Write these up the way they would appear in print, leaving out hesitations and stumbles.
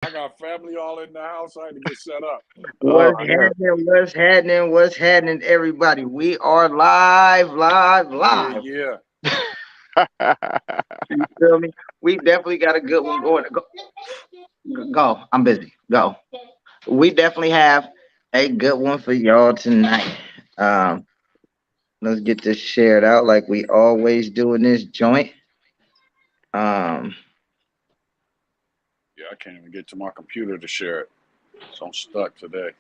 I got family all in the house. I had to get set up. What's Yeah. happening? What's happening? What's happening, everybody? We are live, live, Yeah, live. yeah. You feel me? We definitely got a good one going. Go. I'm busy. Go. We definitely have a good one for y'all tonight. Um, let's get this shared out like we always do in this joint. Um, Yeah, I can't even get to my computer to share it. So I'm stuck today.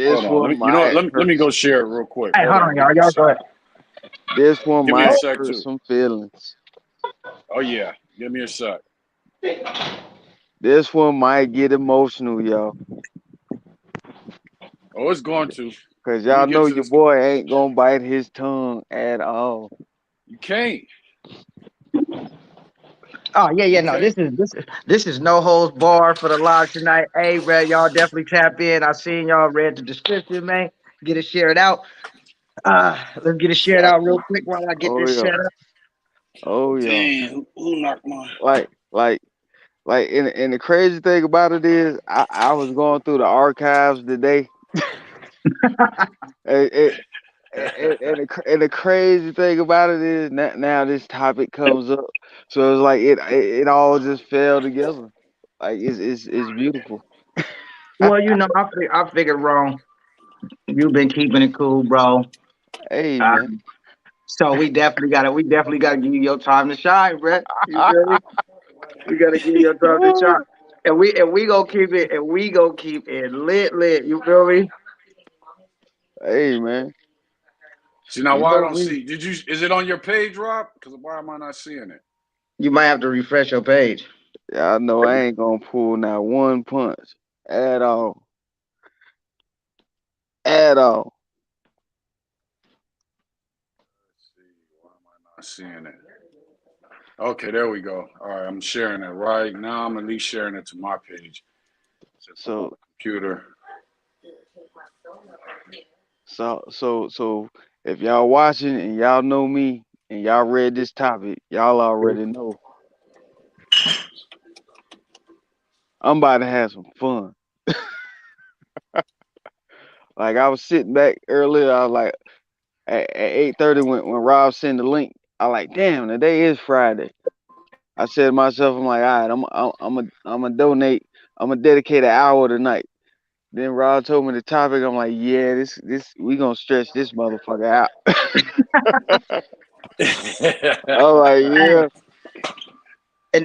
Hold This on. one You know what? might Let hurt. me go share it real quick. hey, Hold hold on, on. Give y'all. me a Y'all go sec. ahead. This one Give me a might sec hurt too. some feelings. Oh yeah. Give me a sec. This one might get emotional, y'all. Oh, it's going to. Cause Let me y'all get know to your this. boy ain't gonna bite his tongue at all. You can't. Oh yeah, yeah. You No, can't. this is no holds bar for the live tonight. Hey, bro, y'all definitely tap in. I seen y'all read the description, man. Get it shared out. Let's get it shared I, out real quick while I get oh this yeah, set up. oh yeah. Damn. Who knocked my? Like, like, and the crazy thing about it is, I was going through the archives today. And, and the crazy thing about it is now this topic comes up, so it's like it all just fell together. Like it's beautiful. Well, I figured wrong. You've been keeping it cool, bro. Hey Uh, man. so we definitely gotta give you your time to shine, bro. You feel me? We gotta give you your time to shine. And we gonna keep it lit. You feel me? Hey man. See now, You why I know don't me. see? Did you? Is it on your page, Rob? Because why am I not seeing it? You might have to refresh your page. Y'all know I ain't gonna pull not one punch at all. At all. Let's see. Why am I not seeing it? Okay, there we go. All right, I'm sharing it right now. I'm at least sharing it to my page since I'm on So the computer. so if y'all watching and y'all know me and y'all read this topic, y'all already know I'm about to have some fun. Like I was sitting back earlier, I was like at 8:30 when Rob sent the link, I like, damn, today is Friday. I said to myself, I'm like, all right, I'm gonna donate, I'm gonna dedicate an hour tonight. Then Rob told me the topic. I'm like, yeah, this we gonna stretch this motherfucker out. I'm like, Hey, yeah,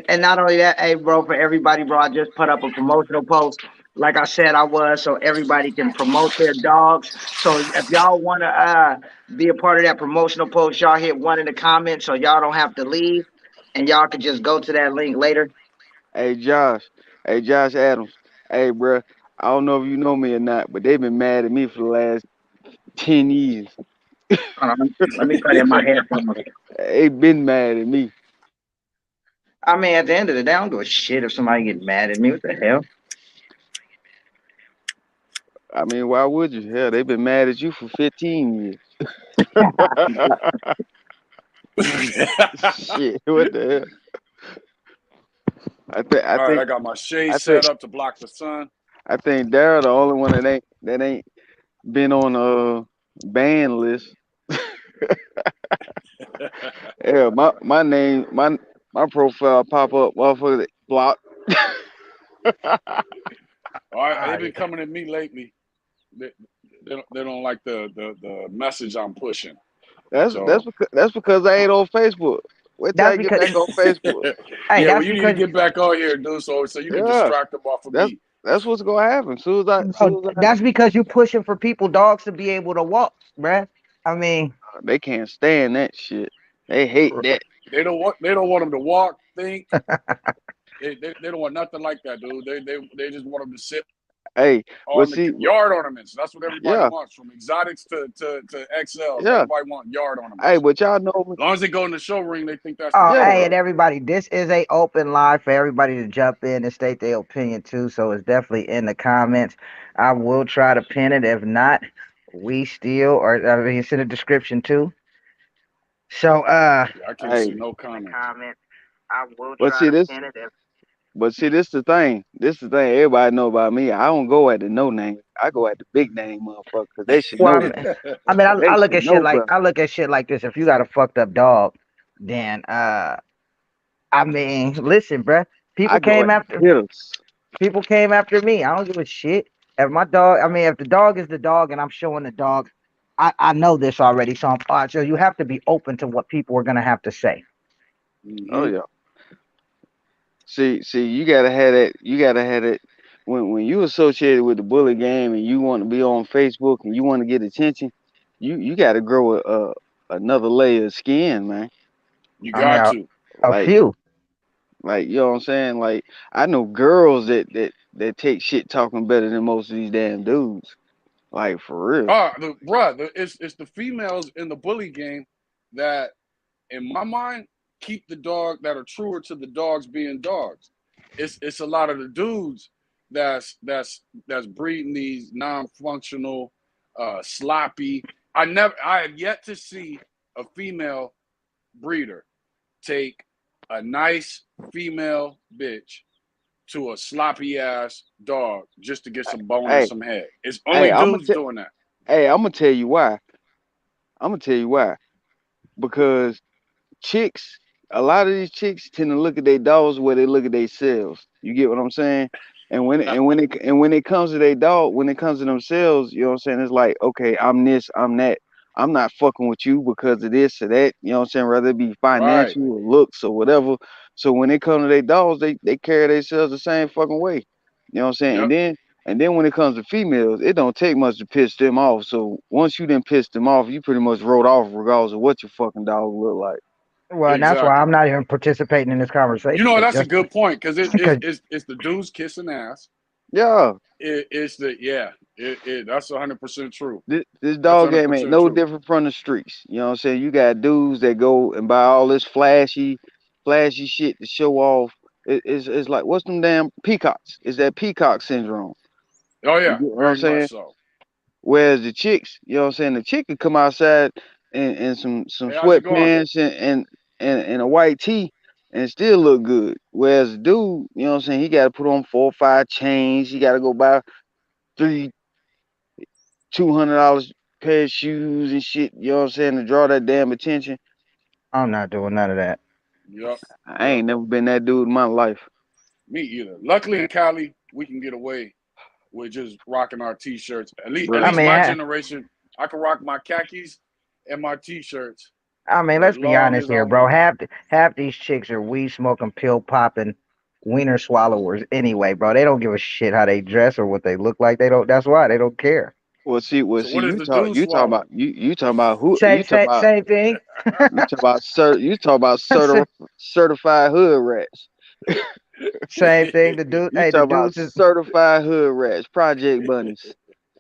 and not only that, hey, bro, for everybody, bro, I just put up a promotional post. Like I said, I was so everybody can promote their dogs. So if y'all want to be a part of that promotional post, y'all hit one in the comments so y'all don't have to leave, and y'all can just go to that link later. hey Josh, hey Josh Adams, hey bruh, I don't know if you know me or not, but they've been mad at me for the last 10 years. Hold on, let me put in my headphones. They been mad at me. I mean, at the end of the day, I don't give a shit if somebody get mad at me. What the hell? I mean, why would you? Hell, they've been mad at you for 15 years. Shit, what the hell? I think I All right, think I got my shade I think set up to block the sun. I think Daryl the only one that ain't been on a ban list. Yeah, my name my profile pop up motherfucker block. All right, Ah, they've been coming at me lately. They, they don't like the message I'm pushing. So That's because I ain't on Facebook. Wait till that's I get because. back on Facebook. Hey, yeah, well, that's you need to because. get back on here, dude, so you can Yeah, distract them off of that's me. that's what's gonna happen. Bro, that's because you pushing for people, dogs, to be able to walk, bruh. I mean, They can't stand that shit. They hate that. They don't want them to walk, think. They don't want nothing like that, dude. They just want them to sit Hey, but on the see, yard ornaments. That's what everybody yeah, wants, from exotics to XLs. yeah. Everybody want yard Hey, ornaments. but y'all know me. As long as they go in the show ring, they think that's the oh, Yeah, hey, show. and everybody, this is a open live for everybody to jump in and state their opinion too. So it's definitely in the comments. I will try to pin it. If not, we still, or I mean, it's in the description too. So, Yeah, I can't see hey, no in the comments. comments, I will but try see to this pin it. But see, this the thing. This the thing. Everybody know about me. I don't go at the no name. I go at the big name motherfucker. 'Cause they should Well, know I'm, better. I mean, They I look should at shit know like better. I look at shit like this. If you got a fucked up dog, then I mean, listen, bruh. I People go came at the after hitters. people came after me. I don't give a shit. If my dog, I mean, if the dog is the dog, and I'm showing the dog, I know this already. So so you have to be open to what people are gonna have to say. Oh Hmm. yeah. See, you gotta have that. You gotta have it when you associated with the bully game and you want to be on Facebook and you want to get attention. You gotta grow another layer of skin, man. You I mean, got to. a Like few. you know what I'm saying. Like I know girls that take shit talking better than most of these damn dudes. Like for real. It's the females in the bully game that, in my mind, keep the dog that are truer to the dogs being dogs. It's a lot of the dudes that's breeding these non-functional, sloppy. I have yet to see a female breeder take a nice female bitch to a sloppy ass dog just to get some bone and Hey, some head. It's hey, only dudes doing that. I'm gonna tell you why. I'm gonna tell you why. Because chicks, a lot of these chicks tend to look at their dogs where they look at themselves. You get what I'm saying? And when it comes to their dog, when it comes to themselves, you know what I'm saying? It's like, okay, I'm this, I'm that. I'm not fucking with you because of this or that. You know what I'm saying? Whether it be Right. financial or looks or whatever. So when it comes to their dogs, they carry themselves the same fucking way. You know what I'm saying? Yep. And then when it comes to females, it don't take much to piss them off. So once you done pissed them off, you pretty much wrote off regardless of what your fucking dog look like. Well, and that's why I'm Exactly. not even participating in this You conversation know because that's a just good point because because it's the dudes kissing ass. Yeah, It's the yeah. That's 100% true. this That's dog game ain't 100% no true. different from the streets. You know what I'm saying? You got dudes that go and buy all this flashy shit to show off. It's like what's them damn peacocks? It's that peacock syndrome. Oh You yeah, get what I'm very much saying? so. Whereas the chicks, you know what I'm saying, the chick could come outside in some Hey, how's it going? sweatpants and a white tee and still look good. Whereas the dude, you know what I'm saying, he got to put on 4 or 5 chains. He got to go buy three $200 pair of shoes and shit. You know what I'm saying, to draw that damn attention. I'm not doing none of that. Yep. I Yep. ain't never been that dude in my life, Me either. Luckily in Cali, we can get away with just rocking our t-shirts. At I bruh. least mean, my generation, I can rock my khakis and my t-shirts for as let's be long honest as I here, bro. want. Half these chicks are weed smoking, pill popping, wiener swallowers. Anyway, bro, they don't give a shit how they dress or what they look like. They don't. That's why they don't care. Well, So see, what is the dude swallowing? you talking about who Same, same, same thing. you talking about certified hood rats. Same thing. The dude, You hey, talking about certified hood rats, project bunnies.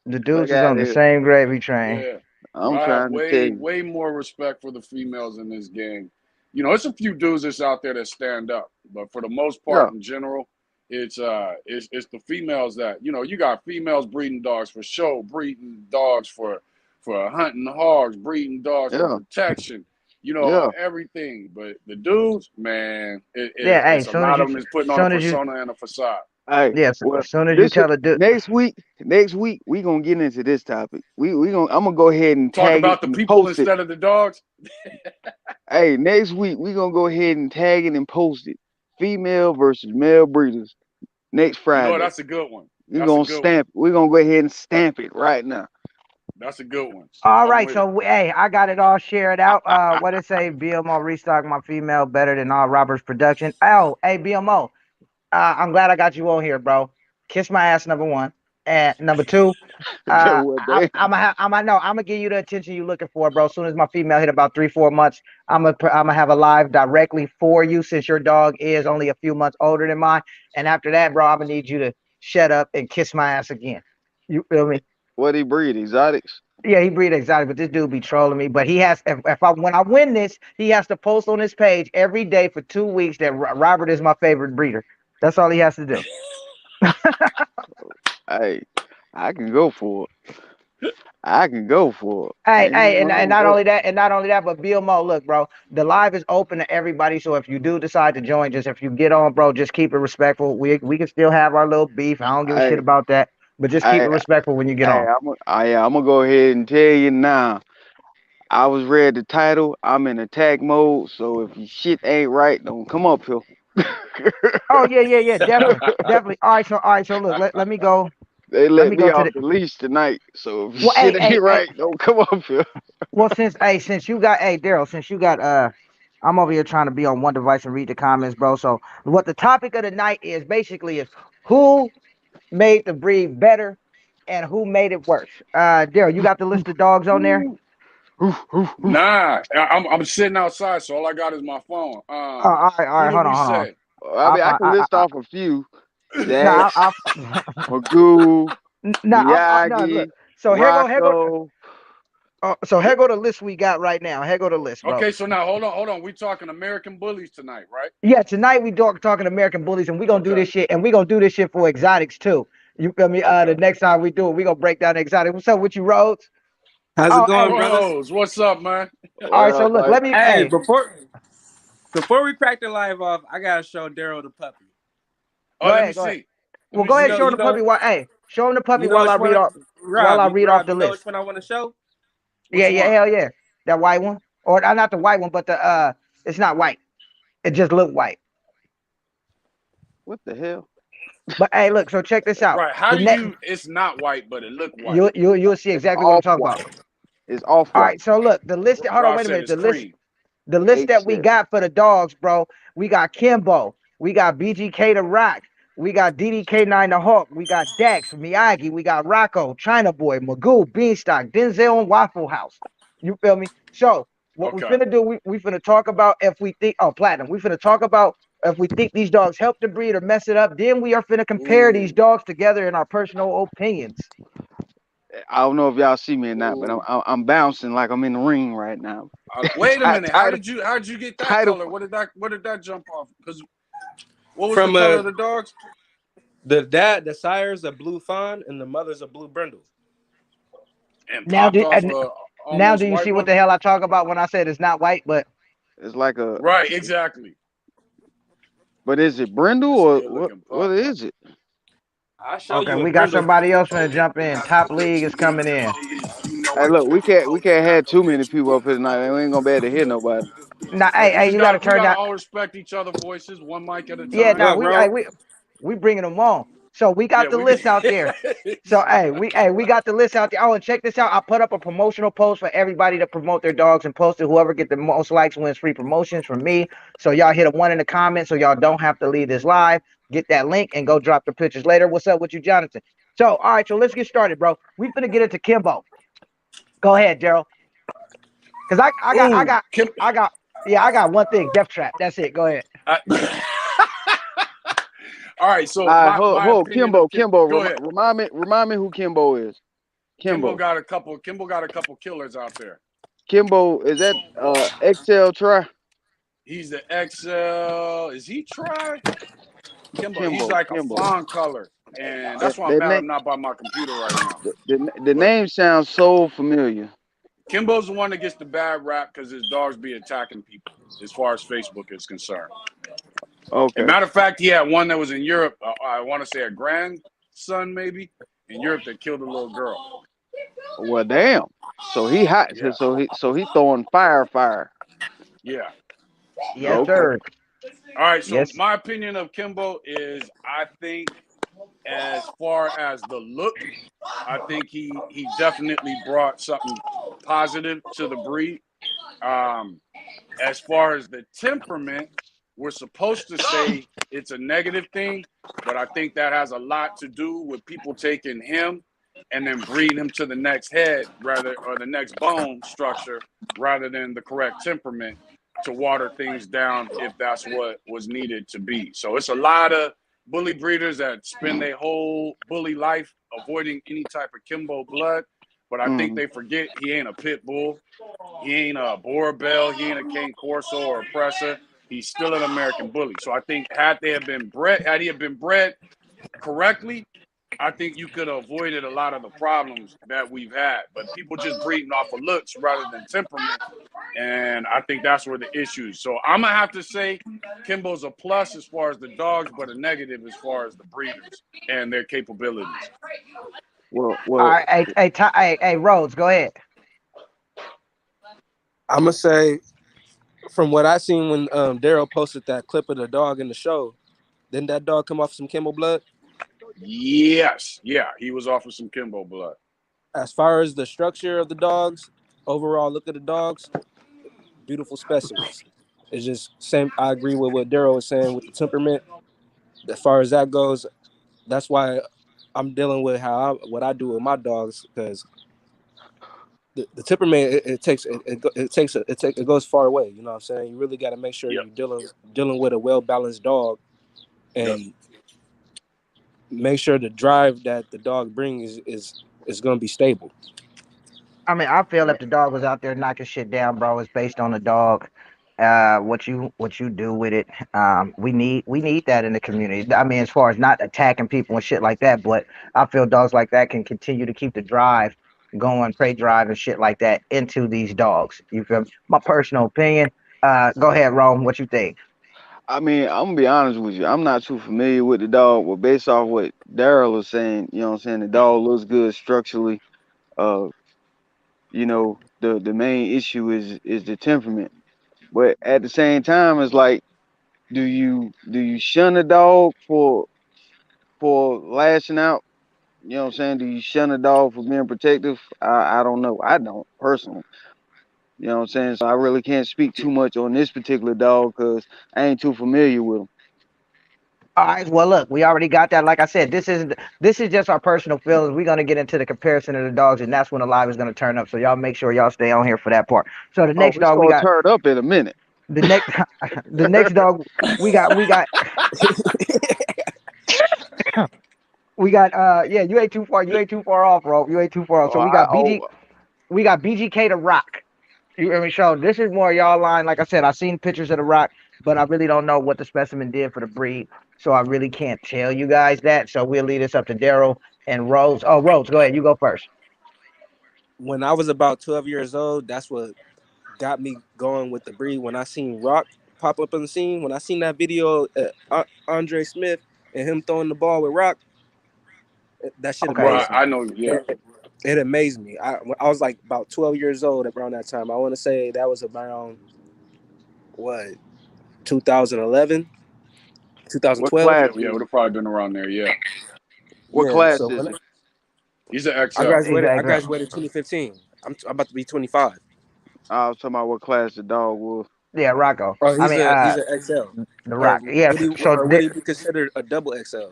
the Fuck dudes is out on the here. same gravy train. Yeah. But I'm I have trying to tell you. way more respect for the females in this game. You know, it's a few dudes that's out there that stand up, but for the most Yeah, part, in general, it's the females that you got females breeding dogs for show, breeding dogs for hunting hogs, breeding dogs for yeah, protection. yeah. Everything. But the dudes, man, Yeah, hey, it's a lot of them is putting on a soon as you, persona and a facade. Hey, yes, well, as soon as you this tell a dude, next week we gonna get into this topic. We gonna I'm gonna go ahead and Talk tag it about the and people post it. instead of the dogs. Hey, next week we gonna go ahead and tag it and post it. Female versus male breeders next Friday. That's a good one. We That's a gonna good one. stamp. We gonna go ahead and stamp it right now. That's a good one. all I'm right, with it. so hey, I got it all shared out. What it say? BMO restock my female better than all Robert's production. Oh, hey, BMO. I'm glad I got you on here, bro. Kiss my ass, number one, and number two. What they? I'm gonna give you the attention you're looking for, bro. As soon as my female hit about 3-4 months, I'm gonna have a live directly for you since your dog is only a few months older than mine. And after that, bro, I'm gonna need you to shut up and kiss my ass again. You feel me? What he breed? Exotics? Yeah, he breed exotic, but this dude be trolling me. But he has, if I when I win this, he has to post on his page every day for 2 weeks that Robert is my favorite breeder. That's all he has to do. Hey, I can go for it. I can go for it. Hey, Ain't hey, nothing and wrong with not that. only that, but Bill Mo, look, bro, the live is open to everybody. So if you do decide to join, just if you get on, bro, just keep it respectful. We can still have our little beef. I don't give a shit I, about that, but just keep it I, respectful when you get on. I'm gonna go ahead and tell you now. I was read the title. I'm in attack mode, so if your shit ain't right, don't come up here. Oh yeah, yeah, yeah, definitely, definitely. All right, so look, let me go. They Let let me me go to off the. the leash tonight, so if your Well, hey, shit hey, ain't hey. right, don't come up here. Well, since you got, hey, Daryl, since you got, I'm over here trying to be on one device and read the comments, bro. So what the topic of the night is basically is who made the breed better and who made it worse. Daryl, you got the list of dogs on there? Nah, I'm sitting outside, so all I got is my phone. Oh, all Who right, did hold we on, hold on. say? I I'll mean, I find. can list off a few: No, Dax, I'll, Magoo, no, no. Look, Miyagi, so here go. Rocco. So here go the list we got right now. Here go the list, bro. Okay, so now hold on. We talking American bullies tonight, right? Yeah, tonight we talking American bullies, and we gonna do Okay, this shit, and we gonna do this shit for exotics too. You feel me? The okay. next time we do it, we gonna break down exotic. What's up with you, Rhodes? How's it Oh, going, hey, brothers? Rose, what's up, man? all What right. So up, look, like? let me. Hey, Hey, before we crack the live off, I gotta show Daryl the puppy. Oh, go let me ahead, go ahead. see. Let Well, me go You ahead, see. know, show him you the puppy. know, Hey, show him the puppy you know while I which read one, off Rob. the You know list. which one I want to show? Yeah, Which yeah, one? hell yeah, that white one, or not the white one, but the it's not white. It just looked white. What the hell? But hey, look. So check this out. Right. How The do next, you? It's not white, but it look white. you'll see It's exactly what I'm off talking about. white. It's off All white. right. So look, the list. Hold on, Rob wait a said minute. it's cream. The list that we Excess. got for the dogs, bro. We got Kimbo. We got BGK the Rock. We got DDK9 the Hawk. We got Dex, Miyagi. We got Rocco, China Boy, Magoo, Beanstalk, Denzel, and Waffle House. You feel me? So what we Okay. finna do, we finna talk about if we think, oh, platinum. We finna talk about if we think these dogs help the breed or mess it up. Then we are finna compare these Ooh. dogs together in our personal opinions. I don't know if y'all see me or not, but Ooh. I'm bouncing like I'm in the ring right now. Wait a minute. Title How did you get that title. color? What did that jump off? Because what was the From color of the dogs? the sire's a blue fawn and the mother's a blue brindle. And Now, popped do off and a now almost do you white see what one. the hell I talk about when I said it's not white, but It's like a. Right. Exactly. But is it Brindle That's a or good what? looking What pup. is it? I'll show okay, you a we got brindle. somebody else gonna jump in. Top league is coming in. Hey, look, we can't have too many people up here tonight. We ain't gonna be able to hear nobody. Now, Yeah, hey, you gotta we turn gotta that. all respect each other voices, one mic at a Yeah, time. now Look, we, bro. we bringing them on. So we Yeah, got the we list out there. So we got the list out there. Oh, and check this out. I put up a promotional post for everybody to promote their dogs and post it. Whoever get the most likes wins free promotions from me. So y'all hit a one in the comments so y'all don't have to leave this live. Get that link and go drop the pictures later. What's up with you, Jonathan? So all right, so let's get started, bro. We finna get into Kimbo. Go ahead, Daryl. Cause Ooh, Kim, I got one thing, Death Trap. That's it. Go ahead. I, all right, so All right, my hold, opinion of Kim. Kimbo. Go ahead. Remind me who Kimbo is. Kimbo Kimbo. got a couple. Kimbo got a couple killers out there. Kimbo is that XL try? He's the XL. Is he try? Kimbo. He's Kimbo. like a Kimbo. fawn color, and That that's why I'm that mad. name I'm not by my computer right now. the But name sounds so familiar. Kimbo's the one that gets the bad rap because his dogs be attacking people, as far as Facebook is concerned. And Okay. matter of fact, he had one that was in Europe. I want to say a grandson maybe in Europe that killed a little girl. Well, damn. So he hot. Yeah, So he throwing fire. yeah. Yes, Okay. sir. All right. So Yes. my opinion of Kimbo is, I think, as far as the look, I think he definitely brought something positive to the breed. Um, as far as the temperament, we're supposed to say it's a negative thing, but I think that has a lot to do with people taking him and then breeding him to the next head rather, or the next bone structure, rather than the correct temperament to water things down if that's what was needed to be. So it's a lot of bully breeders that spend their whole bully life avoiding any type of Kimbo blood, but I think Mm. they forget he ain't a pit bull. He ain't a Borbell. He ain't a Cane Corso or Oppressor. He's still an American bully. So I think had he have been bred correctly, I think you could have avoided a lot of the problems that we've had. But people just breeding off of looks rather than temperament, and I think that's where the issues. So I'm gonna have to say Kimbo's a plus as far as the dogs, but a negative as far as the breeders and their capabilities. Well, All well, right, hey, Rhodes, go ahead. I'm gonna say from what I seen when Daryl posted that clip of the dog in the show, didn't that dog come off some Kimbo blood? Yes, yeah, he was off of some Kimbo blood. As far as the structure of the dogs, overall look at the dogs, beautiful specimens. It's just same. I agree with what Daryl was saying with the temperament. As far as that goes, that's why I'm dealing with what I do with my dogs because the temperament it goes far away. You know what I'm saying? You really got to make sure Yep, you're dealing with a well balanced dog yep. and make sure the drive that the dog brings is going to be stable. I mean, I feel if the dog was out there knocking shit down, bro, it's based on the dog. What you do with it. We need that in the community. I mean, as far as not attacking people and shit like that, but I feel dogs like that can continue to keep the drive going, prey drive and shit like that into these dogs. You feel me? My personal opinion. Go ahead, Rome. What you think? I mean, I'm gonna be honest with you. I'm not too familiar with the dog, but based off what Daryl was saying, you know what I'm saying, the dog looks good structurally. Uh, the main issue is the temperament. But at the same time, it's like, do you shun a dog for lashing out? You know what I'm saying? Do you shun a dog for being protective? I don't know. I don't personally. You know what I'm saying? So I really can't speak too much on this particular dog because I ain't too familiar with him. All right. Well, look, we already got that. Like I said, this is just our personal feelings. We're gonna get into the comparison of the dogs, and that's when the live is gonna turn up. So y'all make sure y'all stay on here for that part. So the Oh, next it's dog we gonna got, turn up in a minute. the next the next dog we got yeah, you ain't too far. You ain't too far off, bro. You ain't too far off. Oh, So we got BGK to Rock. You hear me? So this is more y'all line. Like I said, I seen pictures of the Rock, but I really don't know what the specimen did for the breed. So I really can't tell you guys that. So we'll leave this up to Daryl and Rose. Oh, Rose, go ahead. You go first. When I was about 12 years old, that's what got me going with the breed. When I seen Rock pop up on the scene, when I seen that video, Andre Smith and him throwing the ball with Rock, that shit Okay. Right, amazed me. I know. Yeah, It amazed me. I was like about 12 years old around that time. I want to say that was around what 2011, what 2012. yeah, class yeah. is Would it? have probably been around there. Yeah, What Yeah. class So is when it? he's an I XL. He's graduated, I like, graduated 2015. I'm about to be 25. I was talking about what class the dog was. yeah, Rocco. Oh, I mean, he's an XL, the or Rock. Yeah. would he be considered a double XL?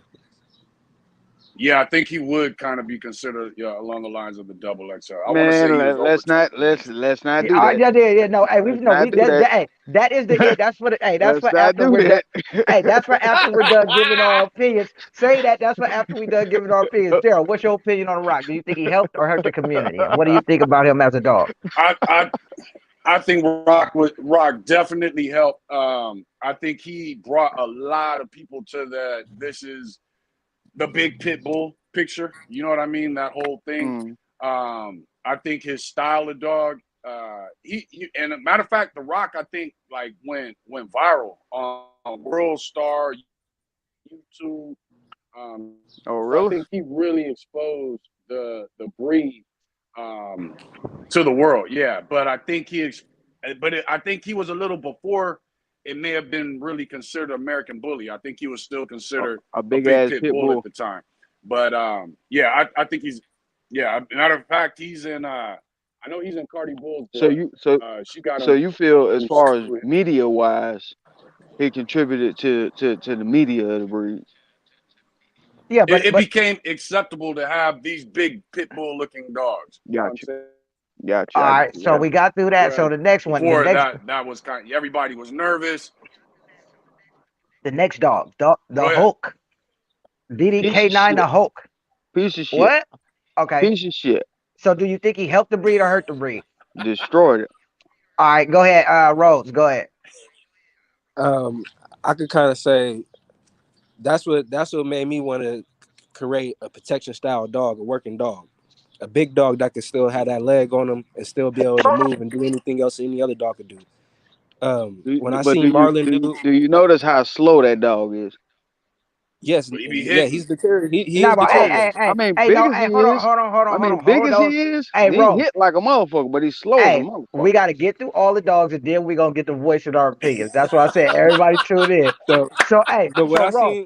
Yeah, I think he would kind of be considered, yeah, along the lines of the double XL. I want to say Man, he was over let's not 12 years. let's not Yeah, do that. yeah. No, hey, Let's not do that, hey, that is the that. it. That's for the, hey, that's Let's for not after do we're done. that. Hey, that's for after we're done giving our opinions. Say that. That's for after we done giving our opinions. Daryl, what's your opinion on The Rock? Do you think he helped or hurt the community? And what do you think about him as a dog? I, I, I think Rock definitely helped. I think he brought a lot of people to that. This is the big pit bull picture. You know what I mean? That whole thing. Mm. I think his style of dog. And a matter of fact, The Rock, I think, like went viral on World Star, YouTube. Oh, So I really? think he really exposed the breed um, to the world. Yeah, but I think he was a little before it may have been really considered American Bully. I think he was still considered A a big big ass pit pit bull at bull. the time. But yeah, I think he's yeah. Matter of fact, he's in. I know he's in Cardi Bull's So blood. you so She got so him you feel as through far as surgery. media wise, he contributed to the media of the breed. Yeah, It but became acceptable to have these big pit bull looking dogs. You know what I'm Gotcha, saying? gotcha. all I got right. you. So Yeah. we got through that. So Whereas the next one, before that was kind of, everybody was nervous. the next dog, the Go ahead. Hulk, Piece of DDK9, the shit. Hulk. Piece of shit. What? Okay. Piece of shit. So do you think he helped the breed or hurt the breed? Destroyed it. All right, go ahead, Rose. Go ahead. Um, I could kind of say that's what made me want to create a protection style dog, a working dog, a big dog that can still have that leg on him and still be able to move and do anything else any other dog could do. When I But seen Marlon do, do you notice how slow that dog is? yes, But he be yeah, hitting. he's the carrier. He No, is the but hey, Oh, hey, carrier. I hey, mean, hey, big no, as he hey, hold on, is. hold on, hold on, I hold mean, on, big hold as on. he is, Hey, he bro, hit like a motherfucker, but he's slow as a hey, we motherfucker. got to get through all the dogs, and then we gonna get the voice of our opinions. That's what I said. Everybody tune in. So, So, hey, so so Ro,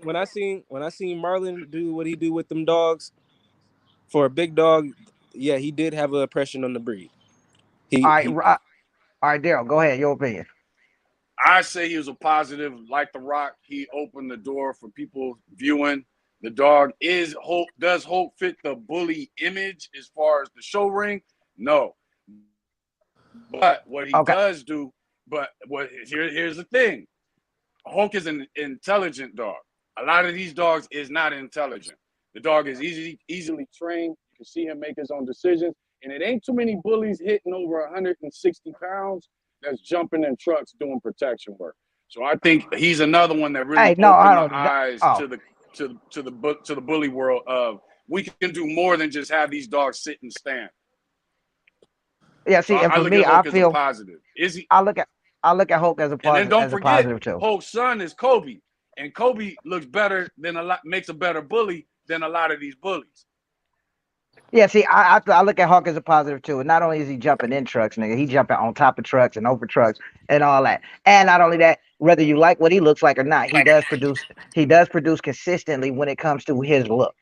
when I seen Marlon do what he do with them dogs for a big dog, yeah, he did have an impression on the breed. all He right, he all right, Daryl, go ahead. Your opinion. I say he was a positive, like The Rock. He opened the door for people viewing. The dog is Hope. Does Hope fit the bully image as far as the show ring? No. But what he Okay, does do, here's the thing. Hulk is an intelligent dog. A lot of these dogs is not intelligent. The dog is easily trained. You can see him make his own decisions. And it ain't too many bullies hitting over 160 pounds that's jumping in trucks doing protection work. So I think he's another one that really hey, no, opened the hold on. eyes Oh, to the bully world of we can do more than just have these dogs sit and stand. yeah. So See, and I for look at me, I Hulk as a feel positive. Is he? I look at I look at Hulk And then don't as a forget, positive too. Hulk's son is Kobe, and Kobe looks better than makes a better bully than a lot of these bullies. Yeah, see, I look at Hawk as a positive too. And not only is he jumping in trucks, nigga, he jumping on top of trucks and over trucks and all that. And not only that, whether you like what he looks like or not, he does produce consistently when it comes to his look.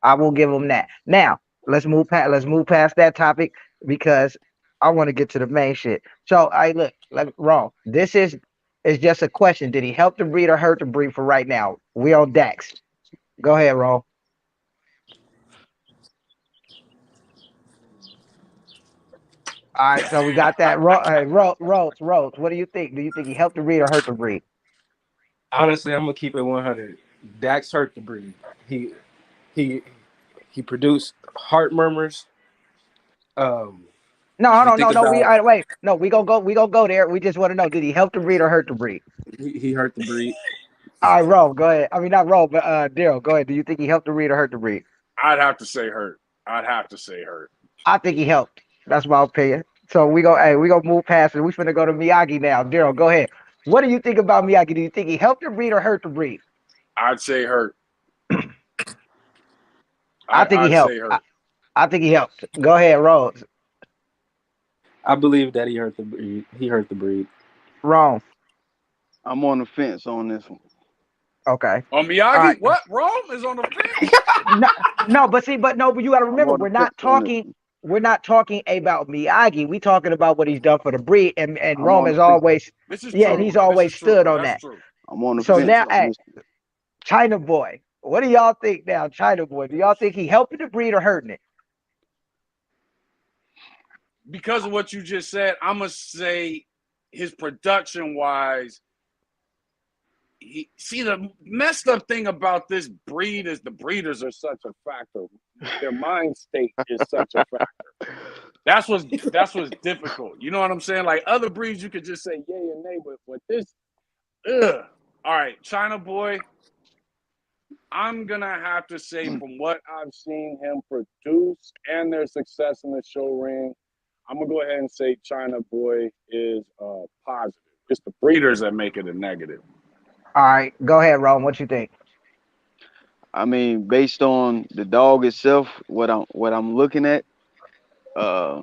I will give him that. Now, let's move past that topic because I want to get to the main shit. So I look like wrong. This is just a question. Did he help the breed or hurt the breed for right now? We on Dex. Go ahead, Ron. All right, so we got that. Rose. What do you think? Do you think he helped the breed or hurt the breed? honestly, I'm gonna keep it 100. Dax hurt the breed. He he produced heart murmurs. Um, No, if hold you on, think no. We about, all right, wait. No, we gonna go there. We just want to know: did he help the breed or hurt the breed? he hurt the breed. All right, Ro, go ahead. I mean, not Ro, but Daryl, go ahead. Do you think he helped the breed or hurt the breed? I'd have to say hurt. I'd have to say hurt. I think he helped. That's my opinion. So we gonna move past it. We finna go to Miyagi now. Daryl, go ahead. What do you think about Miyagi? Do you think he helped the breed or hurt the breed? I'd say hurt. I think he I'd helped. say hurt. I think he helped. Go ahead, Rose. I believe that he hurt the breed. He hurt the breed. Wrong. I'm on the fence on this one. Okay. On All Miyagi, right. what? Rome is on the fence. No, no, but see, but you got to I'm remember, on the fence on this one. we're not talking about Miyagi. We talking about what he's done for the breed, and I'm Rome on has the fence. always, This is yeah, and true. he's This is always true. stood on That's that. true. I'm on the So This is fence now, true. on hey, this one. China boy, what do y'all think now, China boy? Do y'all think he helping the breed or hurting it? Because of what you just said, I'm gonna say his production wise. See, the messed up thing about this breed is the breeders are such a factor. Their mind state is such a factor. That's what's difficult. You know what I'm saying? Like other breeds, you could just say yay and nay, but with this, ugh. All right, China boy, I'm gonna have to say from what I've seen him produce and their success in the show ring, I'm gonna go ahead and say China boy is positive. It's the breeders that make it a negative. All right, go ahead, Rome. What you think? I mean, based on the dog itself, what I'm looking at, uh,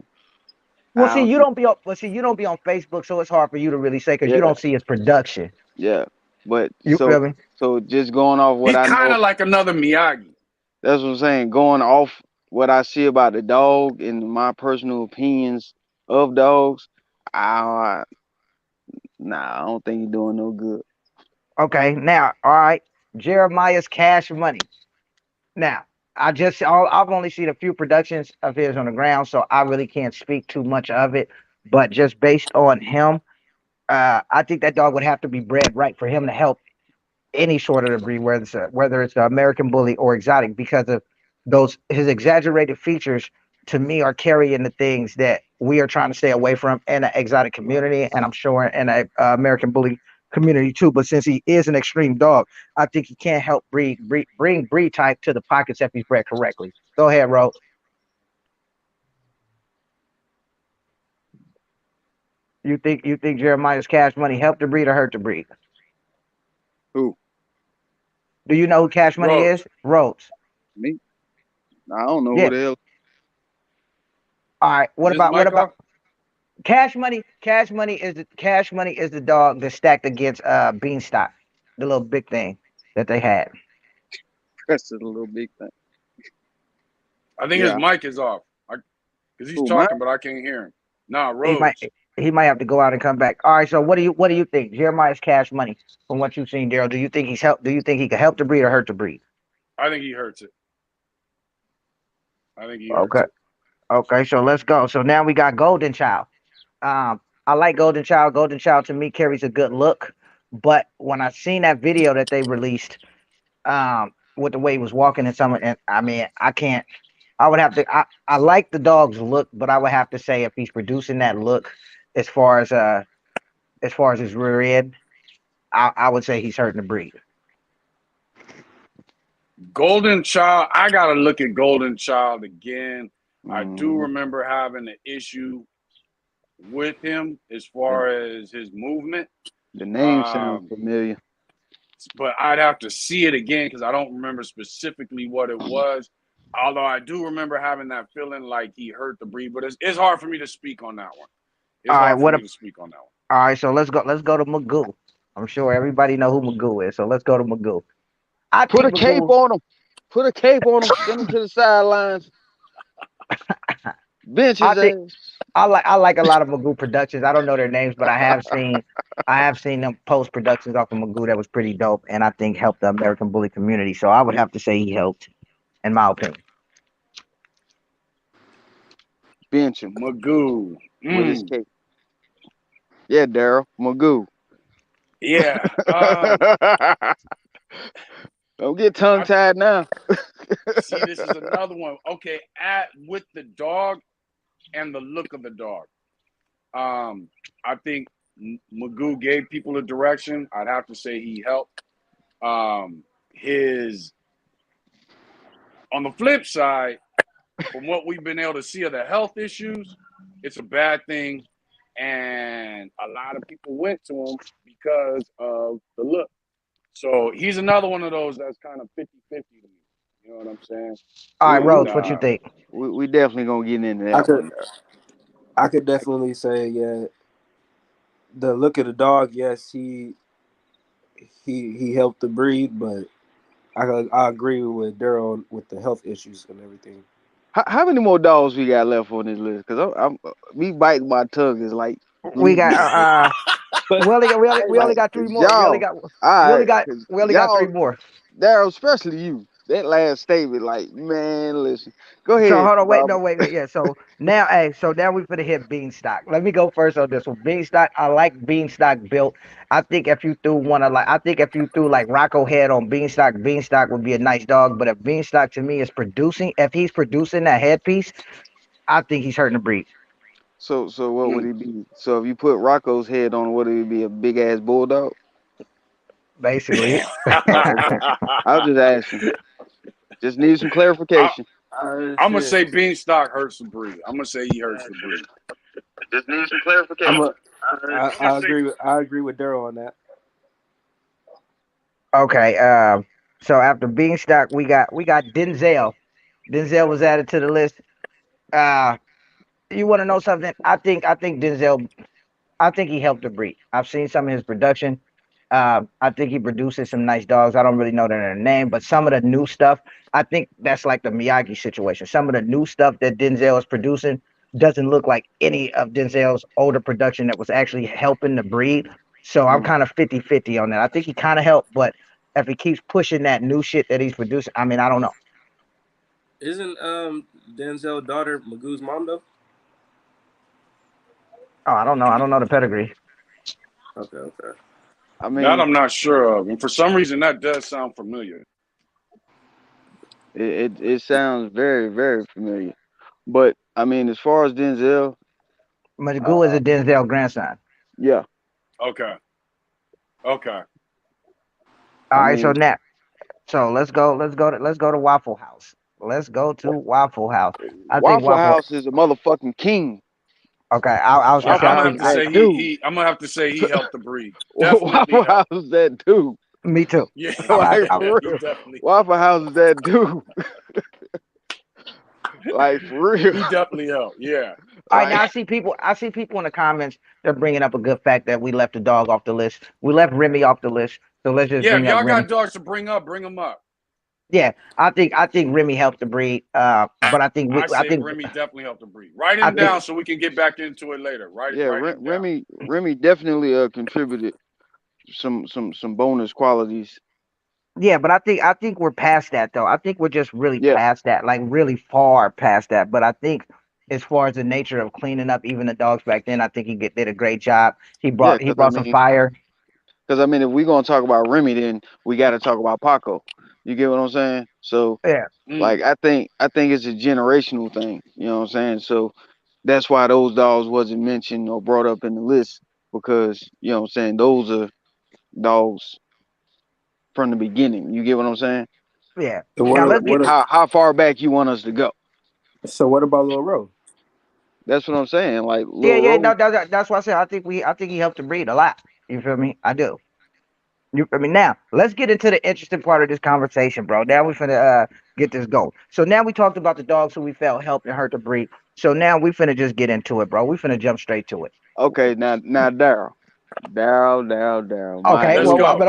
Well, I see, don't you think, don't be on. Well, see, you don't be on Facebook, so it's hard for you to really say because you yeah, don't see his production. yeah. But You feel me? so just going off what He's I kind know, of like another Miyagi. that's what I'm saying. Going off what I see about the dog and my personal opinions of dogs, I nah, I don't think he's doing no good. Okay, now, all right, Jeremiah's Cash Money. Now, I've only seen a few productions of his on the ground, so I really can't speak too much of it. But just based on him, I think that dog would have to be bred right for him to help any sort of the breed, whether it's the American Bully or exotic, because of those his exaggerated features to me are carrying the things that we are trying to stay away from in the exotic community, and I'm sure in the American Bully community too. But since he is an extreme dog, I think he can't help bring breed type to the pockets if he's bred correctly. Go ahead, Ro. You think Jeremiah's Cash Money helped the breed or hurt the breed? Who? Do you know who Cash Money Rhodes. is? Rhodes. Me? I don't know who Yeah. the hell. All right. Is What his about mic off? Cash Money? Cash Money is the dog that's stacked against Beanstalk, the little big thing that they had. That's a little big thing. I think his Yeah. mic is off. Because he's Who, mine? talking, but I can't hear him. Nah, He might Rhodes. he might have to go out and come back. All right. So what do you think? Jeremiah's Cash Money from what you've seen, Daryl. Do you think he's help? Do you think he could help the breed or hurt the breed? I think he hurts it. I think he hurts Okay. it. Okay. So let's go. So now we got Golden Child. I like Golden Child. Golden Child to me carries a good look, but when I seen that video that they released, with the way he was walking and some, and I mean, I can't. I would have to. I like the dog's look, but I would have to say if he's producing that look, as far as his rear end, I would say he's hurting the breed. Golden Child, I got to look at Golden Child again. I do Mhm. remember having an issue with him as The, far as his movement. the name sounds Um, familiar. but I'd have to see it again because I don't remember specifically what it was. Although I do remember having that feeling like he hurt the breed, but it's hard for me to speak on that one. All It's right. hard for What? me to speak on that one. All right. So let's go. Let's go to Magoo. I'm sure everybody know who Magoo is. So let's go to Magoo. I Put think a cape Magoo. on him. Put a cape on him. Send him to the sidelines. Bench I his think ass. I like a lot of Magoo productions. I don't know their names, but I have seen them post productions off of Magoo that was pretty dope, and I think helped the American Bully community. So I would have to say he helped, in my opinion. Bench him Magoo. with his Mm, cape. Yeah, Daryl. Magoo. yeah. Don't get tongue I tied now. see. This is another one. Okay, at with the dog and the look of the dog. I think Magoo gave people a direction. I'd have to say he helped. His On the flip side, from what we've been able to see of the health issues, it's a bad thing, and a lot of people went to him because of the look. So he's another one of those that's kind of 50-50 to me. You know what I'm saying? All right, we we And Rhodes, what you think? we definitely gonna get into I that could one there. I could definitely say, yeah, the look of the dog, yes, he helped the breed, but I agree with Daryl with the health issues and everything. How many more dogs we got left on this list? Cause I'm me biting my tongue is like, We got But we only like got three 'cause more. We only y'all, got we all only right, got 'cause we only got three y'all, more. Daryl, especially you, that last statement, like, man, listen, go So ahead, hold on, wait, Bob. no, wait. Yeah. So now we finna hit Beanstalk. Let me go first on this one. Beanstalk, I like Beanstalk built. I think if you threw like Rocco head on Beanstalk, Beanstalk would be a nice dog. But if Beanstalk to me is producing, if he's producing that headpiece, I think he's hurting the breed. So what would mm. he be? So if you put Rocco's head on, would it be a big ass bulldog? Basically. Oh, okay. I was just asking. Just need some I, clarification. I'm gonna Shit. say Beanstalk hurts the breed. I'm gonna say he hurts the breed. Just need some I'm clarification. a I agree with Daryl on that. Okay. So after Beanstalk, we got Denzel. Denzel was added to the list. Uh, you want to know something? I think Denzel. I think he helped the breed. I've seen some of his production. I think he produces some nice dogs. I don't really know their name, but some of the new stuff, I think that's like the Miyagi situation. Some of the new stuff that Denzel is producing doesn't look like any of Denzel's older production that was actually helping the breed. So I'm Mm. kind of 50-50 on that. I think he kind of helped, but if he keeps pushing that new shit that he's producing, I mean, I don't know. Isn't Denzel daughter Magoo's mom though? Oh, I don't know. I don't know the pedigree. Okay, okay. I That mean, I'm not sure of, and for some reason that does sound familiar. it sounds very very familiar. But I mean, as far as Denzel, Magoo is uh, a Denzel grandson. yeah, Okay. Okay. All I right, so mean, now, so let's go to Waffle House. Let's go to Waffle House. I think Waffle Waffle. House is a motherfucking king. Okay, I was Yeah, gonna say Waffle I I'm gonna House have think is to I. that say dude. I'm gonna have to say he helped the breed. Definitely Waffle helped. House is that dude. Me too. Yeah, Like I yeah, for he real. definitely Waffle House is that dude. Like for real. he definitely helped. Yeah. All right, now Like I see people in the comments. They're bringing up a good fact that we left the dog off the list. We left Remy off the list, so let's just Yeah, if bring up y'all Remy. got dogs to bring up, bring them up. Yeah, I think Remy helped the breed. But I I say think Remy definitely helped the breed. Write I him think down so we can get back into it later. yeah, Write him down. Remy definitely contributed some bonus qualities. yeah, but I think we're past that though. I think we're just really Yeah, past that, like really far past that. But I think as far as the nature of cleaning up even the dogs back then, I think did a great job. He yeah, brought he brought some because I mean, if we gonna talk about Remy, then we got to talk about Paco. You get what I'm saying? So, yeah. Mm. like, I think it's a generational thing. You know what I'm saying? So that's why those dogs wasn't mentioned or brought up in the list because you know what I'm saying those are dogs from the beginning. You get what I'm saying? Yeah. So Now let's get How far back you want us to go? what about Lil Ro? That's what I'm saying. Like yeah, Lil yeah, Rose. no, that's why I said I think he helped the breed a lot. You feel me? I do. You feel me? Now let's get into the interesting part of this conversation, bro. Now we finna get this going. So now we talked about the dogs who we felt helped and hurt the breed. So now we finna just get into it, bro. We finna jump straight to it. Okay, now Daryl, my Okay, Let's well, dude, go.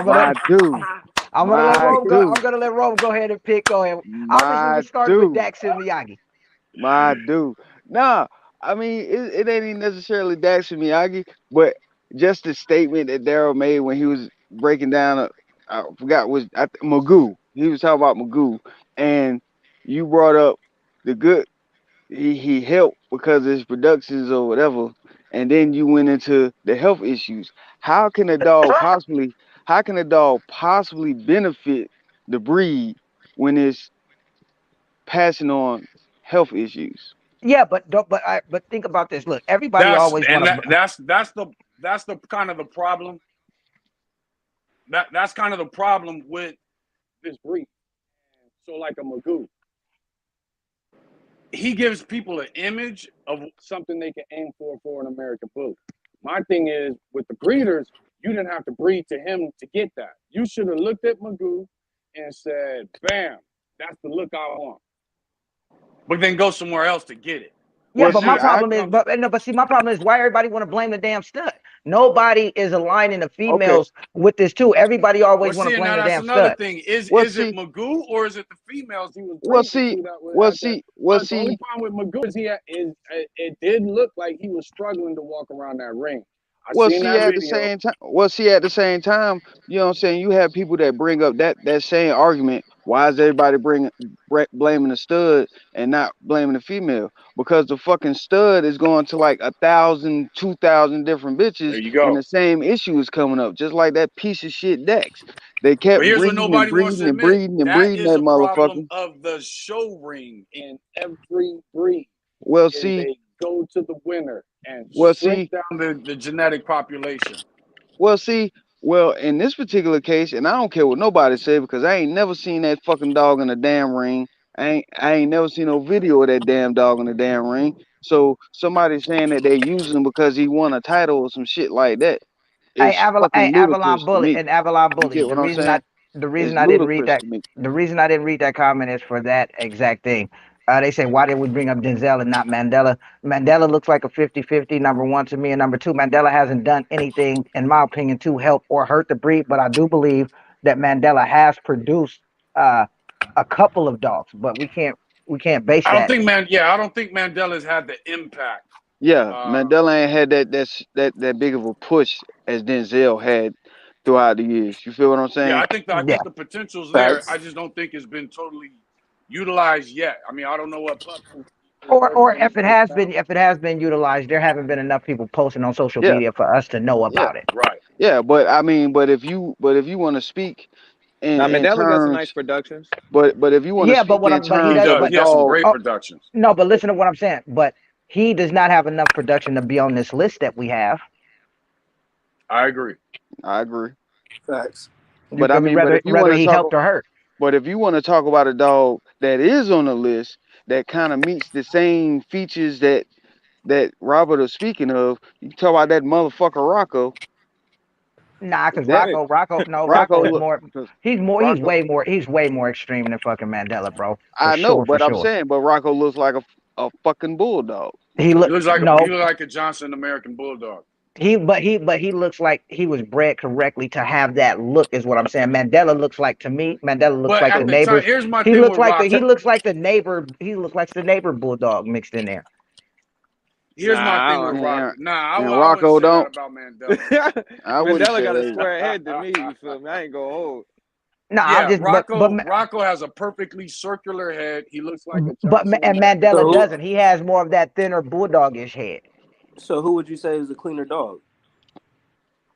my dude, my dude, I'm gonna let Rome go ahead and pick. Go ahead. Obviously, we my started with dude, Dax and Miyagi. my dude. Nah, I mean it ain't even necessarily Dax and Miyagi, but just the statement that Daryl made when he was breaking down. I forgot was Magoo. He was talking about Magoo, and you brought up the good. He helped because of his productions or whatever, and then you went into the health issues. How can a dog possibly how can a dog possibly benefit the breed when it's passing on health issues? Yeah, but think about this. Look, everybody That's always and want that to. that's the kind of the problem. That's kind of the problem with this breed. So like a Magoo, he gives people an image of something they can aim for an American bully. My thing is with the breeders, you didn't have to breed to him to get that. You should have looked at Magoo and said, "Bam, that's the look I want." But then go somewhere else to get it. Yeah, Well, And but my see, that's where I it problem is, comes. but see, my problem is why everybody want to blame the damn stud. Nobody is aligning the okay. females with this too. Everybody Well, always want to see, and blame now the that's damn another stud. thing. Well, Is it see, Magoo or is it the females he was well, breeding see, to that would well, have that? see, well, But the only see, problem with Magoo is it did look like he was struggling to walk around that ring. I Well, seen see, that at the video. same time, you know what I'm saying. You have people that bring up that same argument. Why is everybody blaming the stud and not blaming the female? Because the fucking stud is going to like 1,000, 2,000 different There bitches you when go. the same issue is coming up. Just like that piece of shit Dex. They kept But here's what breeding and nobody wants breeding to and admit. breeding and That breeding is that a problem motherfucker. of the show ring in every breed. Well, Is see, they go to the winner and well, shrink see, down the genetic population. Well, see, well, in this particular case, and I don't care what nobody say because I ain't never seen that fucking dog in the damn ring. I ain't never seen no video of that damn dog in the damn ring. So somebody saying that they using him because he won a title or some shit like that is Hey, fucking Avalon ludicrous to Bullet me. and Avalon You Bully. get The what I'm reason saying? I the reason It's I didn't read ludicrous that to me. the reason I didn't read that comment is for that exact thing. They say why did we bring up Denzel and not Mandela? Mandela looks like a 50-50, number one to me, and number two, Mandela hasn't done anything, in my opinion, to help or hurt the breed. But I do believe that Mandela has produced uh, a couple of dogs, but we can't base I don't that. think man. Yeah, I don't think Mandela's had the impact. Yeah, Uh, Mandela ain't had that big of a push as Denzel had throughout the years. You feel what I'm yeah, saying? I Yeah. think the potential's there. I Facts. just don't think it's been totally utilized yet. I mean, I don't know what Pup is Or working with if it right has now. been utilized, there haven't been enough people posting on social Yeah, media for us to know yeah, about it. Right. yeah. But I mean, but if you want to speak Now in Mandela got some nice terms, productions. but if you want to Yeah, but speak in he He terms does. of a does. But He has some dog, great oh, productions. no, but listen to what I'm saying. But he does not have enough production to be on this list that we have. I agree. I agree. Facts. You But I feel me? mean, but if you want Whether to he talk, helped or hurt. but if you want to talk about a dog that is on the list that kind of meets the same features that Robert is speaking of, you talk about that motherfucker Rocco. Nah, because That Rocco Rocco is look, more. 'cause He's Rocco. way more extreme than fucking Mandela, bro. I know, For but I'm sure. saying, but Rocco looks like a fucking bulldog. He He look looks like no, he look like a Johnson American Bulldog. he looks like he was bred correctly to have that look. Is what I'm saying. Mandela looks like to me. Mandela looks But like the at the time, neighbors. here's my He thing looks with like the Rocco. he looks like the neighbor. He looks like the neighbor bulldog mixed in there. Here's my thing with And, Rocco. Nah, and I wouldn't Rocco say that don't. about Mandela. I wouldn't Mandela say got a that. square head to me. You feel me? I ain't gonna hold. No, I'm Yeah, just Rocco has a perfectly circular head. He looks like a Johnson and American Mandela So, Bulldog. doesn't. He has more of that thinner bulldogish head. so who would you say is the cleaner dog?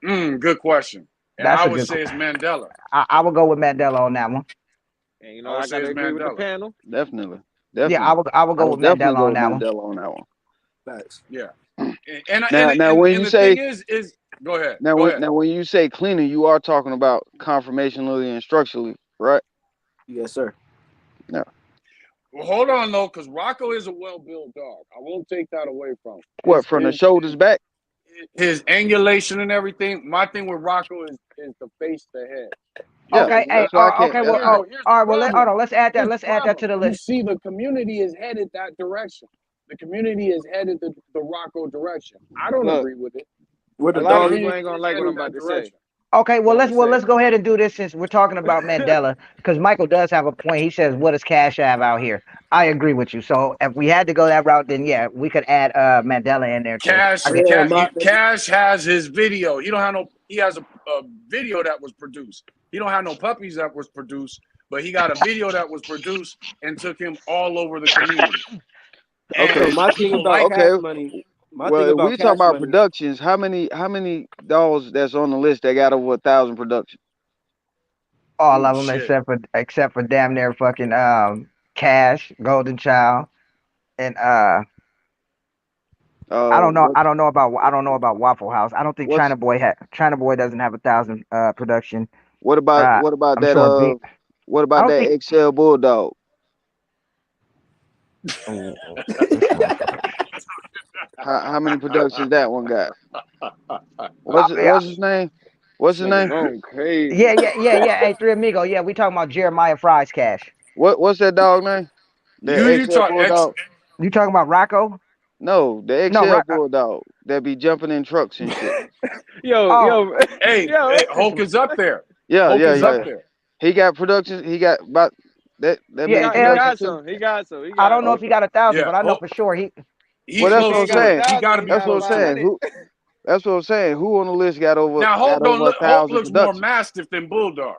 Good question. And That's I a would good. say it's Mandela. I would go with Mandela on that one. And I would I say gotta it's agree with the Mandela. panel. Definitely, Yeah, definitely. I would I go would with definitely Mandela go on with that one. Mandela on that one. Facts. Yeah. And Now when you the say thing is go ahead. now when you say cleaner, you are talking about conformationally and structurally, right? Yes, sir. Yeah. Well, hold on though, because Rocco is a well-built dog. I won't take that away from him. What, from the shoulders back? His angulation and everything. My thing with Rocco is the face, the head. Yeah, Okay, hey, that's why I can't. okay, well, Here's all the right, well, hold problem. on, let's add that. Here's Let's the add that problem. to the You list. see, the community is headed that direction. The community is headed the Rocco direction. I don't Look, agree with it. Where a the lot of dog? people ain't gonna like what I'm about to say. Okay, But I'm gonna say, let's go ahead and do this since we're talking about Mandela, because Michael does have a point. He says, "What does Cash have out here?" I agree with you. So if we had to go that route, then yeah, we could add Mandela in there too. Yeah, Cash has his video. He don't have no. He has a video that was produced. He don't have no puppies that was produced, but he got a video that was produced and took him all over the community. Okay, So And my thing people about like okay. Cash Money, my Well, thing if about we talk Cash about Money, productions, how many dolls that's on the list that got over 1,000 productions? all oh of them shit. except for damn near fucking Cash, Golden Child, and What I don't know about Waffle House. I don't think what's China Boy doesn't have 1,000 production. what about Uh, what about I'm that sure B. what I about don't that think. XL Bulldog? Oh, which one? How many productions that one got? Yeah, What's his name? What's this his nigga name? going crazy. yeah. Hey, Three Amigo. Yeah, we talking about Jeremiah Fries Cash. What's that dog name? The You XL talk X. Bulldog? You talking about Rocco? No, the No, XL Bulldog that be jumping in trucks and shit. Yo, Oh, yo. Hulk is up there. Yeah, Hulk yeah, is yeah, up yeah. there. He got productions. He got about that He yeah. many got he productions got too. some. He got some. He I got don't know some. if he Okay. got 1,000, Yeah, but I know Hulk, for sure Well, he's that's He what close I'm ain't got to it. saying. He 1,000. got to He be That's got what I'm close to it. saying. 500. That's what I'm saying. Who on the list Now got Hulk don't over a look. Hulk thousand looks more productions? mastiff than Bulldog.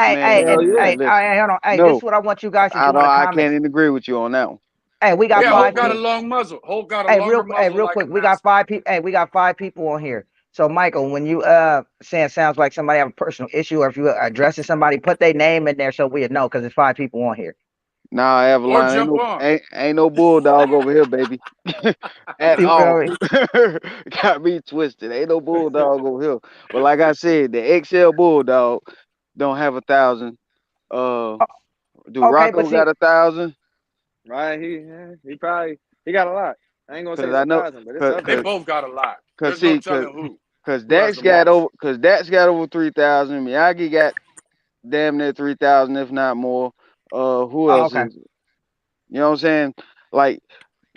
Man, hell yeah. hold on. Hey, this no, is what I want you guys to I do don't. in the I comments. can't even agree with you on that one. Hey, we got That's Yeah, my five Hulk got a people. opinion. long muzzle. Hulk got a longer muzzle Real like a quick, we got mastiff. 5 people. Hey, we got 5 people on here. So, Michael, when you saying sounds like somebody have a personal issue, or if you addressing somebody, put their name in there so we know because it's 5 people on here. Nah, Or Avalon jump on. ain't no bulldog over here, baby. At You feel all. me? Got me twisted. Ain't no bulldog over here. But like I said, the XL Bulldog don't have 1,000. Uh, do Okay, but Rocco see, got 1,000? Right? He probably he got a lot. I ain't gonna say Cause it's I a know, thousand, but it's cause, up They cause, there. both got a lot. cause There's no see, telling cause who has Dax the got most. over, cause Dax got over 3,000. Miyagi got damn near 3,000, if not more. Who oh, else okay. is? You know what I'm saying? Like,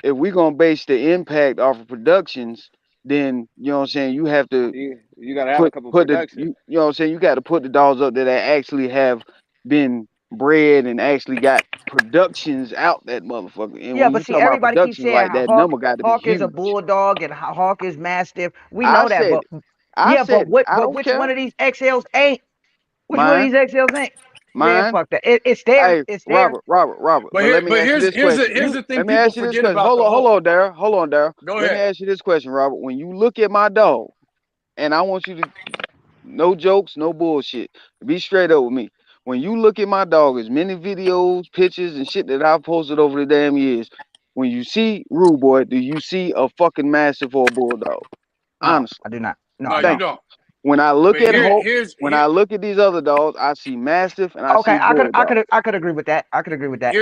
if we gonna base the impact off of productions, then you know what I'm saying. You have to You gotta have a couple put the productions. you know what I'm saying. You got to put the dogs up there that actually have been bred and actually got productions out that motherfucker. And Yeah, when but you see, talk about everybody keeps productions, saying like how that number got to be Hawk is a huge. bulldog and Hawk is mastiff. We I know that, said but it. I said it. I but don't which one care. of these XLs ain't? Which one of Mine, these XLs ain't? Man, mine. fuck that. It's there. Hey, It's there. Robert. But But let me but ask you this question. here's the thing Let me people ask you this forget question. about the Hold Hulk. on, Daryl. Hold on, Daryl. Go Let me ahead. ask you this question, Robert. When you look at my dog, and I want you to, no jokes, no bullshit. Be straight up with me. When you look at my dog, as many videos, pictures, and shit that I've posted over the damn years, when you see Rude Boy, do you see a fucking massive or a bulldog? No, Honestly, I do not. No, No, I you don't. thank you. don't. When I look But at Hope, when here I look at these other dogs, I see Mastiff and I Okay, see Bulldog. I could agree with that. I could agree with that.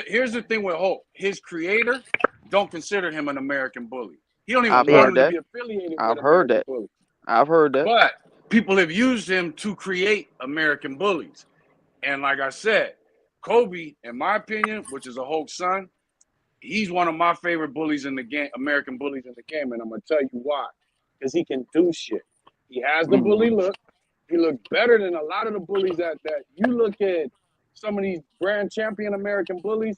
here's the thing with Hope. His creator don't consider him an American bully. He don't even I've Yeah, want heard him to that. be affiliated with I've heard American that. bully. I've heard that. But people have used him to create American bullies. And like I said, Kobe, in my opinion, which is a Hulk son, he's one of my favorite bullies in the game, American bullies in the game, and I'm gonna tell you why. Because he can do shit. He has the bully Mm-hmm. look. He looks better than a lot of the bullies that you look at. Some of these grand champion American bullies,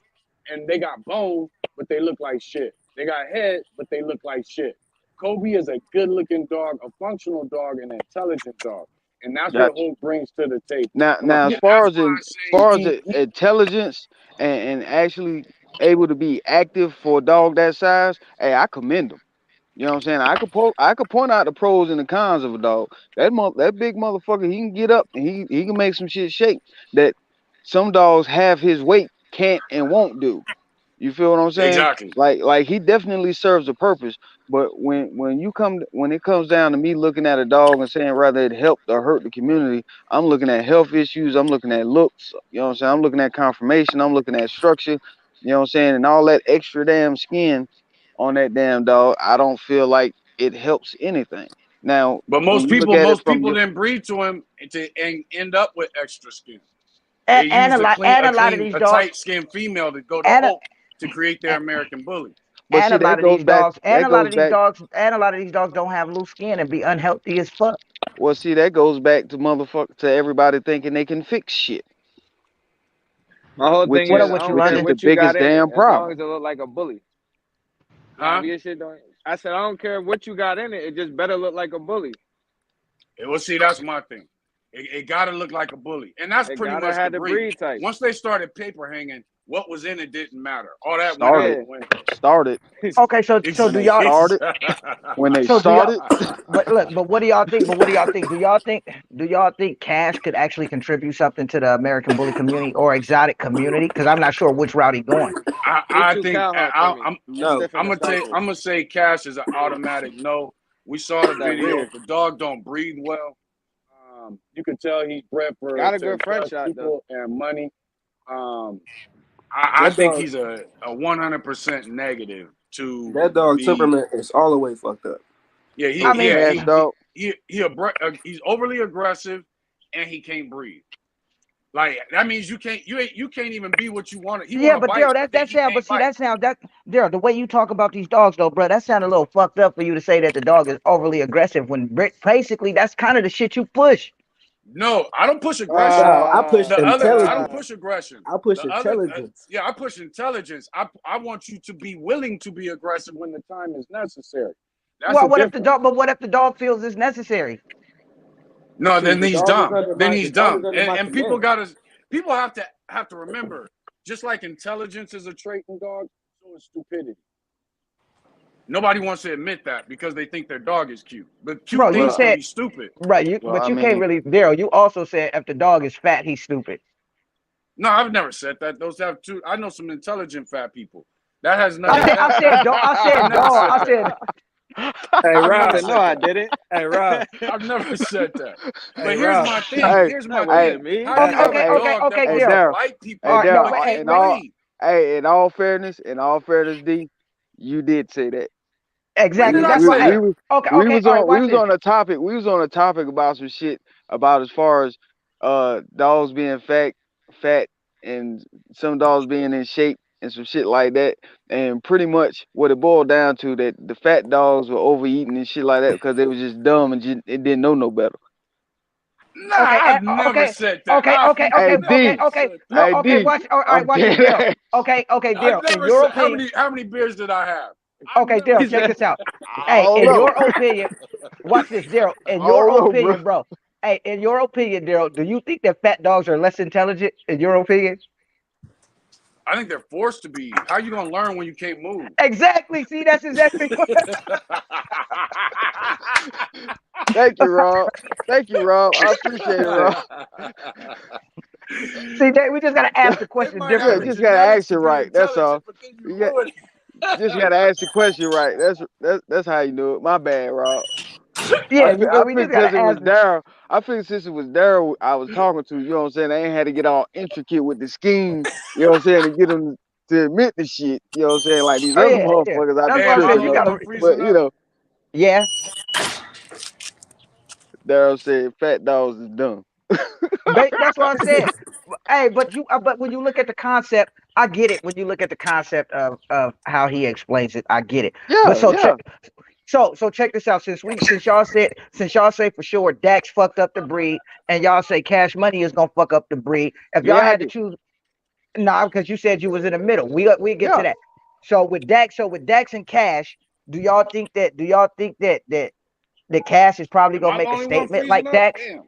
and they got bones, but they look like shit. They got head, but they look like shit. Kobe is a good-looking dog, a functional dog, and an intelligent dog, and that's what Gotcha. Hulk brings to the table. Now, as And that's far as why I say intelligence and actually able to be active for a dog that size, hey, I commend them. You know what I'm saying? I could point out the pros and the cons of a dog. That big motherfucker, he can get up and he can make some shit shake that some dogs have his weight can't and won't do. You feel what I'm saying? exactly. Like he definitely serves a purpose. But when it comes down to me looking at a dog and saying rather it helped or hurt the community, I'm looking at health issues, I'm looking at looks, you know what I'm saying? I'm looking at conformation, I'm looking at structure, you know what I'm saying, and all that extra damn skin on that damn dog, I don't feel like it helps anything. Now, But when you look at it most from people your didn't breed to him and end up with extra skin. They and used a lot of these a dogs, tight skinned female to go to and Hope to create their American bully. but see a lot that of these goes back dogs, that goes back and a lot of these dogs don't have loose skin and be unhealthy as fuck. well see that goes back to motherfucker to everybody thinking they can fix shit, My whole thing which What up is, is I with you, don't which care is London? the what you got biggest in it, damn as long problem. as it look like a bully. Like, if Huh? your shit don't, I said I don't care what you got in it. It just better look like a bully. Well, see, that's my thing. It got to look like a bully, and that's It pretty gotta much the have the breed. breed type. Once they started paper hanging, what was in it didn't matter. All that went out Started the Yeah. window. started Okay, so when do they y'all? started when they So do y'all? started. But look, but what do y'all think? But what do y'all think? Do y'all think Cash could actually contribute something to the American bully community or exotic community? Because I'm not sure which route he's going. He I too think cowherd for me and No. stiff in the stifle. I'm gonna say Cash is an automatic no. We saw the That video. rear The dog don't breathe well. You could tell he's bred got a to good front impress shot though. people and money. Um, I That think dog he's a 100% negative to that dog the temperament is all the way fucked up. yeah Who I mean, Cash dog? he's overly aggressive and he can't breathe. Like that means you can't even be what you want. He want yeah, to but bite, Daryl, but then that he sound, can't but see, bite. that sound that Daryl, the way you talk about these dogs, though, bro, that sound a little fucked up for you to say that the dog is overly aggressive when basically that's kind of the shit you push. No, I don't push aggression. No, I push I don't intelligence. push aggression. I push The other, intelligence. yeah, I push intelligence. I want you to be willing to be aggressive when the time is necessary. That's the Well, what if the difference. dog? But what if the dog feels it's necessary? No, Shoot, then the he's dog is dumb. under Then my he's the dog is dumb. under my And people command. people have to remember, just like intelligence is a trait in dogs, so is stupidity. Nobody wants to admit that because they think their dog is cute. But cute Bro, you things Well, can said be stupid. right, well, but I you can't mean, really, Daryl. You also said if the dog is fat, he's stupid. No, I've never said that. Those have two. I know some intelligent fat people. That has I nothing. said, I said, dog. I I've said, never dog. said I that. said, Hey I've I never Rob. said no, said I that. didn't. Hey Rob. I've never said that. Hey But here's Rob. my thing. hey, Here's That my hey, wasn't thing. me. How do okay, you have a okay, hey, okay, dog that okay, hey, wants to Daryl. Daryl, bite hey, All people right, no, Daryl, but hey, can't breathe? in all fairness, D, you did say that. When exactly. did I That's why. say Hey, that? okay, okay. All right, we watch was this. on a topic about some shit about as far as dogs being fat and some dogs being in shape and some shit like that, and pretty much what it boiled down to that the fat dogs were overeating and shit like that because they was just dumb and just, it didn't know no better. Nah, Okay, I've never okay, said that. okay, I've okay, okay, Hey okay, D, never okay. said No, that. hey okay. D, Watch. All right, I'm watch this, dead Daryl. ass. Okay, okay, I've Daryl. In never your said opinion, how many beers did I have? I've okay, never Daryl. He Check said, said this out. I Hey, don't in know, your opinion, watch this, Daryl. In I your don't know, bro. opinion, bro. Hey, in your opinion, Daryl, do you think that fat dogs are less intelligent? In your opinion? I think they're forced to be. How you gonna learn when you can't move? Exactly. See, that's exactly what. Thank you, Rob. Thank you, Rob. I appreciate it, Rob. See, we just gotta ask the They question might have Yeah, the differently. just gotta ask genetics it to be right. That's intelligent, all. but then you You got ruin it. just gotta ask the question right. That's how you do it. My bad, Rob. Yeah, you feel I we think just because gotta it was ask. Daryl. I think since it was Daryl I was talking to, you know what I'm saying? I ain't had to get all intricate with the scheme, you know what I'm saying, to get them to admit the shit. You know what I'm saying? Like these Oh other yeah, yeah. motherfuckers I That's be Hey, why I am I said tripping you low on. gotta. enough freezing But you up? know, Yeah, Daryl said fat dogs is dumb. that's what I said. Hey, but when you look at the concept, I get it. When you look at the concept of how he explains it, I get it. But Yeah, yeah, so check this out. Since y'all say for sure Dax fucked up the breed, and y'all say Cash Money is gonna fuck up the breed. If y'all had to Miyagi. choose, nah, because you said you was in the middle. We get to Yeah, that. So with Dax and Cash, do y'all think that Cash is probably Am gonna I the make a only one statement freezing like up? Dax? Damn.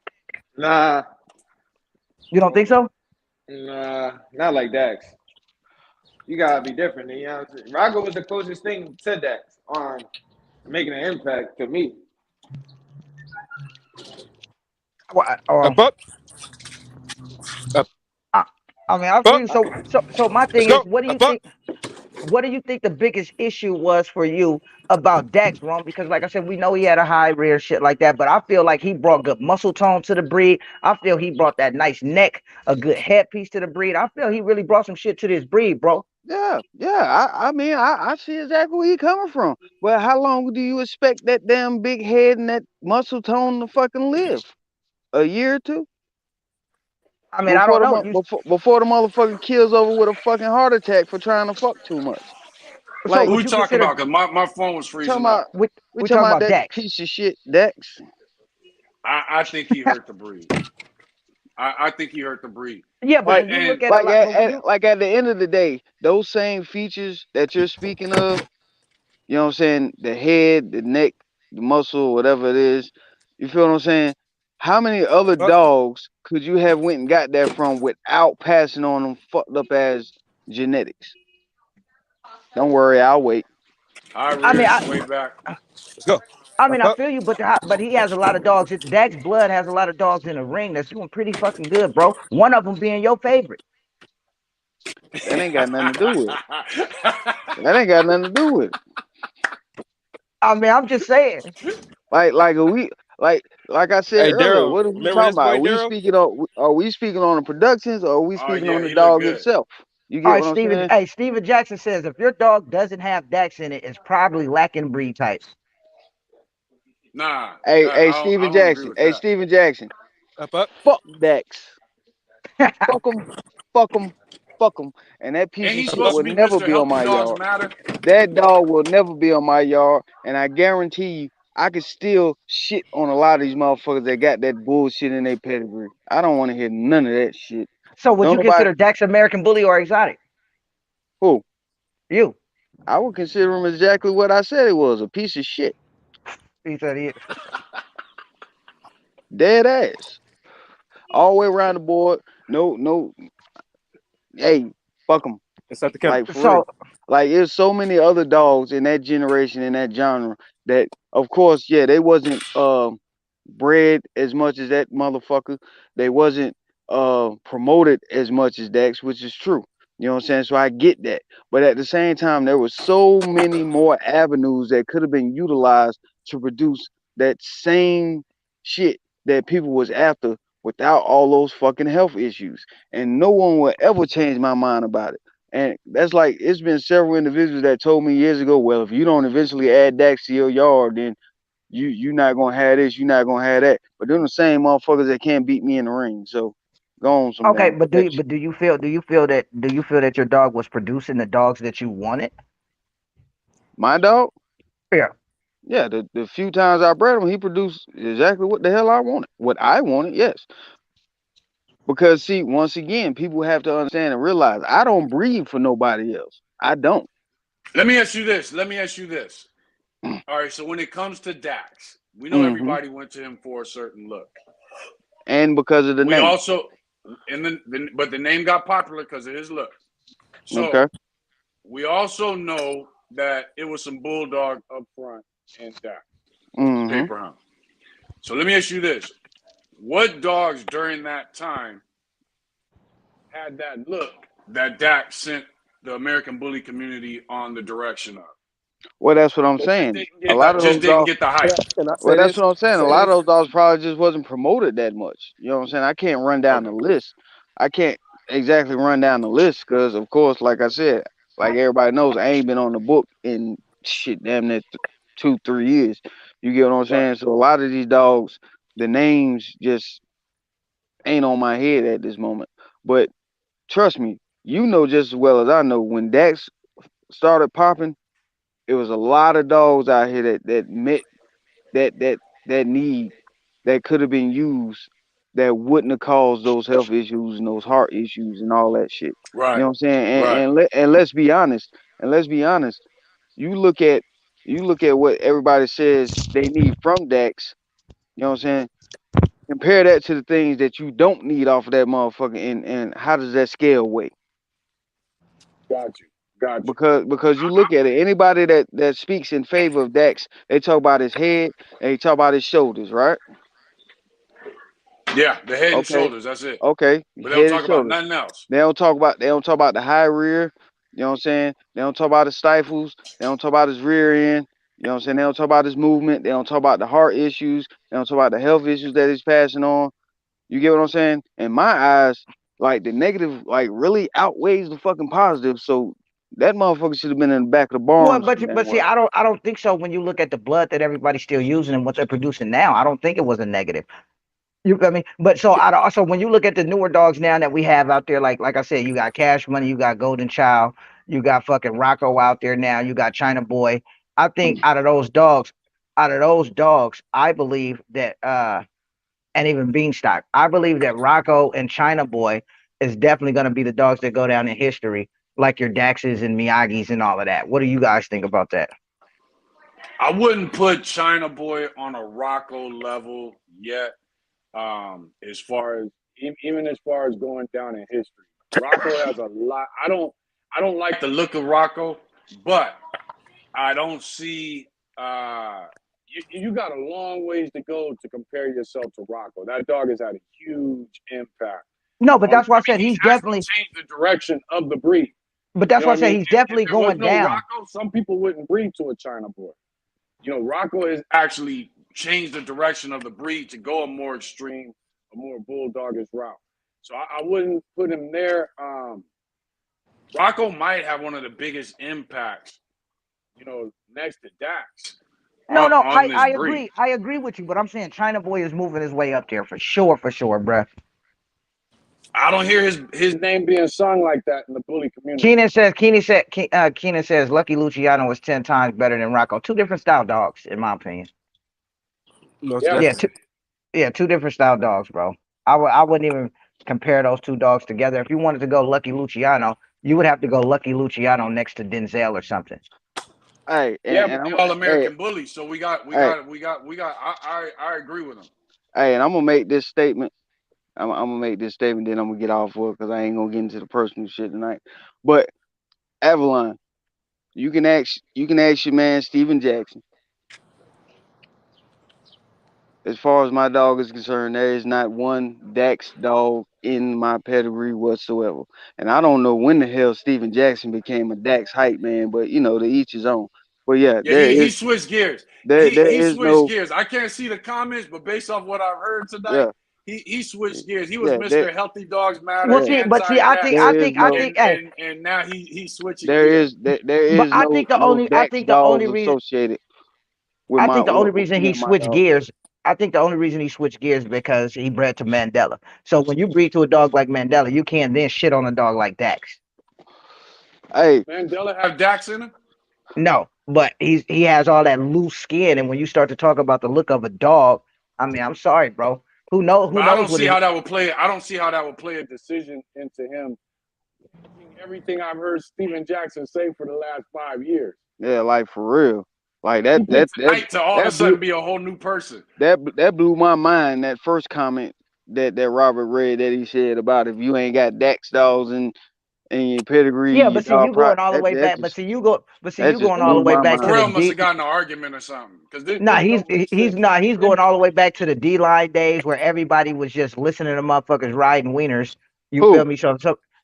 Nah, You don't think so? not like Dax. You gotta be different. You know what I'm saying? Rocco was the closest thing to Dax on making an impact to me. Or Up, up, up, I, I mean, I up. feel so. My Let's thing is, go. Up, up. what do you think the biggest issue was for you about Dax, Ron? Because like I said, we know he had a high rear shit like that, but I feel like he brought good muscle tone to the breed. I feel he brought that nice neck, a good headpiece to the breed. I feel he really brought some shit to this breed, bro. yeah, yeah. I mean, I see exactly where he coming from. But how long do you expect that damn big head and that muscle tone to fucking live? A year or two? I mean, I don't know. You Before the motherfucker kills over with a fucking heart attack for trying to fuck too much. so Like Who would we you talking consider about? Cause my phone was we talking freezing about up. we we talking talking about about that Dax? piece of shit Dex. I think he hurt the breed. I think he hurt the breed. Yeah, but Like when you And look at a lot, but when you like at the end of the day, those same features that you're speaking of, you know what I'm saying? The head, the neck, the muscle, whatever it is. You feel what I'm saying? How many other Up. dogs could you have went and got that from without passing on them fucked up ass genetics? Don't worry, I'll wait. I I mean, rears way back. Let's go. I mean, Up, I up. feel you, but he has a lot of dogs. Dax Blood has a lot of dogs in the ring that's doing pretty fucking good, bro. One of them being your favorite. That ain't got nothing to do with it. That ain't got nothing to do with it. I mean, I'm just saying. Like are we like I said Hey, earlier, Daryl. what are we Remember talking his about? boy, Daryl? Are we speaking on the productions or are we Oh speaking on yeah, the he looked dog good. itself? You All get right, what I'm Steven. saying? Hey, Steven Jackson says if your dog doesn't have Dax in it, it's probably lacking breed types. Nah, Hey, I Steven don't agree Jackson. with Hey, that. Steven Jackson. Up, up. Fuck Dex. Fuck him. Fuck him. Fuck him. And that piece And of he's Up, shit up. supposed to will be never Mr. be on Healthy my Dogs yard. Matter. That dog will never be on my yard. And I guarantee you, I could still shit on a lot of these motherfuckers that got that bullshit in their pedigree. I don't want to hear none of that shit. So would Don't you nobody consider Dax American Bully or exotic? who. You. I would consider him exactly what I said it was, a piece of shit. He said he. Dead ass. All the way around the board. No, no. Hey, fuck him. It's at the kennel. Like for real. So Like there's so many other dogs in that generation, in that genre, that of course, yeah, they wasn't bred as much as that motherfucker. They wasn't promoted as much as Dax, which is true. You know what I'm saying? So I get that. But at the same time, there was so many more avenues that could have been utilized to produce that same shit that people was after without all those fucking health issues. And no one will ever change my mind about it. And that's like it's been several individuals that told me years ago, well, if you don't eventually add Dax to your yard, then you not gonna have this, you not gonna have that. But they're the same motherfuckers that can't beat me in the ring. So go on some okay, damn but protection. do you feel that your dog was producing the dogs that you wanted? My dog, Yeah. yeah, the few times I bred him, he produced exactly what the hell I wanted. What I wanted, yes. Because see, once again, people have to understand and realize I don't breed for nobody else. I don't. Let me ask you this. Let me ask you this. All right, so when it comes to Dax, we know Hmm. everybody went to him for a certain look. And because of the We name. also, but the name got popular because of his look. So Okay. we also know that it was some bulldog up front in Dax, Hmm. paper hound. So let me ask you this: what dogs during that time had that look that Dax sent the American bully community on the direction of? Well, that's what I'm That just saying. didn't A get lot of those dogs. the hype. Can I Well, say that's this? what I'm Can I saying. A say lot of this? those dogs probably just wasn't promoted that much. You know what I'm saying? I can't run down Okay. the list. I can't exactly run down the list because, of course, like I said, like everybody knows, I ain't been on the book in shit damn near 2, 3 years. You get what I'm Right. saying? So a lot of these dogs, the names just ain't on my head at this moment. But trust me, you know just as well as I know when Dax started popping, it was a lot of dogs out here that met that that that need that could have been used that wouldn't have caused those health issues and those heart issues and all that shit. You Right. know what I'm saying? Right. And let's be honest. And let's be honest. You look at you look at what everybody says they need from Dax. You know what I'm saying? Compare that to the things that you don't need off of that motherfucker, and how does that scale weigh? Got you. Got you. Because you look at it, anybody that speaks in favor of Dax, they talk about his head and they talk about his shoulders, right? Yeah, the head and Okay, shoulders. That's it. okay, But they don't head and talk about shoulders. nothing else. They don't talk about the high rear. You know what I'm saying? They don't talk about his stifles. They don't talk about his rear end. You know what I'm saying? They don't talk about his movement. They don't talk about the heart issues. They don't talk about the health issues that he's passing on. You get what I'm saying? In my eyes, like the negative, like really outweighs the fucking positive. So that motherfucker should have been in the back of the Well, barn some but damn see, well. I don't think so. When you look at the blood that everybody's still using and what they're producing now, I don't think it was a negative. You feel me? But so I also when you look at the newer dogs now that we have out there, like I said, you got Cash Money, you got Golden Child, you got fucking Rocco out there now, you got China Boy. I think out of those dogs, I believe that and even Beanstalk, I believe that Rocco and China Boy is definitely gonna be the dogs that go down in history, like your Daxes and Miyagi's and all of that. What do you guys think about that? I wouldn't put China Boy on a Rocco level yet. As far as even as far as going down in history, Rocco has a lot. I don't like the look of Rocco, but I don't see. You got a long ways to go to compare yourself to Rocco. That dog has had a huge impact No, but on. that's why I I mean, said he's he's actually definitely. changed the direction of the breed. But You that's know why I what I said mean? he's If definitely there was going no down. Rocco, some people wouldn't breed to a China Boy. You know, Rocco has actually changed the direction of the breed to go a more extreme, a more bulldogish route. So I wouldn't put him there. Rocco might have one of the biggest impacts, you know, next to Dax No, no, on I, this I breed. agree. I agree with you, but I'm saying China Boy is moving his way up there for sure, bruh. I don't hear his name being sung like that in the bully community. Keenan says Lucky Luciano was 10 times better than Rocco. Two different style dogs, in my opinion. Most Yeah, Yeah, definitely. two different style dogs, bro. I wouldn't even compare those two dogs together. If you wanted to go Lucky Luciano, you would have to go Lucky Luciano next to Denzel or something. Hey, yeah, and but I'm they all hey American bullies. So hey we got. I agree with him. hey, and I'm gonna make this statement. I'm gonna make this statement, then I'm gonna get off of it because I ain't gonna get into the personal shit tonight. But Avalon, you can ask your man Steven Jackson. As far as my dog is concerned, there is not one Dax dog in my pedigree whatsoever. And I don't know when the hell Steven Jackson became a Dax hype man, but to each his own. But yeah, Yeah, he switched gears. there He is switched no gears. I can't see the comments, but based off what I've heard tonight, yeah he switched gears. He was yeah there Mr. Healthy Dogs Matter, Well, yeah see, but see, anti I think, there I Dax, is think, I no think, hey, and now he's switching there gears. is there but is no I Dax think the only dogs reason associated with I my think the only with reason me he and my switched dog. gears, I think the only reason he switched gears because he bred to Mandela. So when you breed to a dog like Mandela, you can't then shit on a dog like Dax. Hey, Mandela have Dax in him, No, but he has all that loose skin, and when you start to talk about the look of a dog, I mean, I'm sorry, bro. Who but I knows don't what see his how that would play. I don't see how that would play a decision into him changing everything I've heard Steven Jackson say for the last 5 years. yeah, like for real, like What he did tonight to all of a that blew sudden be a whole new person. that blew my mind. That first comment that Robert read that he said about if you ain't got Dax dogs and your pedigree, Yeah, your but see, dog you pro going all the that way back. that You just going all the blew way my back to the mind. Pharrell must D. have gotten in an argument or something because Nah, this don't make he's sense. not. He's going all the way back to the D line days where everybody was just listening to motherfuckers riding wieners. You feel Who? me? So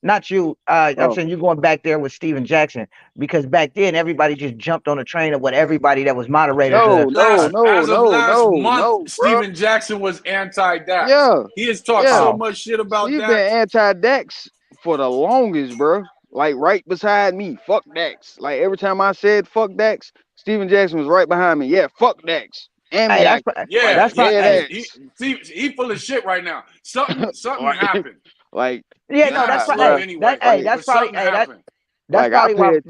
not you. I'm Oh saying you going back there with Steven Jackson because back then everybody just jumped on the train of what everybody that was moderators. no, no, no, As of no, last no, month, no, bro. Steven Jackson was anti-Dax. Yeah, He has talked yeah. so Oh, much shit about He been Dax. anti-Dax for the longest, bro. Like right beside me. Fuck Dax. Like every time I said fuck Dax, Steven Jackson was right behind me. Yeah, fuck Dax. And hey, Miyagi. Like Yeah, that's he probably dead hey. ass. he full of shit right now. Something like, happened. like, Yeah, He's no, not that's nah, probably slick bro. hey, anyway, that hey, Like, that's but probably something hey happened. that's like I probably why pay,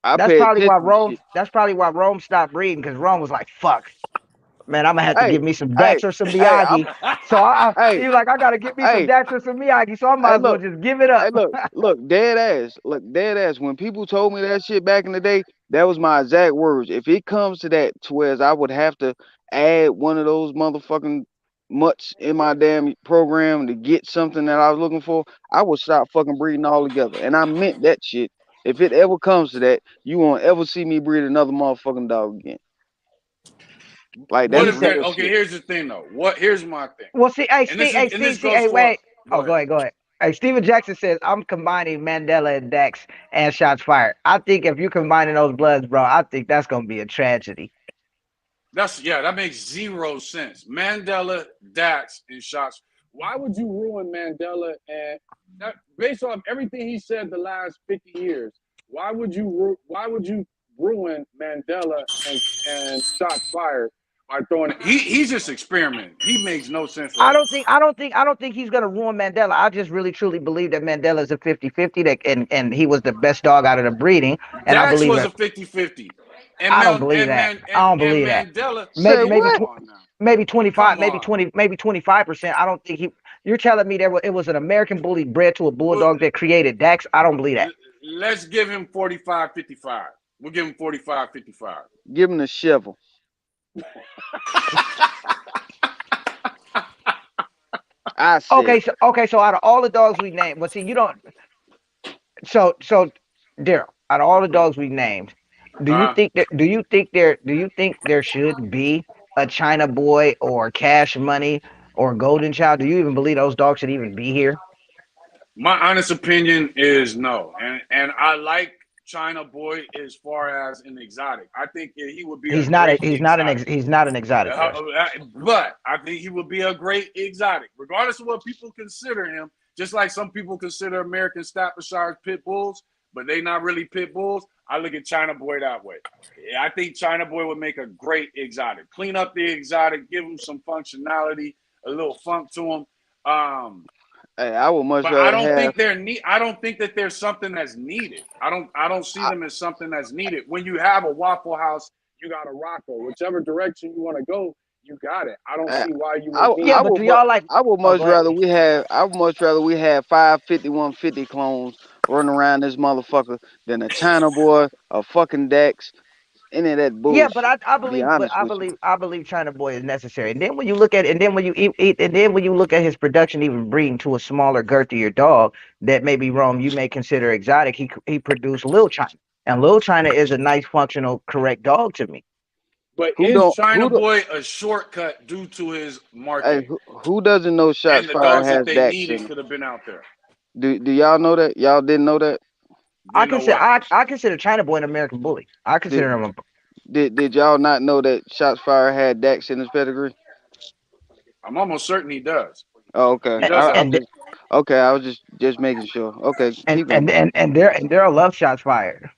I pay attention to shit. That's probably why Rome stopped breeding because Rome was like, fuck, man, I'm gonna have to Hey, give me some hey, Dax or some hey, Miyagi. So he hey, was like, I gotta get me some hey, Dax or some Miyagi, so I might hey, as well look. just give it Hey, up. look, dead ass. Look, dead ass. When people told me that shit back in the day, that was my exact words. If it comes to that, to where I would have to add one of those motherfucking mutts in my damn program to get something that I was looking for, I would stop fucking breeding altogether. And I meant that shit. If it ever comes to that, you won't ever see me breed another motherfucking dog again. Like What He that's if said, there? real Okay, shit. here's the thing though. Here's my thing, well, see, hey, and this Steve, is hey, and this Steve, see, goes hey, for. wait. Go Oh, ahead. go ahead. Hey, Steven Jackson says I'm combining Mandela and Dax and shots fired. I think if you're combining those bloods, bro, I think that's gonna be a tragedy. That makes zero sense. Mandela, Dax, and shots. Why would you ruin Mandela and that based off everything he said the last 50 years? Why would you ruin Mandela and shots fired by throwing it? He's just experimenting. He makes no sense right now. I don't think he's gonna ruin Mandela. I just really truly believe that Mandela's a 50-50 that and he was the best dog out of the breeding. And I Dax believe was that a 50-50. And I don't Mel believe and that. man I don't and believe that. Mandela, Say Maybe come what? on now. maybe 25, Come on. maybe 25%. I don't think he you're telling me it was an American bully bred to a Well, bulldog that created Dax. I don't believe that. let's give him 45-55. We'll give him 45-55. Give him the shovel. I said it. Okay, so out of all the dogs we named, but see you don't so Daryl, out of all the dogs we named, Uh, do you think there should be a China boy or Cash Money or Golden Child? Do you even believe those dogs should even be here? my honest opinion is no, and I like China Boy as far as an exotic. I think he would be a great exotic. He's not an exotic for us. But I think he would be a great exotic, regardless of what people consider him. Just like some people consider American Staffordshire pit bulls, but they not really pit bulls. I look at China Boy that way. I think China Boy would make a great exotic. Clean up the exotic, give him some functionality, a little funk to him. Hey, I would much But I rather don't have. think I don't think that there's something that's needed. I don't see them as something that's needed. When you have a Waffle House, you got a Rocco. Whichever direction you want to go, you got it. I don't I, see why you would I, Yeah, need. I but would do y'all like? I would Oh, much go ahead. rather we have I would much rather we have 55150 clones running around this motherfucker than a China boy, a fucking Dex, any of that Yeah, but bullshit. I Be believe, honest with you. I believe China Boy is necessary. And then when you look at, and then when you and then when you look at his production, even breeding to a smaller, girthier dog that may be wrong, you may consider exotic. He produced Lil China, and Lil China is a nice, functional, correct dog to me. But Who is don't China who do, Boy a shortcut due to his hey, marketing who doesn't know shots and the fired dogs that has they Dax in needed them? could have been out there? Do y'all know that? Y'all didn't know that? Didn't know what? I consider China Boy an American bully. I consider Did him a did y'all not know that shots fired had Dax in his pedigree? I'm almost certain he does. Oh, okay. He does have I'm and it. just okay. I was just making sure. Okay, keep going. there are love shots fired.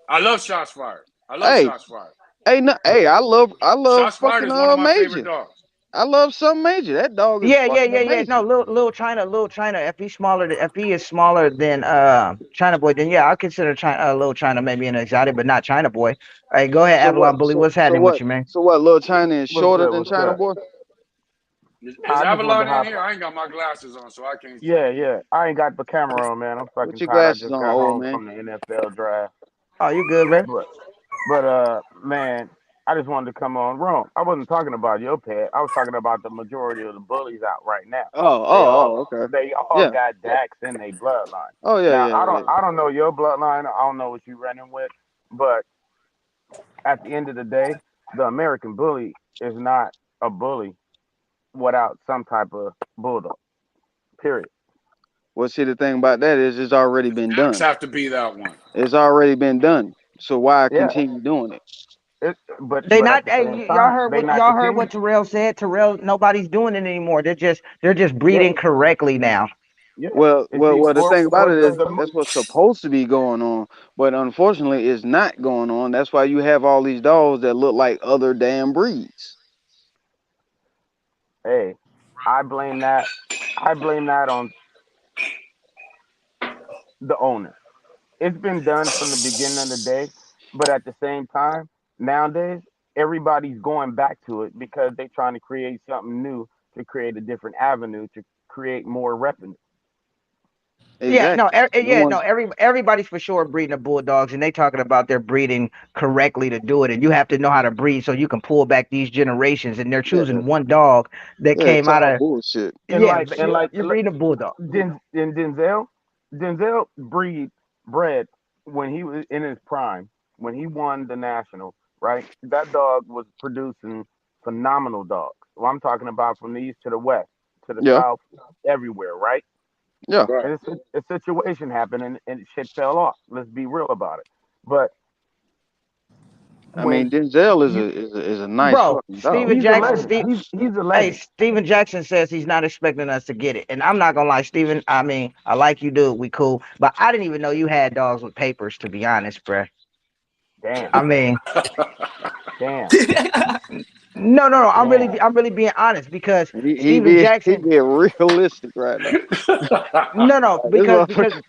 I love shots fired. I love Hey, shots fired. hey, no, hey, I love Shots fired fucking is one of my favorite Major. dogs. I love some Major. That dog is fucking Yeah. No, amazing. little China. If he is smaller than China Boy, then yeah, I consider China little China maybe an exotic, but not China Boy. Hey, go ahead, So what? Avalon Bully. What's happening with you, man? So what? Little China is What's shorter good? than What's China good? boy. Is I just wanted Avalon to in hop. here? I ain't got my glasses on, so I can't see. Yeah, yeah. I ain't got the camera on, man. I'm Put fucking your tired. I glasses just on, got old home man. from the NFL draft. Oh, you good, man? But man, I just wanted to come on wrong. I wasn't talking about your pet. I was talking about the majority of the bullies out right now. Okay. They all Yeah. got Dax in their bloodline. Oh yeah, Now yeah, yeah. I don't know your bloodline. I don't know what you running with, but at the end of the day, the American bully is not a bully without some type of bulldog. Period. Well, see, the thing about that is it's already been Dax done. have to be that one. It's already been done. So why Yeah, continue doing it? They but at not. the Hey, same y'all time, heard they what not y'all heard what continuing. Terrell said. Terrell, nobody's doing it anymore. They're just Yeah, breeding correctly now. yeah. Well, And see, the thing about it is the that's what's supposed to be going on, but unfortunately, it's not going on. That's why you have all these dogs that look like other damn breeds. hey, I blame that. I blame that on the owner. It's been done from the beginning of the day, but at the same time, nowadays everybody's going back to it because they're trying to create something new to create a different avenue to create more revenue. Yeah, no, Exactly. No yeah, no. one's Everybody's for sure breeding the bulldogs, and they talking about they're breeding correctly to do it. And you have to know how to breed so you can pull back these generations. And they're yeah, choosing one dog that yeah. came It's out all of bullshit. And yeah. like But and you're breeding a bulldog. Denzel bred when he was in his prime, when he won the national, right? That dog was producing phenomenal dogs. Well, I'm talking about from the east to the west, to the Yeah, south, everywhere, right? yeah. Right. And a situation happened and shit fell off. Let's be real about it. But I mean, when Denzel is you a nice Bro, fucking dog. Steven he's a Jackson. legend. He's a Hey, legend. Steven Jackson says he's not expecting us to get it, and I'm not gonna lie, Steven. I mean, I like you, dude. We cool, but I didn't even know you had dogs with papers. To be honest, bruh. Damn, I mean, damn, no. damn. I'm really being honest because He Steven be he Jackson. being realistic right now. No, Like, this because motherfucker,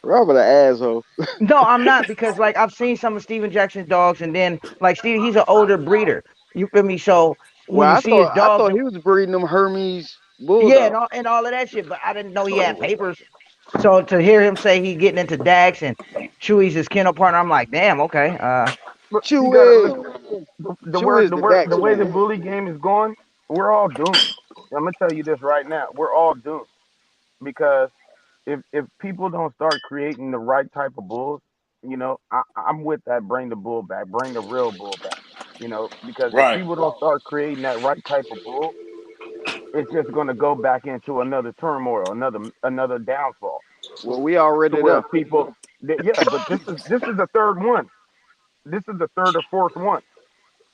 Robert, an asshole. no, I'm not because like I've seen some of Steven Jackson's dogs, and then like Steve, he's an older breeder. You feel me? So when Well, you see his I dogs, thought he was breeding them Hermes yeah, bulldogs. and all of that shit, but I didn't know he had papers. So to hear him say he getting into Dax and Chewy's his kennel partner, I'm like, damn, okay. But you gotta Chewy, look. Chewy is the The Dax way the man. bully game is going, we're all doomed. I'm gonna tell you this right now, we're all doomed because if people don't start creating the right type of bulls, I'm with that. Bring the bull back, bring the real bull back. Because if Right. people don't start creating that right type of bull, it's just gonna go back into another turmoil, another downfall, Well, we to already where there. people, yeah, but this is the third one. This is the third or fourth one.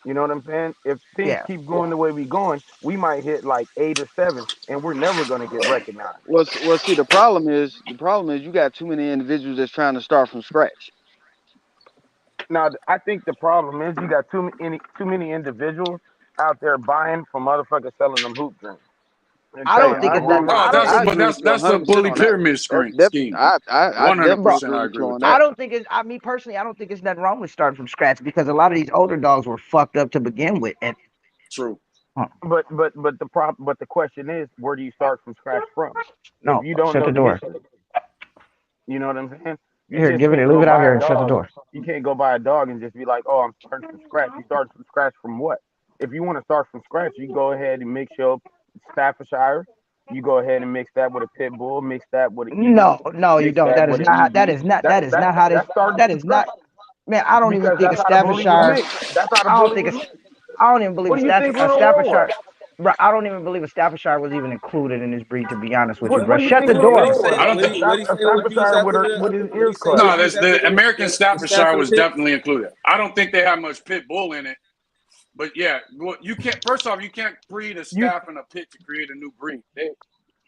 You know what I'm saying? If things Yeah. keep going the way we going, we might hit like 8 or 7, and we're never gonna get recognized. See, the problem is you got too many individuals that's trying to start from scratch. Now, I think the problem is you got too many individuals out there buying from motherfuckers selling them hoop dreams and I don't telling think I them, it's oh that. agree. Oh, I no, don't that's I think but it's agree with you that's the 100% bully on that. pyramid scheme. I definitely bro. 100% agree I with agree you with on that. that. I don't think it's. I mean, personally, I don't think it's nothing wrong with starting from scratch because a lot of these older dogs were fucked up to begin with. And True. huh, but the question is, where do you start from scratch from? If no, you don't shut know the the door. history, you know what I'm saying? You Here, just give it. can't Leave go it out buy here a and shut the dog. door. You can't go buy a dog and just be like, oh, I'm starting from scratch. You start from scratch from what? If you want to start from scratch, you go ahead and mix your Staffordshire. You go ahead and mix that with a pit bull. Mix that with an Eve. No, you Mix don't. that That is with an not. That EB. is not. That's That is that's not how this. that's starting That from is not. scratch Man, I don't even because think a that's how the bully was Staffordshire. made. That's how the I don't bully think was it's. made. I don't even believe What do you think A Little War was? Staffordshire. Bro, I don't even believe a Staffordshire was even included in this breed. To be honest with you, What bro, what do you shut think the Little What door, do you War bro. was? say? I don't think A What he used Staffordshire after the? with his What do ears you say? closed. What no, he used that's after the American the staff Staffordshire of the was pit? definitely included. I don't think they have much pit bull in it, but yeah, you can't. First off, you can't breed a You staff and a pit to create a new breed.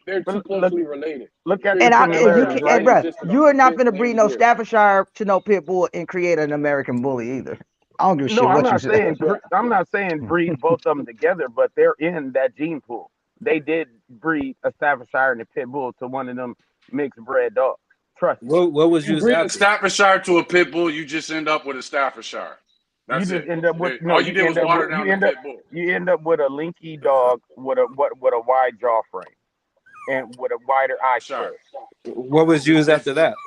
They're too look closely related. look You at the create pit And you bulls similarities, can, that hey, right? only bro, existed you on the are not pit gonna breed and no gear. Staffordshire to no pit bull and create an American bully either. I don't give a No, shit what you say. I'm not saying breed both of them together, but they're in that gene pool. They did breed a Staffordshire and a pit bull to one of them mixed bred dogs. Trust me. What was You used breed a after? Staffordshire to a pit bull, you just end up with a Staffordshire. You That's just it. end up with no. All you You did end was up water with down the pit bull. you end up with a linky dog with a wide jaw frame and with a wider eye Sure. square. What was used after that?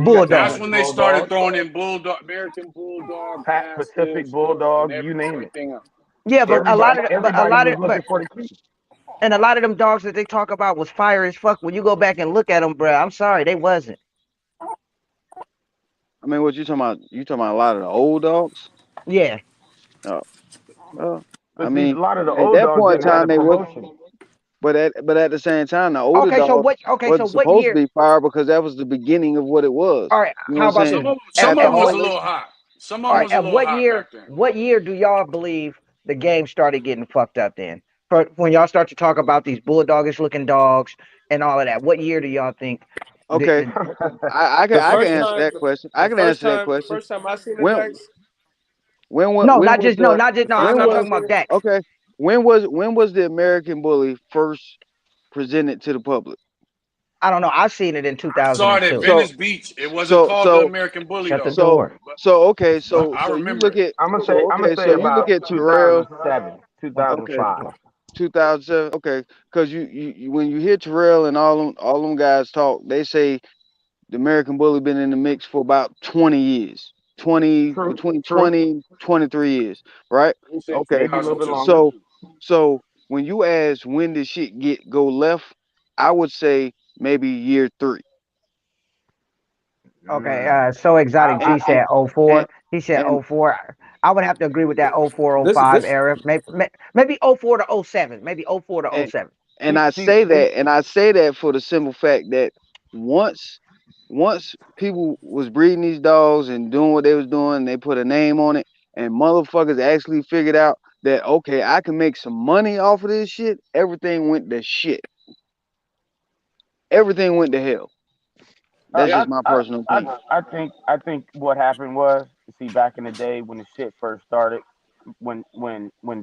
You got your That's Bulldog. French when they started bulldog, throwing in bulldog, American bulldog, Pacific mastiffs, and bulldog, you name it. everything else. Yeah, but a Everybody lot was of, looking for the key. and a lot of them dogs that they talk about was fire as fuck. When you go back and look at them, bro, I'm sorry, they wasn't. I mean, what you talking about? You talking about a lot of the old dogs? Yeah, Oh, well, I But see, a mean, lot of the at old that dogs point in didn't have time, the they was promotion. but at the same time, the older Okay, so dog what? Okay, so wasn't what supposed to year? be fire because that was the beginning of what it was. All right, You know what how I'm about saying? this? Some of After them was What? a all this, little hot. Some of All them right, was a at little what hot year? back then. What year do y'all believe the game started getting fucked up? Then, for when y'all start to talk about these bulldogish looking dogs and all of that, what year do y'all think? okay, The I can first answer time, that question. I the can first answer that time, the question. first time I seen the When Dax, No, when not was just no, the not just the no. first I'm when not time I was talking seen about it, Dex. okay when was the American Bully first presented to the public? I don't know. I seen it in I saw it at 2002. So Venice Beach. It wasn't so called the so American Bully Shut the though. so door. But okay, but so I you remember look it. at so I'm gonna okay, say so you look about at Terrell. 2007, Okay, 2005. 2007. Okay, because when you hear Terrell and all them guys talk, they say the American Bully been in the mix for about 20 years, 20 True, between true. 20 23 years, right? We say Okay, Maybe a little bit 2002. longer. so so when you ask when did shit get go left, I would say maybe year three. Okay, Mm. so exotic I, And G said oh and 04. He said and oh 04. I would have to agree with that oh 04, oh this 05 this era. Maybe oh 04 to oh 07. Maybe oh 04 to oh and 07. and I see, say see. that and I say that for the simple fact that once once people was breeding these dogs and doing what they was doing, they put a name on it, and motherfuckers actually figured out that okay, I can make some money off of this shit. Everything went to shit. Everything went to hell. I, That's I, just my I, personal opinion. I think what happened was, see, back in the day when the shit first started, when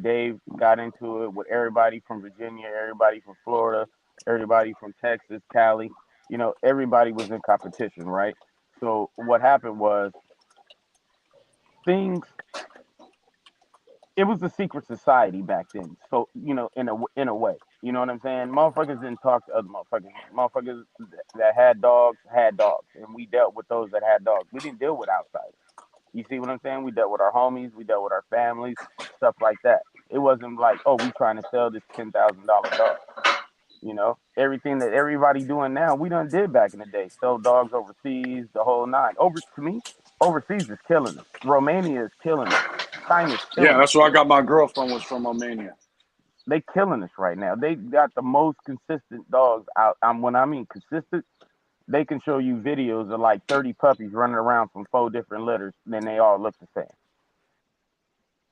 Dave got into it with everybody from Virginia, everybody from Florida, everybody from Texas, Cali, everybody was in competition, right? So what happened was things. It was a secret society back then. So in a way, you know what I'm saying? Motherfuckers didn't talk to other motherfuckers. Motherfuckers that had dogs, and we dealt with those that had dogs. We didn't deal with outsiders. You see what I'm saying? We dealt with our homies, we dealt with our families, stuff like that. It wasn't like, oh, we trying to sell this $10,000 dog. Everything that everybody doing now, we done did back in the day. Sell dogs overseas, the whole nine. Over to me, overseas is killing us. Romania is killing us. China's Yeah, killing us. that's where I got my girl from. Was from Romania. They killing us right now. They got the most consistent dogs out. When I mean consistent, they can show you videos of like 30 puppies running around from 4 different litters, and they all look the same.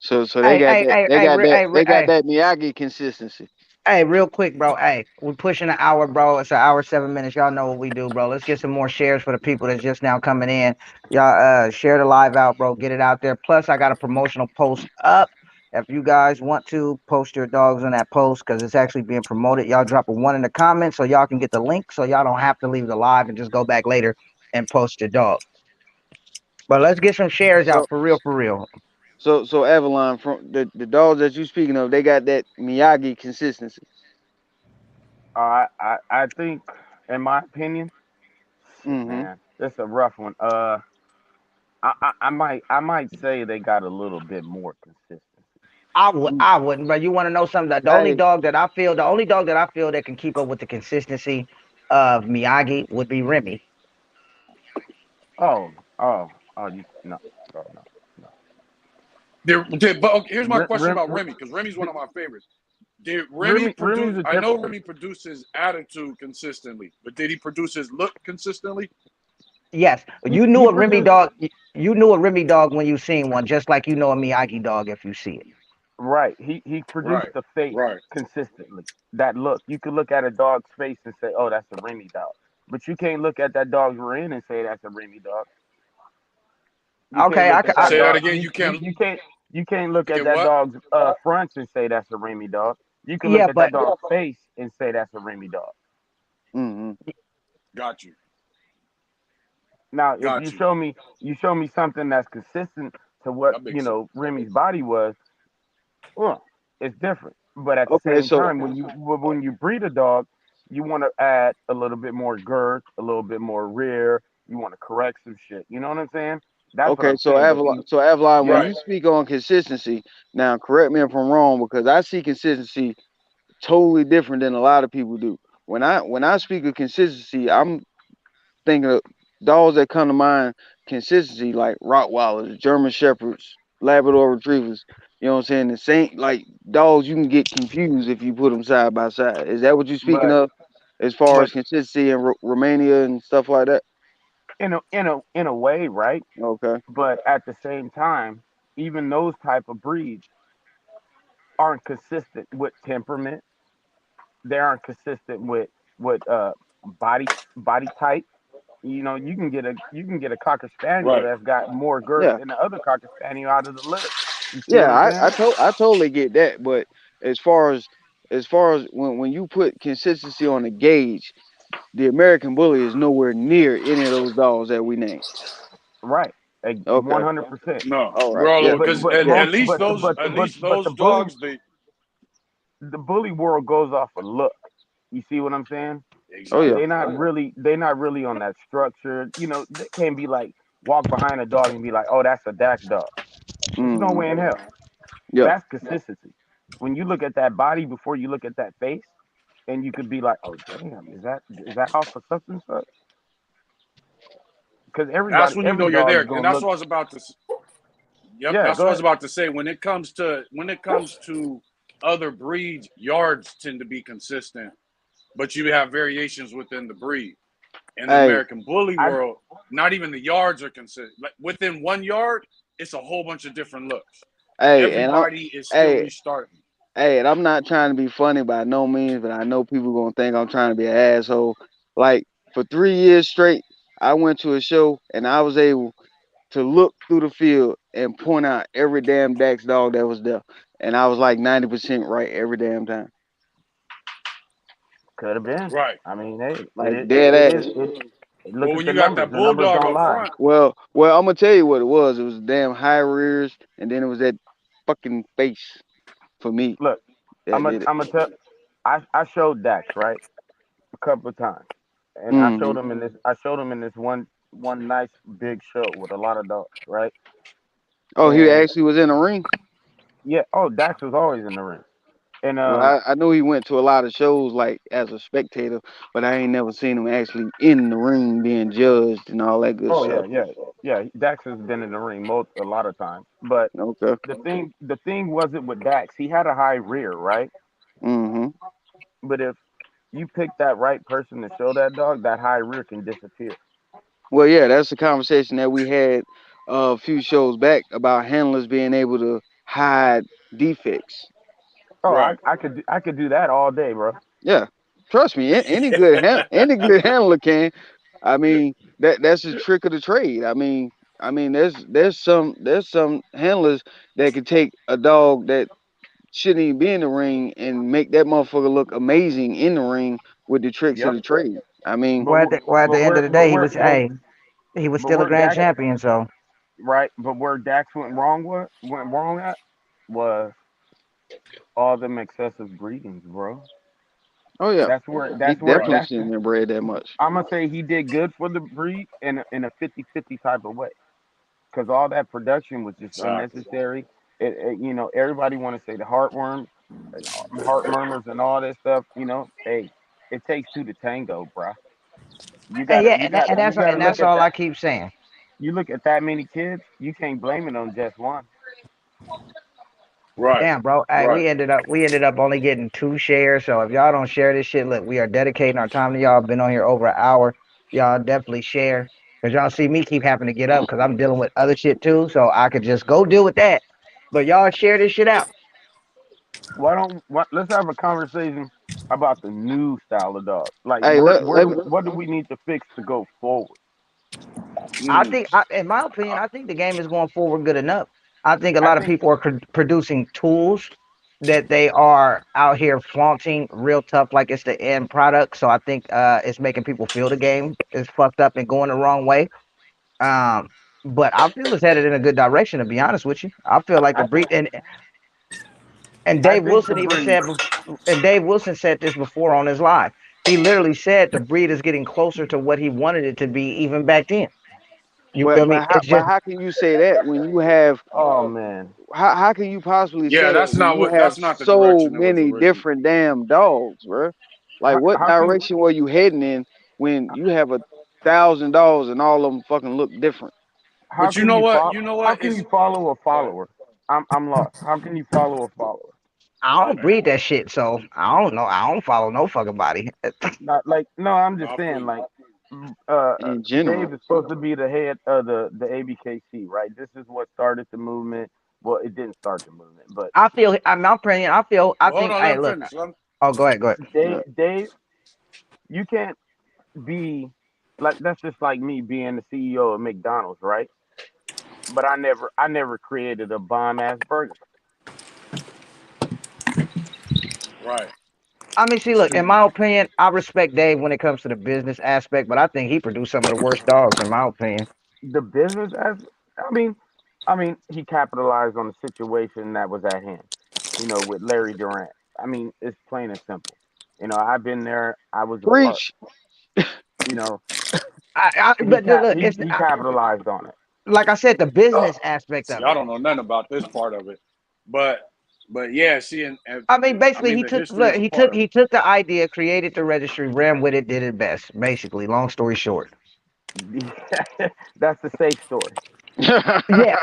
So they Hey, got hey, that hey, they hey, got that they got hey, that Miyagi consistency. hey, real quick, bro. Hey, we're pushing an hour, bro. It's an hour, 7 minutes. Y'all know what we do, bro. Let's get some more shares for the people that's just now coming in. Y'all share the live out, bro. Get it out there. Plus, I got a promotional post up. If you guys want to post your dogs on that post because it's actually being promoted, y'all drop a one in the comments so y'all can get the link so y'all don't have to leave the live and just go back later and post your dog. But let's get some shares out So for real, for real. so Avalon from the dogs that you speaking of, they got that Miyagi consistency. I think, in my opinion, shit, Hmm. man, that's a rough one. I might say they got a little bit more consistency. I wouldn't, but you want to know something? Hey, The only dog that I feel that can keep up with the consistency of Miyagi would be Remy. Oh, oh, you no, oh, no, no. But okay, here's my Rem, question Rem, about Remy because Remy's one of my favorites. Did Remy Remy's produce? a I know different. Remy produces attitude consistently, but did he produce his look consistently? Yes, you He knew a Remy produced dog. You knew a Remy dog when you seen one, just like you know a Miyagi dog if you see it. right. He produced Right, the face right. consistently. That look, you could look at a dog's face and say, "Oh, that's a Remy dog," but you can't look at that dog's rear and say that's a Remy dog. You can't Okay, look at that Say that dog. again. You You you, can't you can't you can't look look at at that what? dog's fronts and say that's a Remy dog. You can look yeah, at that but dog's face and say that's a Remy dog. hmm Got you. Now, if Got you. you show me something that's consistent to what That makes sense. Remy's body was, well, it's different. But at the Okay, same so time, when you breed a dog, you want to add a little bit more girth, a little bit more rear. You want to correct some shit. You know what I'm saying? That's what okay, I'm saying. But see, So Avalon, when yeah, you Right. speak on consistency, now correct me if I'm wrong because I see consistency totally different than a lot of people do. When I speak of consistency, I'm thinking of dogs that come to mind consistency like Rottweilers, German Shepherds. Labrador retrievers. You know what I'm saying? The same like dogs, you can get confused if you put them side by side. Is that what you're speaking but of, as far but as consistency in Romania and stuff like that? in a way, right? Okay. But at the same time, even those type of breeds aren't consistent with temperament. They aren't consistent with body type. You know, you can get a cocker spaniel Right. that's got more girth Yeah. than the other cocker spaniel out of the litter. You see Yeah. what I'm saying? I totally get that. But as far as when you put consistency on a gauge, the American Bully is nowhere near any of those dogs that we named. Right. Okay. 100%. No, All we're right. all Yeah. over But because but Yeah. at most least but those but but but the bully dogs they the bully world goes off of look. You see what I'm saying? Oh yeah. exactly. They're not really on that structure. You know, they can't be like walk behind a dog and be like, oh, that's a Dax dog. There's no Mm. way in hell. Yeah. That's consistency. When you look at that body before you look at that face, and you could be like, oh damn, is that off of such and such? Because That's everybody, when you every know you're dog is there, and gonna that's look. what I was about to. Yep, Yeah, that's go what I was ahead. about to say. When it comes to other breeds, yards tend to be consistent, but you have variations within the breed. In the Hey. American Bully I world, not even the yards are consistent. Like within 1 yard, it's a whole bunch of different looks. Hey. And I'm. Everybody is still Hey. restarting. Hey, and I'm not trying to be funny by no means, but I know people gonna think I'm trying to be an asshole. Like for 3 years straight, I went to a show and I was able to look through the field and point out every damn Dax dog that was there, and I was like 90% right every damn time. could have been. Right. I mean, hey, Like dead it is. ass. Look But at when the you got numbers. that The numbers bulldog don't up lie. front, Well, I'm gonna tell you what it was. It was damn high rears, and then it was that fucking face for me Look, that I'm a did it. I'm a tell. I showed Dax right a couple of times, and I Hmm. showed him in this. I showed him in this one nice big show with a lot of dogs, right? Oh, he And actually was in the ring. yeah, oh, Dax was always in the ring, and Well, I knew he went to a lot of shows like as a spectator, but I ain't never seen him actually in the ring being judged and all that good oh yeah, stuff. yeah, yeah. Dax has been in the ring a lot of times, but Okay. the thing wasn't with Dax. He had a high rear, right? Hmm. But if you pick that right person to show that dog, that high rear can disappear. Well, yeah, that's the conversation that we had a few shows back about handlers being able to hide defects. Oh, right? I could do that all day, bro. Yeah, trust me, any good handler can. I mean, that's a trick of the trade. I mean, there's some handlers that could take a dog that shouldn't even be in the ring and make that motherfucker look amazing in the ring with the tricks of Yep. the trade. I mean, But Well, at but the end of where the but day, where but he was but still a where grand Dax champion. So right, but where Dax went wrong at was all them excessive breedings, bro. oh yeah, That's where he that's where Right. definitely that's shouldn't have bred that much. I'm gonna say he did good for the breed in a 50-50 type of way because all that production was just Exactly. unnecessary. Everybody want to say the heartworms, heart murmurs, and all that stuff. Hey, it takes two to tango, bruh. You and gotta, yeah, you gotta, you gotta and look that's at all that. I keep saying. You look at that many kids, you can't blame it on just one. Right. Damn, bro. Hey, Right. we ended up only getting 2 shares. So if y'all don't share this shit, look, we are dedicating our time to y'all. Been on here over an hour. Y'all definitely share. Cause y'all see me keep having to get up because I'm dealing with other shit too. So I could just go deal with that. But y'all share this shit out. Let's have a conversation about the new style of dog. Like, Hey, what do we need to fix to go forward? Mm. In my opinion, I think the game is going forward good enough. I think a I lot of think people are producing tools that they are out here flaunting real tough, like it's the end product. So I think it's making people feel the game is fucked up and going the wrong way. Um, but I feel it's headed in a good direction. To be honest with you, I feel like the I breed and I Dave think the Wilson even breed. said, and Dave Wilson said this before on his live. He literally said the breed is getting closer to what he wanted it to be even back then. You but feel me? It's but just how can you say that when you have Oh man, how can you possibly Yeah, say that when you have that's not the so direction it was many originally. different damn dogs, bro? Like, how, what how can direction were you heading in when you have 1,000 dogs and all of them fucking look different? How But you can know you what? follow? You know How what? can It's you follow a go ahead. follower? I'm lost. How can you follow a follower? I don't breed that shit, so I don't know. I don't follow no fucking body. Not like no. I'm No, just I feel saying you. like in Dave general. is supposed to be the head of the ABKC, right? This is what started the movement. Well, it didn't start the movement, but I feel I'm not praying. I feel. I Well, hold think. on, let Hey, him look. finish. Let him, Oh, go ahead. Go ahead. Yeah. Dave, you can't be like that's just like me being the CEO of McDonald's, right? But I never created a bomb ass burger. right. I mean, see, look. In my opinion, I respect Dave when it comes to the business aspect, but I think he produced some of the worst dogs, in my opinion. The business as I mean, he capitalized on the situation that was at hand. With Larry Durant. I mean, it's plain and simple. I've been there. I was a part. Preach. You know, But look, it's he capitalized on it. like I said, the business aspect See, of I it. don't know nothing about this part of it, but yeah, see, and I mean, I basically, mean he the took history look, is a part of he it. took the idea, created the registry, ran with it, did it best. Basically, long story short. That's the safe story. Yeah,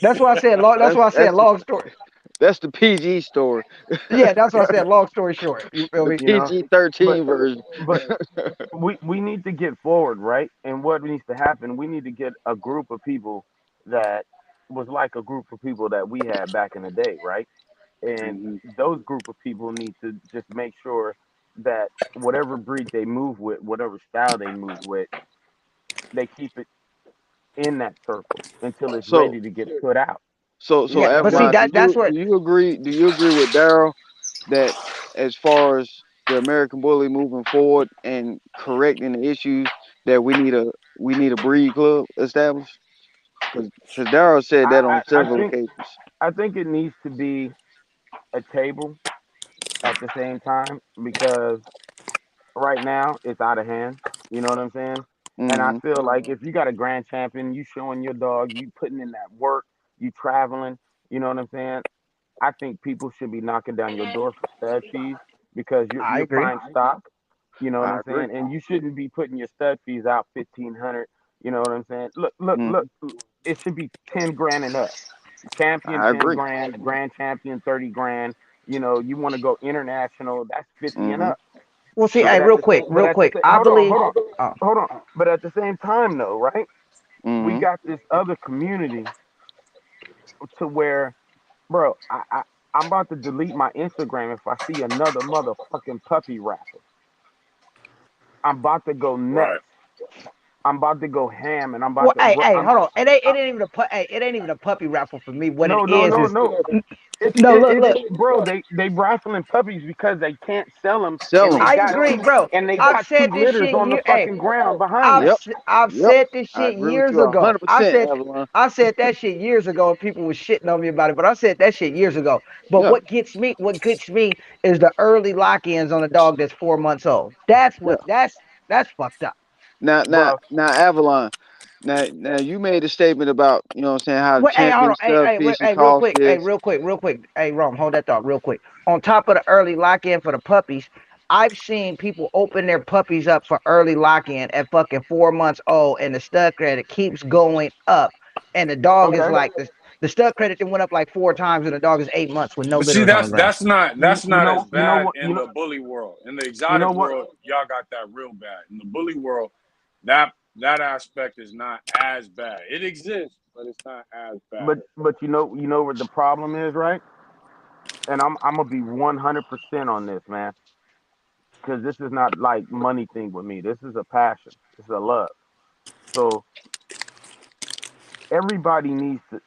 that's why I said long. That's that's why I said that's the long story. that's the PG story. Yeah, that's why I said long story short. You feel The me? You know, PG but 13 version. but we need to get forward, right? And what needs to happen? We need to get a group of people that was like a group of people that we had back in the day, right? And Hmm. those group of people need to just make sure that whatever breed they move with, whatever style they move with, they keep it in that circle until it's So ready to get put out. so Yeah, but see Avalon, that that's what. do you agree with Daryl that as far as the American bully moving forward and correcting the issues that we need a breed club established? Because Daryl said that on I several think occasions. it needs to be a table at the same time because right now it's out of hand. You know what I'm saying? And I Hmm. feel like if you got a grand champion, you showing your dog, you putting in that work, you traveling. You know what I'm saying? I think people should be knocking down your door for stud fees because I you're agree. prime stock. You know what I I'm agree. saying? And you shouldn't be putting your stud fees out 1,500. You know what I'm saying? Look, look, Hmm. look. It should be 10 grand and up. Champion I 10 agree. grand, grand champion 30 grand. You want to go international, that's 50 and Hmm. up. Well, see, But hey, at the same, real quick. I hold on, believe. hold on, Oh, hold on. But at the same time, though, right? We Hmm. got this other community to where, bro, I'm about to delete my Instagram if I see another motherfucking puppy rapper. I'm about to go nuts. Right. I'm about to go ham, and I'm about well, to. hey, hey, I'm hold on. It ain't even hey, it ain't even a puppy raffle for me. What it no, no, no, is no. no. Look, look. Bro. They raffling puppies because they can't sell them, Sell and them. I agree, bro. they I've got two said this litters shit. on the Hey, fucking ground behind them. I've Yep. said this I shit agree with years you a ago. hundred percent, Avalon. I said that shit years ago, and people was shitting on me about it. But I said that shit years ago. But Yeah. what gets me, is the early lock-ins on a dog that's 4 months old. Yeah. That's fucked up. Well, Now, Avalon. Now, you made a statement about, you know what I'm saying, how the Wait, hey, hold champion on. stud Wait, fishing hey, real cost quick. Hey, this. real quick. Hey, Rome, hold that thought real quick. On top of the early lock-in for the puppies, I've seen people open their puppies up for early lock-in at fucking 4 months old, and the stud credit keeps going up. And the dog is okay. like the stud credit that went up like 4 times, and the dog is 8 months with no But see, litters on the ground. that's not as You know bad what? in the bully world. In the You exotic know what? world, y'all got that real bad. In the bully world, that aspect is not as bad. It exists, but it's not as bad. But you know what the problem is, right? And I'm gonna be 100% on this, man, because this is not like money thing with me. This is a passion. This is a love. So everybody needs to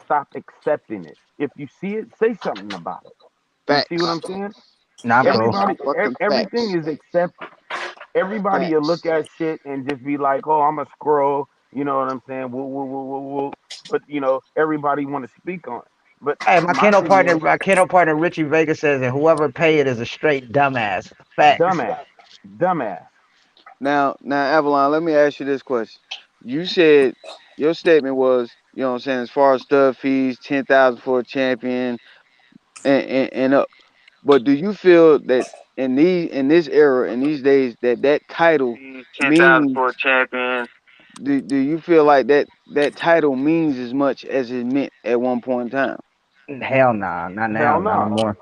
stop accepting it. If you see it, say something about it. You see what I'm Facts. saying? Nah, bro. Motherfucking Everything facts. is accepted. Everybody will look Facts. at shit and just be like, "Oh, I'm a scroll." You know what I'm saying? Woo, woo, woo, woo, woo. But everybody want to speak on it. But Hey, my thing is, My kennel partner Richie Vega says that whoever pay it is a straight dumbass. Facts. dumbass, dumbass. Now, Avalon, let me ask you this question. You said your statement was, you know what I'm saying, as far as stud fees, 10,000 for a champion and up. But do you feel that in this era, in these days, that title Fees, 10,000 means for a champion. Do you feel like that title means as much as it meant at one point in time? Hell nah, not now, Hell not no no. more.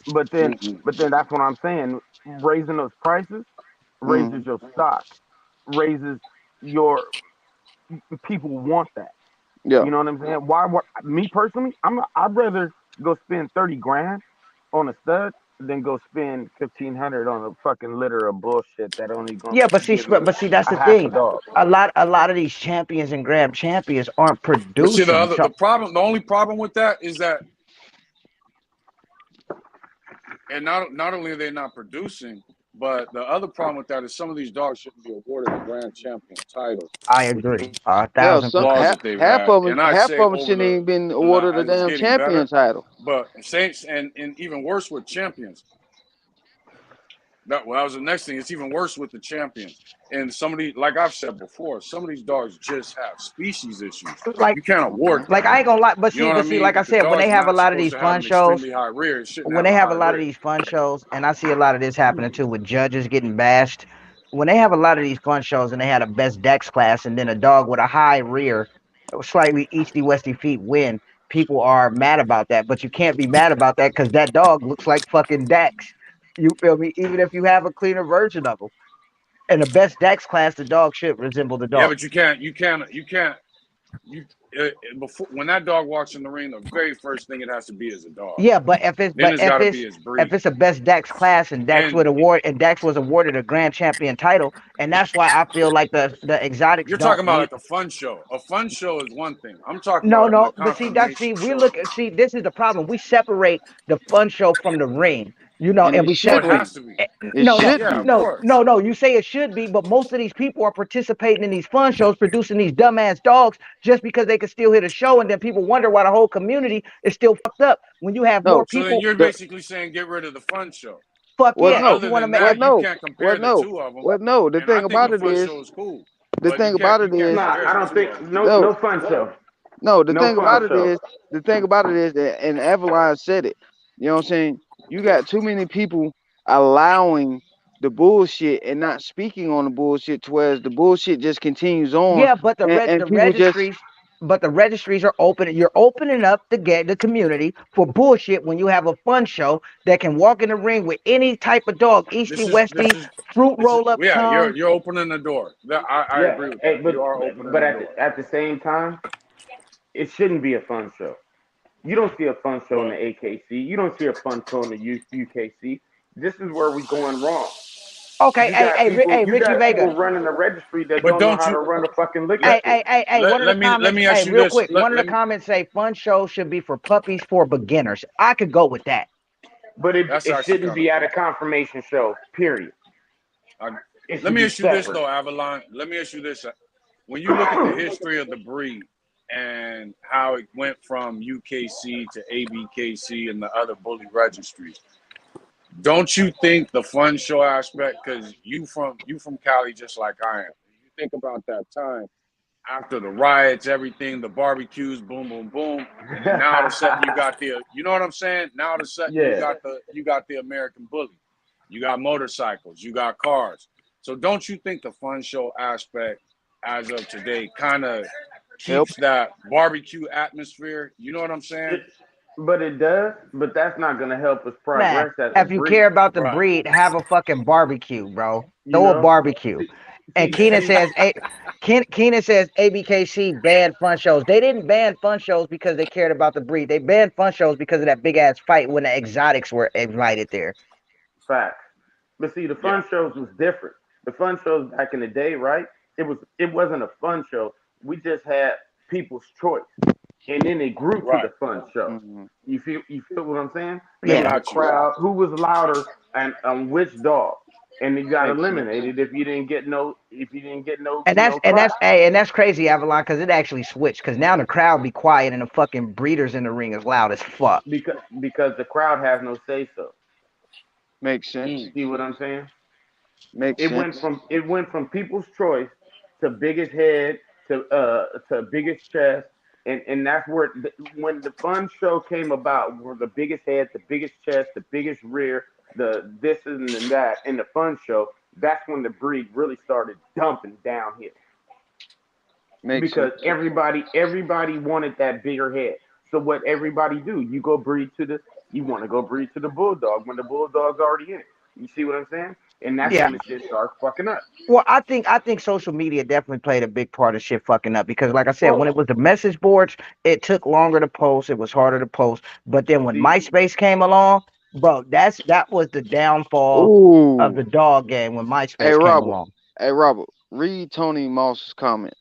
But then, Mm-mm. that's what I'm saying. Raising those prices Mm-hmm. raises your stock, raises your people want that. Yeah. You know what I'm saying? Why? What? Me personally, I'd rather go spend 30 grand on a stud than go spend 1,500 on a fucking litter of bullshit that only gonna Yeah, but see, give me that's a the half a thing. dog. A lot of these champions and grand champions aren't But see, producing. So the only problem with that is that, and not only are they not producing, but the other problem with that is some of these dogs shouldn't be awarded a grand champion title I with agree, the a Hell, thousand some laws percent. that they've half had. of them And I'd half say of them over shouldn't even been the awarded a as it's damn getting champion better, title. but Saints and even worse with champions. That was the next thing. It's even worse with the champions. And some of these, like I've said before, some of these dogs just have species issues. Like You can't award Mm-hmm. them. I ain't gonna lie, You know what I but see, mean? like I If the said, when they dog's have a not lot of supposed these to have fun an shows, extremely high rear, it shouldn't when have they a have a high lot of rear. these fun shows, and I see a lot of this happening too with judges getting bashed. When they have a lot of these fun shows and they had a best dex class and then a dog with a high rear, slightly easty westy feet win, people are mad about that. But you can't be mad about that because that dog looks like fucking Dex. You feel me? Even if you have a cleaner version of them. In the best dex class, the dog should resemble the Yeah, dog. but you before when that dog walks in the ring, the very first thing it has to be is a dog. Yeah, Then it's got to be his if breed. it's a best Dex class and And Dex was awarded a grand champion title, and that's why I feel like the exotics you're don't talking about need. at the fun show. A fun show is one thing. I'm talking No, about in the no, but conformation show. this is the problem. We separate the fun show from the ring, And and it we Oh, it should separate. be. has to be. It No, no, should Yeah, be. of course. no. You say it should be, but most of these people are participating in these fun shows, producing these dumbass dogs just because they can still hit a show, and then people wonder why the whole community is still fucked up when you have more No. So then people. you're The basically saying get rid of the fun show. Fuck well yeah! no. If you Other want to than make Well that, you no. can't Well compare the no. two of them. Well no. The And I thing think about the it fun is show is cool, the but thing about you it can't is Nah, compare I the don't two think of them. no. no fun show, No, the no thing fun about it show. is, the thing about it is that, and Avalon said it. You know what I'm saying? You got too many people allowing the bullshit and not speaking on the bullshit, to whereas the bullshit just continues on, Yeah, but and people just the registries are open. You're opening up the community for bullshit when you have a fun show that can walk in the ring with any type of dog, easty, This westy, is fruit roll up yeah. tongue. You're opening the door. I Yeah, agree with hey, that. You are opening but the door. at the same time, it shouldn't be a fun show. You don't see a fun show in But the AKC. You don't see a fun show in the UKC. This is where we're going wrong. Okay, hey, You Richie got people Vega. running the registry that but don't know don't how you to run a fucking liquor let store. One of the let comments, me ask you real this. quick, one of the comments say fun shows should be for puppies for beginners. I could go with that. But That's it actually shouldn't kind of be at a cool. confirmation show, period. I, It let should me be ask you this separate. though, Avalon. Let me ask you this. When you look at the history of the breed and how it went from UKC to ABKC and the other bully registries, don't you think the fun show aspect? Because you from Cali, just like I am. You think about that time after the riots, everything, the barbecues, boom, boom, boom, and now all of a sudden you got you know what I'm saying? Now all of a sudden Yeah. you got the American bully, you got motorcycles, you got cars. So don't you think the fun show aspect, as of today, kind of help. keeps that barbecue atmosphere? You know what I'm saying? It, but it does. But that's not gonna help us Man, progress as a if you care breed. about the Right. breed, have a fucking barbecue, bro. You Throw a know. barbecue. And Keenan See, says, Keenan says ABKC banned fun shows. They didn't ban fun shows because they cared about the breed. They banned fun shows because of that big ass fight when the exotics were invited there. facts. But see, the Yeah. fun shows was different. The fun shows back in the day, right? It wasn't a fun show. We just had people's choice, and then it grew to the Right. fun show. Hmm. You feel what I'm saying? It I was Yeah. the got you. crowd who was louder and on which dog, and you got Makes sense. eliminated if you didn't get no And clap. that's crazy, Avalon, because it actually switched. Because now the crowd be quiet and the fucking breeders in the ring is loud as fuck. Because the crowd has no say so. Makes sense. Mm. See what I'm saying? Makes sense. It went from people's choice to biggest head to biggest chest, and that's where when the fun show came about, where the biggest head, the biggest chest, the biggest rear, the this and that in the fun show. That's when the breed really started dumping downhill. Makes because sense. everybody wanted that bigger head. So what everybody do? You want to go breed to the bulldog when the bulldog's already in it. You see what I'm saying? And that's Yeah. when the shit starts fucking up. Well, I think social media definitely played a big part of shit fucking up because, like I said, when Oh, it was the message boards, it took longer to post. It was harder to post. But then when see, MySpace came along, bro, that was the downfall of Ooh. the dog game when Hey MySpace came Robert. along. Hey Robert. Read Tony Moss's comment.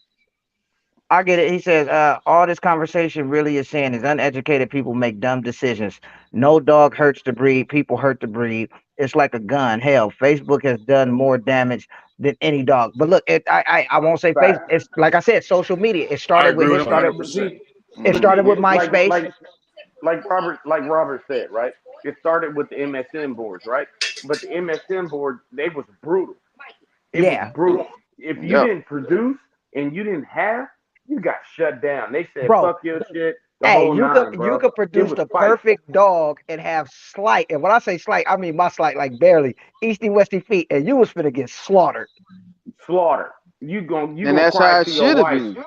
I get it. He says, all this conversation really is saying is uneducated people make dumb decisions. No dog hurts the breed. People hurt the breed. It's like a gun. Hell, Facebook has done more damage than any dog. But look, I won't say Facebook. fact. It's like I said, social media. I agree with him But 100%. see, It but Mm-hmm. started see, with like MySpace. Robert said, right? It started with the MSN boards, right? But the MSN board, they was brutal. It was Yeah, brutal. If you Yep. didn't produce and you didn't have, you got shut down. They said bro. fuck your shit, the Hey, whole you could nine, you bro. could It produce was the fight. perfect dog and have slight. And when I say slight, I mean my slight like barely easty westy feet, and you was finna get slaughtered. Slaughter. You And gonna that's cry how it to your should have wife. been.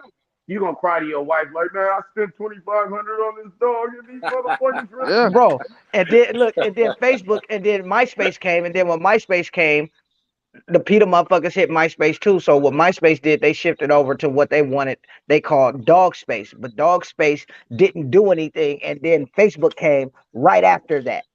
You gonna cry to your wife like, man, I spent 2,500 on this dog and these motherfuckers really. Yeah. Bro. And then look, and then Facebook, and then MySpace came, and then when MySpace came, the PETA motherfuckers hit MySpace too. So what MySpace did, they shifted over to what they wanted. They called Dog Space, but Dog Space didn't do anything, and then Facebook came right after that.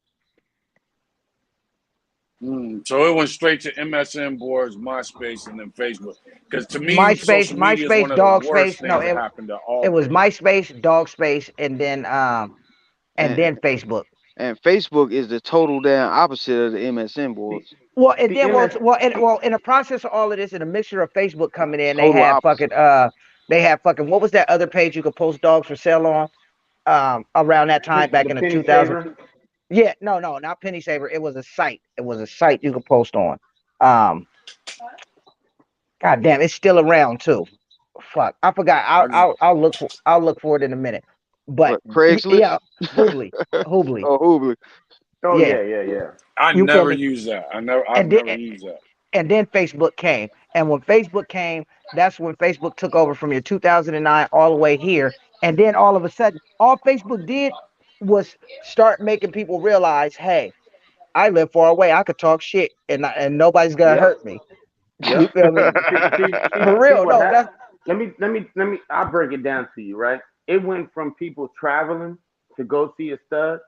So it went straight to MSN boards, MySpace, and then Facebook. Because to me, MySpace, social media is one of the Dog worst Space. No, things that happened to it all was breeds. MySpace, Dog Space, and And then Facebook. and Facebook is the total damn opposite of the MSN See, boards. Well, and see, then MS, in the process of all of this, in a mixture of Facebook coming in, Total opposite. they had fucking what was that other page you could post dogs for sale on? Around that time back the in the penny 2000. saver. Yeah, no, not Penny Saver. It was a site. It was a site you could post on. Um, God damn, it's still around too. Fuck, I forgot. I just, I'll look for it in a minute. But What, Craigslist? yeah, Hoobly, Oh, Hoobly. Oh yeah, yeah, yeah, yeah. I you feel never me? use that. I've And then never used that. and then Facebook came. And when Facebook came, that's when Facebook took over from your 2009 all the way here. And then all of a sudden, all Facebook did was start making people realize, hey, I live far away. I could talk shit, and nobody's gonna Yep, hurt me. You yep. feel me? For See real? what No, happened. that's Let me. I'll break it down to you, right? It went from people traveling to go see a stud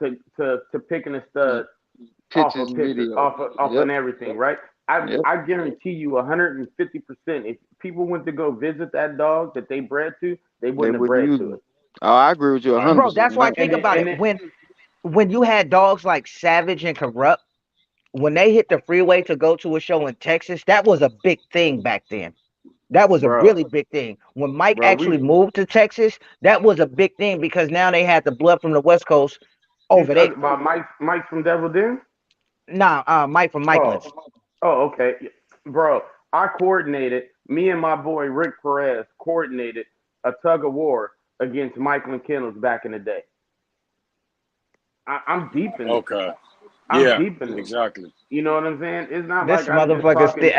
to picking a stud off a Pictures and picture, videos. off Yep. and everything, right? I Yep. I guarantee you 150%. If people went to go visit that dog that they bred to, they They wouldn't have wouldn't bred use to them. it. Oh, I agree with you I hundred bro. agree. percent That's why I on think And then, about and it. then When you had dogs like Savage and Corrupt, when they hit the freeway to go to a show in Texas, that was a big thing back then. That was a bro, really big thing. When Mike bro, actually we moved to Texas, that was a big thing because now they had the blood from the West Coast you over. They talking about Mike from Devil Den? Nah, Mike from Oh, Michaelin's. oh, okay, bro. I coordinated. Me and my boy Rick Perez coordinated a tug of war against Michael and Kennels back in the day. I'm deep in this. Okay. I'm Yeah, deep in this. exactly. You know what I'm saying? It's not This like I'm just motherfucker, talking.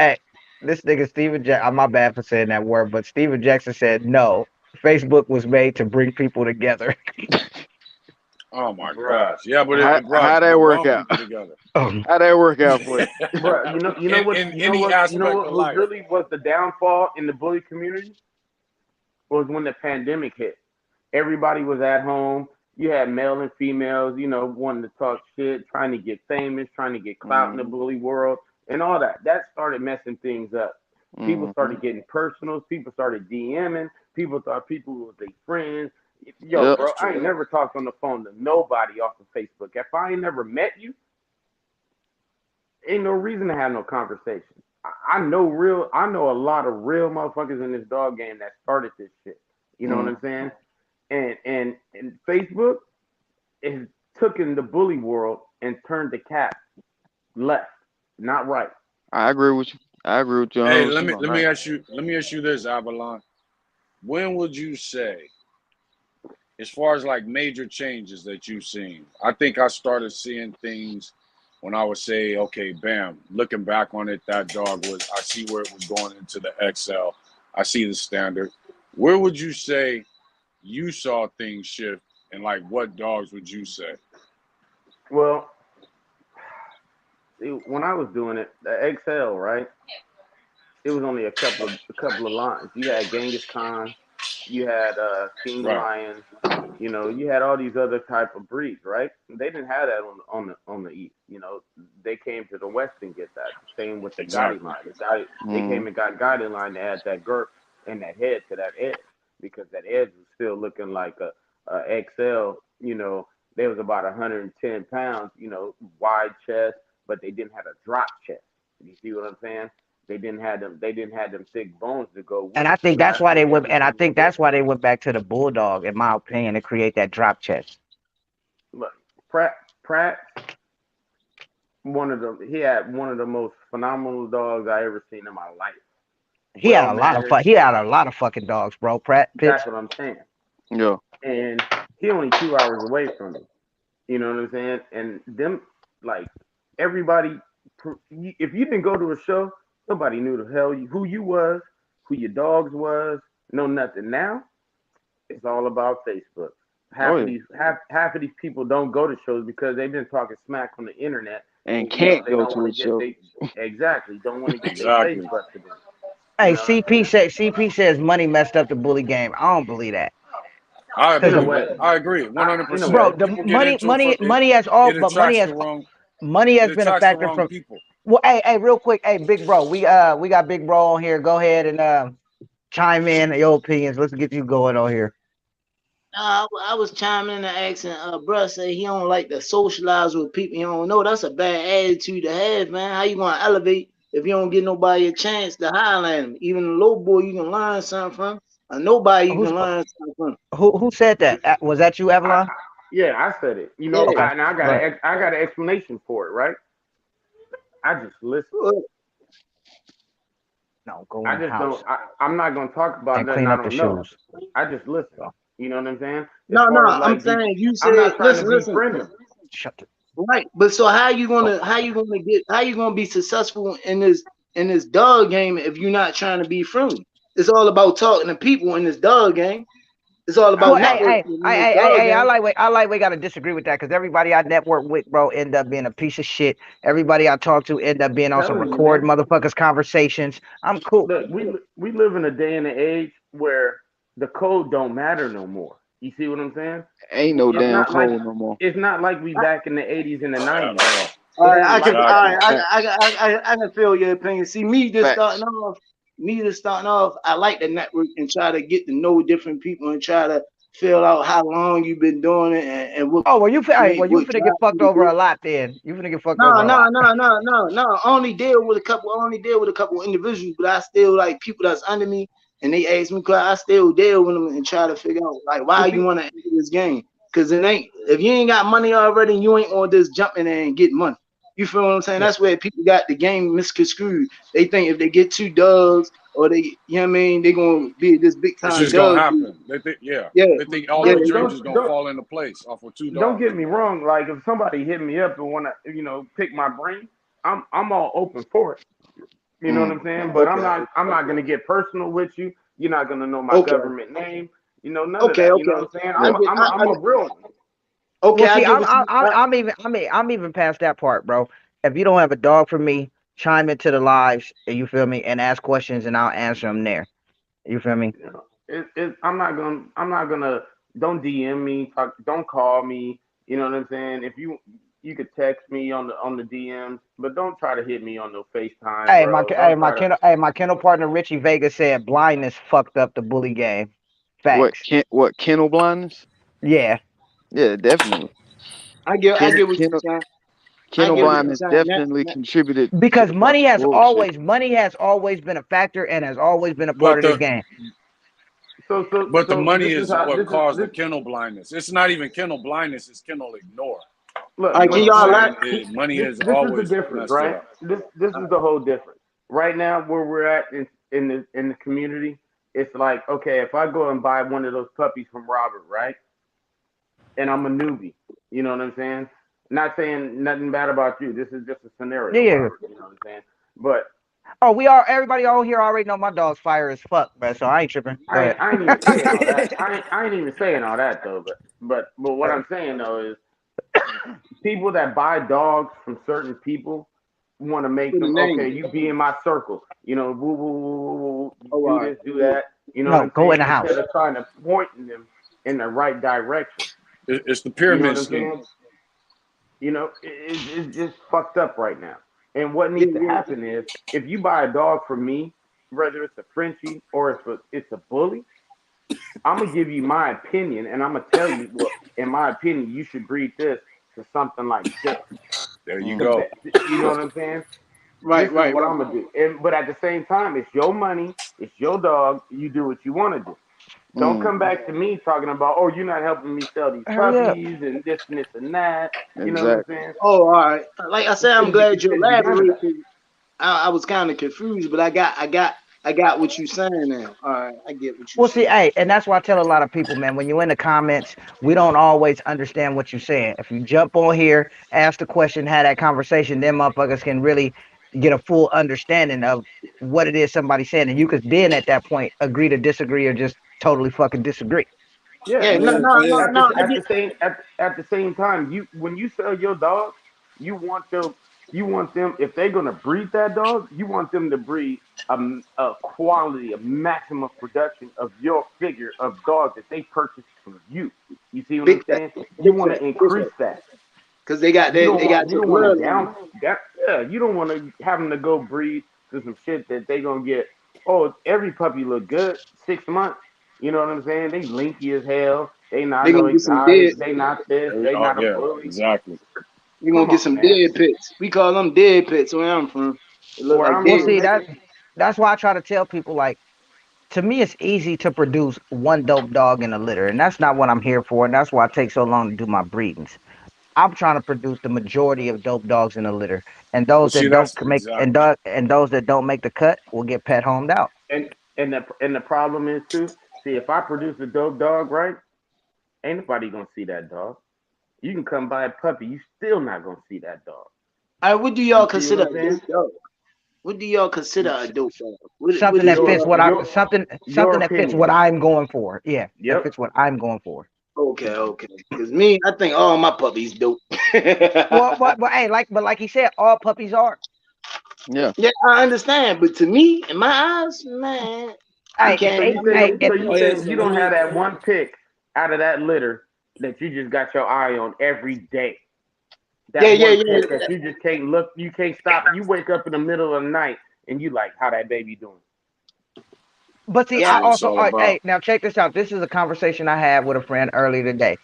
this nigga Steven Jackson. My bad for saying that word, but Steven Jackson said no. Facebook was made to bring people together. Oh my Bruh, gosh. Yeah, but how it that work brought out? people together. How that work out for you? bruh. In any You know aspect what of was life. really was the downfall in the bully community was when the pandemic hit. Everybody was at home. You had male and females, wanting to talk shit, trying to get famous, trying to get clout in the Hmm. bully world, and all that. That started messing things up. People Hmm. started getting personal. People started DMing. People thought people was their friends. Yo, Yep. bro, That's I true. ain't never talked on the phone to nobody off of Facebook. If I ain't never met you, ain't no reason to have no conversation. I know a lot of real motherfuckers in this dog game that started this shit. You know what Mm. I'm saying? And Facebook has taken the bully world and turned the cap left, not right. I agree with you. I agree with you Hey, 100% on that. let me ask you this, Avalon. When would you say, as far as like major changes that you've seen? I think I started seeing things when I would say, okay, bam, looking back on it, that dog was, I see where it was going into the XL. I see the standard. Where would you say you saw things shift, and like what dogs would you say? Well, when I was doing it, the XL, right? It was only a couple of lines. You had Genghis Khan, you had King Right. Lion, you had all these other type of breeds, right? They didn't have that on the East. They came to the West and get that. Same with the Gotti Exactly. line. They came and got Gotti line to add that girth and that head to that edge because that edge was still looking like a XL. They was about 110 pounds. Wide chest, but they didn't have a drop chest. You see what I'm saying? They didn't have them. They didn't have them thick bones to go And with I it. think So that's that's why what they made went. them And I come think together. that's why they went back to the bulldog, in my opinion, to create that drop chest. Look, Pratt, he had one of the most phenomenal dogs I ever seen in my life. He had Well a lot of mannered. He had a lot of fucking dogs, bro. Pratt Pitch. That's what I'm saying. Yeah. And he only 2 hours away from me. You know what I'm saying? And them, like everybody, if you didn't go to a show, nobody knew the hell who you was, who your dogs was, no nothing. Now it's all about Facebook. Oh Half of yeah. these half of these people don't go to shows because they've been talking smack on the internet, And and can't they go don't to want a to get show. they exactly don't want to get their face Exactly. busted in. You Hey, know what I'm saying? CP says money messed up the bully game. I don't believe that. I Cause In a agree the with. way, I agree. One hundred in a percent. bro, way. the People get into it for it. money has all, It but attracts the wrong. money It has been a attracts the factor wrong from. people. Well, hey, real quick, hey, big bro, we got big bro on here. Go ahead and chime in your opinions. Let's get you going on here. I was chiming in and asking, bruh say he don't like to socialize with people you don't know. That's a bad attitude to have, man. How you gonna elevate if you don't give nobody a chance to highlight him? Even a low boy you can learn something from. A nobody you Who's can learn something from. who said that? Was that you, I, Avalon? yeah, I said it. Okay, And I go got ahead. I got an explanation for it, right? I just listen. Yeah. No, go I in the just don't. house I'm not gonna talk about and nothing clean I up the don't know. shoes. I just listen. So, You know what I'm saying? As No, far as I'm like, saying you I'm said not trying to listen. befriend him. shut the. Right. But so Oh, how you gonna get how you gonna be successful in this dog game if you're not trying to be friendly? It's all about talking to people in this dog game. It's all I'm about well, talking. networking in this dog game. I like we gotta disagree with that because everybody I network with, bro, end up being a piece of shit. Everybody I talk to end up being on some Telling you, record man. motherfuckers conversations. I'm cool. Look, we live in a day and an age where the code don't matter no more. You see what I'm saying? Ain't no It's damn not like cold no more. we back in the 80s and the At 90s. all. All It right, ain't like all that. Exactly. right, I can feel your opinion. See, Facts. me just starting off, I like the network and try to get to know different people and try to feel out how long you've been doing it and what Oh, well, you what finna get drives fucked you to over do a it. lot then. You finna get fucked No, over a no, lot. no, no, no, no. I only deal with a couple. I only deal with a couple individuals, but I still like people that's under me, and they ask me, "Cause I still deal with them and try to figure out like why But you see, want to enter this game. Cause it ain't if you ain't got money already, you ain't on this jumping and get money. You feel what I'm saying? Yeah. That's where people got the game misconstrued. They think if they get two dubs or you know what I mean, they gonna be this big It's time just gonna dub. happen. They think, yeah. Yeah, They think all yeah. their don't dreams don't is gonna don't fall into place off of two don't dogs. get me wrong. Like if somebody hit me up and want to, pick my brain, I'm all open for it. You know what Mm. I'm saying? But Okay, I'm not gonna get personal with you. You're not gonna know my okay, government name. None of okay, that. You know okay. what I'm saying? I Yeah. get, I'm a real one. Well, okay. I see, get what you. I'm even past that part, bro. If you don't have a dog for me, chime into the lives, you feel me, and ask questions, and I'll answer them there. You feel me? I'm not gonna. Don't DM me. Don't call me. You know what I'm saying? If you could text me on the DMs, but don't try to hit me on no FaceTime, bro. Don't try to. My kennel partner Richie Vega said blindness fucked up the bully game. What Facts. kennel blindness? Yeah, Yeah, definitely. I Ken, get what you're kennel saying. I kennel get what blindness you're saying. definitely contributed to because the fucking bullshit. money has always been a factor and has always been a part But of this the game. but the money This is is how what caused the this kennel blindness. It's not even kennel blindness, it's kennel ignore. look. All You right, know what can I'm y'all saying? let? Money has This is the always difference, messed it right? up. This is the whole difference. Right now, where we're at in the community, it's like okay, if I go and buy one of those puppies from Robert, right, and I'm a newbie, you know what I'm saying? Not saying nothing bad about you. This is just a Yeah, scenario, yeah. Robert. You know what I'm saying? But Oh, we are. Everybody all here already know my dog's fire as fuck, bro. So I ain't tripping. Go ahead. I ain't even saying all that. I ain't even saying all that though. But what I'm saying though is people that buy dogs from certain people want to make For the them okay. name. You be in my circle. You know, woo, woo, woo, woo, woo, you Oh, all do right. this, do that. You know what No, I'm go in saying? the Instead house. of trying to pointing them in the right direction. It's the You know what pyramid I'm scheme. saying? You know, it's just fucked up right now. And what Yeah, needs to yeah. happen is if you buy a dog from me, whether it's a Frenchie or if it's a bully, I'm gonna give you my opinion, and I'm gonna tell you, well, in my opinion, you should breed this to something like this. There you The Mm, go. best, you know what I'm saying? Right, This is right, what right. I'm gonna do. But at the same time, it's your money, it's your dog. You do what you want to do. Don't mm, come back to me talking about, oh, you're not helping me sell these Hurry up. puppies and this and that. You know what I'm exactly. saying? Oh, all right. Like I said, I'm glad It you shouldn't be none of elaborated. that. I was kind of confused, but I got what you saying now. All right, I get what you Well, see, saying. hey, and that's why I tell a lot of people, man, when you're in the comments, we don't always understand what you're saying. If you jump on here, ask the question, have that conversation, then motherfuckers can really get a full understanding of what it is somebody's saying. And you could then at that point agree to disagree or just totally fucking disagree. Yeah, Yeah, no, because no, no, at no. the I get. at the same time, you when you sell your dog, you want them if they're gonna breed that dog, you want them to breed a quality, a maximum production of your figure of dog that they purchased from you. You see what Big I'm fact, saying? You big want fact, to big increase fact. that. Because they got You your don't want to bloodline. down that. Yeah, you don't want to have them to go breed to some shit that they gonna get. Oh, every puppy look good 6 months. You know what I'm saying? They linky as hell. They They not no gonna get some dead. exotic. They not this. They Oh not a yeah, bully. exactly. They gonna Come get on, some man. dead pits. We call them dead pits where I'm from. They look Where like I'm Well, dead from, see, pits. that's why I try to tell people, like, to me, it's easy to produce one dope dog in a litter, and that's not what I'm here for, and that's why it takes so long to do my breedings. I'm trying to produce the majority of dope dogs in a litter, and Well, those see, that don't that's make exactly. and those that don't make the cut will get pet homed out. and the problem is too. See, if I produce a dope dog, right? Ain't nobody gonna see that dog. You can come buy a puppy, you still not gonna see that dog. All right, what do You y'all see what consider I'm a saying? dope dog? What do y'all consider a dope dog? What Something is that a fits Your dope? what I your something your that fits opinion. what I'm going for. Yeah, that Yep. fits what I'm going for. Okay, okay. Because me, I think all my puppies dope. Well, hey, like he said, all puppies are. Yeah. Yeah, I understand, but to me, in my eyes, man, you Hey, can't. So Oh you yeah, saying so you let don't me. have that one pick out of that litter that you just got your eye on every day. Yeah, That yeah, one yeah. pick that you just can't look, you can't stop. You wake up in the middle of the night and you like how that baby doing. but see, That's I Yeah, what it's also, all about. hey, now check this out. This is a conversation I had with a friend earlier today.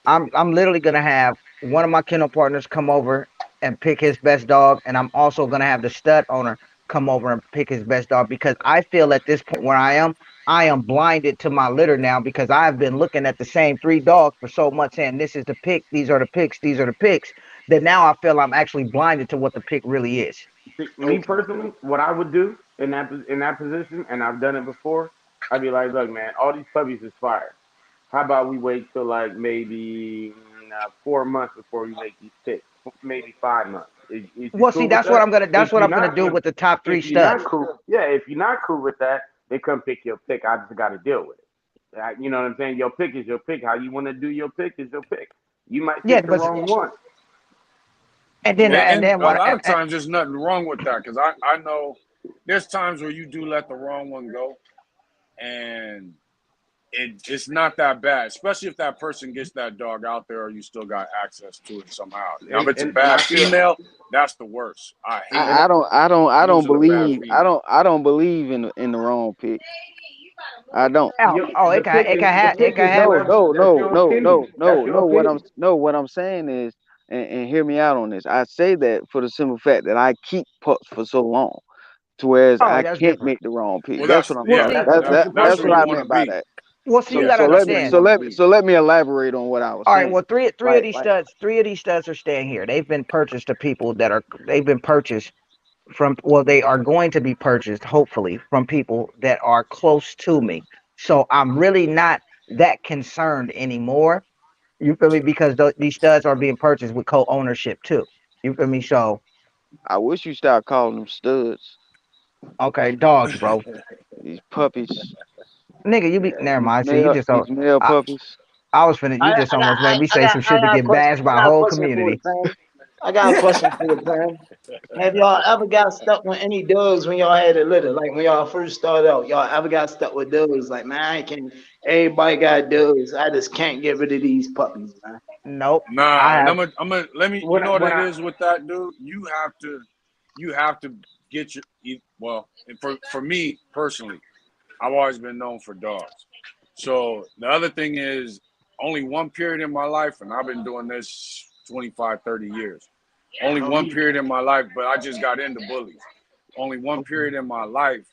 I'm literally gonna have one of my kennel partners come over and pick his best dog, and I'm also gonna have the stud owner come over and pick his best dog because I feel at this point where I am blinded to my litter now because I've been looking at the same three dogs for so much, saying this is the pick, these are the picks, these are the picks. That now I feel I'm actually blinded to what the pick really is. See, me okay. personally, what I would do in that position, and I've done it before, I'd be like, look, man, all these puppies is fire. How about we wait till like maybe 4 months before we make these picks? Maybe 5 months. Is you Well, see, cool with that? that's If what you're I'm gonna not, do with the top three if you're not studs. cool, yeah, if you're not cool with that, they come pick your pick. I just got to deal with it. You know what I'm saying? Your pick is your pick. How you want to do your pick is your pick. You might Yeah, pick the but wrong one. and And then a what? lot of times there's nothing wrong with that because I know there's times where you do let the wrong one go, and it's not that bad, especially if that person gets that dog out there or you still got access to it somehow. Now, if it's a And bad I feel female, that's the worst. I hate and losing a bad female. I don't believe in the wrong pick. I don't. the pick It can is No, happen. whoever. no, That's no, your no, opinion. no, That's no, your no. opinion. What I'm saying is, and hear me out on this. I say that for the simple fact that I keep pups for so long, to whereas Oh, I that's can't different. make the wrong pick. Well, That's that's what I'm Well, yeah, trying. see, that that's That's where what you I want to meant by be. that. you gotta Yeah, that's where you understand. want to be. So let me elaborate on what I was All right, saying. well, Like like three of these studs are staying here. They've been purchased to people that are they've been purchased from. Well, they are going to be purchased, hopefully, from people that are close to me. So I'm really not that concerned anymore. You feel me? Because these studs are being purchased with co-ownership too. You feel me? So I wish you start calling them studs. Okay, dogs, bro. These puppies, Nigga, you be never these mind. See, you male, just these male I, puppies. I was finna. You just almost made me say some shit to get bashed by a I got a whole question for the community. fam. I got a question for the fam. Have y'all ever got stuck with any dogs when y'all had a litter? Like when y'all first started out, y'all ever got stuck with dogs? Like, man, I can't. Everybody got dogs. I just can't get rid of these puppies, man. Nope. Nah, I and have. let me. You When know what when it I is with that, dude. You have to get well. And for me personally, I've always been known for dogs. So the other thing is only one period in my life, and I've been doing this 25, 30 years. Only No, one me. period in my life, but I just got into bullies. Only one period in my life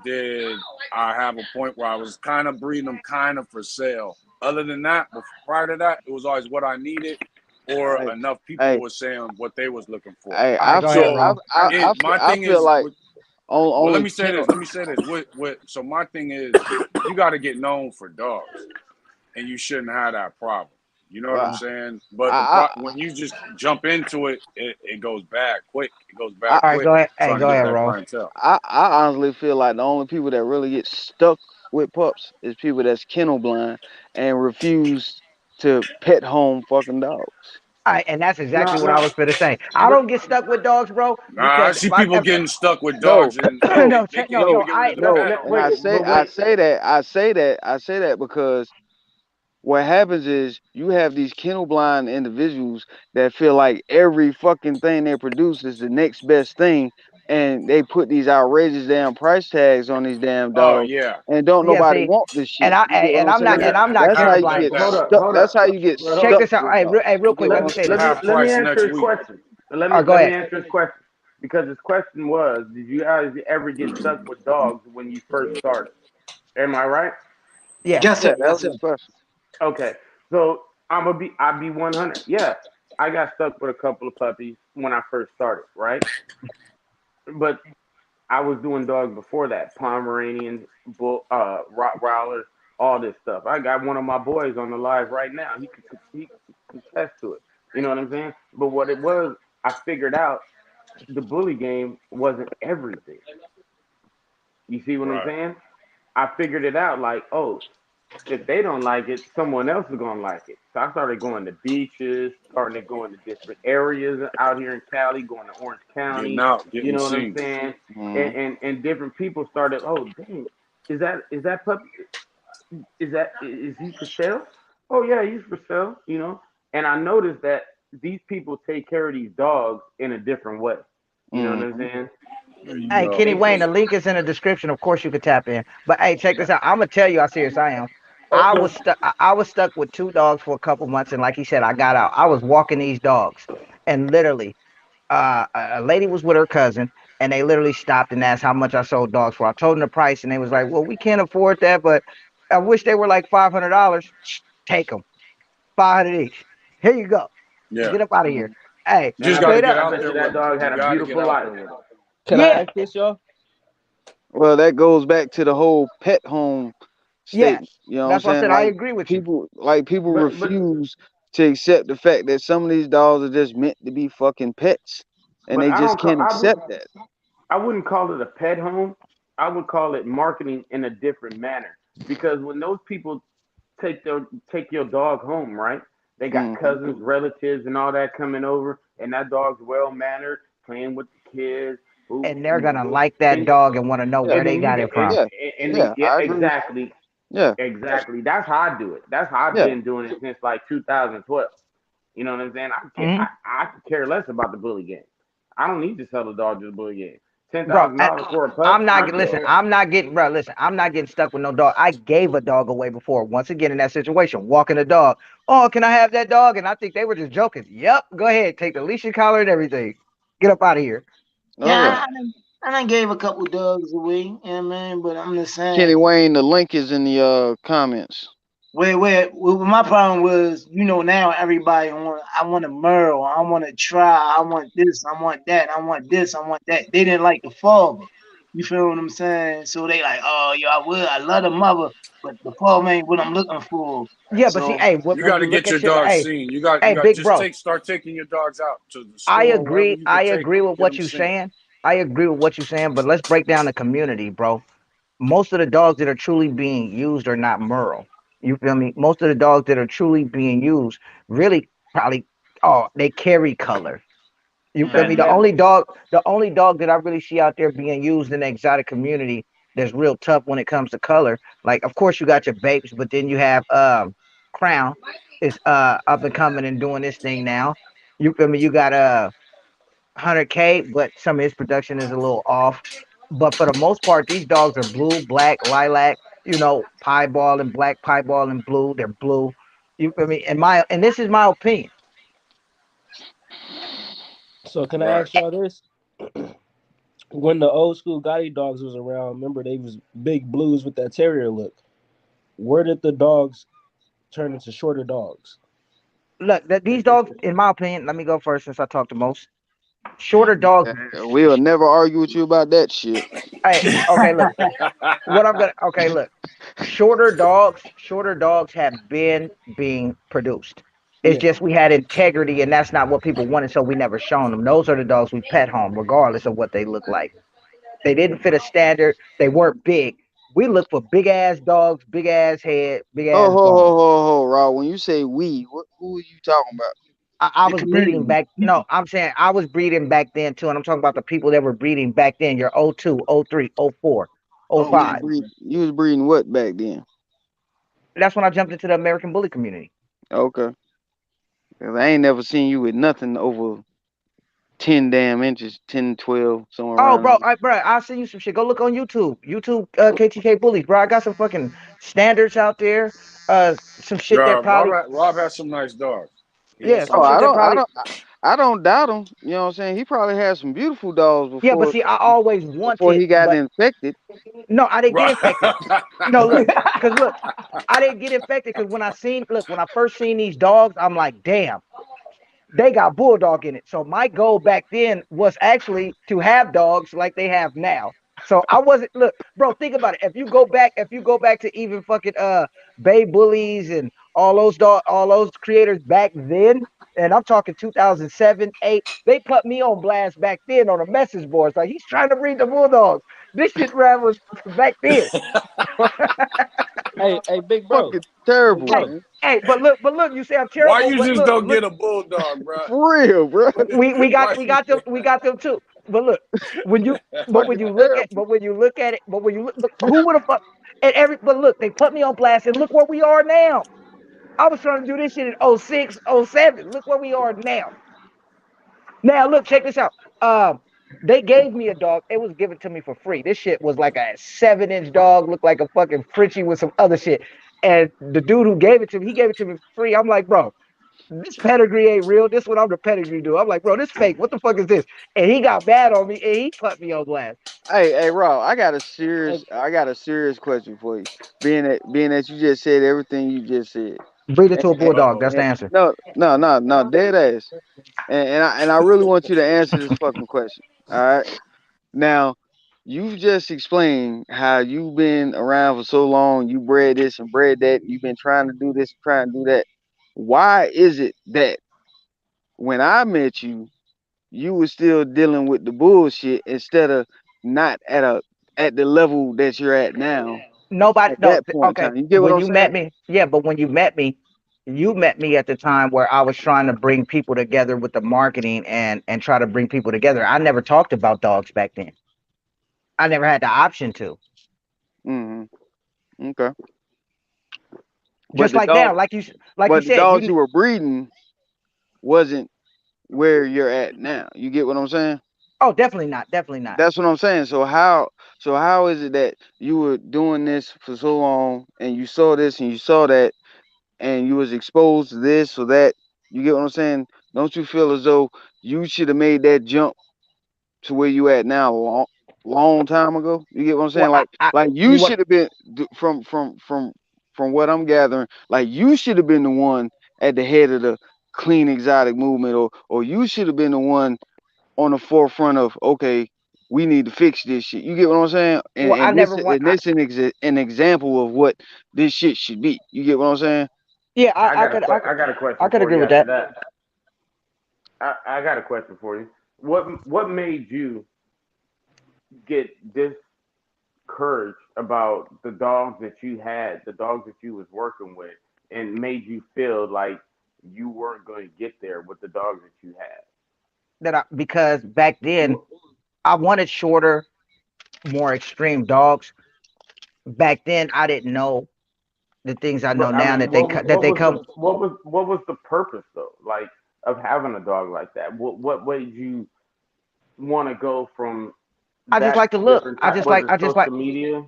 did I have a point where I was kind of breeding them kind of for sale. Other than that, prior to that, it was always what I needed or Hey, enough people hey, were saying what they was looking for. hey, All right, go ahead, So bro. my I thing feel is like well, let only me say kennel. this. Let me say this. So my thing is, you got to get known for dogs, and you shouldn't have that problem. You know what I'm Well, saying? But I, when you just jump into it, it goes bad quick. It goes I, bad All right, quick go ahead. Hey, trying to go get ahead, that bro. clientele. I honestly feel like the only people that really get stuck with pups is people that's kennel blind and refuse to pet home fucking dogs. All right, and that's exactly no what I no, was finna say. I but don't get stuck with dogs, bro, Nah, I because see my people getting stuck with No, dogs and no, no, they no, can't no. even no, get rid of the no. pet on And them. but I wait. say that, I say that because what happens is you have these kennel blind individuals that feel like every fucking thing they produce is the next best thing, and they put these outrageous damn price tags on these damn Oh dogs, yeah, and don't Yeah, nobody see, want this shit. You get what I'm saying? and I'm not That's I how kennel you agree blind. with get that. stuck. Hold That's up. how you get But hold Check stuck up. this out. with Hey, dogs. hey, real You get quick, let Let, me lost say to this. half let me price answer next his week. question. Let Oh, me go let me ahead. answer his question because his question was, did you guys ever get stuck with dogs when you first started? Am I right? Yes. Yes, sir. Yeah, that Yes, was sir. his question. Okay. So I'll be 100. Yeah, I got stuck with a couple of puppies when I first started, right? But I was doing dogs before that, Pomeranians, Rottweilers, all this stuff. I got one of my boys on the live right now. He could contest to it. You know what I'm saying? But what it was, I figured out the bully game wasn't everything. You see what I'm Right. saying? I figured it out like, oh, if they don't like it, someone else is gonna like it. So I started going to beaches, starting to go into different areas out here in Cali, going to Orange Getting County. out, You getting know what I'm seen. saying? Hmm. And different people started. Oh, dang, is that puppy? Is he for sale? Oh yeah, he's for sale. You know. And I noticed that these people take care of these dogs in a different way. You know what I'm Hmm. saying? There you Hey, go. Kenny They Wayne, take. the link is in the description. Of course, you could tap in. But hey, check this out. I'm gonna tell you how serious I am. I Okay. was stuck. I was stuck with two dogs for a couple months, and like he said, I got out. I was walking these dogs, and literally, a lady was with her cousin, and they literally stopped and asked how much I sold dogs for. I told them the price, and they was like, "Well, we can't afford that, but I wish they were like $500. Take them, 500 each. Here you go. Yeah. Get up out of here." Hey, You And just got to straight get up. I out bet there you with that them. dog You had a got to get beautiful out life. there with them. Can I Yeah, ask this, y'all? Well, that goes back to the whole pet home yes. statement. You know what I'm That's why I saying? said I Like agree with you. people But refuse to accept the fact that some of these dogs are just meant to be fucking pets, and but they I just don't call can't accept that. I wouldn't call it a pet home. I would call it marketing in a different manner. Because when those people take your dog home, right? They got Hmm. cousins, relatives, and all that coming over, and that dog's well mannered, playing with the kids, who And they're you gonna know, like that and dog and want to know Yeah, where and they then you got get it from. yeah, yeah. yeah, I agree. exactly, Yeah, exactly. That's how I do it. That's how I've yeah. been doing it since like 2012. You know what I'm saying? Hmm. I could care less about the bully game. I don't need to sell the dog to the bully game. Ten Bro, thousand dollars for a pup, I'm not I listen. care. I'm not getting, bro. Listen, I'm not getting stuck with no dog. I gave a dog away before. Once again, in that situation, walking the dog. Oh, can I have that dog? And I think they were just joking. Yep, go ahead, take the leash and collar and everything. Get up out of here. Oh Yeah, yeah. I done gave a couple dogs away, you know what I mean? But I'm just saying, Kenny Wayne, the link is in the comments. where my problem was, now everybody I want to Merle, I want to try, I want this, I want that, I want this, I want that. They didn't like the father. You feel what I'm saying? So they like, oh, yeah, I love the mother, but the father ain't what I'm looking for. Yeah, but see, So hey, You when got you to look get at your shit like, dog seen. You hey, got big just bro, start taking your dogs out to the store wherever you I could take agree them. with Get what them you're seen. saying. I agree with what you're saying, but let's break down the community, bro. Most of the dogs that are truly being used are not Merle. You feel me? Most of the dogs that are truly being used really probably they carry color. You feel me? Fat Mm-hmm. Jet. The only dog that I really see out there being used in the exotic community that's real tough when it comes to color. Like, of course, you got your Bapes, but then you have Crown is up and coming and doing this thing now. You feel me? You got 100K, but some of his production is a little off. But for the most part, these dogs are blue, black, lilac. You know, pieball and black, pieball and blue. They're blue. You feel me? And this is my opinion. So can I Right. ask y'all this? When the old school Gotti dogs was around, remember they was big blues with that terrier look. Where did the dogs turn into shorter dogs? Look, these dogs, in my opinion, let me go first since I talk the most. Shorter dogs. We'll never argue with you about that shit. Hey, okay, look. What I'm gonna. Okay, look. Shorter dogs have been being produced. It's Yeah. just we had integrity, and that's not what people wanted, so we never shown them. Those are the dogs we pet home, regardless of what they look like. They didn't fit a standard. They weren't big. We look for big ass dogs, big ass head, big Oh, ass ho, bones. ho, ho, ho, Raw. When you say we, who are you talking about? I The was breeding community. back. No, I'm saying I was breeding back then too, and I'm talking about the people that were breeding back then. Your '02, '03, '04, Oh, You was '05. okay. breed, you was breeding what back then? That's when I jumped into the American bully community. Okay, 'cause I ain't never seen you with nothing over 10 damn inches, 10, 12, somewhere Oh, around bro, there. bro, I'll send you some shit. Go look on YouTube. YouTube, KTK bullies, bro. I got some fucking standards out there. Some shit that probably, Rob has some nice dogs. He has yeah, some some Oh, nice shit I that don't, I probably, don't, I don't doubt him. You know what I'm saying? He probably had some beautiful dogs yeah. But see, I always before wanted, he got but infected. no, I didn't get dogs. infected. No, look, cause look, I didn't get infected because when I first seen these dogs, I'm like, damn, they got bulldog in it. So my goal back then was actually to have dogs like they have now. So I wasn't look, bro. Think about it. If you go back to even fucking Bay Bullies and all those creators back then, and I'm talking 2007, 8, they put me on blast back then on a message board. It's like he's trying to breed the bulldogs. This shit ran was back then. Hey, big bro, Fucking big terrible, Hey, bro. man. but look, you say I'm Why terrible, you but just look, don't look, get a bulldog, bro? For real, bro. Why? we got them too. But look, when you Fucking terrible. when you look at it, but when you look, but who would have fuck and every but look, they put me on blast and look where we are now. I was trying to do this shit in '06, '07. Look where we are now. Now look, check this out. They gave me a dog. It was given to me for free. This shit was like a 7-inch dog, looked like a fucking Frenchie with some other shit. And the dude who gave it to me, he gave it to me for free. I'm like, bro, this pedigree ain't real. This what I'm the pedigree dude. I'm like, bro, this fake. What the fuck is this? And he got mad on me and he put me on blast. Hey, Rob, Hey, I got a serious question for you. Being that you just said everything you just said. Breed it And, to a and, bulldog. That's the and answer. no, no, no, no, dead ass. And I really want you to answer this fucking question. All right. Now, you've just explained how you've been around for so long, you bred this and bred that, you've been trying to do this, trying to do that. Why is it that when I met you, you were still dealing with the bullshit instead of not at the level that you're at now Nobody, at no, that point in okay. time? You get what When I'm you saying? met me, yeah, but when you met me at the time where I was trying to bring people together with the marketing and try to bring people together. I never talked about dogs back then. I never had the option to. Hmm. Okay. But Just the like dog, now, like you but the said, dogs you were breeding wasn't where you're at now. You get what I'm saying? oh, definitely not, definitely not. That's what I'm saying. So how is it that you were doing this for so long and you saw this and you saw that and you was exposed to this or that? You get what I'm saying? Don't you feel as though you should have made that jump to where you at now a long time ago? You get what I'm saying? Well, Like you you what? should have been from what I'm gathering, like you should have been the one at the head of the clean exotic movement, or you should have been the one on the forefront of, okay, we need to fix this shit. You get what I'm saying? And Well, I and this never want. and this an example of what this shit should be. You get what I'm saying? Yeah, I got a I question could for agree you with after that. that. I got a question for you. What made you get discouraged about the dogs that you had, the dogs that you was working with, and made you feel like you weren't going to get there with the dogs that you had? Because back then I wanted shorter, more extreme dogs. Back then I didn't know the things I know But I now mean, that they come. what was the purpose though? Like of having a dog like that? What made you want to go from I just that like to look. different type? Was it I just like social media?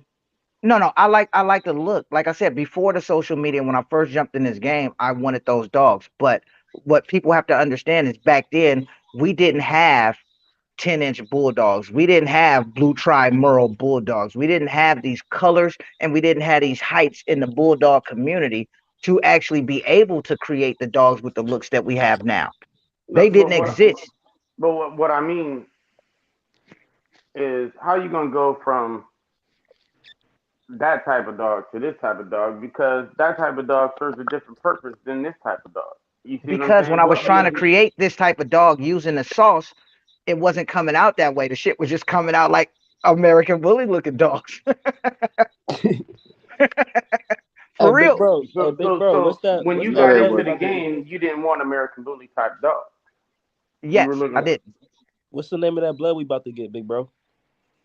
no, I like the look. Like I said, before the social media, when I first jumped in this game, I wanted those dogs. But what people have to understand is back then we didn't have 10-inch bulldogs. We didn't have blue tri-merle bulldogs. We didn't have these colors and we didn't have these heights in the bulldog community to actually be able to create the dogs with the looks that we have now. No, They didn't exist. what I mean is how you gonna go from that type of dog to this type of dog because that type of dog serves a different purpose than this type of dog. You see what I'm Because when saying? I was trying to create this type of dog using the sauce, it wasn't coming out that way. The shit was just coming out like American Bully looking dogs. Hey, For big real. bro. Hey, big bro. So when What's you Go that got ahead, blood into we bro. the about to get? game, you didn't want American Bully type dog. You were Yes, I looking. did. What's the name of that blood we about to get, big bro?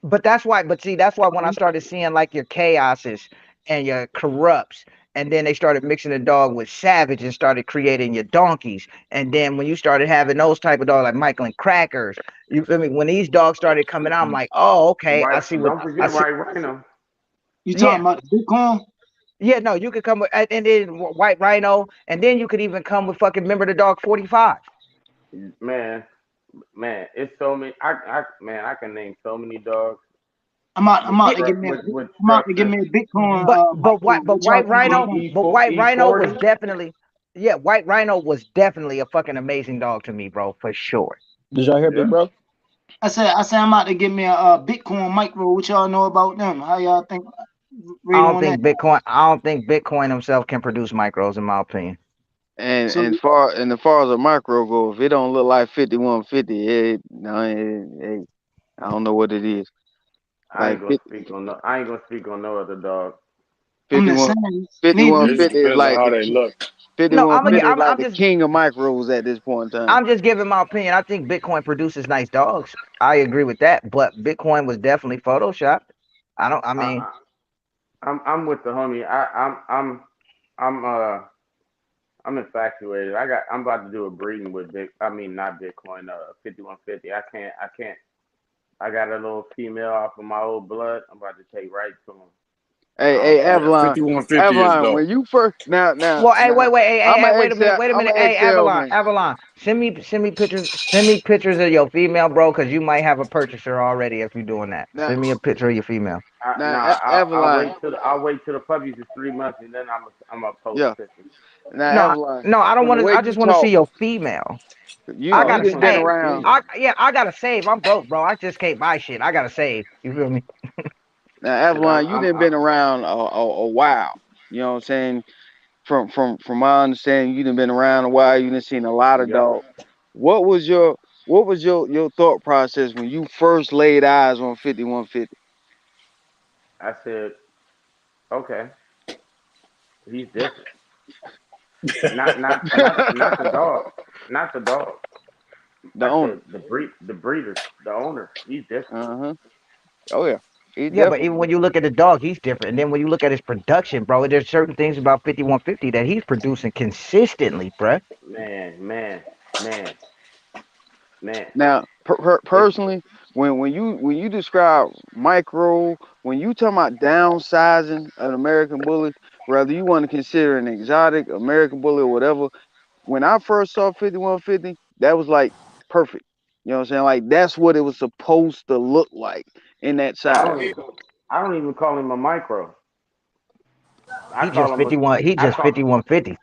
But that's why, but see, that's why when I started seeing like your chaoses and your corrupts, and then they started mixing the dog with savage and started creating your donkeys. And then when you started having those type of dogs like Michael and Crackers, you feel me? When these dogs started coming out, I'm like, oh, okay, I Right. see what Don't I forget see. White Rhino. You Yeah, talking about the Bitcoin? yeah, no, you could come with, and then White Rhino, and then you could even come with fucking remember the dog 45. Man, it's so many. Man, I can name so many dogs I'm out to give me a with I'm out to give structure. me a Bitcoin micro. What y'all think about them? White E Rhino was 40. definitely, yeah, White Rhino was definitely a fucking amazing dog to me, bro, for sure. Did y'all hear, big Yeah. bro? I said I'm out to give me a, Bitcoin micro. What y'all know about them? How y'all think? Read on that. I don't think Bitcoin himself can produce micros, in my opinion. So And as far as a micro go, if it don't look like 5150, it no, I don't know what it is. Like I ain't gonna speak on no other dog. I'm fifty just one saying, fifty me one It just fifty is depends on like how they look. No, 5150 is like the king of micros at this point in time. I'm just giving my opinion. I think Bitcoin produces nice dogs. I agree with that, but Bitcoin was definitely photoshopped. I I, mean, I'm with the homie. I'm I'm infatuated. I'm about to do a breeding with I mean not Bitcoin. 5150. I can't. I got a little female off of my old blood. I'm about to take right to him. Hey, Yeah, Avalon, 5150 is Avalon, dope. when you first well, hey, wait, I'm hey, an XL, wait a I'm minute, an hey, XL man. Avalon, send me pictures of your female, bro, because you might have a purchaser already if you're doing that. Now, Send me a picture of your female. Avalon, I'll wait till the puppies is 3 months and then I'm gonna post yeah. pictures. Now, No, Avalon, no, I don't from the want to. way I you just want to see talk, your female. I you Oh, gotta, you done been want hey, the around. female? I gotta save. I'm broke, bro. I just can't buy shit. I gotta save. You feel me? Now, Cause Avalon, you done been around a while. You know what I'm saying? From my understanding, you done been around a while. You done seen a lot of Yep. dogs. What was your thought process when you first laid eyes on 5150? I said, okay, he's different. Not the dog, not the dog. The I owner. said the breeder, the owner. He's different. Uh huh. Oh yeah. He Yeah, but even definitely. when you look at the dog, he's different. And then when you look at his production, bro, there's certain things about 5150 that he's producing consistently, bro. Man, man, man, man. Now, It, personally, when you describe micro, when you talking about downsizing an American bully, whether you want to consider an exotic American bully or whatever, when I first saw 5150, that was like perfect. You know what I'm saying? Like that's what it was supposed to look like in that I size. don't even I don't even call him a micro. I He call just him a 51. He I just call 5150.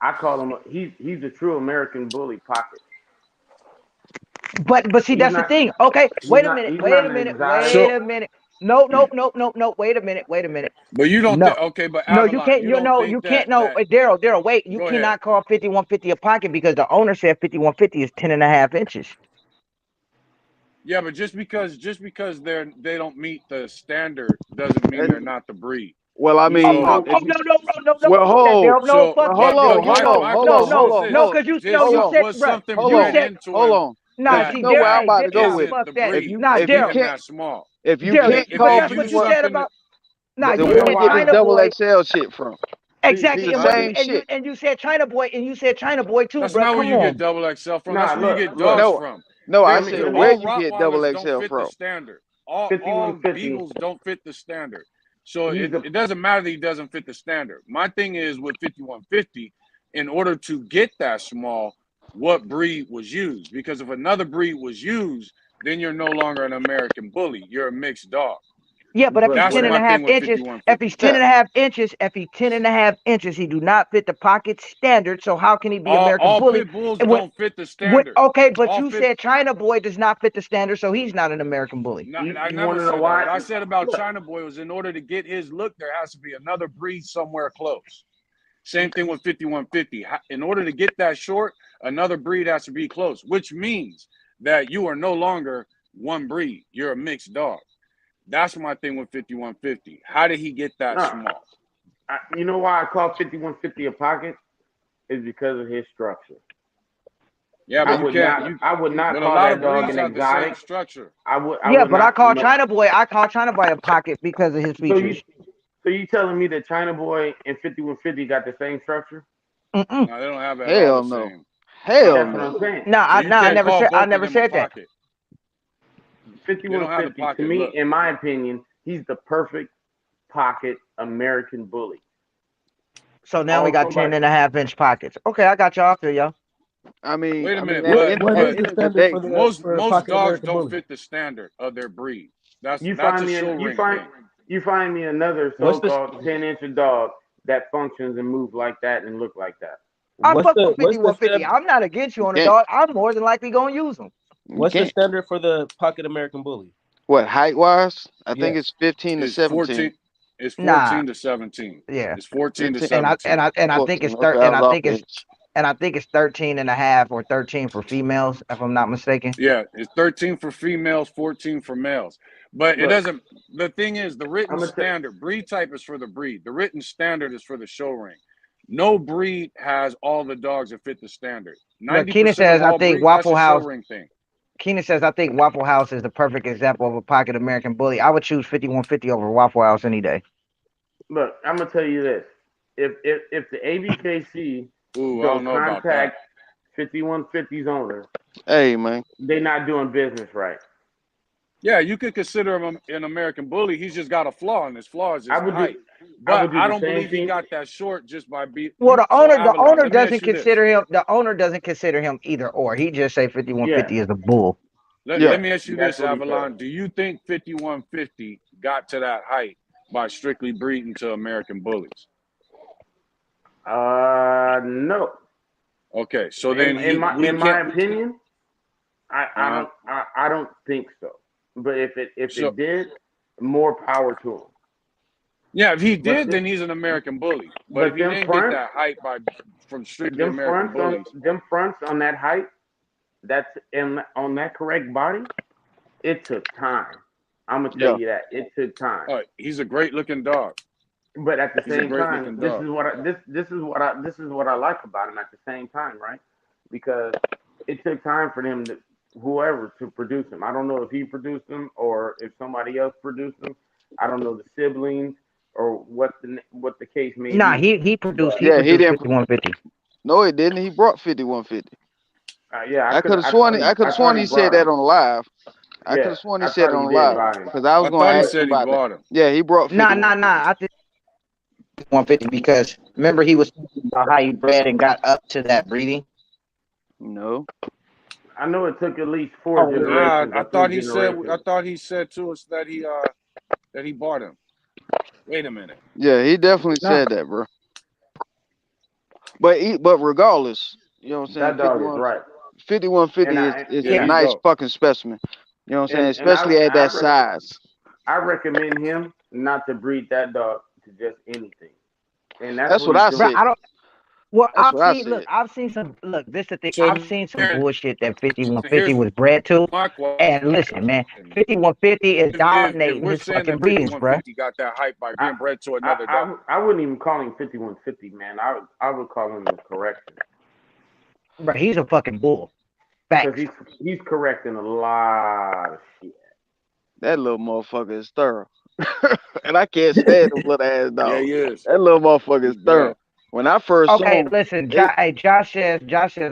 I call him he's a true American bully pocket. But see, He's that's the not thing. Okay, he's not an exotic. So, wait a minute. No, no, no, no, no. Wait a minute. but you don't think No. okay, but No, you Avalon, can't. you You don't know, think you can't. No, that Daryl, wait. You go ahead. cannot call 5150 a pocket because the owner said 5150 is 10 and a half inches. Yeah, but just because they don't meet the standard doesn't mean they're And, not the breed. well, I Oh, mean, So oh, if oh, you no, no, bro, no, no, well, fuck that, hold, Daryl. No, so fuck well, that, hold but Daryl. on, You hold my know, on, my hold no, on, question hold no, is on, no, this: hold, because this hold you on, said, was bro, something hold you bred on, said, into hold him on. nah, Cause that you see, know where Daryl, I'm that about hey, to go nah, with isn't fuck the that. it. breed. Nah, Giving Daryl, that small. If you Daryl, can't If but they call that's me what you 51, use said something, about, nah, then you where know you said get why? this China double boy. XL shit from? It's Exactly, the See, and same shit. you said China boy, and you said China boy too, that's bro. not where Come you get on. double XL from. That's nah, where you get look. dogs No, from. no, I Let me said They're let me where all you get double Rottweilers don't XL fit the from. standard. All 5150. Beagles don't fit the standard. So He's a it doesn't matter that he doesn't fit the standard. My thing is with 5150, in order to get that small, what breed was used? Because if another breed was used, then you're no longer an American bully. You're a mixed dog. Yeah, but if but he's That's 10 and my a half thing with inches, if he's 5150. 10 Yeah, and a half inches, if he's 10 and a half inches, he do not fit the pocket standard. So how can he be American All bully? pit bulls And don't fit the standard. okay, but All you fit. said China boy does not fit the standard, so he's not an American bully. I you never want to know said that. What why? I said about Look, China Boy was in order to get his look, there has to be another breed somewhere close. Same thing with 5150. In order to get that short, another breed has to be close, which means that you are no longer one breed. You're a mixed dog. That's my thing with 5150. How did he get that nah, small? you know why I call 5150 a pocket is because of his structure. Yeah, I but you would can't. not You I would not but a call lot that of dog breeds an have the same exotic. structure. I Yeah, would but I not call no. China boy, I call China boy a pocket because of his So you features. so you telling me that China Boy and 5150 got the same structure? Mm-mm. No, they don't have at all the hell no, same. hell That's what no. I'm saying. No, So you I can't never call said both of them a that. pocket. They don't have the 5150 to pocket me, look. in my opinion, he's the perfect pocket American bully. So now we All got somebody 10 and a half inch pockets. Okay, I got y'all. I feel y'all. Wait a I mean, minute, at the What but end, what at is but the the end of the standard day, for the for a most pocket dogs American don't bully? fit the standard of their breed. you That's find a me show an, you ring find thing. you find me another What's the so-called 10-inch dog that functions and moves like that and look like that. I fuck with what's the 5150. stand, I'm not against you you on the can't, dog. I'm more than likely gonna use him. you what's the can't. standard for the pocket American bully? What height wise? I think it's Yes. 15 to It's 17. 14. It's Nah, 14 to 17. yeah. It's 14 to 15, And I think 14. it's Okay, I was off the inch. 13 and a half or 13 for females, if I'm not mistaken. Yeah, it's 13 for females, 14 for males. But it Look, doesn't. The thing is, the written I'm gonna tell standard breed type is for the breed. The written standard is for the show ring. No breed has all the dogs that fit the standard. But 90% of all breeds, that's a show ring thing. Keenan says I think Waffle House is the perfect example of a pocket American bully. I would choose 5150 over Waffle House any day. look, I'm gonna tell you this. If the ABKC Ooh, I don't don't know about that. contact 5150's owner, Hey, man. they not doing business right. Yeah, you could consider him an American bully. He's just got a flaw, and his flaw is I his would do height. I But would do I the don't same believe he thing. got that short just by being Well, you. So the Avalon, owner let me ask doesn't you this. consider him. The owner doesn't consider him either or. He just say Yeah, 5150 is a bull. Let Yeah. me ask you that's this, what he said. Avalon. Do you think 5150 got to that height by strictly breeding to American bullies? No. Okay, so In then in my we in my can't. opinion, Uh, I don't think so. But if so it did, more power to him. yeah, if he But did, then he's an American bully. But if but he them didn't get fronts, that height from strictly American bullies, them fronts on that height, that's on that correct body. It took time. I'm gonna tell Yeah. you that it took time. he's a great looking dog. But at the He's a same great time, looking dog. this is what I like about him. At the same time, right? Because it took time for them to whoever to produce him. I don't know if he produced them or if somebody else produced them. I don't know the siblings or what the case may Nah, be. he But Yeah, he produced didn't. 5150. No, it didn't. He brought 5150. yeah, I could have I sworn thought he he said brought that him. on live. I could Yeah, have sworn he I said thought it he on did live brought him. because I was I gonna thought he ask him said he about that. bought him. Yeah, he brought Nah. 5150. I think 150 because remember he was talking about how he bred and got up to that breeding. No. I know it took at least Oh, four Nah, generations or three generations. I thought he said to us that he bought him. Wait a minute. Yeah, he definitely no. said that, bro. But regardless, you know what I'm saying? That dog is right. 5150 And is Yeah, a he's nice dope. fucking specimen. You know what I'm saying? and Especially at that size. I recommend him not to breed that dog to just anything. And that's That's what what he's I But doing. said. I don't Well, That's what I look, said. I've seen some, look, this the thing, So I've seen some then, bullshit that so 5150 here's was bred to. my And listen, man, question: 5150 is if dominating we're his saying fucking that breedings, bruh. 5150 got that hype by I being bred to I another dog, I, I wouldn't even call him 5150, man. I would call him the correction Bruh, he's a fucking bull. because Facts. he's correcting a lot of shit. That little motherfucker is thorough. And I can't stand them little ass yeah, dogs. he is. That little motherfucker is He's thorough. bad. When I first saw Okay, him, listen, they hey, Josh says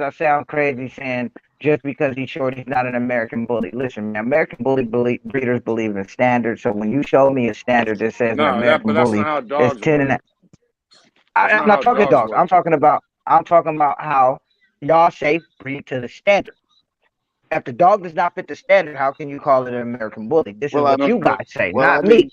I sound crazy saying just because he's short, he's not an American bully. Listen, man, American breeders believe in standards. So when you show me a standard that says an No, but American that's not bully how is dogs 10 work. and That's I'm not not how talking dogs dogs. work. I'm talking about how y'all say breed to the standard. If the dog does not fit the standard, how can you call it an American bully? This is well, I what No, you no, guys say, well, I not mean, me.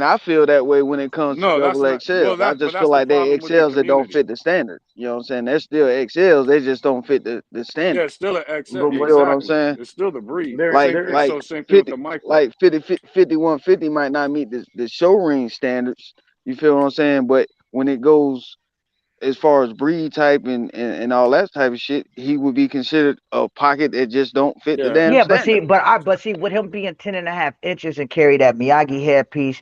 I feel that way when it comes to no, that's double not. Well, XLs. I but just feel that's the like they problem with the XLs that don't community. fit the standard. You know what I'm saying? They're still XLs. They just don't fit the Yeah, standard. it's still an XL. But You what feel what I'm Exactly. saying? It's still the breed. there Like there like Same thing with 50 the micro. like 5150 might not meet the show ring standards. You feel what I'm saying? But when it goes as far as breed type and all that type of shit, he would be considered a pocket that just don't fit the Yeah. damn Yeah, standard. but see, with him being 10.5 inches and carry that Miyagi headpiece,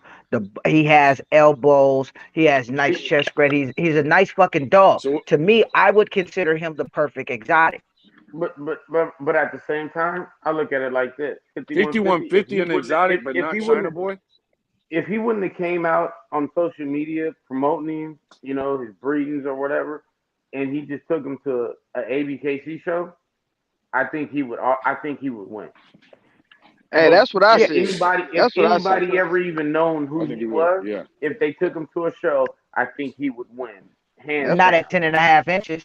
he has elbows, he has nice chest spread. He's a nice fucking dog. So To me, I would consider him the perfect exotic. but at the same time, I look at it like this: 5150. If 5150 he an wouldn't exotic, but if not he China wouldn't boy. if he wouldn't have came out on social media promoting him, his breedings or whatever, and he just took him to an ABKC show, I think he would. I think he would win. Hey, But that's what I Yeah, said. if That's what I said. anybody ever even known I who think he he would. was, Yeah. if they took him to a show, I think he would win, hands Yep. not down. at 10.5 inches.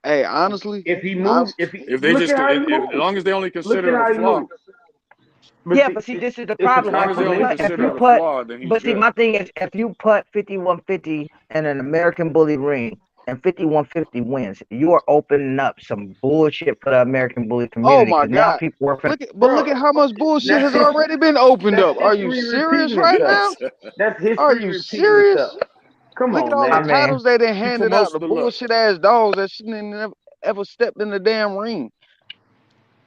Hey, honestly, If he I moves, if he If they look just, at how he if, as moves, long as they only look consider at it a how he flaw, moves. But Yeah, see, but see, this is the it's a as problem. long as they only If consider you combination. it a put, flaw, then he's but see, good. my thing is, if you put 5150 in an American Bully ring and 5150 wins, you are opening up some bullshit for the American Bully oh community my because now god, people are finna. look at how much bullshit That's has his, already been opened that's up. Are you history serious repeating right itself. now? Yes. That's Are history you repeating serious? itself. Come Look at on, all the I man. mean, titles they done He handed out. promotes The the look. bullshit ass dogs that shouldn't have ever stepped in the damn ring.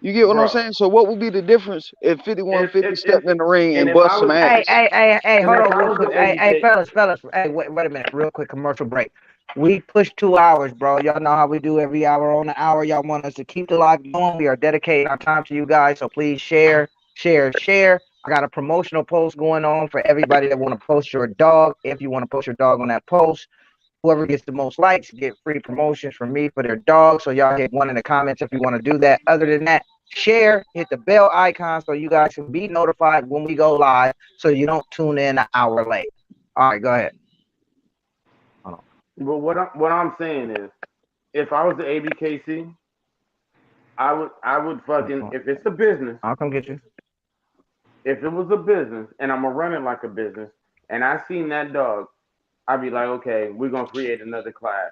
You get what I'm Bro. saying? So what would be the difference if If 5150 if if stepped in the ring and and if bust I some was ass? and hold if on I real was the quick. Hey, ABK, fellas, hey, wait a minute, real quick, commercial break. We pushed 2 hours, bro. Y'all know how we do every hour on the hour. Y'all want us to keep the live going. We are dedicating our time to you guys, so please share, share, share. I got a promotional post going on for everybody that want to post your dog. If you want to post your dog on that post, whoever gets the most likes get free promotions from me for their dog. So y'all hit one in the comments if you want to do that. Other than that, share, hit the bell icon so you guys can be notified when we go live so you don't tune in an hour late. All right, go ahead. Hold but what I'm saying is, if I was the ABKC, I would fucking, on. if it's a business, I'll come get you. if it was a business and I'm gonna run it like a business, and I seen that dog, I'd be like, okay, we're gonna create another class.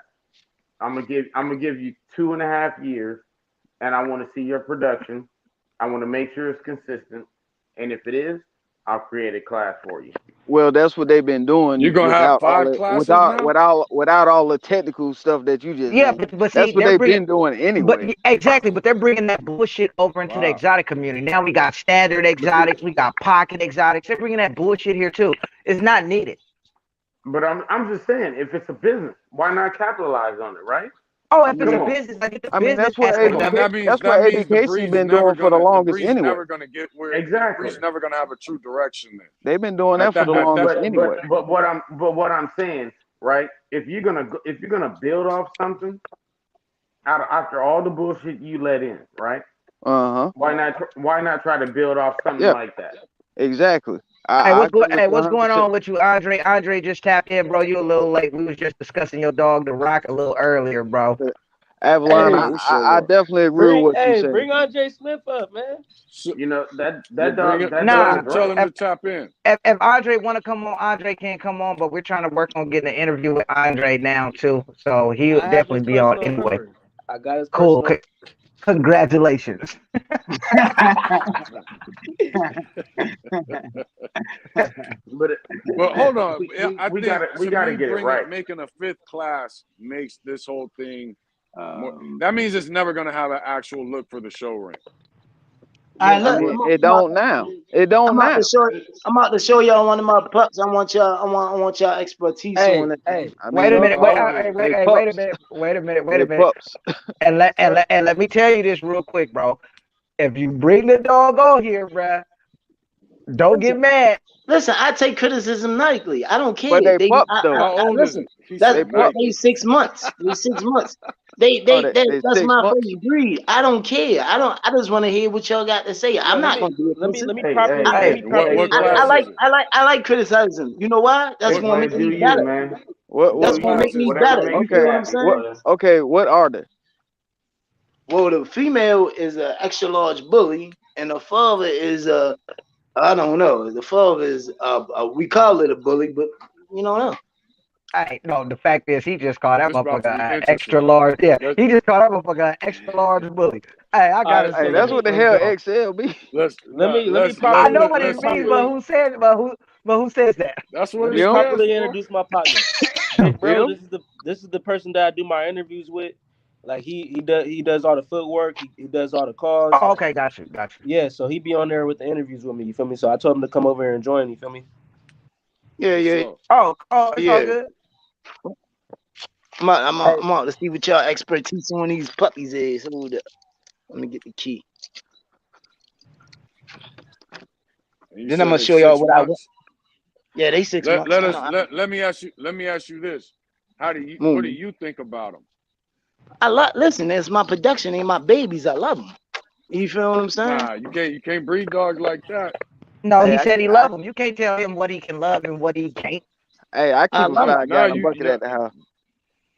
I'm gonna give you 2.5 years, and I want to see your production. I want to make sure it's consistent, and if it is, I'll create a class for you. Well, that's what they've been You're doing gonna have without all 5 the classes now. without all the technical stuff that you just Yeah, named. but see, That's what they're they've bringing, been doing but anyway. exactly, but they're bringing that bullshit over into the Wow. exotic community. Now we got standard But see, exotics, we got pocket exotics. They're bringing that bullshit here too. It's not needed. but I'm just saying, if it's a business, why not capitalize on it, right? Oh, I if it's a Come mean, on. business, I get the I mean business that's what aspect But AB, of then it. that's that what means the ABKC breed's been never doing for the gonna longest anyway. get where the Exactly. breed's never gonna have a true direction then. They've been doing that for the At that longest But anyway. but but what I'm saying, right? If you're gonna build off something after all the bullshit you let in, right? Uh huh. Why not try to build off something Yeah, like that? exactly. Hey, I agree with hey, you what's going 100%. on with you, Andre? Andre just tapped in, bro. You a little late. We was just discussing your dog, the Rock, a little earlier, bro. Avalon, Yeah, Hey, we sure I were. definitely agree with what you're saying. bring Andre Smith up, man. So, That yeah, that dog that bring dog him Nah, is and tell right. him to tap in. if Andre want to come on, Andre can't come on, but we're trying to work on getting an interview with Andre now too. So he'll I have his definitely be on personal anyway. number. I got his Cool. personal. Okay. Congratulations. But But hold on, I we think we to gotta me, get it right. making a fifth class makes this whole thing more. Um, That means it's never gonna have an actual look for the show ring. All right, I look, mean, it don't now. It don't I'm about to now. show. I'm about to show y'all one of my pups. I want y'all. I want y'all expertise hey, on it. hey, I wait a mean, minute. Uh Wait, oh. hey, they wait a pups. minute. Wait a minute. Wait They a minute. pups. And let me tell you this real quick, bro. If you bring the dog on here, bruh, don't get Listen, mad. listen. I take criticism nicely. I don't But care. they pups though. How old is Listen. it? He That's They said pups. they nightly. 6 months. They 6 months. Oh, they That's my 6 months. first breed. I don't care. I don't. I just want to hear what y'all got to say. Yo, I'm not gonna do it. Listen. let me Hey, properly hey, I, let hey, me What properly hey, I class hey, is it? I like criticism. You know why? That's hey, gonna man, make do me you, better. man? That's What gonna class make is me it? Whatever better. makes You you feel what Okay. I'm happy, What? saying? brother. Okay. What are they? Well, the female is an extra large bully, and the father is a I don't know. The father is we call it a bully, but you don't know. Hey, no, the fact is, he just called that This about to motherfucker be an interesting. extra large. Yeah, Let's he just called that motherfucker an extra large bully. Hey, I all right, gotta so Hey, say that's this what the real hell talk. XL be. let me I know properly what let me it let's see means, it. but properly who says that? That's let what me he You know? stands properly for. introduce my partner. Big bro, You this is the person that I do my interviews with. Like he does all the footwork, he does all the calls. Oh, okay, got you. Yeah, so he be on there with the interviews with me, you feel me? So I told him to come over here and join, you feel me? Yeah, For yeah, sure. Oh, it's all yeah. good. Hey, I'm out to see what y'all expertise on these puppies is. Hold up. Let me get the key. And you Then I'm said gonna they show y'all six what I want. months. Yeah, they 6 months. Let us let me ask you this. What do Mm. you think about them? I listen. It's my production. Ain't my babies. I love them. You feel what I'm saying? Nah, you can't breed dogs like that. No, he Hey, said he love him. You can't tell him what he can love and what he can't. I I keep a love them. 5 gallon bucket You at the house.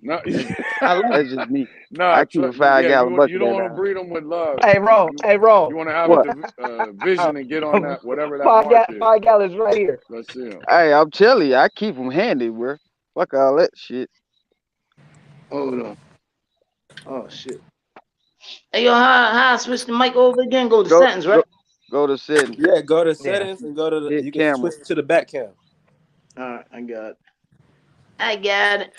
no That's, I love them. that's just me. nah. I keep a five Yeah, gallon you bucket don't at the want to house. breed them with love. Hey, You roll. want to have a What? vision and get on that whatever that Five, mark is. 5 gallons right here. Let's see them. Hey, I'm telling you, I keep them handy, bro. Fuck all that shit. Hold on. Oh shit. Hey yo, how I switch the mic over again? Go to Go settings, right? go go to settings. yeah, go to Yeah. settings and go to Hit you can camera. switch to the back cam. All right, I got it. I got it.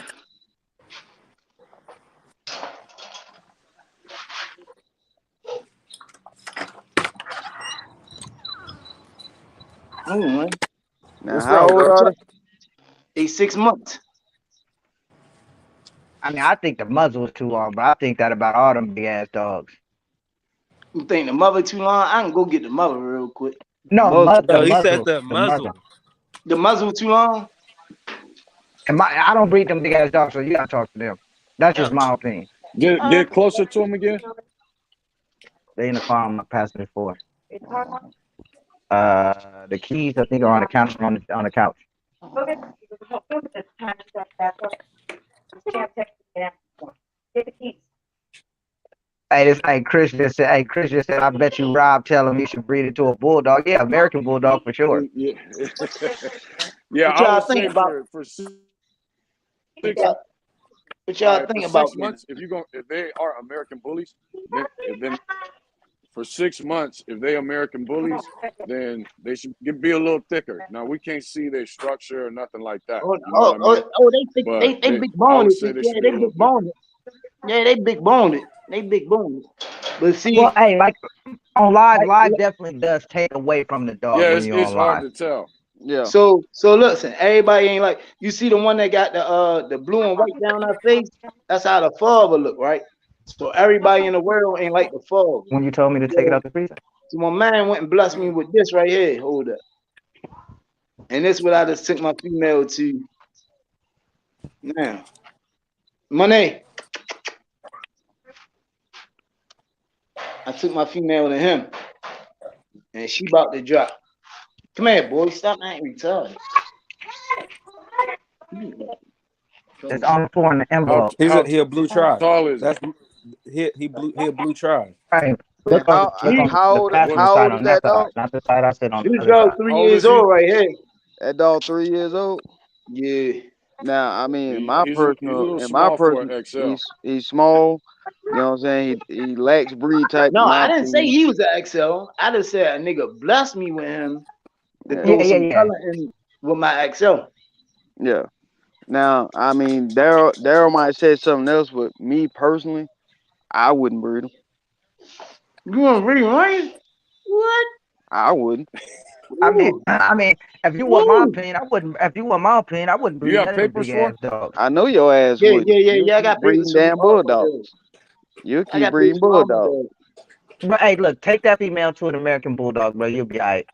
Oh man, Now, What's how wrong, old bro? are they? they 6 months. I mean, I think the muzzle is too long, but I think that about all them big ass dogs. You think the mother too long? I can go get the mother real quick. No, Muzzle. the No, he said muzzle, the the muzzle. muzzle. The muzzle too long? And I don't breed them big ass dogs, so you gotta talk to them. That's Uh, just my opinion. Get closer to him again. They in the car. I'm passing it for. The keys I think are on the counter on the couch. Chris just said, I bet you Rob tell him he should breed it to a bulldog. Yeah, American bulldog for sure. Yeah, yeah. what I y'all would think say about? for What six. y'all, what All y'all right, for think about 6 months, if they are American bullies, then for 6 months, if they American bullies, then they should be a little thicker. Now we can't see their structure or nothing like that. Oh, You know what I mean? But they big I would boned. say they Yeah, should be they a little big thicker. boned. Yeah, they big boned. They big boned. But Well, see, hey, like on live, like, live definitely does take away from the dog Yeah, when you're it's on hard live. to tell. Yeah. so listen, everybody ain't like you see the one that got the blue and white down her face. That's how the father look, right? So everybody in the world ain't like the father. When you told me to take it So, out the freezer. so my man went and blessed me with this right here. Hold up, and this what I just took my female to now. Money. I took my female to him, and she about to drop. Come here, boy. Stop acting retarded. It's on the floor in the How envelope. He a blue try. tall is he? That's he a blue try. Hey, And look on how the old passenger how side old is on that that side, dog? not the side I sit on the This other dog side. 3 How old years is he? old right here. That dog 3 years old. Yeah. Now, I mean, He's a little in my small for personal, an XL. he's small. You know what I'm saying? He lacks breed type, No, in my I didn't say opinion. he was an XL. I just said a nigga blessed me with him to Yeah, throw Yeah, yeah, some yeah. color in with my XL. yeah. Now, I mean, Daryl might say something else, but me personally, I wouldn't breed him. You want to read mine? What? I wouldn't. Ooh, I mean, if you want my ooh. opinion, I wouldn't. If you want my opinion, I wouldn't You breed have none of them papers big for? ass dogs. I know your ass Yeah, wouldn't. yeah, yeah, You'll yeah. I keep got papers breeding from damn all my dogs. bulldogs. You'll I keep got papers breeding from all my bulldogs. dogs. But hey, look, take that female to an American bulldog, bro. You'll be alright.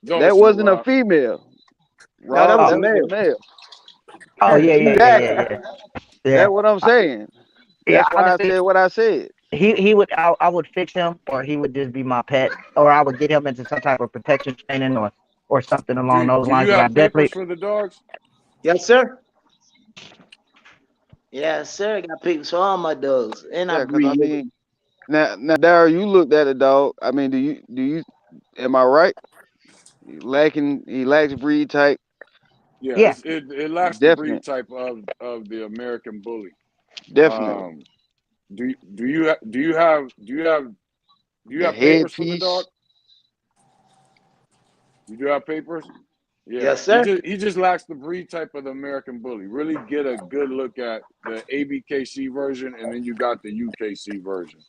Don't That listen to wasn't a Rob. female, No, that Rob. was Oh, a That was a male. male. oh yeah, yeah, yeah, yeah, Exactly. yeah, yeah. That's what I'm saying. Yeah, That's why I honestly, said what I said. he would I would fix him, or he would just be my pet, or I would get him into some type of protection training, or something along those Do lines. you But I have papers definitely, for the dogs? Yes, sir. Yes, sir. I got papers for all my dogs, and I Yeah, because I breed mean, now, Daryl, you looked at a dog. I mean, do you? Am I right? He lacks breed type. Yeah, yeah, it lacks the breed Definite, type of the American bully. definitely. Um, do you have papers for the dog? Headpiece. You do have papers? Yeah, Yes, sir. he just lacks the breed type of the American bully. Really get a good look at the ABKC version, and then you got the UKC version,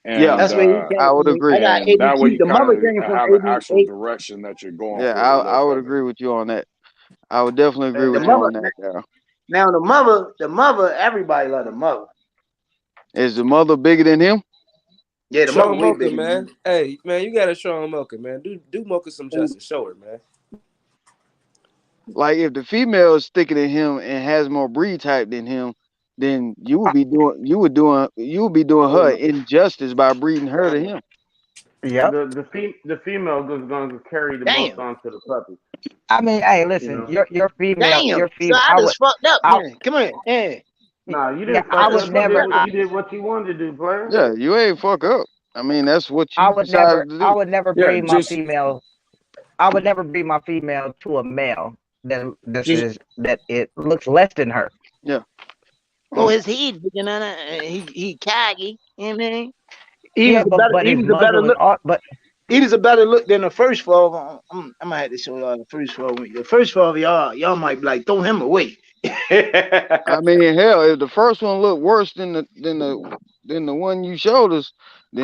Yeah, and That's where he I came would from. I agree. got that way ABC. you The kind mother of came from have an actual AB. direction that you're going Yeah, for the I look would of it. agree with you on that. I would definitely agree The with you mother. on that, Daryl. Now the mother. Everybody love the mother. Is the mother bigger than him? Yeah, the Show mother him way Mocha, bigger than man. me. Hey, man, you gotta show him Mocha, man. Do Mocha some And justice. Show her, man. Like if the female is thicker than him and has more breed type than him, then you would be doing oh, her no. injustice by breeding her to him. yep. The female is going to carry the most Damn. onto the puppy. I mean, hey, You listen, know. Damn. your So female. I just fucked up I, then. Come here. Yeah. Nah, you yeah, didn't I I fuck would just up. fucked never, up. You did what you wanted to do, player. Yeah, you ain't fuck up. I mean, that's what I you would never, decided to I do. would never Yeah, breed my female. I would never breed my female to a male Just that it looks less than her. Yeah. go his head bigger than that. He cocky. You know what I mean? He Yeah, was a better. but He his was a better muzzle and look. all, but He was a better look than the first 12. I'm gonna have to show y'all the first 12. The first 12, y'all might be like throw him away. I mean, hell, if the first one looked worse than the one you showed us,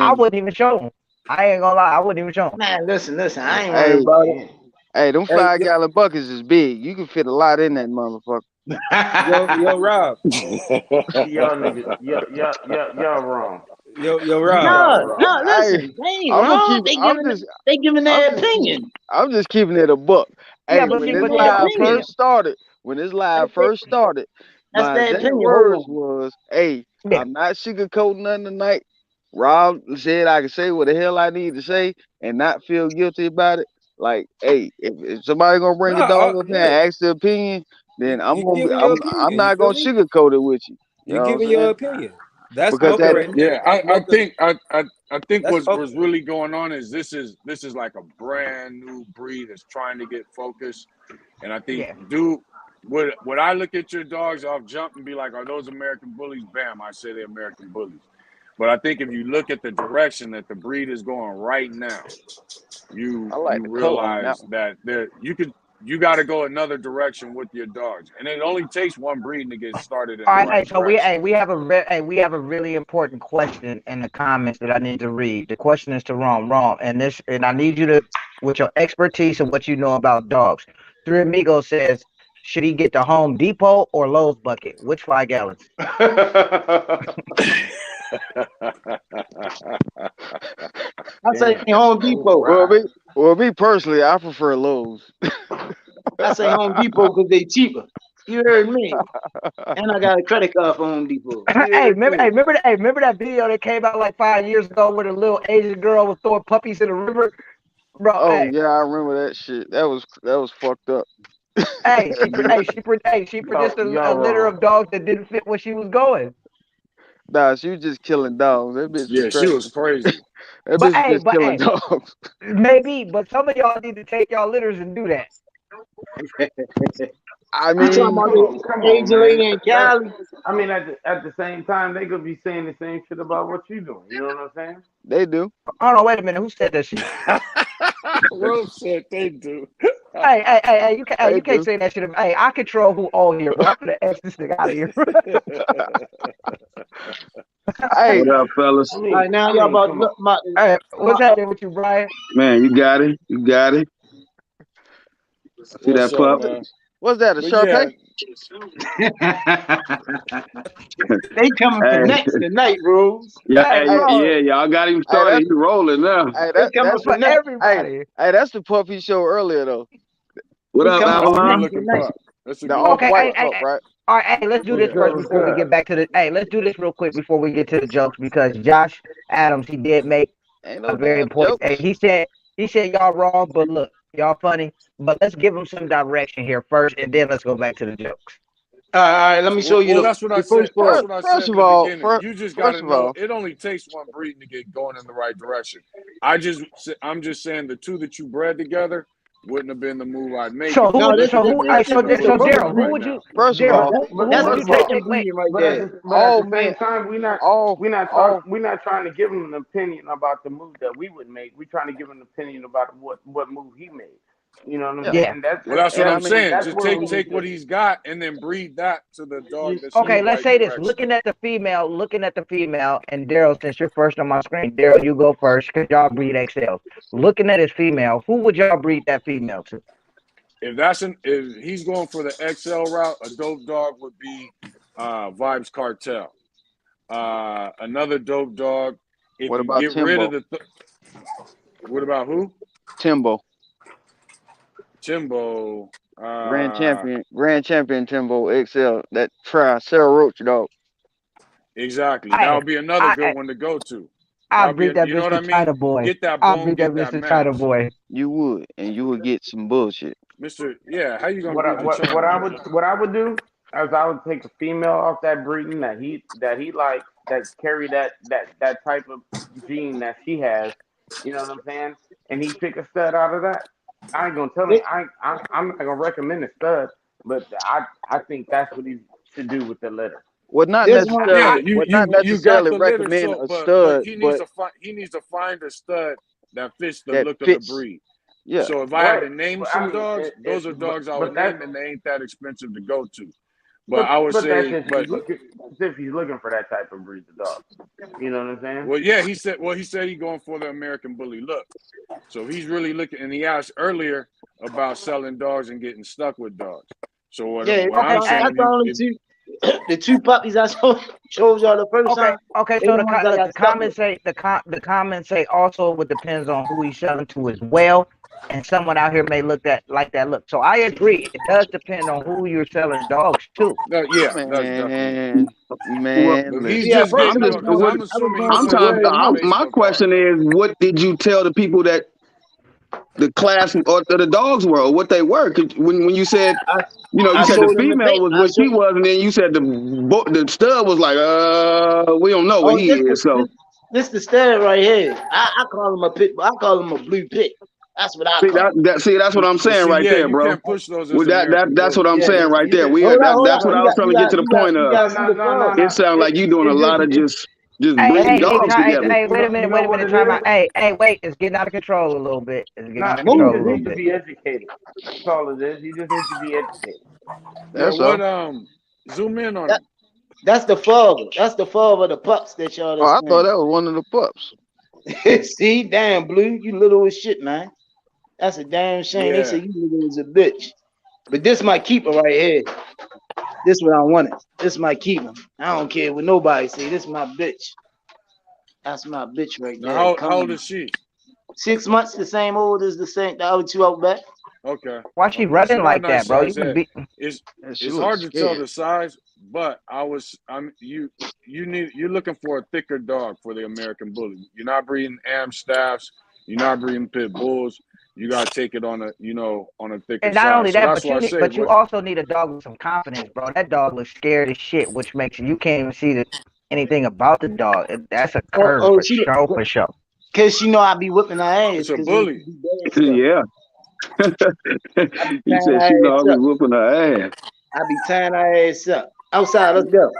I then wouldn't even show him. I ain't gonna lie, I wouldn't even show him. Man, listen. I ain't worried hey, about it. hey, them Hey, 5 gallon buckets is big. You can fit a lot in that motherfucker. yo, Rob. Y'all niggas, y'all wrong. Yo, Rob. Y'all No, wrong. no, Hey, listen. They ain't I'm gonna wrong. keep. They giving I'm their just keep. opinion. I'm just keeping it a buck. Yeah, Hey, They but see, when giving this but their see, live opinion. first started, when this live That's their, first started, that's my their exact opinion. words Hold on. was, "Hey, yeah, I'm not sugarcoating nothing tonight." Rob said I could say what the hell I need to say and not feel guilty about it. Like, hey, if somebody gonna bring a dog up here Yeah. and ask the opinion, then You giving your I'm opinion. You not feel gonna me? sugarcoat it with you. You You know what giving I'm your saying? opinion. That's Because Mocha that right there. yeah, That's Mocha. I think That's Mocha. what's really going on is this is like a brand new breed that's trying to get focused, and I think yeah. dude, would I look at your dogs, I'll jump and be like, are those American bullies? Bam, I say they're American bullies. But I think if you look at the direction that the breed is going right now, I you like the color on that realize one. that you got to go another direction with your dogs, and it only takes one breeding to get started in All the right, right hey, so direction. we have a really important question in the comments that I need to read. The question is to Rom, and I need you to, with your expertise and what you know about dogs. Three Amigos says, should he get the Home Depot or Lowe's bucket? Which 5 gallons? I say Damn. Home All Depot. Well, right. me personally, I prefer Lowe's. I say Home Depot because they cheaper. You heard me. And I got a credit card for Home Depot. You heard me. Remember that video that came out like 5 years ago where the little Asian girl was throwing puppies in the river? Bro, Oh yeah, I remember that shit. That was fucked up. she produced Y'all a litter wrong. of dogs that didn't fit where she was going. Nah, she was just killing dogs. That bitch was Yeah, she crazy. was crazy. That But bitch was just but killing dogs. maybe. But some of y'all need to take y'all litters and do that. I You talking mean, about Come the on, Asian man. lady in Cali? I mean, at the same time, they could be saying the same shit about what you doing. You know what I'm saying? they do. Hold on, wait a minute. Who said that shit? Rose said they do. They You can't do. say that shit. Hey, I control who all here, bro. I'm gonna X this nigga out of here. Hey, What up, fellas? I All mean, right, now y'all about to come on. look my, Hey, what's my happening with you, Brian? Man, you got it. You got it. See What's that up, pup? man? what's that? A But yeah, Sharpay? they coming for Hey, next tonight, Rose. yeah, Hey, hey, Hey, bro, yeah, y'all got him hey, started. He rolling now. They coming it's for for next. everybody. That's the pup he showed earlier though. What He up, coming that's for a good next Avalon? looking tonight. pup. That's a The good Okay, looking off-white pup. pup, right? all right, hey, let's do What's this Yeah. good? first What's before we good? get back to the. Hey, let's do this real quick before we get to the jokes because Josh Adams he did make Ain't a no very damn important. Hey, jokes. he said y'all wrong, but look, y'all funny. But let's give him some direction here first, and then let's go back to the jokes. All right, let me show you Well, that's what I the said. first That's part. what I First said in of the all, beginning. You just got first to of know all, it only takes one breeding to get going in the right direction. I'm just saying the two that you bred together wouldn't have been the move I'd make So if you No, who? were this looking So to who? bred this So something a is so little supposed to Daryl, different who be. right would you? now. first of But Daryl, all, who That's would the you first of all, take? second Wait, breeding right but there. all at the same men, time, all, all. we're not trying to give him an opinion about the move that we would make. We're trying to give him an opinion about what move he made. You know what I'm Yeah, saying? yeah. And Well, that's what and I I'm mean, saying. that's Just where we take need what to. he's got and then breed that to the dog You, that's in the Okay, you, let's right say this. direction. Looking at the female, and Daryl, since you're first on my screen, Daryl, you go first because y'all breed XL. Looking at his female, who would y'all breed that female to? If he's going for the XL route, a dope dog would be Vibes Cartel. Another dope dog. If what you about get rid of Timbo? the, what about who? Timbo, Kimbo. Grand Champion Timbo XL. That try Sarah Roach dog. Exactly. That I would be another good I one to go to. That I would be, breed that you know bitch what to I mean? China boy. Get that I bone, breed that get bitch that to China mass, boy. You would, and you would get some bullshit. Mister. Yeah, how you gonna What I breed the China boy? what I would do is I would take a female off that breeding that he likes that carry that type of gene that she has. You know what I'm saying? And he pick a stud out of that. I ain't gonna tell him. I'm not gonna recommend a stud, but I think that's what he should do with the litter. Would not this one. Yeah, necessarily, would not you got necessarily the litter, recommend so a but stud, but he needs to find a stud that fits the that look of the fits. breed. Yeah, So if I had Right. to name But I some mean, dogs, those are dogs I would but that's name, and they ain't that expensive to go to. But I would but that's say, if he's looking that's if he's looking for that type of breed of dog. You know what I'm saying? well, yeah, he said he's going for the American Bully look. So he's really looking, and he asked earlier about selling dogs and getting stuck with dogs. So Yeah, what Okay, I'm saying, that's the only two. The two puppies I showed y'all the first okay, time. okay. They So the ones I look, got the stuck with. comments say the comments say also it depends on who he's selling to as well. And someone out here may look that like that look. So I agree. It does depend on who you're selling dogs to. no, yeah, that's definitely. man, Well, man, But he's Yeah, listen. just first I'm getting I just was on because going. what I'm I was assuming going he's I'm for looking talking. for word the of mouth. My Facebook dog. question is, what did you tell the people that the class or the dogs were, or what they were? 'Cause when you said, I you I said the showed them the female bait. was I what she showed. was, and then you said the stud was like, we don't know what Oh, he is. So this the stud right here. I call him a pit. I call him a blue pit. That's what I see call him. that's what I'm But saying see, right yeah, there, you bro. can't push those as With American that's what I'm bullies. Yeah, saying right he there. just That's what I was trying to get to the point You of. gotta see the fur. It sounds like you doing a lot of just Hey, breeding hey, Hey, hey, dogs time, together. hey, you wait a know minute, what it time is? out. Hey, wait, it's getting out of control a little bit. It's getting out Nah, of he control a move. just little needs to bit. be educated. That's all it is. He just needs to be educated. Yeah, That's what all. zoom in on That, him. that's the father. That's the father of the pups that y'all Oh, is I thought saying. that was one of the pups. See, damn blue, you little as shit, man. That's a damn shame. They say Yeah. you little as a bitch. But this my keeper right here. This what I wanted. This my keeper. I don't care what nobody say. This my bitch. That's my bitch right Now there. how Come old on. is she? 6 months, the same old as the other two out back. Okay. Why she Okay. She running got a like nice that, bro? You size can head. be. It's And she it's looks hard to tell scared. the size, but you're looking for a thicker dog for the American Bully. You're not breeding Amstaffs. You're not breeding pit bulls. You gotta take it on a thicker And not only size. So that, that's why I say but you what. also need a dog with some confidence, bro. That dog looks scared as shit, which makes you can't even see anything about the dog. That's a curve Oh, for she sure, for sure. cause she know I be whipping her ass It's a because it bully. be bad stuff. Yeah, I be He tying said our she ass dog is up. whooping her ass. I be tying our ass up. Outside, let's go.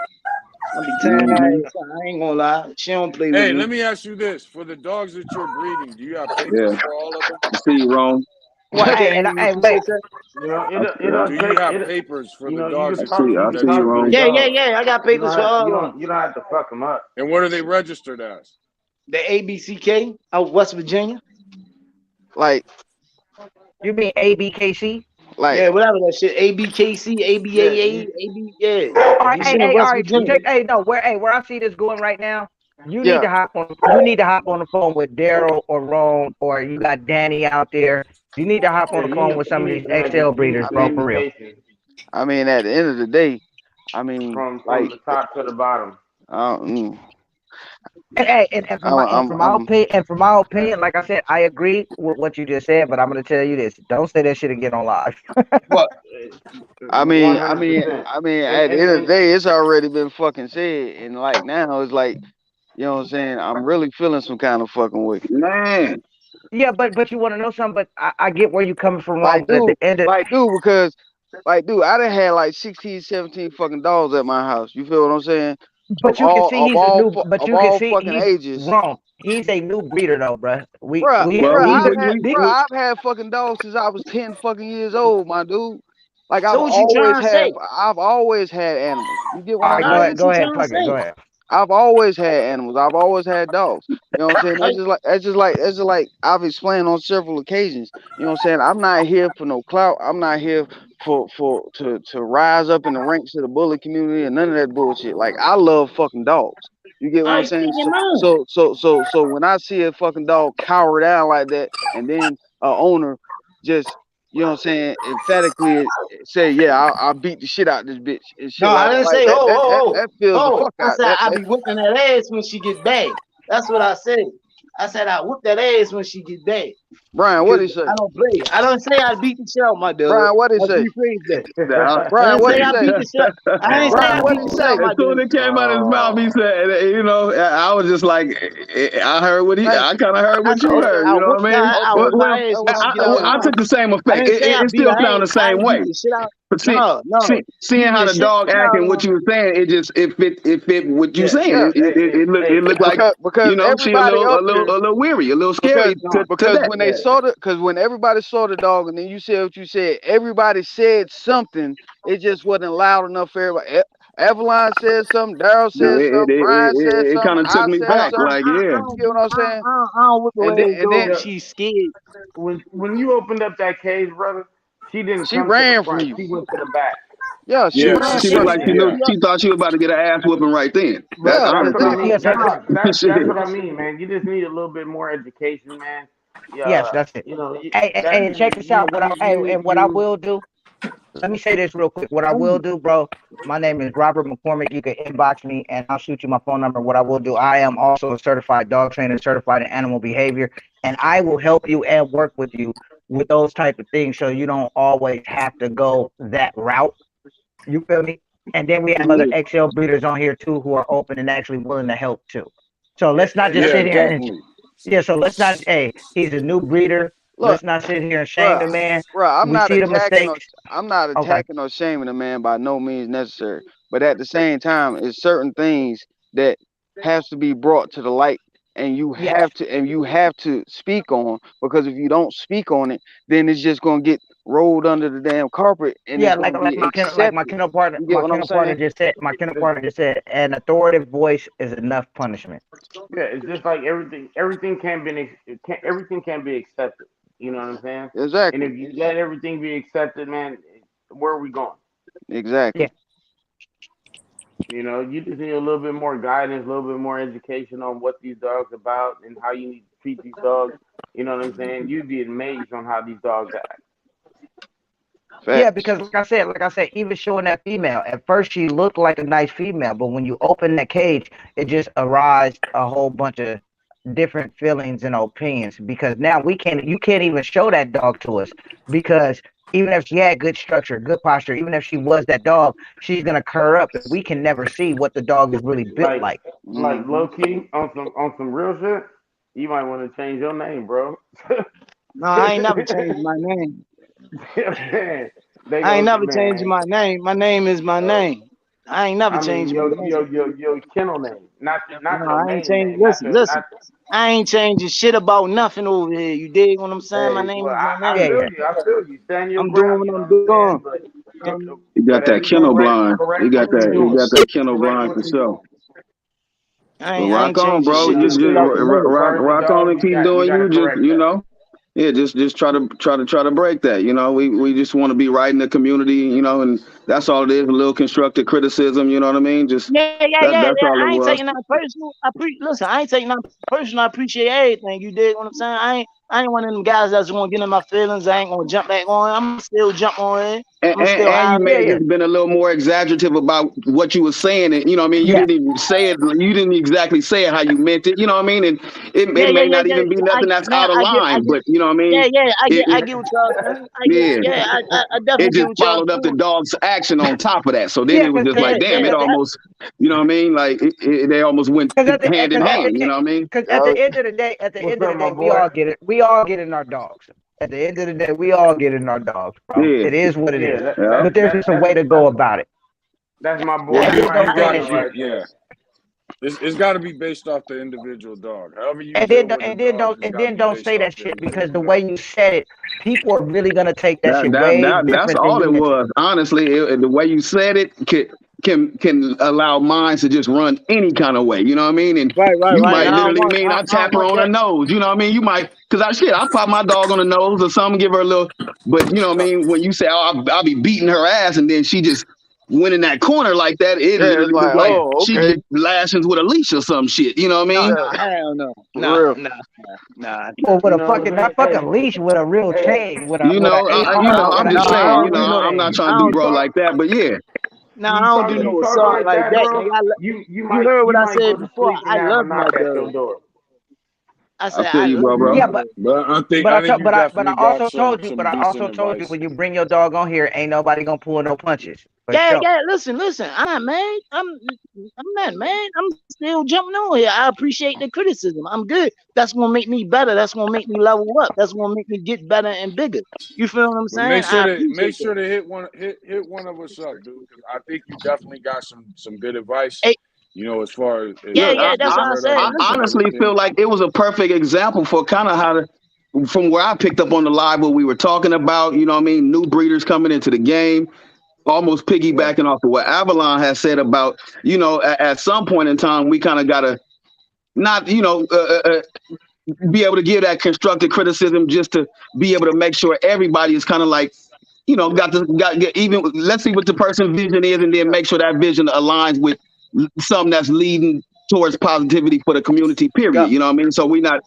I be tying our Hmm ass up. I ain't gonna lie. She don't play with Hey, me. let me ask you this: for the dogs that you're breeding, do you have Yeah, papers for all of them? I see you, wrong. Well, I hey, can't and hear I, what hey, you say, wait. sir. You know, I, it I, Do don't you take have it. papers for You the know, you dogs can I that you're talk. see. You I can see you, talk breeding? to the wrong. Yeah, yeah, dog. yeah. I got papers for all of them. You don't have to fuck them up. And what are they registered as? The ABCK of West Virginia. Like You mean ABKC? like Yeah, whatever that shit. ABKC, Yeah, ABAA, you, AB. Yeah, All right, he's hey, in hey, all West right. Virginia. Check. Hey, no, where I see this going right now. You need yeah, to hop on. You need to hop on the phone with Daryl or Ron, or you got Danny out there. You need to hop on yeah, the phone with you some of need these some XL you need breeders, some bro. For real. education I mean at the end of the day, I mean from like the top to the bottom. mm, And from my I'm opinion, like I said, I agree with what you just said. But I'm gonna tell you this: don't say that shit again on live. What? I One mean, I hundred mean, percent. I mean, And at the and end of the and day, it's already been fucking said, and like now, it's like, you know what I'm saying? I'm really feeling some kind of fucking way. Man, Yeah, but you want to know something? But I get where you coming from, wrong. But at the end of, Like, dude, because, like, dude, I done had like 16, 17 fucking dogs at my house. You feel what I'm saying? but you can see he's a new. But Of you can all see fucking he's ages, wrong. He's a new breeder though, bruh. bruh, We well, bruh. He's a Bruh, big. I've had fucking dogs since I was 10 fucking years old, my dude. Like, So what you trying to say? I've always had animals. You get what all I'm right. All right, saying? what Go you ahead, trying to plug it. Go say? ahead. I've always had animals. I've always had dogs. You know what I'm saying? Right. That's just like I've explained on several occasions. You know what I'm saying? I'm not here for no clout. I'm not here to rise up in the ranks of the bully community and none of that bullshit. Like I love fucking dogs. You get what I'm I saying? speak your mind. So when I see a fucking dog cower down like that, and then a owner just you know what I'm saying emphatically say, yeah, I'll beat the shit out of this bitch and No, shit I didn't like say that. ho ho ho That feels the ho. fuck I out. said I be whipping that ass when she get bad. That's what I said. I said I whoop that ass when she get bad. Brian, what Cause he say? I don't play. I don't say I beat the shit out my dog. Brian, what he Let's say? rephrase that. I Brian, didn't what say he I say? beat the shit. I didn't say Brian, I what beat he the shit out say? as my soon dog. as it came out of his mouth, he oh, said, you know, I was just like, I heard what he, Thank I you. kind of heard I what you said Okay, heard. You I know whoop what I mean? I okay. whoop Well, her ass That's when what she I'm get out saying. her I mouth. took the same I effect. didn't say I It beat still her sounded the ass. I same ain't beat way. the shit out. But No. seeing Beating how the the shit dog out acting, of what her. you were saying, it fit what you yeah. saying. Yeah, It looked like, because you know, she everybody up a here little weary, a little because scary No. to that. when they Yeah. saw the because when everybody saw the dog and then you said what you said, everybody said something. It just wasn't loud enough for everybody. Evelyn said something, Daryl You know, said something, Brian said it something, kind of took I me I said don't back. something. Like, yeah, You get what I'm saying? I don't whip her ass And then though. Yeah. She's scared. When you opened up that cage, brother, she didn't she come to the ran from front. you. She went to the back. Yeah, she She Yeah, ran she she from looked shut like you. you down. she thought she was about to get her ass whooping right then. That Yeah, That's what I honestly, mean. Yes, exactly. That's shit. what I mean, man. You just need a little bit more education, man. yes, Yeah, that's it. you know that Hey, check this out. And what I will do. Let me say this real quick. What I will do, bro. My name is Robert McCormick. You can inbox me, and I'll shoot you my phone number. What I will do, I am also a certified dog trainer, certified in animal behavior, and I will help you and work with you with those type of things, so you don't always have to go that route. You feel me? And then we have other XL breeders on here too who are open and actually willing to help too. So let's not just Yeah, sit here and definitely. yeah. So let's not. Hey, he's a new breeder. Look, Let's not sit here and shame bruh, the man. bruh, We see the mistakes. I'm not Okay. attacking or shaming a man by no means necessary. But at the same time, it's certain things that has to be brought to the light and Yes. you have to speak on because if you don't speak on it, then it's just gonna get rolled under the damn carpet and it's Yeah, gonna be like my accepted. kennel partner, You get what I'm saying? just said, an authoritative voice is enough punishment. yeah, it's just like everything. Everything can be accepted. You know what I'm saying? And Exactly. if you let everything be accepted, man, where are we going? Yeah. Exactly. You know, you just need a little bit more guidance, a little bit more education on what these dogs about and how you need to treat these dogs. You know what I'm saying? You'd be amazed on how these dogs act. Yeah, Facts. because like I said, even showing that female, at first she looked like a nice female, but when you open that cage, it just arised a whole bunch of different feelings and opinions. Because now you can't even show that dog to us because even if she had good structure, good posture, even if she was that dog, she's gonna curl up, and we can never see what the dog is really built Like, like. like Hmm low key on some real shit. You might want to change your name, bro. No, I ain't never changed my name. Man, they I ain't go, never changed man. my name. My name is my name. I ain't never I mean, changed my name. your kennel name, not No, your I ain't main changed. name, not Listen, your listen. not. I ain't changing shit about nothing over here. You dig what I'm saying? My Hey, name well, is my I Yeah, name. feel yeah. you. I feel you. Stand your I'm doing ground. what You know I'm what I'm saying? doing. But You got that everything kennel right, blind. correct what you're You doing. got that kennel Correct blind what for you're sure. doing. Well, I rock ain't on, changing bro. shit. Nah, It's Just we still don't. the same. Birds and rock on dogs, and keep you doing got to you. Just correct that. yeah, just try to break that. We just want to be right in the community. And that's all it is. A little constructive criticism. You know what I mean? Just that's Yeah. all it I ain't was. taking nothing personal. Listen. I ain't taking nothing personal. I appreciate everything. You dig what I'm saying? I ain't one of them guys that's gonna get in my feelings. I ain't gonna jump back on. I'm still jump on it. I'm still And you holler. may Yeah, have yeah, just been a little more exaggerative about what you were saying, and what I mean, you yeah. didn't even say it. You didn't exactly say it how you meant it. You know what I mean? And it may not even be I nothing that's man, out of I line, get. but you know what I mean? Yeah. It, I get what y'all saying. yeah, I it definitely get just what y'all followed up the saying. dog's action on top of that. So then Yeah, it was just like, damn, it because almost, you know what I mean? Like they almost went at the hand in because at the hand. You know what I mean? because at the end of the day, What's up, my we boy? all get it. We all get in our dogs. At the end of the day, we all get in our dogs, bro. Yeah, It is what it Yeah, is. yeah. But there's just a way to go about it. that's my Yeah, boy. And That's then my don't you got brother to, right yeah. there. It's got to be based off the individual dog. However you and deal then with the dog, it's got to be don't based say off that the shit because the individual way dog. you said it, people are really gonna take that That shit that way that that's different than all you it meant it. was. Honestly, the way you said it can allow minds to just run any kind of way. You know what I mean? And you Right. might And literally mean I I don't tap her want on her that. nose. You know what I mean? You might because I pop my dog on the nose or something, give her a little. But you know what I mean? When you say I'll be beating her ass and then she just went in that corner like that, it Yeah, it's literally was like, like oh, she okay. get lashings with a leash or some shit. You know what I No, mean? Yeah, hell no. for real. Nah. Or with You a know what fucking I'm saying? not fucking leash with a real Hey, chain with You a know, eight I'm with a just No, eight I saying. ball don't with do a no. I'm not chain. trying I to do don't. bro like that, but yeah. No, I don't do no talking assault like like that, that, bro, man. you You heard what I might go said to before. sleep and I have a love knock my at your dog. door. I I said feel I you, love bro. my Yeah, dog. But I think you but I definitely got also told you, some decent advice. when you bring your dog on here, ain't nobody gonna pull no punches for sure. Yeah. Listen. I'm not mad. I'm not mad. I'm still jumping on here. I appreciate the criticism. I'm good. That's gonna make me better. That's gonna make me level up. That's gonna make me get better and bigger. You feel what I'm But saying? I make appreciate sure that. to hit one of us up, dude, because I think you definitely got some good advice. Hey, As far yeah, Look, yeah. as That's getting what I rid of said. I them Listen. and honestly everything. feel like it was a perfect example for kind of how from where I picked up on the live what we were talking about, you know what I mean? New breeders coming into the game, almost Yeah. piggybacking off of what Avalon has said about, at some point in time, we kind of got to not, be able to give that constructive criticism just to be able to make sure everybody is kind of like, got even let's see what the person's vision is and then make sure that vision aligns with something that's leading towards positivity for the community, period. Yep. You know what I mean? So we're not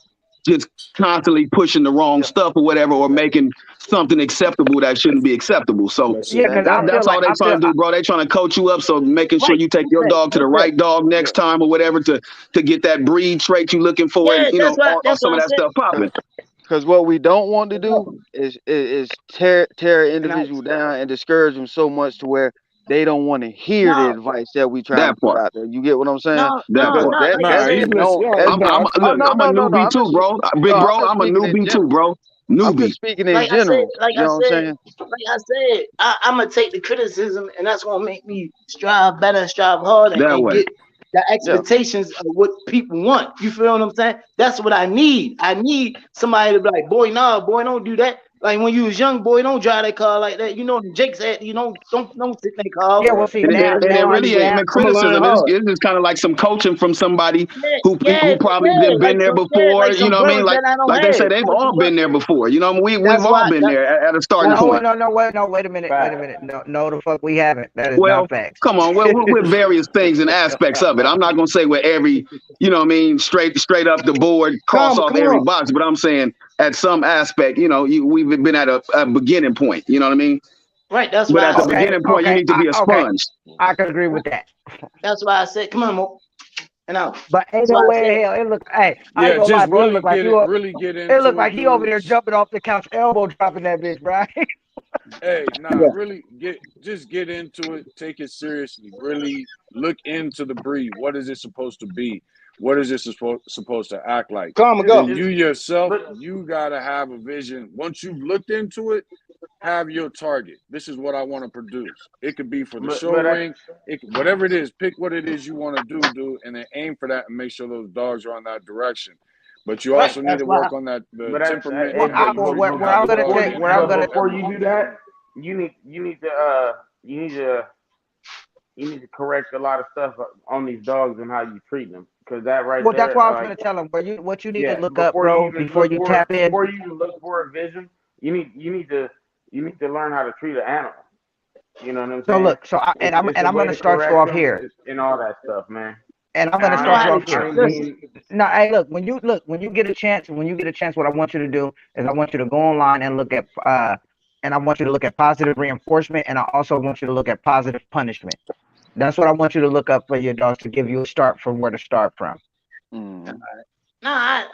just constantly pushing the wrong stuff or whatever, or making something acceptable that shouldn't be acceptable. So That's Yeah, it. because that's all they trying to do, bro. They trying to coach you up. So making sure Right. you take your dog to the That's it. right dog Yeah. next time or whatever to get that breed trait you looking for, and Yeah, that's what all some I of that said. stuff popping. Because what we don't want to do is tear an And I individual down and discourage them so much to where they don't want to hear the no, advice that we trying to That put part. out there. You get what I'm saying? That Because part. that like I Nah, that's said. he's been listening. known. Yeah, That's he been got I'm you. oh look. no I'm a no no no. newbie too, bro. No, Big I'm bro. just I'm a speaking in newbie too, general. bro. I'm just Newbie. speaking in general. You know what I'm saying? I'm gonna take the criticism, and that's gonna make me strive better, strive harder, That and way. get the Yeah. expectations of what people want. You feel what I'm saying? That's what I need. I need somebody to be like, boy, nah, boy, don't do that. Like when you was young, boy, don't drive that car like that. You know, Jake said, don't sit in that car. yeah. Well, Right. see And, now and, and it now really you ain't have even I'm gonna learn criticism. hard. It's just kind of like some coaching from somebody Yeah, who probably been there before. like You some know what I mean? brothers that I don't Like they say, have. they've Like all some brothers. been there before. You know, we've That's all why. been there at a starting That's why. point. wait a minute, wait a Fact. minute. No, the fuck we haven't. That is Well, not facts. come on, well, with various things and aspects of it. I'm not gonna say with every, you know what I mean, straight up the board, cross off Come every on. box, but I'm saying at some aspect, we've been at a beginning point. You know what I mean? Right. That's But why at I the said. beginning point, you need to be a Okay. sponge. I can agree with that. That's why I said. Come on, Mo. And out. But ain't That's no why I way said. in hell. It look. Hey, I ain't Yeah, gonna lie, just bro. It look like you. really get It looked into like it, he over dude. there jumping off the couch, elbow dropping that bitch, right? Hey, nah, Yeah. really get into it. Take it seriously. Really look into the breed. What is it supposed to be? what is this supposed to act like? Come and Then go. you yourself, But you gotta have a vision. Once you've looked into it, have your target. This is what I want to produce. It could be for the show but ring, whatever it is. Pick what it is you want to do, and then aim for that and make sure those dogs are on that direction. But you Right. also need That's to why. work on that the But that's temperament hey, of but, what you but, want where the I'm but gonna dog before to take, you where I'm but gonna, embody before every you do moment. that, you need to correct a lot of stuff on these dogs and how you treat them, because that right well, that's there, why I was like, gonna tell them what you need to yeah, look up, bro, before you tap in. before you even look for a vision, you need to learn how to treat an animal. You know what I'm So saying? look, It's a I'm way gonna to start you correct off them here, and all that stuff, man. and I'm And gonna You know start how you to off I here. ain't listen. being No, hey, look, when you get a chance, what I want you to do is I want you to go online and look at and I want you to look at positive reinforcement, and I also want you to look at positive punishment. That's what I want you to look up for your dogs to give you a start from where to start from. No, I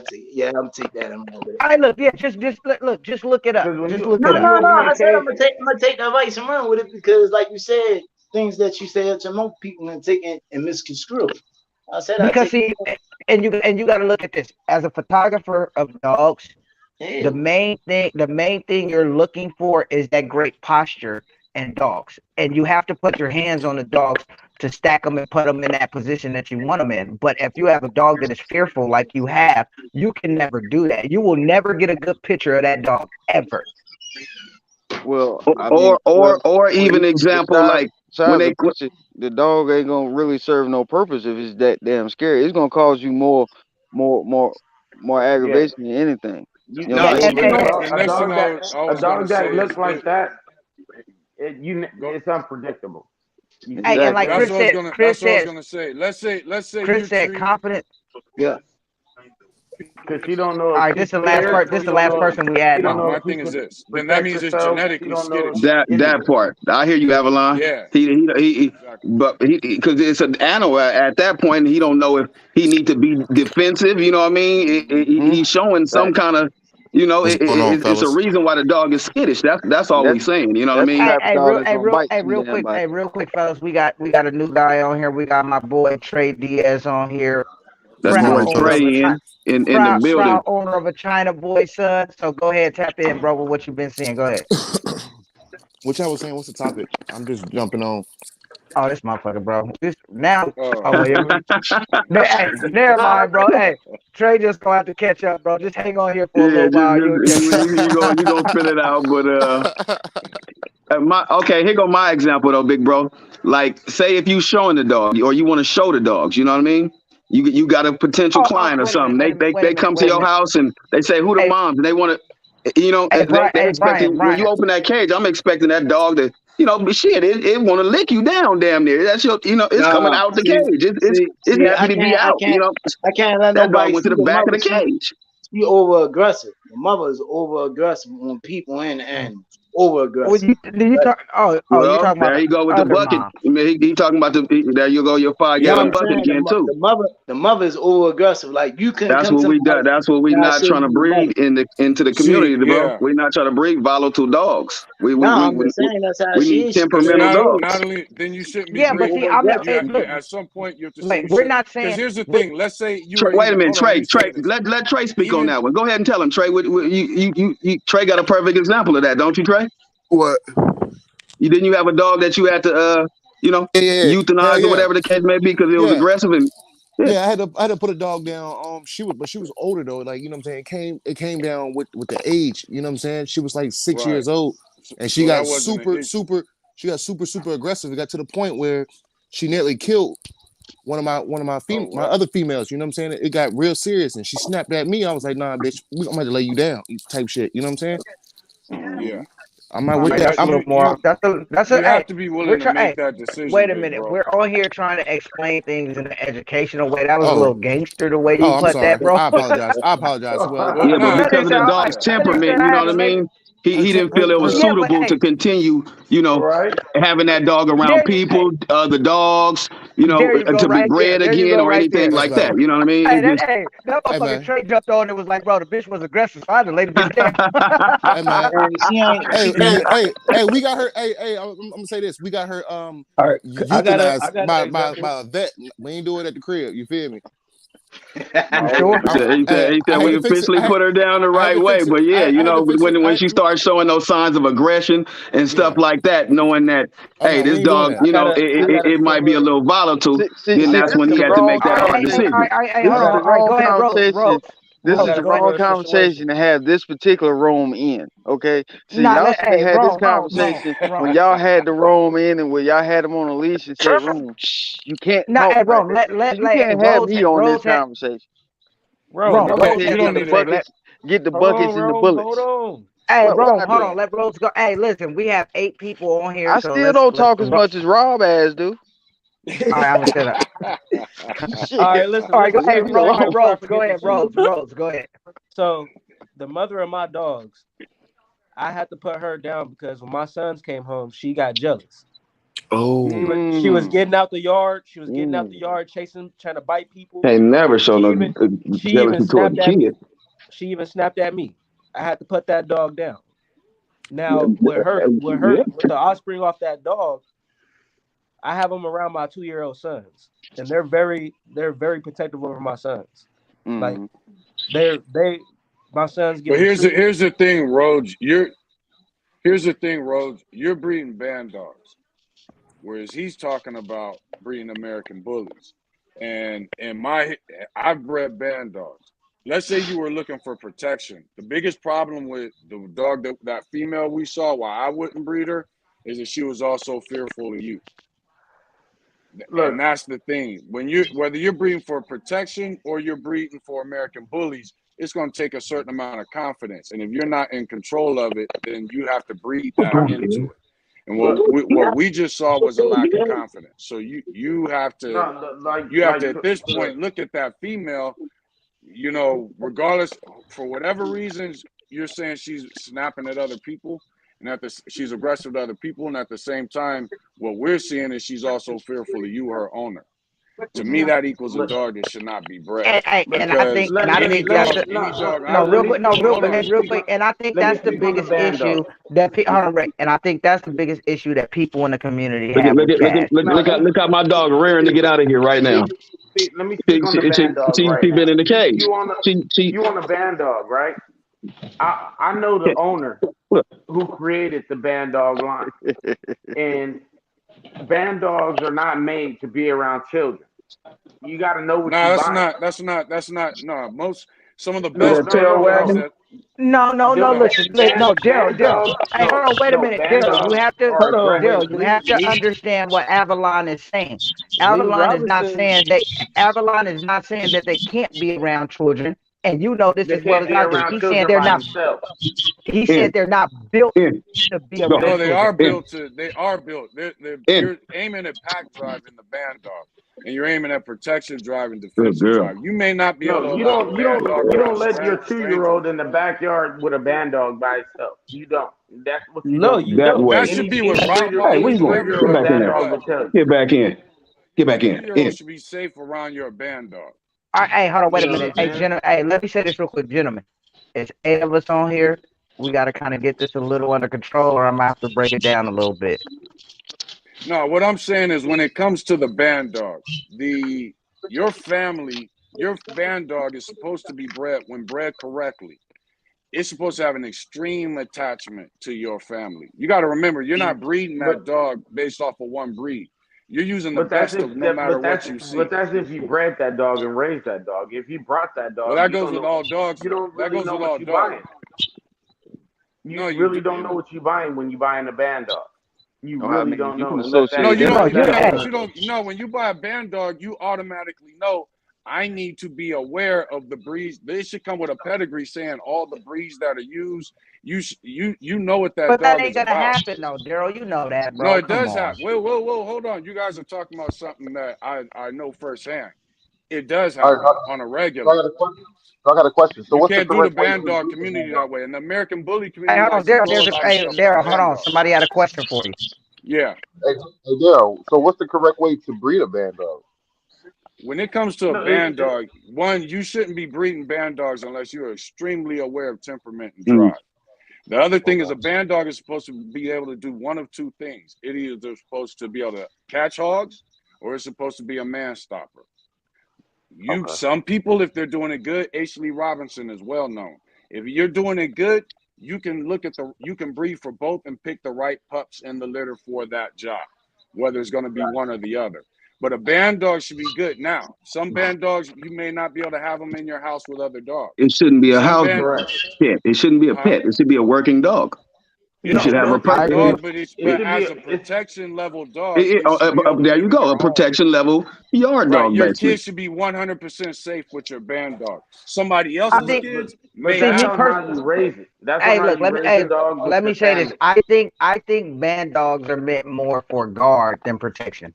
take. Yeah, I'm take that in mind with it. All right, look, yeah, just look it up. because Just look No, it when up. you no, no. open I that said cage, I'm gonna take the advice and run with it because, like you said, things that you said to most people and taken and misconstrued. I said I Because take. see, and you got to look at this as a photographer of dogs. Yeah. The main thing you're looking for is that great posture in dogs, and you have to put your hands on the dogs to stack them and put them in that position that you want them in. But if you have a dog that is fearful, like you have, you can never do that. You will never get a good picture of that dog ever. Well, I mean, Or well, even example like when besides they the picture, the dog ain't gonna really serve no purpose if it's that damn scary. It's gonna cause you more, more yeah, aggravation than anything. you You know No, what I'm And saying? and, the and, next and the next thing I a was gonna dog that say is looks like that, go. it's unpredictable. You see hey, and that like Exactly. thing? That's what I was gonna say. Let's say Chris you said, treat. confident. Yeah. Because she don't know All if right, she's this is the last scared. part. This is She the don't last know. person we She adding don't No, on. know my if she thing is can this. Then that protect means it's herself. She genetically don't know skittish. that anything. part. I hear you, Avalon. Yeah, He exactly. but he because it's an animal at that point. He don't know if he need to be defensive. You know what I mean? Hmm. He's showing some Facts. kind of. You know, What's going on, it's a fellas? reason why the dog is skittish. That's all we That's saying. You know what I that's the mean? Hey, type of dog that's gonna bite some damn body. real quick, fellas. We got a new guy on here. We got my boy Trey Diaz on here, That What's going proud boy on, owner fellas? of a Trey in the proud building. owner of a China boy son. So go ahead, tap in, bro, with what you've been seeing. Go ahead. What y'all was saying? What's the topic? I'm just jumping on. Oh, this motherfucker, bro. This now. Oh, Oh wait, hey, never mind, bro. Hey, Trey just gonna have to catch up, bro. Just hang on here for a Yeah, little while. You'll catch up. you gonna spit it out, but here go my example though, big bro. Like, say if you showing the dog or you want to show the dogs, you know what I mean? You got a potential Oh, client or something. They come to wait a your minute. house and they say who the Hey, moms and they want to, hey, they Brian, they're hey, expecting when you Brian. open that cage. I'm expecting that dog to shit. It want to lick you down, damn near. That's your it's coming Nah. out the See, cage. see, It's see. happy to be out. I can't let That dog nobody went to see the the back of mother. the cage. She over aggressive. The mother is over aggressive on people and animals. Over Well, aggressive. did you Right? talk? You Well, talking about there the you go with the other bucket. mom? I mean, he talking about there you go, your You know what 5-gallon I'm bucket saying? again too. The mother is over aggressive. Like you couldn't That's come what to we my do. house That's what we and I not show trying to you the mother. breed into the see, community, bro. yeah. We're not trying to breed volatile dogs. No, I'm just saying that's how We she need is. She Then temperamental very not good. dogs. not only then you shouldn't be Yeah, She but breeding see, over them. I'm not. aggressive. Look, At some point you have to see wait, we're shit. not Because saying. here's the thing. Let's say you Trey, were wait a even. minute, Hold on. Let Trey. me say this. Let Trey speak on Even that one. Go ahead and tell him, Trey. Trey got a perfect example of that, don't you, Trey? What? Didn't you have a dog that you had to Yeah. Hell euthanize or yeah. whatever the case may be because it was Yeah. aggressive and yeah. Yeah, I had to put a dog down. She was older though. Like, you know what I'm saying? It came down with the age, you know what I'm saying? She was like 6 right. years old and she So that got wasn't an issue. super aggressive. It got to the point where she nearly killed Oh my wow. other females, you know what I'm saying? It got real serious and she snapped at me. I was like, nah, bitch, I'm gonna have to lay you down, type shit, you know what I'm saying? Yeah. I'm not I with Right, mean, that. that's a little more. That's a. you have Hey, to be we're willing to trying. make Hey, that decision, wait a big minute. bro. We're all here trying to explain things in an educational way. That was a Oh, little gangster the way you I'm put sorry. that, bro. I apologize. Well, Yeah, but nah, That because nigga of said, the all dog's right. yeah. That nigga temperament, said you I know had what to I lay. mean? He didn't feel it was Yeah, but suitable to hey, continue, Right. having that dog around there, hey, people, the dogs, there you go, to be right there. bred There you again go, or right anything there. Hey like man, that. You know what I mean? Hey, It just that hey motherfucking man, Trey jumped on and was like, bro, the bitch was aggressive. So I had to lay the bitch down. hey man. She ain't. Hey, She hey, didn't. hey, we got her. Hey, I'm gonna say this. We got her All right, I euthanized got an example. by a vet. We ain't do it at the crib. You feel me? You Oh sure? yeah. he I said had we to fix it. officially put her down the I had right to way. fix it. But yeah, I had to fix it. when she starts showing those signs of aggression and stuff Yeah. like that, knowing that, Oh hey, no, we this ain't doing dog, that. I got a it might be a similar. little volatile, then See, that's this when is he the had to wrong make that All right, hard hey, conversation. decision. This hold is on. the All right, wrong go ahead, conversation. This I is Rose, got the a wrong similar Rose. conversation situation. to have this particular roam in. Okay, see, Nah, y'all should have hey, had this Rome, conversation when y'all had the roam in and when y'all had them on a leash and said, "Room, you can't nah, talk hey, like Rome, that." See, you can't have me on this conversation. Rome, Rome, Y'all Rose said You had don't get the need to. buckets, get the hold on, buckets and the Rome, hold bullets. on. Hey, What Rome, I hold do? on, let Rose go. Hey, listen, we have 8 people on here, I so still don't let's talk as much as Rob as do. all right, I'm gonna shut up. All Shit, right, listen, All right, go listen. leave ahead, me So Rose, alone. before I Rose, go forget ahead, this shit. Rose, go ahead. So the mother of my dogs, I had to put her down because when my sons came home, she got jealous. Oh, She was getting out the yard. She was getting out the Mm. yard, chasing, trying to bite people. Ain't never show She no even she even jealousy toward snapped the at kid. me. She even snapped at me. I had to put that dog down. Now with the offspring off that dog, I have them around my 2-year-old sons, and they're very protective over my sons. Like Mm. my sons give but them treats. here's the thing, Rhodes. Here's the thing, Rhodes. You're breeding band dogs, whereas he's talking about breeding American bullies. And I've bred band dogs. Let's say you were looking for protection. The biggest problem with the dog that female we saw, why I wouldn't breed her, is that she was also fearful of you. Look, And that's the thing. Whether you're breeding for protection or you're breeding for American bullies, it's going to take a certain amount of confidence. And if you're not in control of it, then you have to breed that into it. And look. what we just saw was a lack of confidence. So you have to No, like at this look. point look at that female, regardless, for whatever reasons you're saying she's snapping at other people and she's aggressive to other people, and at the same time what we're seeing is she's also fearful of you, her owner. To me, that equals a Look, dog that should not be bred, And I because think, let and I me any think let that's me dog, the any no dog no. I Let me would speak. real hold quick, Let me hey, on. real speak quick, on. and I think Let me that's the speak on the biggest band dog. issue that hold on, Rick, and I think that's the biggest issue that people in the community Look at have look with at look at Cash. look, No, look out look out my dog rearing to get out of here right now. let me speak on the band dog She right been now. in the cage. You on the She you on the band dog, right? I know the owner look. who created the band dog line, and band dogs are not made to be around children. You got to know what No, you that's buying. not. That's not. No, some of the Look No, best at that no, band tail no, dogs no. wagging. that No, no. listen, no, Band Daryl. dogs. Hey, hold No, on, wait a no. minute, Band Daryl. You dogs have to, are Wait, Daryl. aggressive. You have to Lee understand what Avalon is saying. Lee Avalon Robinson. is not saying that they can't be around children, and you know this They as well can't as be I do. around children by themselves. He said In, they're not built in, to be go. around No, they children. are In, built to. They are built. in. You're aiming at pack driving the band dog, and you're aiming at protection driving, Good defensive girl. drive. You may not be able to No, allow the band dog you around don't let your 2 year strangers. old in the backyard with a band dog by itself. You don't. That's what you No, don't you do. That don't. way. That should be what Any Rob. Hey, where any you three going? year Get old back in band there. dog What? will tell you. Get back in. Get back in. 2-year-old In. should be safe around your band dog. All right, hey, hold on, You wait a know what minute. I'm Hey, saying? hey, let me say this real quick, gentlemen. It's 8 of us on here. We got to kind of get this a little under control, or I'm gonna have to break it down a little bit. No, what I'm saying is when it comes to the band dog, your family, your band dog is supposed to be bred, when bred correctly, it's supposed to have an extreme attachment to your family. You got to remember, you're not breeding But that dog based off of one breed. You're using the but that's best if of no matter what you but see. that's if you bred that dog and raised that dog. If you brought that Well, dog, that goes with all dogs. you don't That really goes know with what all you're dogs. buying. No, You you really do. don't know what you're buying when you're buying a band dog. You Know how really many don't you know can unless No, associate that you them No, don't. with you, No, band hey, but you dogs. don't. No, when you buy a band dog, you automatically know I need to be aware of the breeds. They should come with a pedigree saying all the breeds that are used. You know what that but that dog ain't is gonna about. happen, though, Daryl. You know that, No, bro. it Come does on. happen. Whoa, hold on. You guys are talking about something that I know firsthand. It does All right, happen on a so I regular. got a question. So I got a question. So You what's the can't do the correct way band to dog breed a community band that dog? way. And the American bully Hey, community hold on, likes to Daryl. throw a There's a lot of hey, stuff on Daryl. Hold band on. dogs. Somebody had a question for you. Yeah. Hey Daryl, so what's the correct way to breed a band dog? When it comes to a No, band dog, one, you shouldn't be breeding band dogs unless you're extremely aware of temperament and Mm. drive. The other thing is Okay. a band dog is supposed to be able to do one of two things. It either supposed to be able to catch hogs or it's supposed to be a man stopper. Okay. Some people, if they're doing it good, Ashley Robinson is well known. If you're doing it good, you can you can breed for both and pick the right pups in the litter for that job, whether it's going to be one or the other. But a band dog should be good. Now, some band dogs, you may not be able to have them in your house with other dogs. It shouldn't be a Some house band, correct. pet. It shouldn't be a huh? pet. It should be a working dog. It No, should have a working I purpose. agree. dog. But It should be as a it's protection level dog, it Oh, should be able to there live you in go. A your home. protection level yard Right. dog, Your basically. kids should be 100% safe with your band dog. Somebody I else's but think. but kids but may See, that's me have on them. how personally. you raise it. That's on Hey, how look. you raise the dog with Let me your say this. family. I think band dogs are meant more for guard than protection.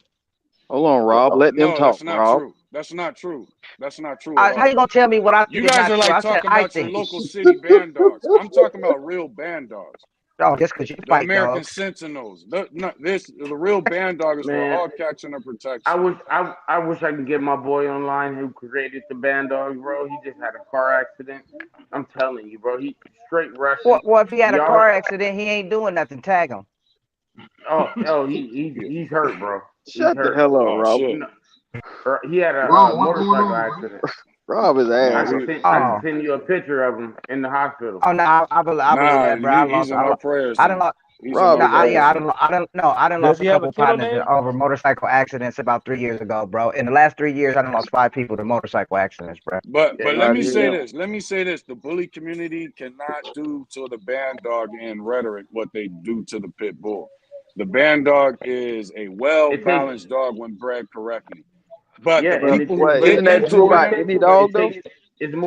Hold on, Rob. Let them No, talk, that's not Rob. true. That's not true. That's not true at How you all. gonna tell me what I You think is guys not are true? like I said talking I about your think. local city band dogs. I'm talking about real band dogs. Oh, just because you The fight American dogs. Sentinels. The real band dog is for Man, hog catching and I protection. wish I wish I could get my boy online who created the band dog, bro. He just had a car accident. I'm telling you, bro. He straight Russian. Well, if he had a Y'all, car accident, he ain't doing nothing. Tag him. Yeah. he's hurt, bro. He's Shut the hurt. hell up, Oh Rob. shit. No, he had Rob, a what's going motorcycle on, bro? accident. Rob is Nah, ass. I can Oh, send you a picture of him in the hospital. oh no, I believe that, bro. he's in our prayers I don't then. know. He's in Rob our No, is prayers ass. then. I done Does lost a he have a couple kennel partners name? over motorcycle accidents about 3 years ago, bro. In the last 3 years, I done lost 5 people to motorcycle accidents, bro. But Yeah, let Sorry me to hear say that. this. Let me say this. The bully community cannot do to the band dog in rhetoric what they do to the pit bull. The band dog is a well it takes balanced dog when bred correctly. But yeah, the Well, and it people who well, but get isn't it that takes true into more about it, any attention. It dog though? takes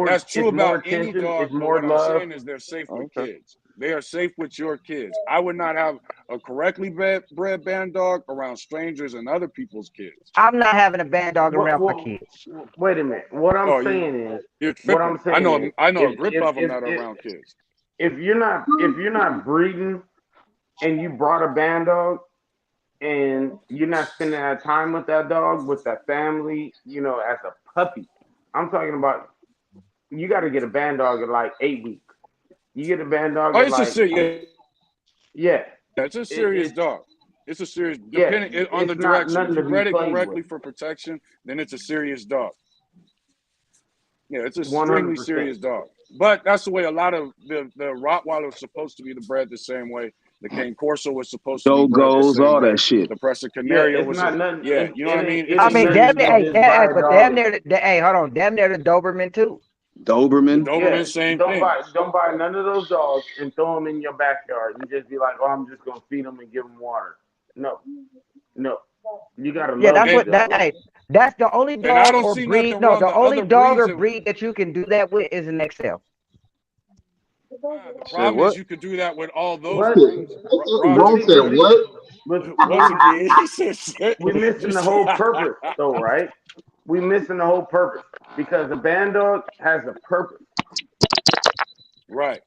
that's it's true more about any attention. dog. It's But more what I'm love. saying is they're safe with Okay. kids. They are safe with your kids. I would not have a correctly bred band dog around strangers and other people's kids. I'm not having a band dog What, around my what, kids. wait a minute. What I'm Oh, saying is, you're what I'm tripping. saying is, I know a if grip if of them if that are if, around kids. if you're not breeding and you brought a band dog and you're not spending that time with that family, as a puppy. I'm talking about you got to get a band dog at like 8 weeks. You get a band dog Oh, at it's a like serious. yeah, Yeah, it's a serious it's dog. It's a serious, yeah, depending on the it's not direction. nothing If to you be bred it played with. correctly for protection, then it's a serious dog. Yeah, it's an extremely 100%. serious dog. But that's the way a lot of the Rottweiler is supposed to be bred the same way. The Cane Corso was supposed to be bred the Dogos, same all that way. shit. The Presa Yeah, Canario it's was, not nothing. yeah, you know what I mean? It's I a It ain't mean, nothing serious damn you near, can dog. just buy a but dog. hey, hold on, damn near the Doberman too. The Doberman. Yeah, Doberman, same don't thing. buy none of those dogs and throw them in your backyard and just be like, oh, I'm just gonna feed them and give them water. No, no, you gotta Yeah, love that's these what And that. dogs. Hey, that's the only I dog don't or see nothing breed. No, wrong. the The only other dog breeds or of breed that you can do that with is an XL. the Say problem is what? you could do that with all those But breeds. Rob, but Bro see, said but listen. see, what? but Once we again, he said shit. we missing the whole purpose though, right? We missing the whole purpose because the band dog has a purpose. Right.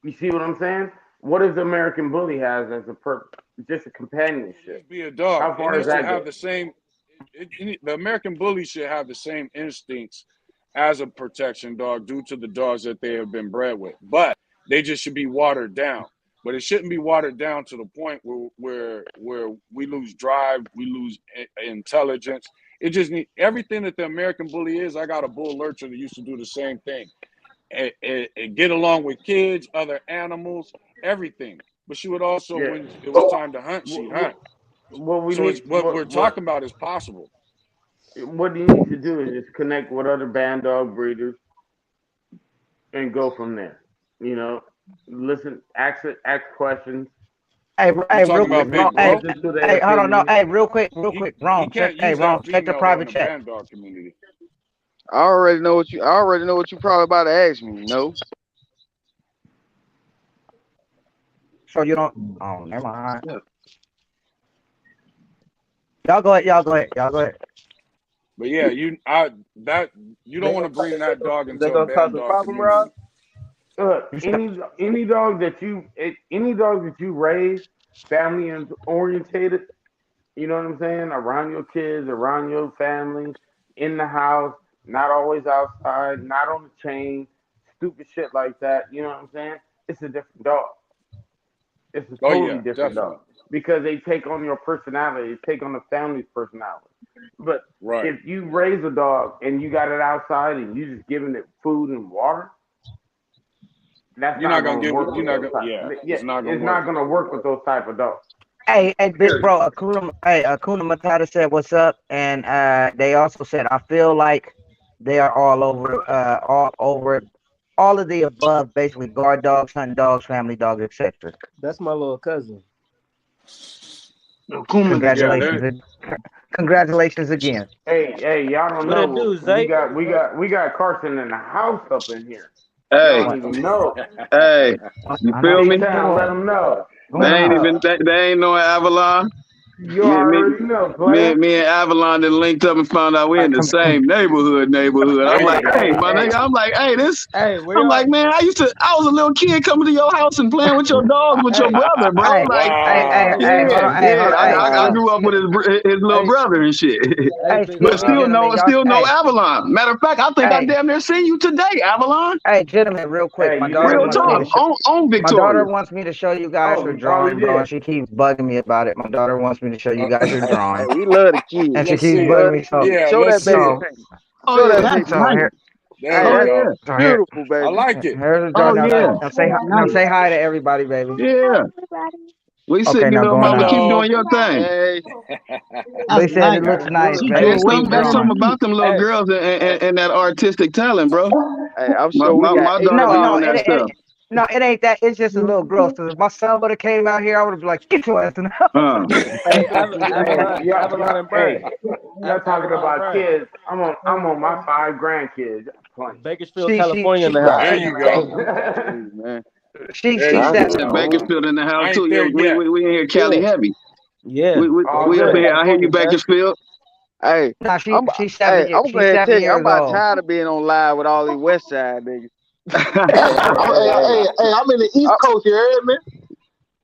You see what I'm saying? What does the American Bully has as a purpose? Just a companionship. Just be a dog. How It far does needs to that have go? the same. The American Bully should have the same instincts as a protection dog due to the dogs that they have been bred with, but they just should be watered down. But it shouldn't be watered down to the point where we lose drive, we lose intelligence. It just need everything that the American Bully is. I got a bull lurcher that used to do the same thing and get along with kids, other animals, everything. But she would also, Yeah. when it was time to hunt, she'd hunt. What we So need, it's what we're talking about is possible. what you need to do is just connect with other band dog breeders and go from there. You know, listen, ask questions, You talking Real quick, about wrong. Big Bro? listen to their Hold on, no, opinions. real quick, He wrong. can't use that Wrong. Check the female though in private the chat. band dog community. I already know what you. I already know what you probably about to ask me. No. So you don't. Oh, never mind. Y'all go ahead. But yeah, you don't want to bring that dog Is that into a gonna cause band a dog problem, Rob? community. Any dog that you raise, family orientated, you know what I'm saying, around your kids, around your family, in the house, not always outside, not on the chain, stupid shit like that. You know what I'm saying? It's a different dog. It's a Oh totally yeah, different dog definitely. because they take on your personality, they take on the family's personality. But Right. if you raise a dog and you got it outside and you just giving it food and water, that's You're not not gonna gonna get work what you're with not those gonna. type. Yeah, Yeah, it's not gonna it's work. not gonna work with those type of dogs. Hey, big Period. bro, Akuna Matata said what's up, and they also said I feel like they are all of the above, basically guard dogs, hunting dogs, family dogs, etc. That's my little cousin. Kuma, Yeah, Congratulations, congratulations again. Hey, y'all don't What it know. do, We Zay? got we got we got Carson in the house up in here. Y'all Hey, don't even know. hey, you I know feel what me? Big you're time, let doing. them know. They Going ain't on. even they ain't no Avalon. You Me, me, already know, me, player. me and Avalon then linked up and found out we're All in right, the come, come. same neighborhood. I'm there like, you Hey, hey, go. hey, my nigga, hey, I'm like, hey, this. Hey, where I'm like, y'all? man, I was a little kid coming to your house and playing with your dogs with your Hey, brother, bro. Hey, Like, Wow. hold on, yeah. hey, I wow. grew up with his little Hey, brother and shit. hey, hey, big But excuse me, bro. gentlemen, y'all, still no Avalon. Matter of fact, I think I hey, damn near seen you today, Avalon. gentlemen, real quick. hey, My you daughter never Real wants me talk. to know. show. On My daughter Victoria. wants me to show you guys her Oh, he drawing, bro, and did. she keeps bugging me about it. My daughter wants me to show you guys her Hey, drawing, we love the kids. and she Let's keeps see We it. bugging love me. the kids. Yeah, Show let's that see baby it. So, paint. Oh Show that yeah. baby that's so paint. nice. here, There Oh you so, yeah. go. so here, Beautiful, I baby. like it. here's the Oh drawing. yeah. Now Nice. say hi to everybody, baby. Yeah. We Okay, sitting you now little going mama. out. Keep Hello. doing your thing. Hey, They That's said it nice. looks That's nice, good. She baby. Hey, doing what Keep she that's want drawing. something to do. about them little Hey, girls hey, and that artistic talent, bro. hey, I'm My, sure we my, got my eight daughter No, be o'clock. no, on that stuff. it ain't that. It's just a little girl. So if my son would have came out here, I would have been like, get your ass in the house. hey, Hey, Avalon and hey, Brian. y'all talking Avalon and about Brian. kids. I'm on my 5 grandkids. Y'all Bakersfield, She, she, California in she, the playing. There house. hey, you hey, go. Hey, man. There she's you That's I go. said nice. Oh, Bakersfield in the house I too. ain't Yeah, there yet. we in here Cali Yeah, heavy. yeah. all We up good. here. I hear you, California, man. Bakersfield. Hey, nah, I'm she's hey, 7 years. I'm gonna go She's ahead and tell seven you, I'm years about old. tired of being on live with all these West Side niggas. I'm in the East I, Coast, you heard me?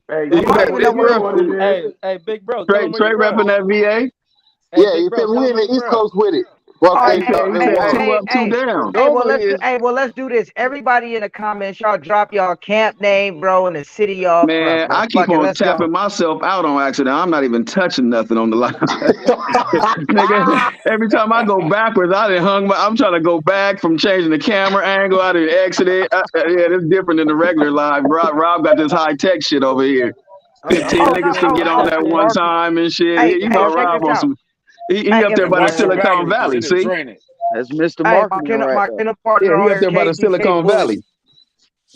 Hey, Well, You you I bet. don't know even know you where. know what it is. Hey, big bro, tell them where you Trey repping from. that VA. Hey, Yeah, big you bro, feel me? tell We them in where the you East from. Coast with it. Well, All right, Hey, K he and said Waffle. two up, two down. well, normally it's let's do this. Everybody in the comments, y'all drop y'all camp name, bro, and the city y'all from, Man, bro. I keep Fuck it, on let's go. tapping myself out on accident. I'm not even touching nothing on the line. Nigga, every time I go backwards, I done I'm trying to go back from changing the camera angle. I done exited. Yeah, it's different than the regular live. Rob got this high tech shit over here. I'm 15 Oh tapped no, niggas can in. oh, get I'm on oh, tapped at in. one time and shit. hey, You know, hey, check Rob this on out. some. He Hey, up there if by the Watch your hey, Silicon baggage because Valley. it'll See? drain it. that's Mr. hey, my Marketing right there. kennel Yeah, partner he on up here, there by the KTK Silicon Bullies. Valley.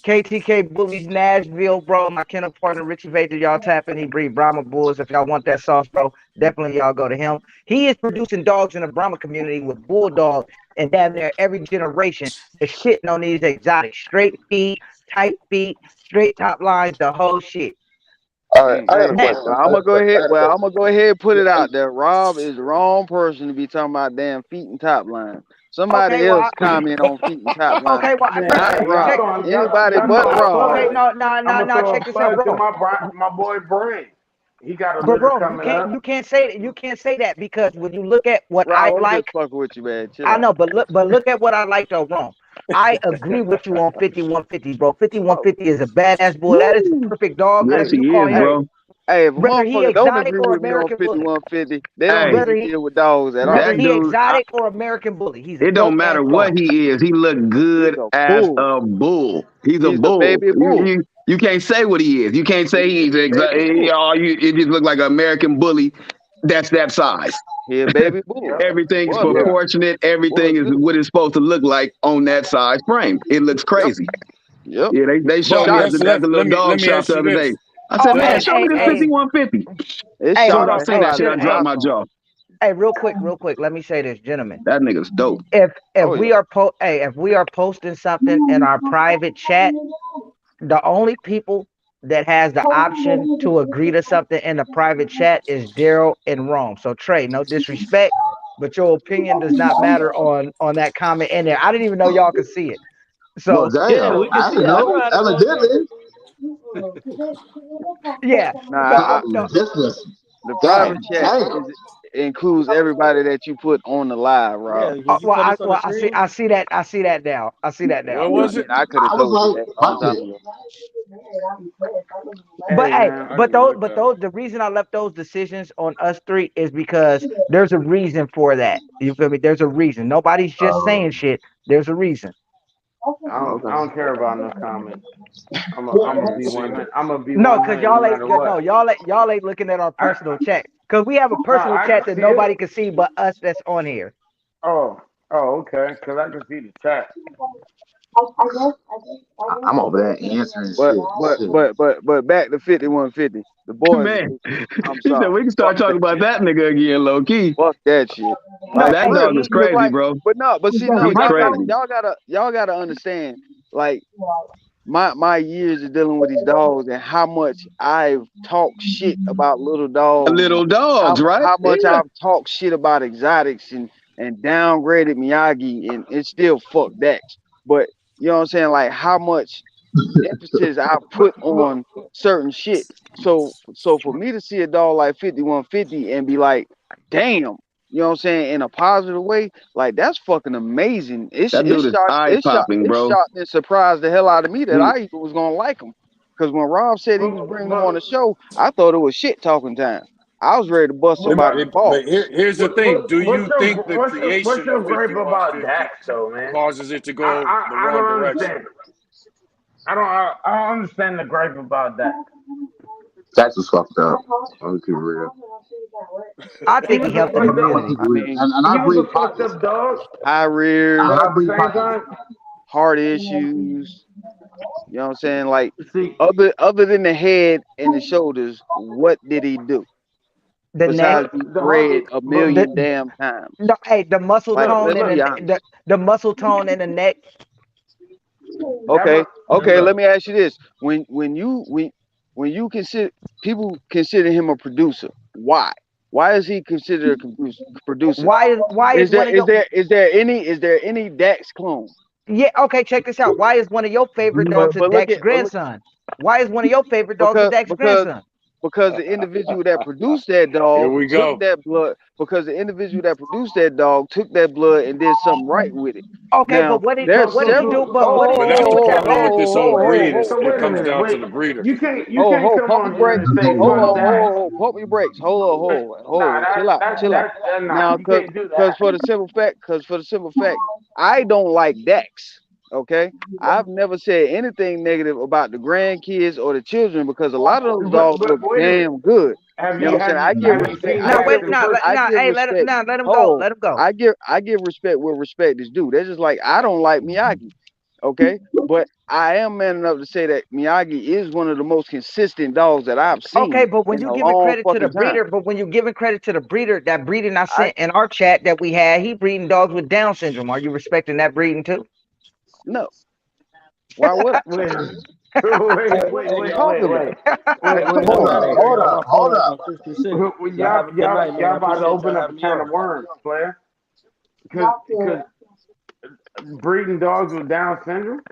KTK Bullies Nashville, bro. My kennel partner Richie Vader, y'all tapping. He breed Brahma Bulls. If y'all want that sauce, bro, definitely y'all go to him. He is producing dogs in the Brahma community with bulldogs and damn near every generation. They're shitting on these exotic straight feet, tight feet, straight top lines, the whole shit. All right, I got a Mm-hmm. Now, question. Well, I'm gonna go ahead. Well, I'm gonna go ahead and put it out there. Rob is the wrong person to be talking about damn feet and top line. Somebody okay, well, else comment on feet and top line, okay, well, Man, not hey, y'all Rob. check. throwing Anybody y'all but throwing a Okay, Rob. fudge. no, I'm gonna throw a check this out, fudge to bro. my boy Brain. He got a But litter bro, coming up. you can't say that. You can't say that because when you look at what I Rob, I'm just like, fucking with you, man. Chill I out. know, but look at what I like though, wrong. I agree with you on 5150, bro. 5150 is a badass boy. That is the Woo! perfect dog, Yes, whatever he you call is, him. Hey, bro. hey, if a Whether he motherfucker don't exotic agree or with me on American bully. 5150, they don't Hey, need to Whether he deal with dogs at whether all. that he dude. exotic or American bully. He's a It don't dope ass matter what dog. he is. He look He's good a as bull. a bull. He's a He's a bull. baby bull. You can't say what he is. You can't say he's He's a baby bull. it just look like an American bully. That's that size. He a baby bull. Yep. Everything's Was Yep. a proportionate. was Everything is good. what it's supposed to look like on that size frame. It looks Yep. crazy. Yep. Yeah, they showed But me Shot. at let's the little let dog me shop ask the you other day. this. I Oh, said, man, Let show me this let's 5150. It's hey, As soon hold as I on, showtime seen that Friday shit, I at dropped hey, my Costco. jaw. hey, real quick. Let me say this, gentlemen. That nigga's dope. If Oh yeah. we are if we are posting something in our private chat, the only people that has the option to agree to something in the private chat is Daryl and Rome. So Trey, no disrespect, but your opinion does not matter on that comment in there. I didn't even know y'all could see it. Well, So Yeah, damn. we can I see didn't it. I know. know how to vote. Evidently. yeah, Nah, no, I, no. This was, the God private chat damn. includes everybody that you put on the live, Yeah, Rob. because you put us on the I screen. see that. I see that now. I see that now. What I was mean, it? I could have I was told you like, that a long fuck time it. ago. But Hey hey, man, I didn't even look at it. the reason I left those decisions on us three is because there's a reason for that. You feel me? There's a reason. Nobody's just saying shit. There's a reason. I Okay. don't care about no comments. I I'm didn't gonna even be see 100. it. I'm gonna be No, cause 100 no y'all ain't matter what. no y'all ain't looking at our I, personal chat. Cause we have a no, personal I chat can that see it. nobody can see but us that's on here. Oh, okay. Cause I can see the chat. I'm over there answering But shit. but Shit. but but but back to 5150. The boys. Man, I'm he said sorry. we can Fuck start talking that about shit. that nigga again, low key. Fuck that shit. No, Like That for hey, real. dog is Cause crazy, like, bro. but no, but see, no, He's crazy. y'all gotta understand. Like my years of dealing with these dogs and how much I've talked shit about little dogs and Little dogs, right? how much Yeah. I've talked shit about exotics and downgraded Miyagi and it's still fuck that. But you know what I'm saying? Like how much emphasis I put But on certain shit. So for me to see a dog like 5150 and be like, damn, you know what I'm saying, in a positive way, like that's fucking amazing. That dude is eye popping, It bro. shocked and surprised the hell out of me that He, I even was gonna like him. Cause when Rob said he was bringing him but on the show, I thought it was shit talking time. I was ready to bust but somebody's But balls. here's the thing. Do you think the what's creation your of gripe about 5150 Dax though, man? causes it to go the I wrong don't direction? understand. I don't understand the gripe about that. That's just fucked up. I'm keep it real. I He think he was a helped the fucked I'm up. gonna community. keep it I real. mean, And I He was breed a fucked pockets. up dog, high And rears, but I at the breed same pockets. time, heart issues. You know what I'm saying? Like see, other than the head and the shoulders, what did he do The neck, besides be the heart, bred a but the million damn times? no, hey, the muscle Like tone let's and be look, honest. the muscle tone in the neck. that Okay, okay. Let look. me ask you this: when you consider people consider him a producer, why? Why is he considered a producer? Why is one of your Is there any Dax clone? yeah, okay, check this out. Why is one of your favorite dogs a But look Dak's at but look grandson? Why is one of your favorite dogs a because Dak's because grandson? because the individual that produced that Here dog we took go. that blood because the individual that produced that dog took that blood and did something right with it. Okay, Now there's what did he do? several. But what did But he that's do? the Hey, problem with this whole breed. Is So it wait a comes minute, down to wait. the breeder. You can't come Pump on your here and brakes. say fuck that. Pump your brakes. Nah, Chill out. nah. Now, You can't do cause that. for the simple fact, I don't like Dax. Okay, I've never said anything negative about the grandkids or the children because a lot of those dogs But look wait a minute. damn good. Have You know you what I'm saying? have I you give have you respect. seen Dax in person? I give respect. let him go. Oh, Let him go. I give respect where respect is due. That's just like I don't like Miyagi. Okay, but I am man enough to say that Miyagi is one of the most consistent dogs that I've Okay, seen but when in you a giving long credit to the fucking time. breeder, that breeding I I sent in our chat that we had, he breeding dogs with Down syndrome. Are you respecting that breeding too? no. Why would I? Wait, Hey, wait, hey, wait, What you wait, y'all. talking wait, about? wait, Hey, wait, man, wait, I Hold wait, up, gotta wait. go, hold y'all. up, My phone hold is up. on 50%. Y'all have a good night, man. Y'all I about to appreciate open y'all up a having me can of on. worms, player. Because breeding dogs with Down syndrome,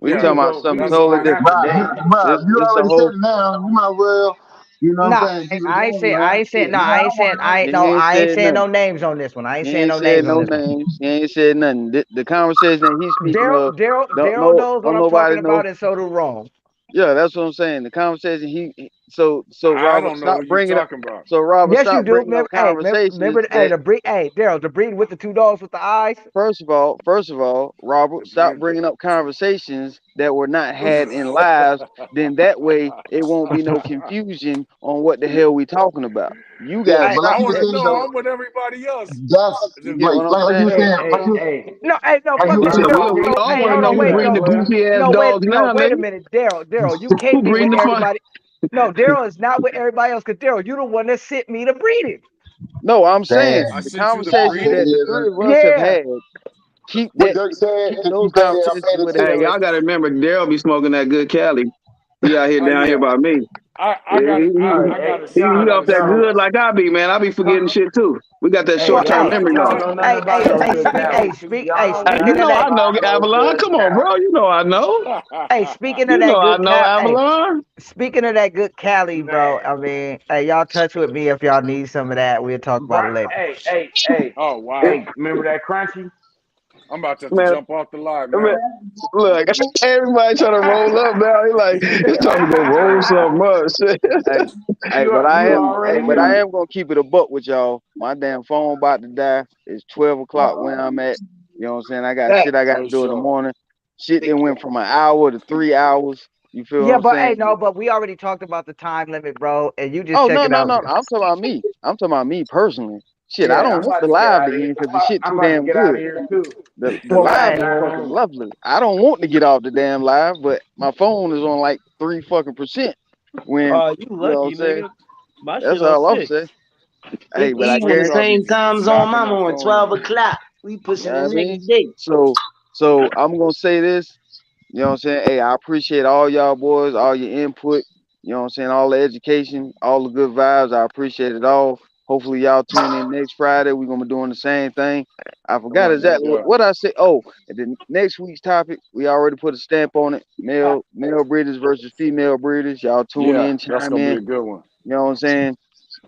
We Yeah, people talking about go something people that's a totally find breeder. that for different. Bruh, days. you It's a already said whole. it now. You might well, you know Nah, what I'm saying, keep it I ain't going, saying, man. Shit, man. I don't want to He ain't I ain't said saying no nothing. names on this one. I ain't He saying ain't no said names on no this one. names. He ain't said nothing. The conversation that he's speaking of, Daryl knows what don't I'm nobody talking know. about, and so do Rome. Yeah, that's what I'm saying. The conversation so I Robert, don't know who stop you bringing up. talking about. So Robert, Yes, you stop do. bringing up Remember, hey, conversations hey, that Daryl, the breed with the two dogs with the eyes. first of all, The Robert, stop breeder. bringing up conversations that were not had in lives. Then that way it won't be no confusion on what the hell we talking about. You Yeah, gotta Hey, but like stop you were Want to that saying know? shit. though, I'm with everybody else. that's You get right. what I'm Like you were saying? saying, no, like fuck you He were that. said, saying, No, Rob, we hey, want to hold know on, who wait, breeding no, the goofy ass dogs now, wait a nigga. minute, Daryl, you Who can't be breeding with the fun? everybody. No, Daryl is not with everybody else. Cause Daryl, you the one that sent me to breed it. No, I'm saying I damn, the sent you the that's conversations what breeding. it that the is. three of us have Yeah. had, keep What that Dirk said, keep if you those pay conversations where the attention. Hey, hell they y'all got to remember, Daryl be smoking that good Cali. He out here Oh down here yeah, by me. I Yeah, got it. All right, I hey, got a he I got off a that y'all, good series. like I be, man. I be forgetting shit too. We got that hey, short Well, term hey, y'all, memory y'all loss. know nothing hey, about hey, no hey, good speak, hey, Cali. speak, hey, Y'all You speaking know of know nothing that, I know about no Avalon. good Come on, Cali. bro. You know I know. hey, speaking of You that know I good know hey, Avalon. Cali, bro. Man, I mean, hey, y'all touch with me if y'all need some of that. We'll talk about it right? later. Oh wow. Hey, remember that crunchy? I'm about to have to Man, jump off the live man, now. look, everybody trying to roll up now. He like, it's time to go roll something up. Shit. Hey, hey, You already but I knew. am gonna keep it a buck with y'all. My damn phone about to die. It's 12 o'clock where I'm at. You know what I'm saying? I got shit I got to For do in the sure. morning. Shit then went from an hour to 3 hours. You feel what Yeah, I'm but hey, saying? no, but we already talked about the time limit, bro, and you just Oh check no, it no, out. no. I'm talking about me. I'm talking about me personally. Shit, I Yeah, don't I'm want about the to get live out to of here. end because the shit I'm too about to damn get out of good. here too. The Well, Y'all live is hey, got fucking on. lovely. I don't want to get off the damn live, but my phone is on like 3 fucking percent. When You you know what I'm lucky, saying? nigga. My shit That's on all I'm six. saying. Hey, It's but I even the You gonna guarantee. be same time zone docking I'm that on, phone 12 in. o'clock. We You pushing know the what I mean? next day. So I'm gonna say this. You know what I'm saying? Hey, I appreciate all y'all boys, all your input. You know what I'm saying? All the education, all the good vibes. I appreciate it all. Hopefully y'all tune in next Friday. We're gonna be doing the same thing. I forgot Most exactly what definitely. I said. Oh, and the next week's topic, we already put a stamp on it. Male breeders versus female breeders. Y'all tune Yeah, in, that's chime gonna be in. a good one. You know what I'm saying?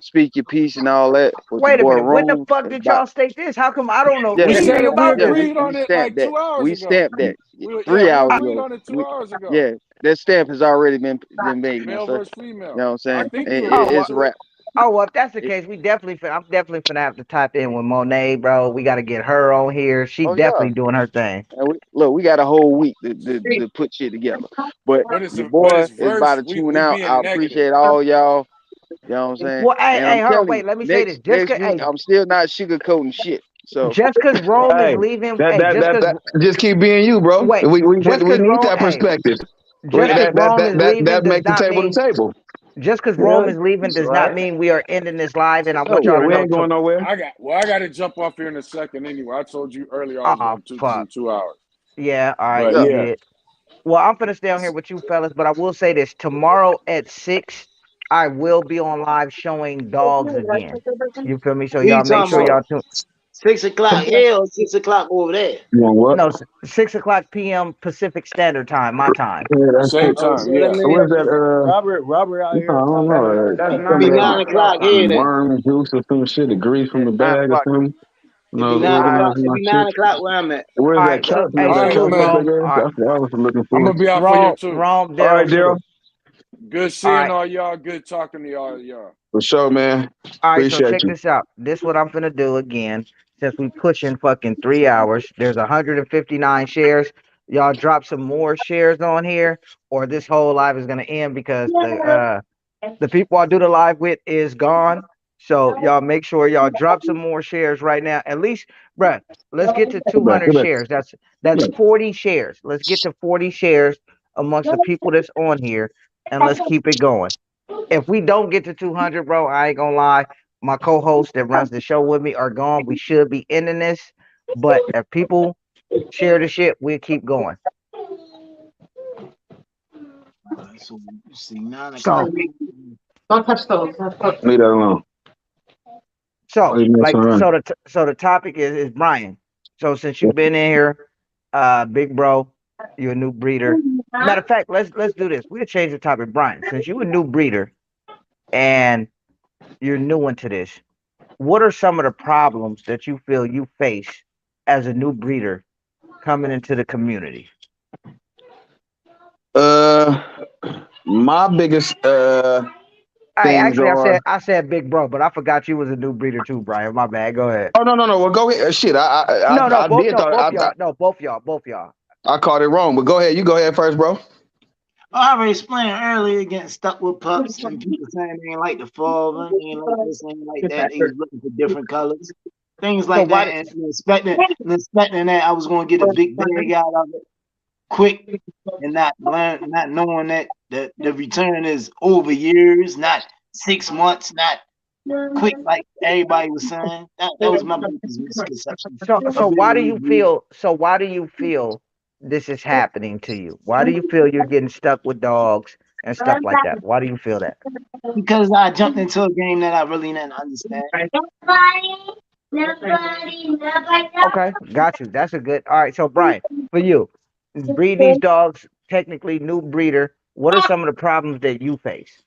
Speak your piece and all that with your wait a boy minute. When the Rome. fuck did y'all state this? How come I don't know Yeah, We we said anything it. We about yeah, this? we agreed we on it like stamped that. 2 hours We ago. stamped that Yeah, three we hours agreed ago. on it two We hours ago. yeah, that stamp has already been made, my Male son. versus You female. know what I'm I saying? think you Oh, agreed It's a well, to it. wrap. oh, well, if that's the It, case, I'm definitely finna have to type in with Monet, bro. We got to get her on here. She oh yeah, definitely doing her thing. and look, we got a whole week to put shit together. But your But boy it's is about verse. to tune We out. I being negative. appreciate all y'all. You know what I'm saying? Well, And hey, I'm hold on, telling you, wait. Let me say this. next week I'm still not sugarcoating shit. So Just cause Rome is Hey, leaving, that hey, that just that cause that just keep being you, bro. wait, We need that perspective. just cause Rome is leaving That does makes the not table mean the table. just cause Yeah, Rome is leaving That's does not right. mean we are ending this live. And I want no, yeah. y'all to We know ain't to going nowhere. I got to jump off here in a second anyway. I told you earlier I was oh going to fuck. in 2 hours. Yeah, all right, But you yeah, yeah, did. Well, I'm finna stay on here with you fellas, but I will say this. Tomorrow at 6, I will be on live showing dogs again. You feel me? So What you y'all make talking sure about? y'all tune. 6 o'clock here or 6 o'clock over there? You want what? No, 6 o'clock p.m. Pacific Standard Time, my time. Yeah, that's same it. Oh, time. so that Yeah. Where's means that? Robert out No, here I don't talking That's know. that's It Some be nine of that 9 o'clock o'clock here time. then. worm juice or some shit, the grease from yeah, the nine bag or o'clock. something. You It be know, 9 o'clock. organizing It my be shit. 9 o'clock where I'm at. Where's All that right, couch hey, meal All that right, your salute, boy man. Rome. there? All right, That's what I was looking I'm for. gonna be out for here Rome, too. Rome, All Daryl, right, Daryl. salute. Good All seeing right, all y'all. Good talking to all y'all. For sure, man. all right. So Appreciate check you. this out. This what I'm finna do again. Since we pushing fucking 3 hours, there's 159 shares. Y'all drop some more shares on here, or this whole live is gonna end because the people I do the live with is gone. So y'all make sure y'all drop some more shares right now. At least, bruh, let's get to Good back, 200 good back. shares. That's 40 shares. Let's get to 40 shares amongst the people that's on here, and let's keep it going. If we don't get to 200, bro, I ain't gonna lie. My co-host that runs the show with me are gone. We should be ending this, but if people share the shit, we'll keep going. So you see 9 o'clock. So, Leave that alone. Why so you messing like, around? so the topic is Brian. So since you've been in here, big bro, you're a new breeder. Matter of fact, let's do this. We'll change the topic, Brian. Since you're a new breeder and you're new into this, what are some of the problems that you feel you face as a new breeder coming into the community? Uh, my biggest I things actually are. I said big bro, but I forgot you was a new breeder too, Brian. My bad. Go ahead. Oh no. Well, go ahead. Shit, No, I did thought both y'all. No, both y'all. I caught it wrong. But go ahead. You go ahead first, bro. I already explained earlier getting stuck with pups and people saying they ain't like the fall, they ain't like this, ain't like that. They was looking for different colors, things So like why that, did and expecting that I was going to get a big bag out of it quick, and not knowing that the return is over years, not 6 months, not quick like everybody was saying. That was my biggest misconception so of being why a do new you breed. feel this is happening to you? Why do you feel you're getting stuck with dogs and stuff like that? Why do you feel that? Because I jumped into a game that I really didn't understand. Okay, got you. That's a good. All right, so Brian, for you, breeding these dogs, technically new breeder. What are some of the problems that you face?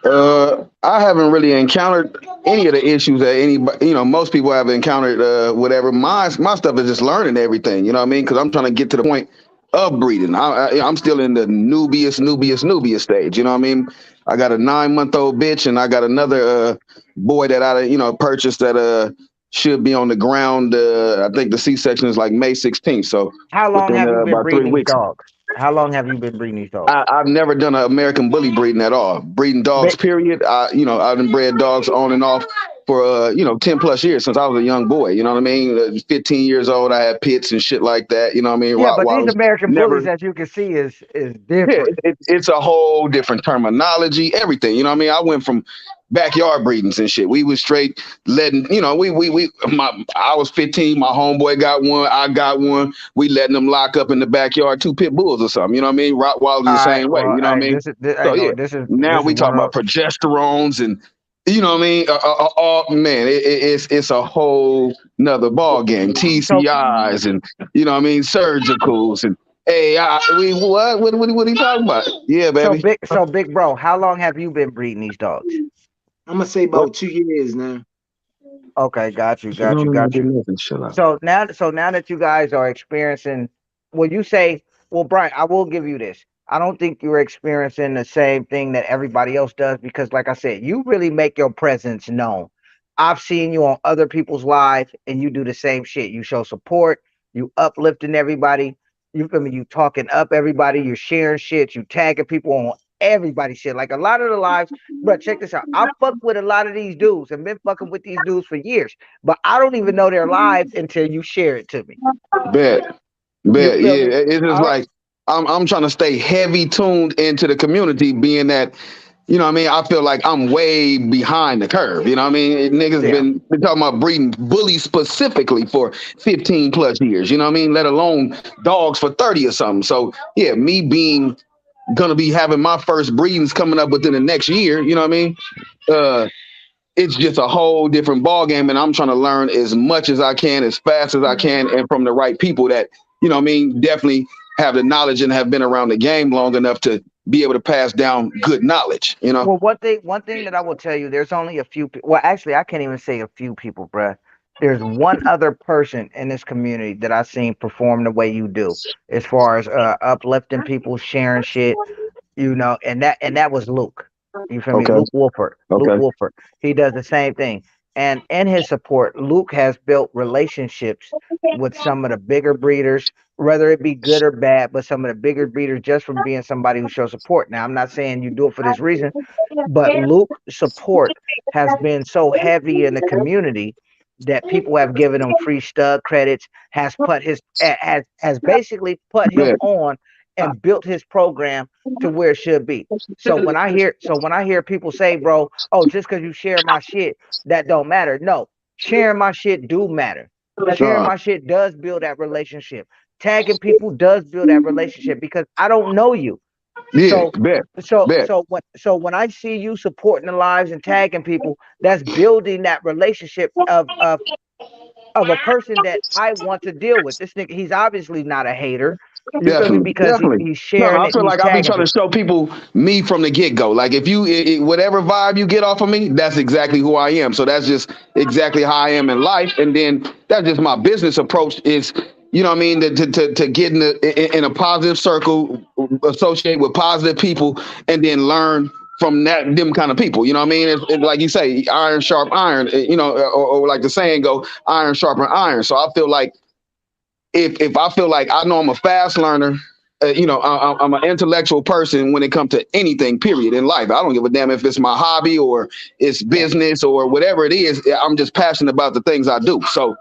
I haven't really encountered any of the issues that anybody, most people have encountered. Whatever. My stuff is just learning everything. You know what I mean? Because I'm trying to get to the point of breeding. I'm still in the newbiest stage. You know what I mean? I got a 9-month-old bitch, and I got another boy that I purchased that should be on the ground. I think the C-section is like May 16th. So How long within have you been about 3 breeding these weeks. dogs? How long have you been breeding these dogs? I've never done an American bully breeding at all. Breeding dogs, period. I've been bred dogs on and off for 10 plus years since I was a young boy. You know what I mean? 15 years old, I had pits and shit like that. You know what I mean? Yeah, but these Rottweilers. American Never. bullies, as you can see, is Yeah, different. it's a whole different terminology, everything. You know what I mean? I went from backyard breedings and shit. We was straight letting, I was 15, my homeboy got one, I got one. We letting them lock up in the backyard, 2 pit bulls or something. You know what I mean? Rottweilers All the right, same way. well, You know what I mean? So yeah, now this is we talk one about of progesterones and you know what I mean? Man, it's a whole nother ball game. so TCIs and you know what I mean, surgicals and hey, what are you talking about? Yeah, baby. so big bro. How long have you been breeding these dogs? I'm gonna say What? about 2 years now. Okay, got you. No, I didn't listen. Shut up. So now that you guys are experiencing, will you say, well, Brian, I will give you this. I don't think you're experiencing the same thing that everybody else does because, like I said, you really make your presence known. I've seen you on other people's lives, and you do the same shit. You show support, you uplifting everybody. You feel me? You talking up everybody. You're sharing shit. You tagging people on everybody's shit. Like a lot of the lives, bro. Check this out. I fuck with a lot of these dudes and been fucking with these dudes for years, but I don't even know their lives until you share it to me. Bet. You Yeah. feel me? It's just All right. like I'm trying to stay heavy tuned into the community, being that, you know what I mean, I feel like I'm way behind the curve. You know what I mean? Niggas Yeah. been talking about breeding bullies specifically for 15 plus years, you know what I mean? Let alone dogs for 30 or something. So yeah, me being gonna be having my first breedings coming up within the next year, you know what I mean? It's just a whole different ball game, and I'm trying to learn as much as I can, as fast as I can, and from the right people that, you know what I mean, definitely have the knowledge and have been around the game long enough to be able to pass down good knowledge, you know? Well, one thing that I will tell you, there's only a few people. Well, actually, I can't even say a few people, bruh. There's one other person in this community that I've seen perform the way you do, as far as uplifting people, sharing shit, and that was Luke. You feel me? Okay. Luke Wolford. Luke Okay. Wolford. He does the same thing. And in his support, Luke has built relationships with some of the bigger breeders, whether it be good or bad, but some of the bigger breeders just from being somebody who shows support. Now, I'm not saying you do it for this reason, but Luke's support has been so heavy in the community that people have given him free stud credits, has basically put him Yeah. on and built his program to where it should be. So when I hear people say, bro, oh, just because you share my shit, that don't matter. No, sharing my shit do matter. Sharing Uh, my shit does build that relationship. Tagging people does build that relationship because I don't know you. yeah, So bet. so Bet. so when I see you supporting the lives and tagging people, that's building that relationship of a person that I want to deal with. This nigga, he's obviously not a hater. You feel me? Definitely, Because definitely. he's No, sharing I it feel and he's like I'll be tagging trying to people. show people me from the get go. Like if you, whatever vibe you get off of me, that's exactly who I am. So that's just exactly how I am in life. And then that's just my business approach is, you know what I mean, to get in a positive circle, associate with positive people, and then learn from them kind of people. You know what I mean? It's like you say, iron sharp iron. Or like the saying go, iron sharpen iron. So I feel like if I feel like I know I'm a fast learner, I'm an intellectual person when it comes to anything, period, in life. I don't give a damn if it's my hobby or it's business or whatever it is. I'm just passionate about the things I do. So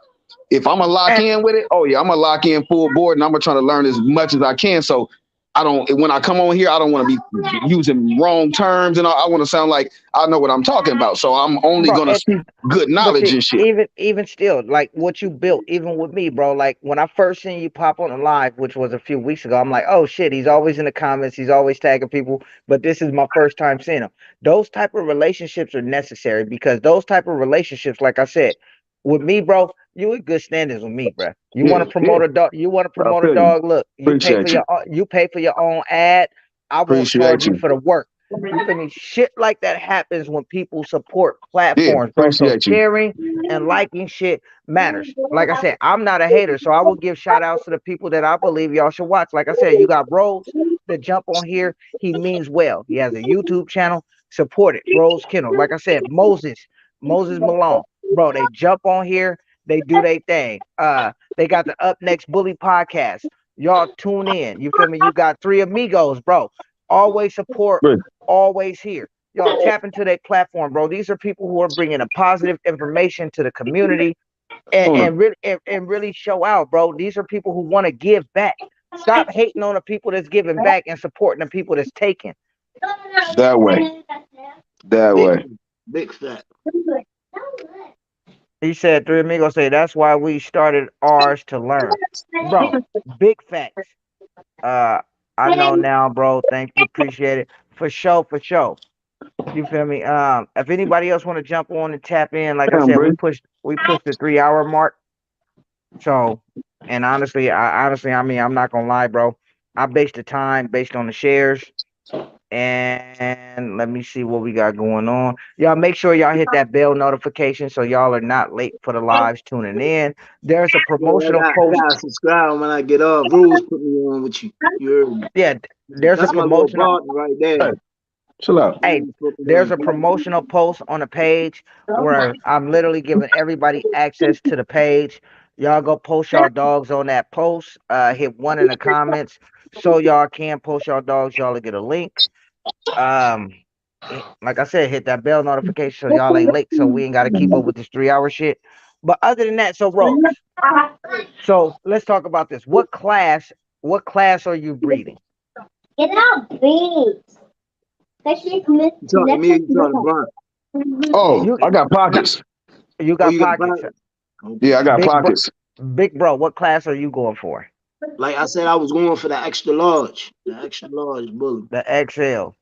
if I'm gonna lock And in with it, oh yeah, I'm gonna lock in full board and I'm gonna try to learn as much as I can. So I don't when I come on here, I don't want to be using wrong terms, and I want to sound like I know what I'm talking about. So I'm only bro. gonna speak good But knowledge see, and shit. even still, like what you built, even with me, bro. Like when I first seen you pop on the live, which was a few weeks ago, I'm like, oh shit, he's always in the comments, he's always tagging people. But this is my first time seeing him. Those type of relationships are necessary because those type of relationships, like I said, with me, bro, you in good standings with me, bro. You want Yeah, to yeah. promote a dog? You want to I promote a feel you. dog? Look, Appreciate you. you pay for your own ad. I won't charge Appreciate you you. for the work. You feel me? Shit like that happens when people support Yeah, platforms, bro. So appreciate you. sharing and liking shit matters. Like I said, I'm not a hater, so I will give shout outs to the people that I believe y'all should watch. Like I said, you got Rose that jump on here. He means well. He has a YouTube channel. Support it. Rose Kennel. Like I said, Moses Malone. Bro, they jump on here. They do their thing. They got the Up Next Bully podcast. Y'all tune in. You feel me? You got three amigos, bro. Always support, Good. always here. Y'all tap into their platform, bro. These are people who are bringing a positive information to the community Hold on. and really show out, bro. These are people who want to give back. Stop hating on the people that's giving back and supporting the people that's taking. That way. That Big, way. big fat. He said, Three Amigos say that's why we started ours to learn. Bro, big facts. Uh, I know now, bro. Thank you. Appreciate it. For sure, for sure. You feel me? If anybody else want to jump on and tap in, like I Damn, said, bro. we pushed the 3 hour mark. So, and honestly, I mean, I'm not gonna lie, bro. I based the time based on the shares. And let me see what we got going on. Y'all make sure y'all hit that bell notification so y'all are not late for the lives tuning in. There's a Yeah, promotional I post. gotta subscribe when I get off. Rules put me on with you. You heard me. Yeah, there's a That's my little promotional. partner right there. Hey, chill out. Hey, Rules put me there's on. a promotional post on the page where I'm literally giving everybody access to the page. Y'all go post y'all dogs on that post. Hit one in the comments so y'all can post y'all dogs. Y'all will get a link. Um, like I said, hit that bell notification so y'all ain't late. So we ain't got to keep up with this 3 hour shit. But other than that, so Rose. So let's talk about this. What class are you breeding? Get out, please. You talking to me? You talking to Brian? Oh, You I got pockets. you Oh, got you got pockets. Brian? Okay. Yeah, I got Big bro, pockets. big bro. What class are you going for? Like I said, I was going for the extra large. The extra large bully. The XL.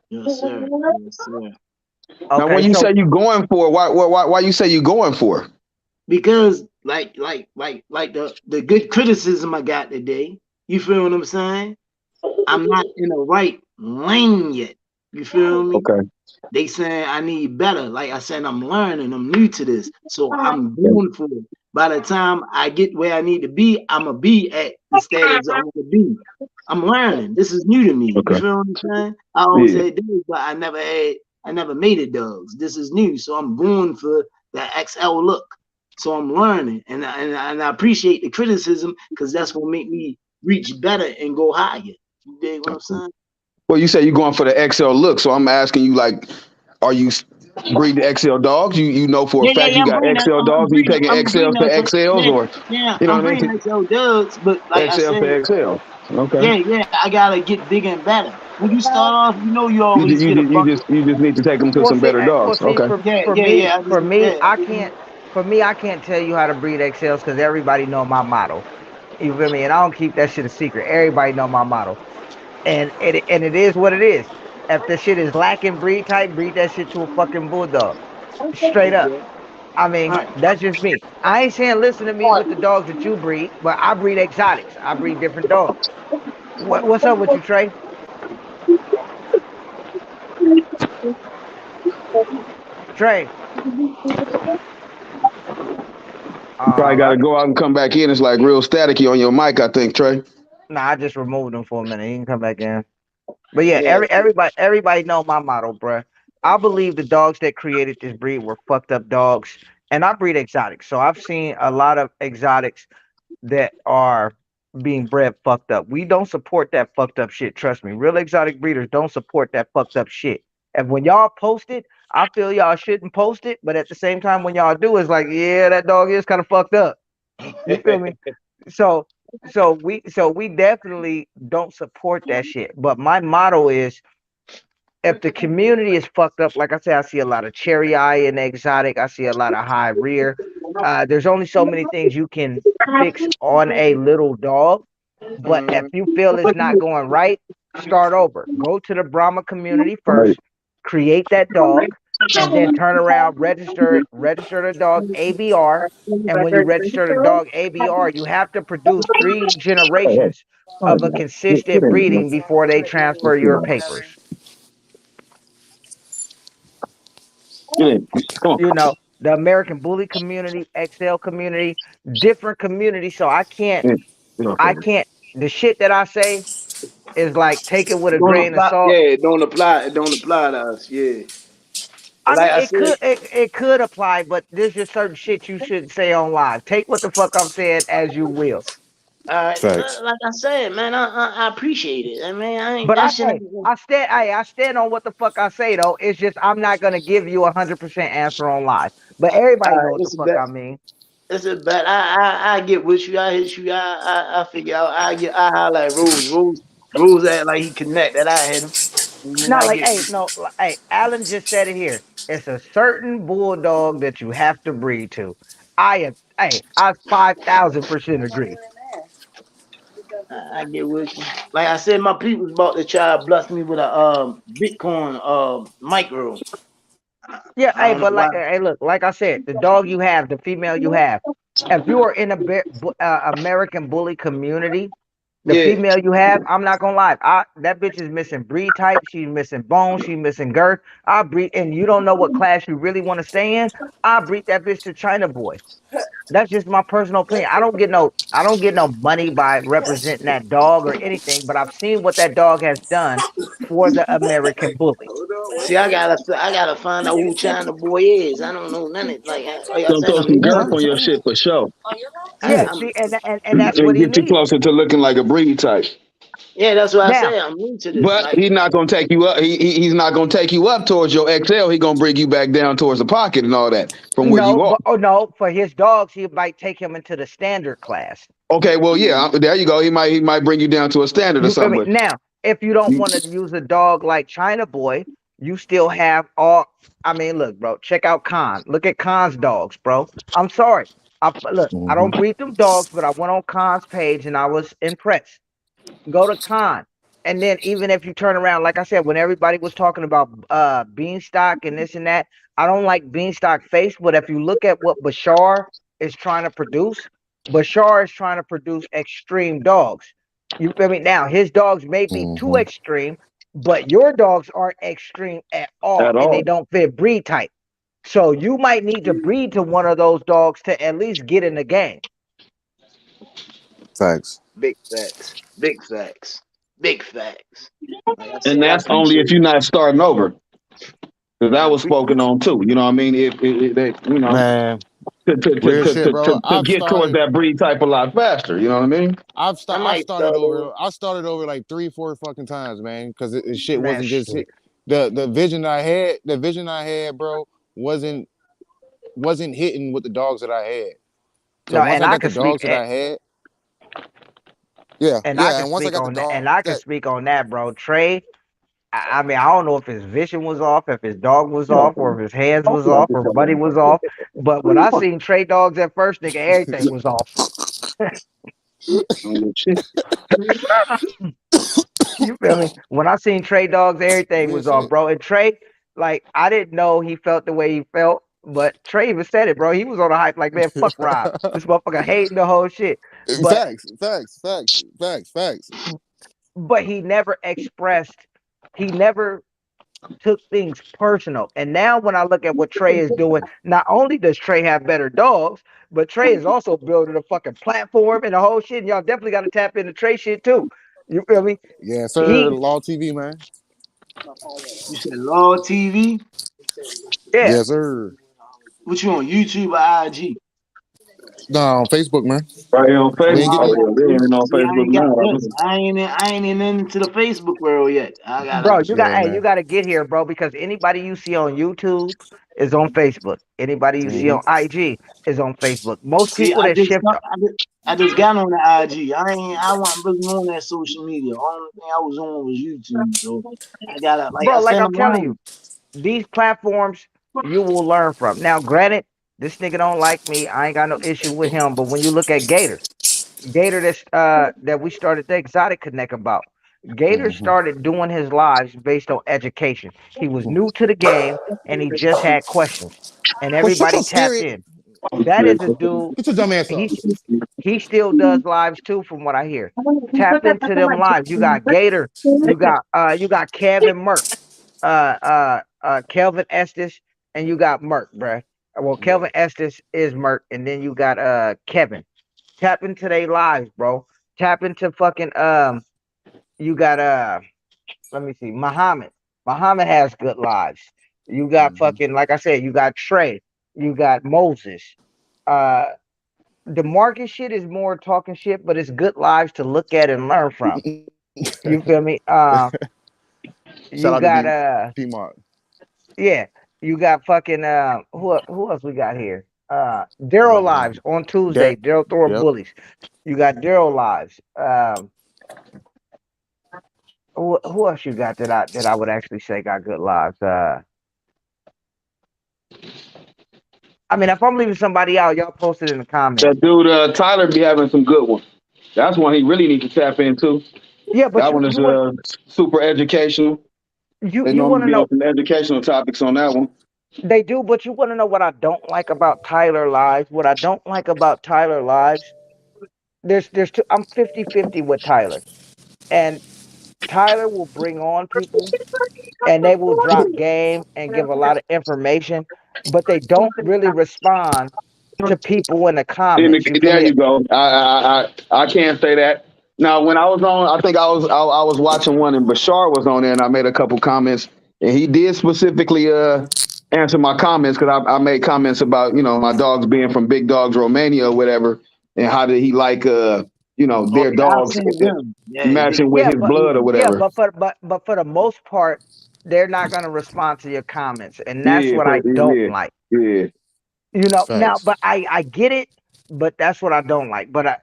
Yes, sir. Yes, sir. Now, when Okay, you so say you going for, why you say you going for? Because like the good criticism I got today. You feel what I'm saying? I'm not in the right lane yet. You feel me? Okay. They saying I need better. Like I said, I'm learning. I'm new to this, so I'm going for it. By the time I get where I need to be, I'ma be at the status I want to be. I'm learning. This is new to me. You Okay. feel what I'm saying? I always Yeah. had dogs, but I never made it dogs. This is new, so I'm going for that XL look. So I'm learning, and I appreciate the criticism because that's gonna make me reach better and go higher. You dig what I'm saying? Well, you say you're going for the XL look, so I'm asking you, like, are you breeding XL dogs? You know for a Yeah, fact you I'm got breeding. XL dogs, and you taking I'm XLs breeding to that. XLs, Yeah, or yeah, you know I'm what I breeding mean? XL ducks, but like I XL said, to XL. Okay. yeah, I gotta get bigger and better. When you start off, you You always just, you get a just you bucket. just you just need to take them to some better well, dogs. see, Okay. Yeah. I can't tell you how to breed XLs because everybody know my motto. You feel me? And I don't keep that shit a secret. Everybody know my motto, and it is what it is. If the shit is lacking breed type, breed that shit to a fucking bulldog, straight up. Okay, I mean, all right. that's just me. I ain't saying listen to me with the dogs that you breed, but I breed exotics. I breed different dogs. What's up with you, Trey? Trey. You probably All got to right. go out and come back in. It's like real staticky on your mic, I think, Trey. Nah, I just removed him for a minute. He can come back in. But yeah, Yeah, everybody know my motto, bruh. I believe the dogs that created this breed were fucked up dogs, and I breed exotics. So I've seen a lot of exotics that are being bred fucked up. We don't support that fucked up shit. Trust me. Real exotic breeders don't support that fucked up shit. And when y'all post it, I feel y'all shouldn't post it. But at the same time, when y'all do, it's like, yeah, that dog is kind of fucked up. You feel me? So we definitely don't support that shit. But my motto is, if the community is fucked up, like I said, I see a lot of cherry eye and exotic. I see a lot of high rear. There's only so many things you can fix on a little dog. But if Mhm. you feel it's not going right, start over. Go to the Brahma community first, create that dog, and then turn around, register the dog ABR. And when you register the dog ABR, you have to produce 3 generations of a consistent breeding before they transfer your papers. You know, the American Bully community, XL community, different communities. So I can't. The shit that I say is like take it with a Don't grain of apply. salt. Yeah, it don't apply. It don't apply to us. Yeah. I Like mean, I it said, could it could apply, but there's just certain shit you shouldn't say on live. Take what the fuck I'm saying as you will. Facts. like I said, man, I appreciate it. I mean, I ain't But that shit. I stand on what the fuck I say though. It's just I'm not gonna give you 100% answer on live. But everybody know what the It's a fuck bet. I mean. It's a bet. I get with you. I hit you. I figure out. I highlight rules. Rules act like he connect that I hit him. And then Not I like, get. hey, no, hey, Alan just said it here. It's a certain bulldog that you have to breed to. I 5,000% agree. I get with you. Like I said, my people's about to try to bless me with a Bitcoin micro. Yeah, I hey, don't know but why. like, hey, look, like I said, the dog you have, the female you have, if you are in a American Bully community, the Yeah. female you have, I'm not gonna lie, that bitch is missing breed type, she's missing bone, she's missing girth. I breed, and you don't know what class you really want to stay in. I breed that bitch to China boy. That's just my personal opinion. I don't get no money by representing that dog or anything, but I've seen what that dog has done for the American Bully. See, I gotta find out who China boy is. I don't know none of like I Gonna said, throw I'm some new to girth on this. your Facts. shit for sure. Yeah, I'm see, and that's what And he get you needs. closer to looking like a breed type. yeah, that's what I Now, said. I'm new to this. But Like he's not gonna take you up. He's not gonna take you up towards your XL. He gonna bring you back down towards the pocket and all that from where no, you are. but oh no, for his dogs, he might take him into the standard class. Okay, well, yeah, there you go. He might bring you down to a standard or You feel something. me? But Now, if you don't want to use a dog like China Boy, you still have all. I mean, look, bro, check out Khan. Look at Khan's dogs, bro. I'm sorry. Look, I Hmm. don't breed them dogs, but I went on Khan's page and I was impressed. Go to Khan. And then even if you turn around, like I said, when everybody was talking about Beanstalk and this and that, I don't like Beanstalk face, but if you look at what Bashar is trying to produce, Bashar is trying to produce extreme dogs. You feel me? Now his dogs may be too Hmm. extreme, but your dogs aren't extreme at all, at and they all. don't fit breed type. So you might need to breed to one of those dogs to at least get in the game. Facts. big facts, big facts, big facts. Like I And said, I that's only if appreciate you're it. not starting over. Because that I was appreciate spoken on too. You know what I mean? Man, To, to, to, real to, shit, to, bro. to, to get towards that breed type a lot faster. You know what I mean? I I've might started start over. over. I started over like 3, 4 fucking times, man, because shit Man, wasn't just shit. hit. The vision I had, bro, wasn't hitting with the dogs that I had. So No, once and I I got can the speak. dogs that I had, yeah, And I yeah, can and once I speak got the on that. dogs And I can that, speak on that, bro. Trey, I mean, I don't know if his vision was off, if his dog was off, or if his hands was off, or Buddy was off. But when I seen Trey dogs at first, nigga, everything was off. You feel me? When I seen Trey dogs, everything real was off, shit. bro. And Trey, like, I didn't know he felt the way he felt, but Trey even said it, bro. He was on a hype, like, man, fuck Rob. This motherfucker hating the whole shit. But Facts. he never expressed, he never took things personal. And now when I look at what Trey is doing, not only does Trey have better dogs, but Trey is also building a fucking platform and the whole shit. And y'all definitely got to tap into Trey shit too. You feel me? Yeah, sir. He, Law TV, man. You said Law TV. yeah, Yes, sir. What you on YouTube or IG? No, on Facebook, man. Right here on We ain't Facebook. getting Oh it. yeah, they ain't on See, I Facebook ain't got now. this. I ain't even into the Facebook world yet. I Bro, gotta. you got Yeah, hey, you man. got to get here, bro, because anybody you see on YouTube is on Facebook. Anybody you see Mm-hmm. on IG is on Facebook. Most See, people that shift, I just got on the IG. I wasn't really on that social media. Only thing I was on was YouTube. So I gotta, like I bro, like said, I'm I'm telling you, learning. these platforms you will learn from. Now, granted, this nigga don't like me. I ain't got no issue with him. But when you look at Gator that we started the Exotic Connect about. Gator Mm-hmm. started doing his lives based on education. He was new to the game and he just had questions. And Well, shut everybody your tapped scary. in. That is a dude. Get your dumb ass up. He he still does lives too, from what I hear. Tap into them lives. You got Gator, you got Kevin Merck, Kelvin Estes, and you got Merck, bruh. Well, Yeah. Kelvin Estes is Merck, and then you got Kevin. Tap into their lives, bro. Tap into fucking you got let me see, Muhammad. Muhammad has good lives. You got Mm-hmm. fucking, like I said, you got Trey, you got Moses. Uh the market shit is more talking shit, but it's good lives to look at and learn from. You feel me? Shout You out to got P Mark. yeah, you got fucking who else we got here? Daryl Lives on Tuesday, That. Daryl throwing Yep. bullies. You got Daryl Lives. Who else you got that I would actually say got good lives? I mean, if I'm leaving somebody out, y'all post it in the comments. That dude Tyler be having some good ones. That's one he really needs to tap into. Yeah, but That you one is you want super educational. They you want normally to be on know some educational topics on that one. they do, but you want to know what I don't like about Tyler Lives? What I don't like about Tyler Lives? There's two. I'm 50-50 with Tyler, and Tyler will bring on people, and they will drop game and give a lot of information, but they don't really respond to people in the comments. You feel There me? you go. I can't say that. Now, when I was on, I think I was watching one, and Bashar was on there, and I made a couple comments, and he did specifically answer my comments because I made comments about my dogs being from Big Dogs Romania or whatever, and how did he like Oh their yeah, I dogs seen them. Yeah, matching with Yeah, his blood or whatever. but for the most part, they're not gonna respond to your comments, and that's Yeah, what I don't yeah, like. yeah. Now, Facts. but I get it, but that's what I don't like. But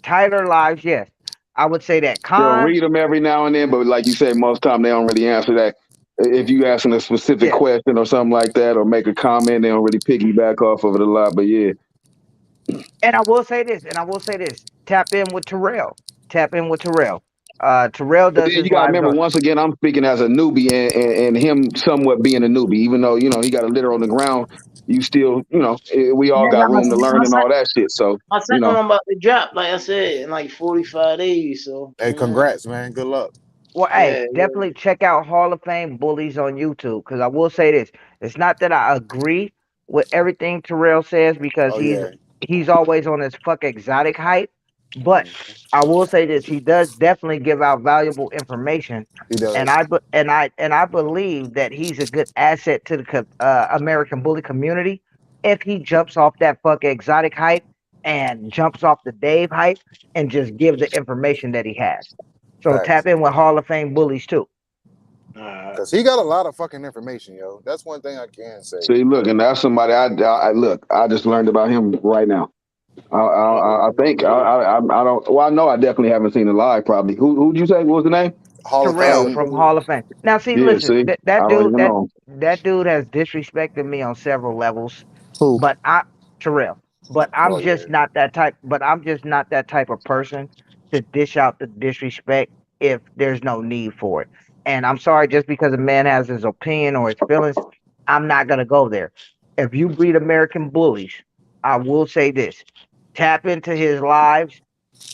Tyler Lives, yes, I would say that. They'll Cons, read them every now and then, but like you said, most time they don't really answer that. If you asking a specific yeah. question or something like that, or make a comment, they don't really piggyback off of it a lot. But yeah, And I will say this. Tap in with Terrell. Tap in with Terrell. Terrell but does then you his gotta lives remember, on. once again, I'm speaking as a newbie, and him somewhat being a newbie, even though he got a litter on the ground. You still, we all yeah. got room to learn and all that shit. So, My second one about to drop, like I said, in like 45 days. So Hey, congrats, man. Good luck. Well, hey, yeah, yeah. definitely check out Hall of Fame Bullies on YouTube, because I will say this: it's not that I agree with everything Terrell says, because Oh he's yeah, he's always on his fuck exotic hype, but mm-hmm. I will say this: he does definitely give out valuable information, He and does. I believe that he's a good asset to the American bully community if he jumps off that fuck exotic hype and jumps off the Dave hype and just give the information that he has. So Facts. tap in with Hall of Fame bullies too. Cause he got a lot of fucking information, yo. That's one thing I can say. see, look, and that's somebody I look. I just learned about him right now. I think I don't. Well, I know I definitely haven't seen it live. Probably. Who'd you say? What was the name? Hall of Terrell Fame. from Hall of Fame. Now, see, Yeah. listen, See, I that don't dude, even that know. that dude has disrespected me on several levels. Who? But Terrell. But Oh yeah. I'm just not that type of person to dish out the disrespect if there's no need for it. And I'm sorry, just because a man has his opinion or his feelings, I'm not gonna go there. If you breed American bullies, I will say this: tap into his lives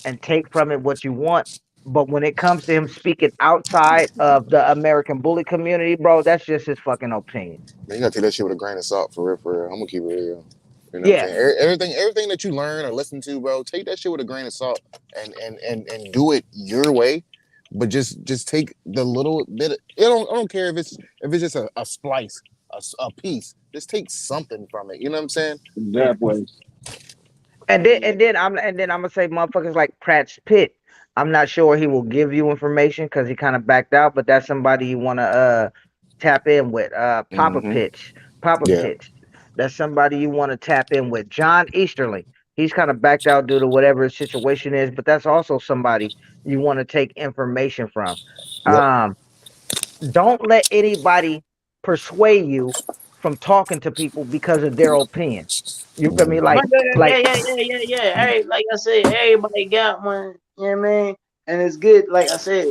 and take from it what you want. But when it comes to him speaking outside of the American bully community, bro, that's just his fucking opinion. Man, you gotta take that shit with a grain of salt, for real, for real. I'm gonna keep it real. You know what I'm Yeah, saying? Everything that you learn or listen to, bro, take that shit with a grain of salt and do it your way. But just take the little bit. I don't care if it's just a splice, a piece. Just take something from it. You know what I'm saying? That way. And then I'm gonna say motherfuckers like Pratt's Pitt. I'm not sure he will give you information because he kind of backed out, but that's somebody you want to tap in with. Mm-hmm. Papa Yeah. Pitch. That's somebody you want to tap in with. John Easterling. He's kind of backed out due to whatever his situation is, but that's also somebody you want to take information from. Yep. Um, don't let anybody persuade you from talking to people because of their opinion. You feel me? Mm-hmm. Right, Like yeah. Like I said, everybody got one. You know what I mean? And it's good. Like I said,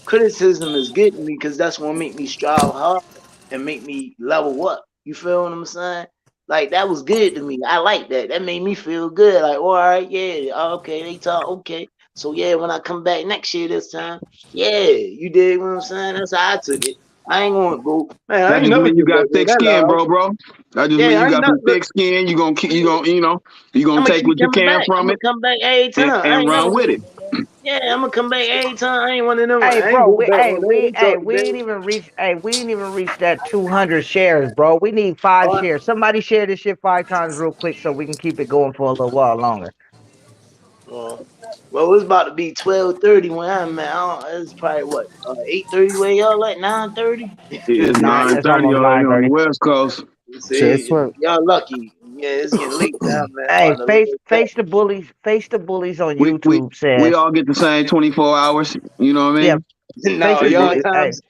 criticism is good to me because that's what make me strive hard and make me level up. You feel what I'm saying? Like that was good to me. I like that. That made me feel good. Like, all right, yeah, okay, they talk, okay. So yeah, when I come back next year this time, yeah, you did what I'm saying. That's how I took it. I ain't gonna go, man. I That ain't just never mean you get got back on thick that skin, loud. bro. That just mean Yeah, you I ain't got not some look. thick skin. You gonna I'm gonna take keep what you coming can back. I'm from gonna it come back every time. I and ain't never run with gonna. it. Yeah, I'm gonna come back every time. I ain't one of them. hey, I ain't bro, go back on that. They talk we today. ain't even reached. Hey, we ain't even reached that 200 shares, bro. We need All five right. shares. Somebody share this shit 5 times real quick so we can keep it going for a little while longer. Well, it's about to be 12:30 when I'm at. It's probably what 8:30 where y'all like 9:30. It's It's nine. It's 9:30 almost already on the 9:30. West Coast. Shit, it's See, 12. y'all lucky. Yeah, it's getting late now, man. I'm Hey, about to lay back. face the bullies. Face the bullies on We YouTube we says, all get the same 24 hours. You know what I yeah, mean? face No, the y'all bully. It, Hey, times.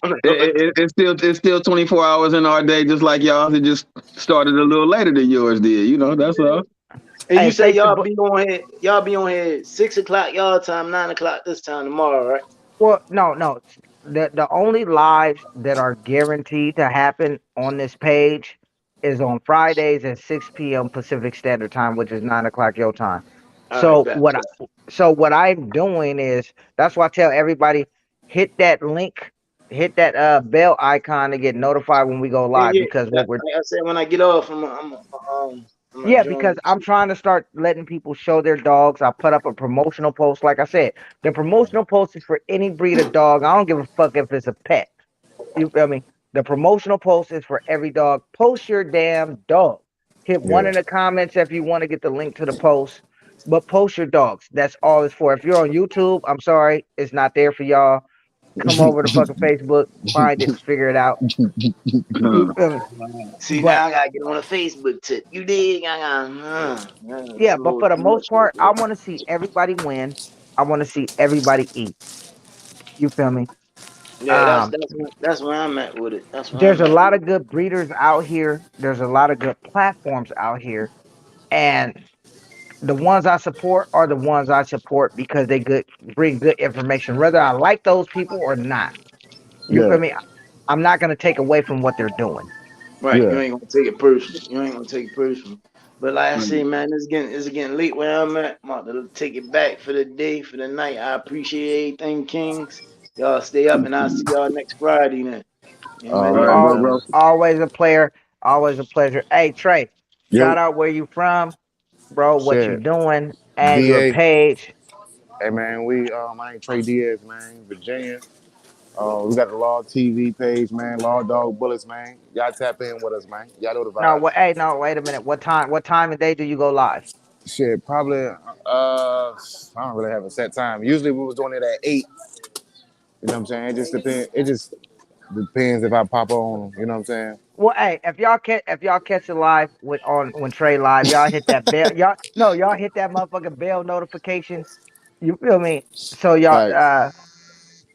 it's still 24 hours in our day, just like y'all. It just started a little later than yours did. That's all. And you hey, say face the y'all bu- be on here. Y'all be on here 6 o'clock y'all time, 9 o'clock this time tomorrow, right? Well, no, no. The only lives that are guaranteed to happen on this page is on Fridays at 6 p.m. Pacific Standard Time, which is 9 o'clock your time. All right, So bet. what I'm doing is that's why I tell everybody hit that link, hit that bell icon to get notified when we go Yeah, live yeah. because Like what we're I said, when I get off, I'm gonna yeah, join. because I'm trying to start letting people show their dogs. I put up a promotional post. Like I said, the promotional post is for any breed of dog. I don't give a fuck if it's a pet. You feel me? The promotional post is for every dog. Post your damn dog. Hit one Yeah. in the comments if you want to get the link to the post. But post your dogs. That's all it's for. If you're on YouTube, I'm sorry, it's not there for y'all. Come over to fucking Facebook, find it, figure it out. You Huh. feel me? See, But now I gotta get on a Facebook tip. You dig? I got yeah, but so for the too much most right part, I there. want to see everybody win. I want to see everybody eat. You feel me? Yeah, that's Um, that's that's where I'm at with it. That's where there's I'm a at lot with of good breeders out here. There's a lot of good platforms out here, and the ones I support are the ones I support because they bring good information, whether I like those people or not. You Yeah. feel me? I'm not gonna take away from what they're doing. right. You Yeah. ain't gonna take it personal. You ain't gonna take it personal. But like I say, man, it's getting late where I'm at. I'm about to take it back for the day, for the night. I appreciate everything, Kings. Y'all stay up, and I'll see y'all next Friday then. All Amen. All right, right, Y'all bro, man. bro. Always a player, always a pleasure. Hey Trey, Yo, shout out where you from, bro. What you shit. doing, and your VA. page. Hey, man. I ain't Trey Diaz, man. Virginia. We got the Law TV page, man. Law Dog Bullets, man. Y'all tap in with us, man. Y'all know the No, vibes. hey, no, wait a minute. What time? What time and day do you go live? Shit, probably. I don't really have a set time. Usually we was doing it at 8. You know what I'm saying? It just depends. It just depends if I pop on. You know what I'm saying? Well, hey, if y'all catch it live when Trey live, y'all hit that bell. Y'all hit that motherfucking bell notification. You feel me? So y'all, Facts.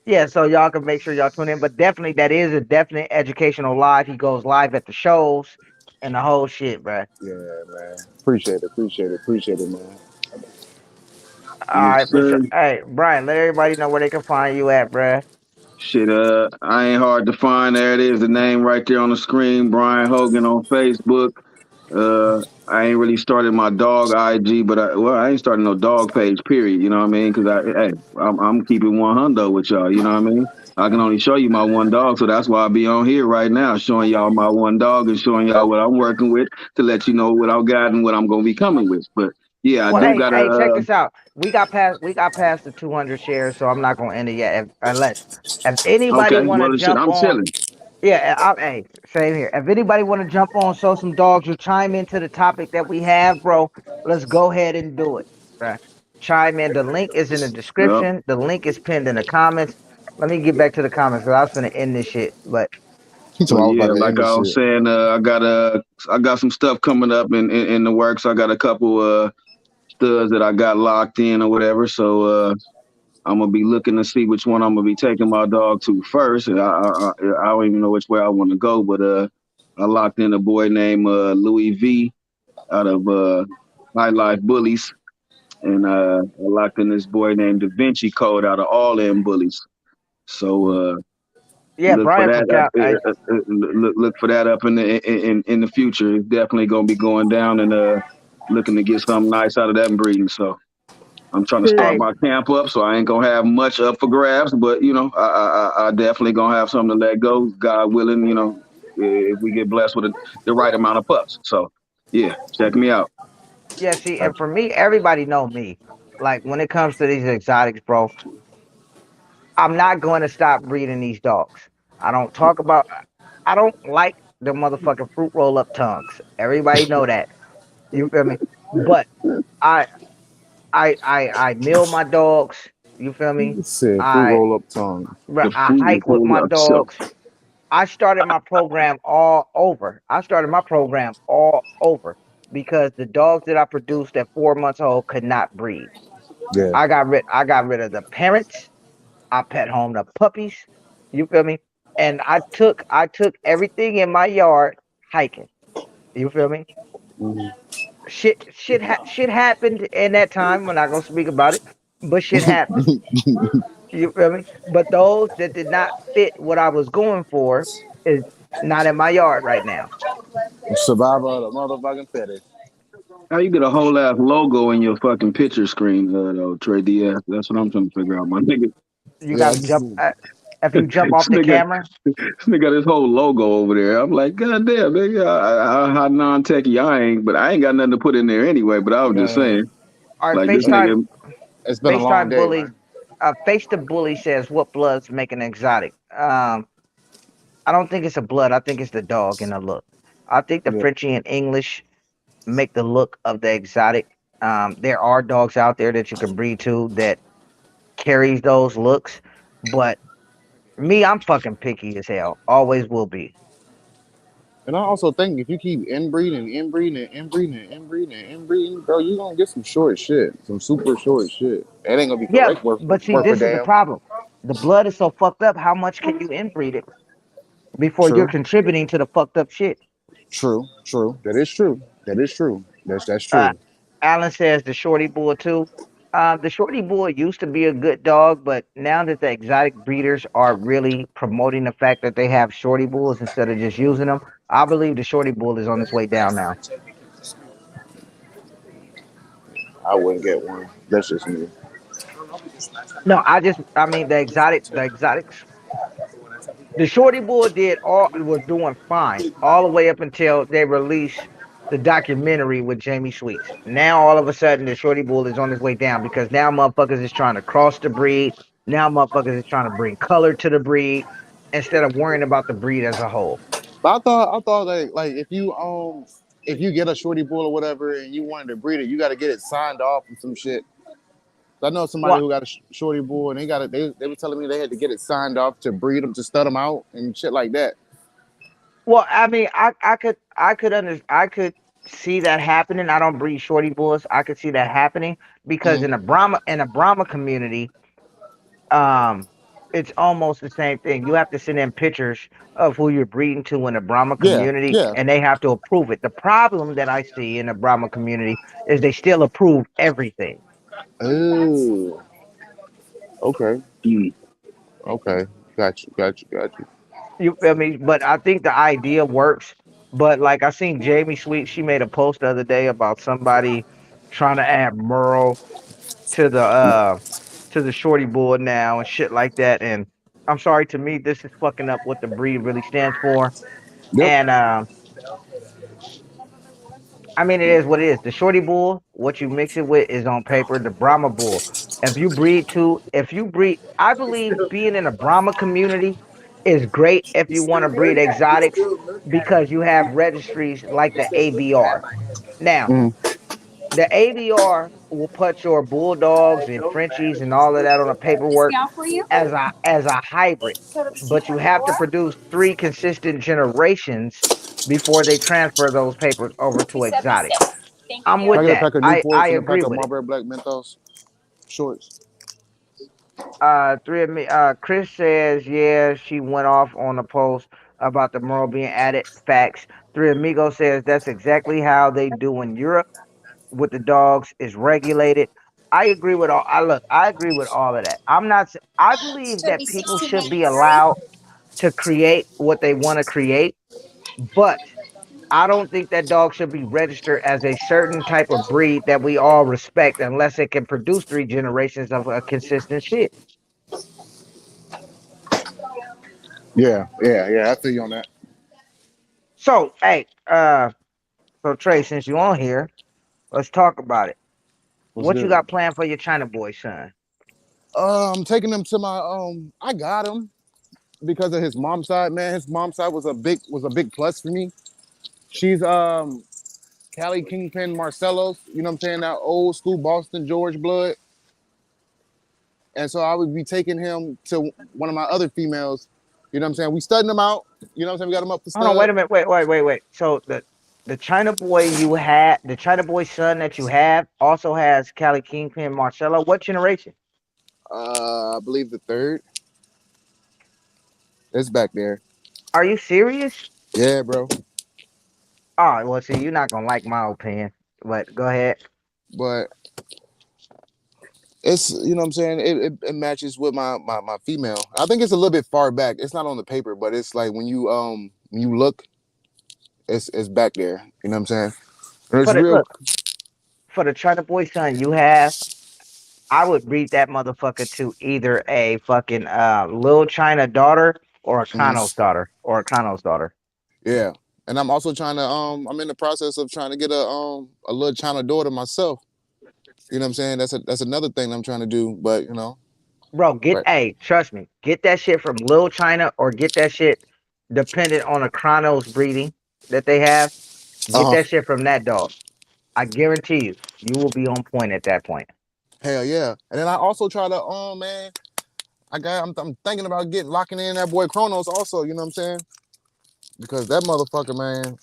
yeah, so y'all can make sure y'all tune in. But definitely, that is a definite educational live. He goes live at the shows and the whole shit, bro. Yeah, man. Appreciate it. Appreciate it. Appreciate it, man. All Yes, right, for sir. sure. Hey, Brian, let everybody know where they can find you at, bro. Shit, I ain't hard to find. There it is, the name right there on the screen. Brian Hogan on Facebook. I ain't really started my dog IG, but I ain't starting no dog page. Period. You know what I mean? Because I'm keeping 100 with y'all. You know what I mean? I can only show you my one dog, so that's why I be on here right now, showing y'all my one dog and showing y'all what I'm working with to let you know what I got and what I'm gonna be coming with. But yeah, I Well, do Facts. got check a. this out. We got past the 200 shares, so I'm not gonna end it yet. Unless if anybody Okay, want to well, shit, jump I'm on, chilling. Yeah, hey, same here. If anybody want to jump on, show some dogs, or chime into the topic that we have, bro, let's go ahead and do it. Right? Chime in. The link is in the Yep. description. The link is pinned in the comments. Let me get back to the comments because I was gonna end this shit. But He told But me I was yeah, about to end like this I was shit. saying, I got some stuff coming up in the works. I got a couple studs that I got locked in or whatever. So I'm gonna be looking to see which one I'm gonna be taking my dog to first. And I don't even know which way I want to go, but I locked in a boy named Louis V out of High Life Bullies, and I locked in this boy named Da Vinci Code out of All In Bullies. So yeah, look for Brian that from up. Cal. Look for that up in the future. It's definitely gonna be going down and looking to get something nice out of that breeding. So I'm trying to start Hey, my camp up, so I ain't gonna have much up for grabs, but you know, I definitely gonna have something to let go, God willing. You know, if we get blessed with the right amount of pups. So yeah, check me out. yeah, see, and for me, everybody know me. Like when it comes to these exotics, bro, I'm not going to stop breeding these dogs. I don't talk about. I don't like the motherfucking fruit roll up tongues. Everybody know that. You feel me? But I I mill my dogs. You feel me? He said fruit I roll up tongue. The I fruit hike with roll my up. So dogs. I started my program all over. I started my program all over because the dogs that I produced at 4 months old could not breed. Yeah. I got rid of the parents. I pet home the puppies. You feel me? And I took everything in my yard hiking. You feel me? Mhm. Shit happened in that time. We're not gonna speak about it, but shit happened. You feel me? But those that did not fit what I was going for is not in my yard right now. Survivor of the motherfucking fittest. how you get a whole ass logo in your fucking picture screen, though, Trey Diaz? That's what I'm trying to figure out, my nigga. You Yeah, got I to just jump. If you jump This off the nigga, camera, this nigga got his whole logo over there. I'm like, God damn, nigga, how non-techie I ain't, but I ain't got nothing to put in there anyway. But I was just man, saying, all right, like this man. FaceTime, nigga, It's been a long FaceTime day, bully, man. Face the bully says, "What bloods make an exotic?" I don't think it's a blood. I think it's the dog and the look. I think the Yeah. Frenchie and English make the look of the exotic. There are dogs out there that you can breed to that carries those looks, but me, I'm fucking picky as hell. Always will be. And I also think if you keep inbreeding, inbreeding, inbreeding, inbreeding, inbreeding, bro, you gonna get some short shit, some super short shit. It ain't gonna be Yeah, correct but see, worth a this is the damn. problem. The blood is so fucked up. How much can you inbreed it before you're True, contributing to the fucked up shit? true, true. That is true. That is true. That's Uh, true. Alan says the shorty bull too. The shorty bull used to be a good dog, but now that the exotic breeders are really promoting the fact that they have shorty bulls instead of just using them, I believe the shorty bull is on its way down now. I wouldn't get one. That's just me. No, I mean, the exotics, the shorty bull did all was doing fine all the way up until they released the documentary with Jamie Sweets. Now all of a sudden the shorty bull is on his way down because now motherfuckers is trying to cross the breed. Now motherfuckers is trying to bring color to the breed instead of worrying about the breed as a whole. But I thought like if you get a shorty bull or whatever and you wanted to breed it, you got to get it signed off and some shit. I know somebody Well, who got a shorty bull and they were telling me they had to get it signed off to breed them to stud them out and shit like that. well, I mean, I could see that happening. I don't breed shorty bulls. I could see that happening because Mm-hmm. in a Brahma community, um it's almost the same thing. You have to send in pictures of who you're breeding to in the Brahma Yeah, community yeah. and they have to approve it. The problem that I see in the Brahma community is they still approve everything. Oh, okay, mm, okay. Got you, got you, got you. You feel me? But I think the idea works. But like I seen Jamie Sweet, she made a post the other day about somebody trying to add Merle to the shorty board now and shit like that. And I'm sorry, to me, this is fucking up what the breed really stands for. Yep. And I mean, it is what it is. The shorty bull, what you mix it with is on paper. The Brahma bull. If you breed, I believe being in a Brahma community is great if you want to breed exotics because you have registries like the ABR. Now, Mhm. the ABR will put your bulldogs and Frenchies and all of that on the paperwork as a hybrid, but you have to produce three consistent generations before they transfer those papers over to exotics. I'm Can I with get a that. pack of I Newports and a pack agree of with it. Marlboro Black Menthos shorts? Three of me. Chris says, yeah, she went off on the post about the Merle being added. Facts. Three Amigo says that's exactly how they do in Europe with the dogs is regulated. I agree with all. I look. I agree with all of that. I'm not. I believe that people should be allowed to create what they want to create, but I don't think that dog should be registered as a certain type of breed that we all respect unless it can produce three generations of a consistent shit. Yeah. I feel you on that. So, hey, so Trey, since you on here, let's talk about it. What's What you good? got planned for your China boy son? I'm taking him to my I got him because of his mom's side, man. His mom's side was a big plus for me. She's Cali Kingpin Marcello's, you know what I'm saying? That old school Boston George blood. And so I would be taking him to one of my other females, you know what I'm saying? We studying him out, you know what I'm saying? We got him up for Hold on, wait stud. a minute, wait. So the China boy you had, the China boy son that you have, also has Cali Kingpin Marcello. What generation? I believe the third. It's back there. Are you serious? Yeah, bro. Oh, well, see, you're not gonna like my opinion, but go ahead. But it's, you know what I'm saying? It matches with my female. I think it's a little bit far back. It's not on the paper, but it's like when you look, it's back there. You know what I'm saying? And it's For the real. look, for the China boy son you have, I would breed that motherfucker to either a fucking little China daughter or a Kano's Mhm. daughter or a Kano's daughter. Yeah. And I'm also trying to I'm in the process of trying to get a little China daughter myself. You know what I'm saying? That's another thing I'm trying to do. But you know, Bro, right. trust me, get that shit from Little China or get that shit dependent on a Chronos breeding that they have. Get Uh-huh. that shit from that dog. I guarantee you, you will be on point at that point. Hell yeah. And then I also try to man, I'm thinking about getting locking in that boy Kronos also, you know what I'm saying? Because that motherfucker, man,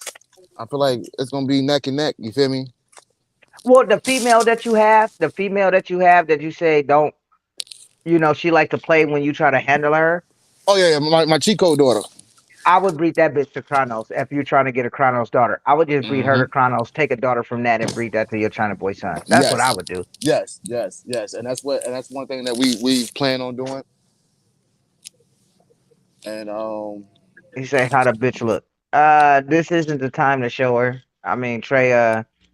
I feel like it's gonna be neck and neck, you feel me? Well, the female that you have that you say don't, she like to play when you try to handle her. Oh yeah, my Chico daughter. I would breed that bitch to Chronos if you're trying to get a Chronos daughter. I would just breed her Mm-hmm. to Chronos, take a daughter from that, and breed that to your China boy son. That's what I Yes. would do. Yes. And that's one thing that we plan on doing. And He say, "How the bitch look?" This isn't the time to show her. I mean,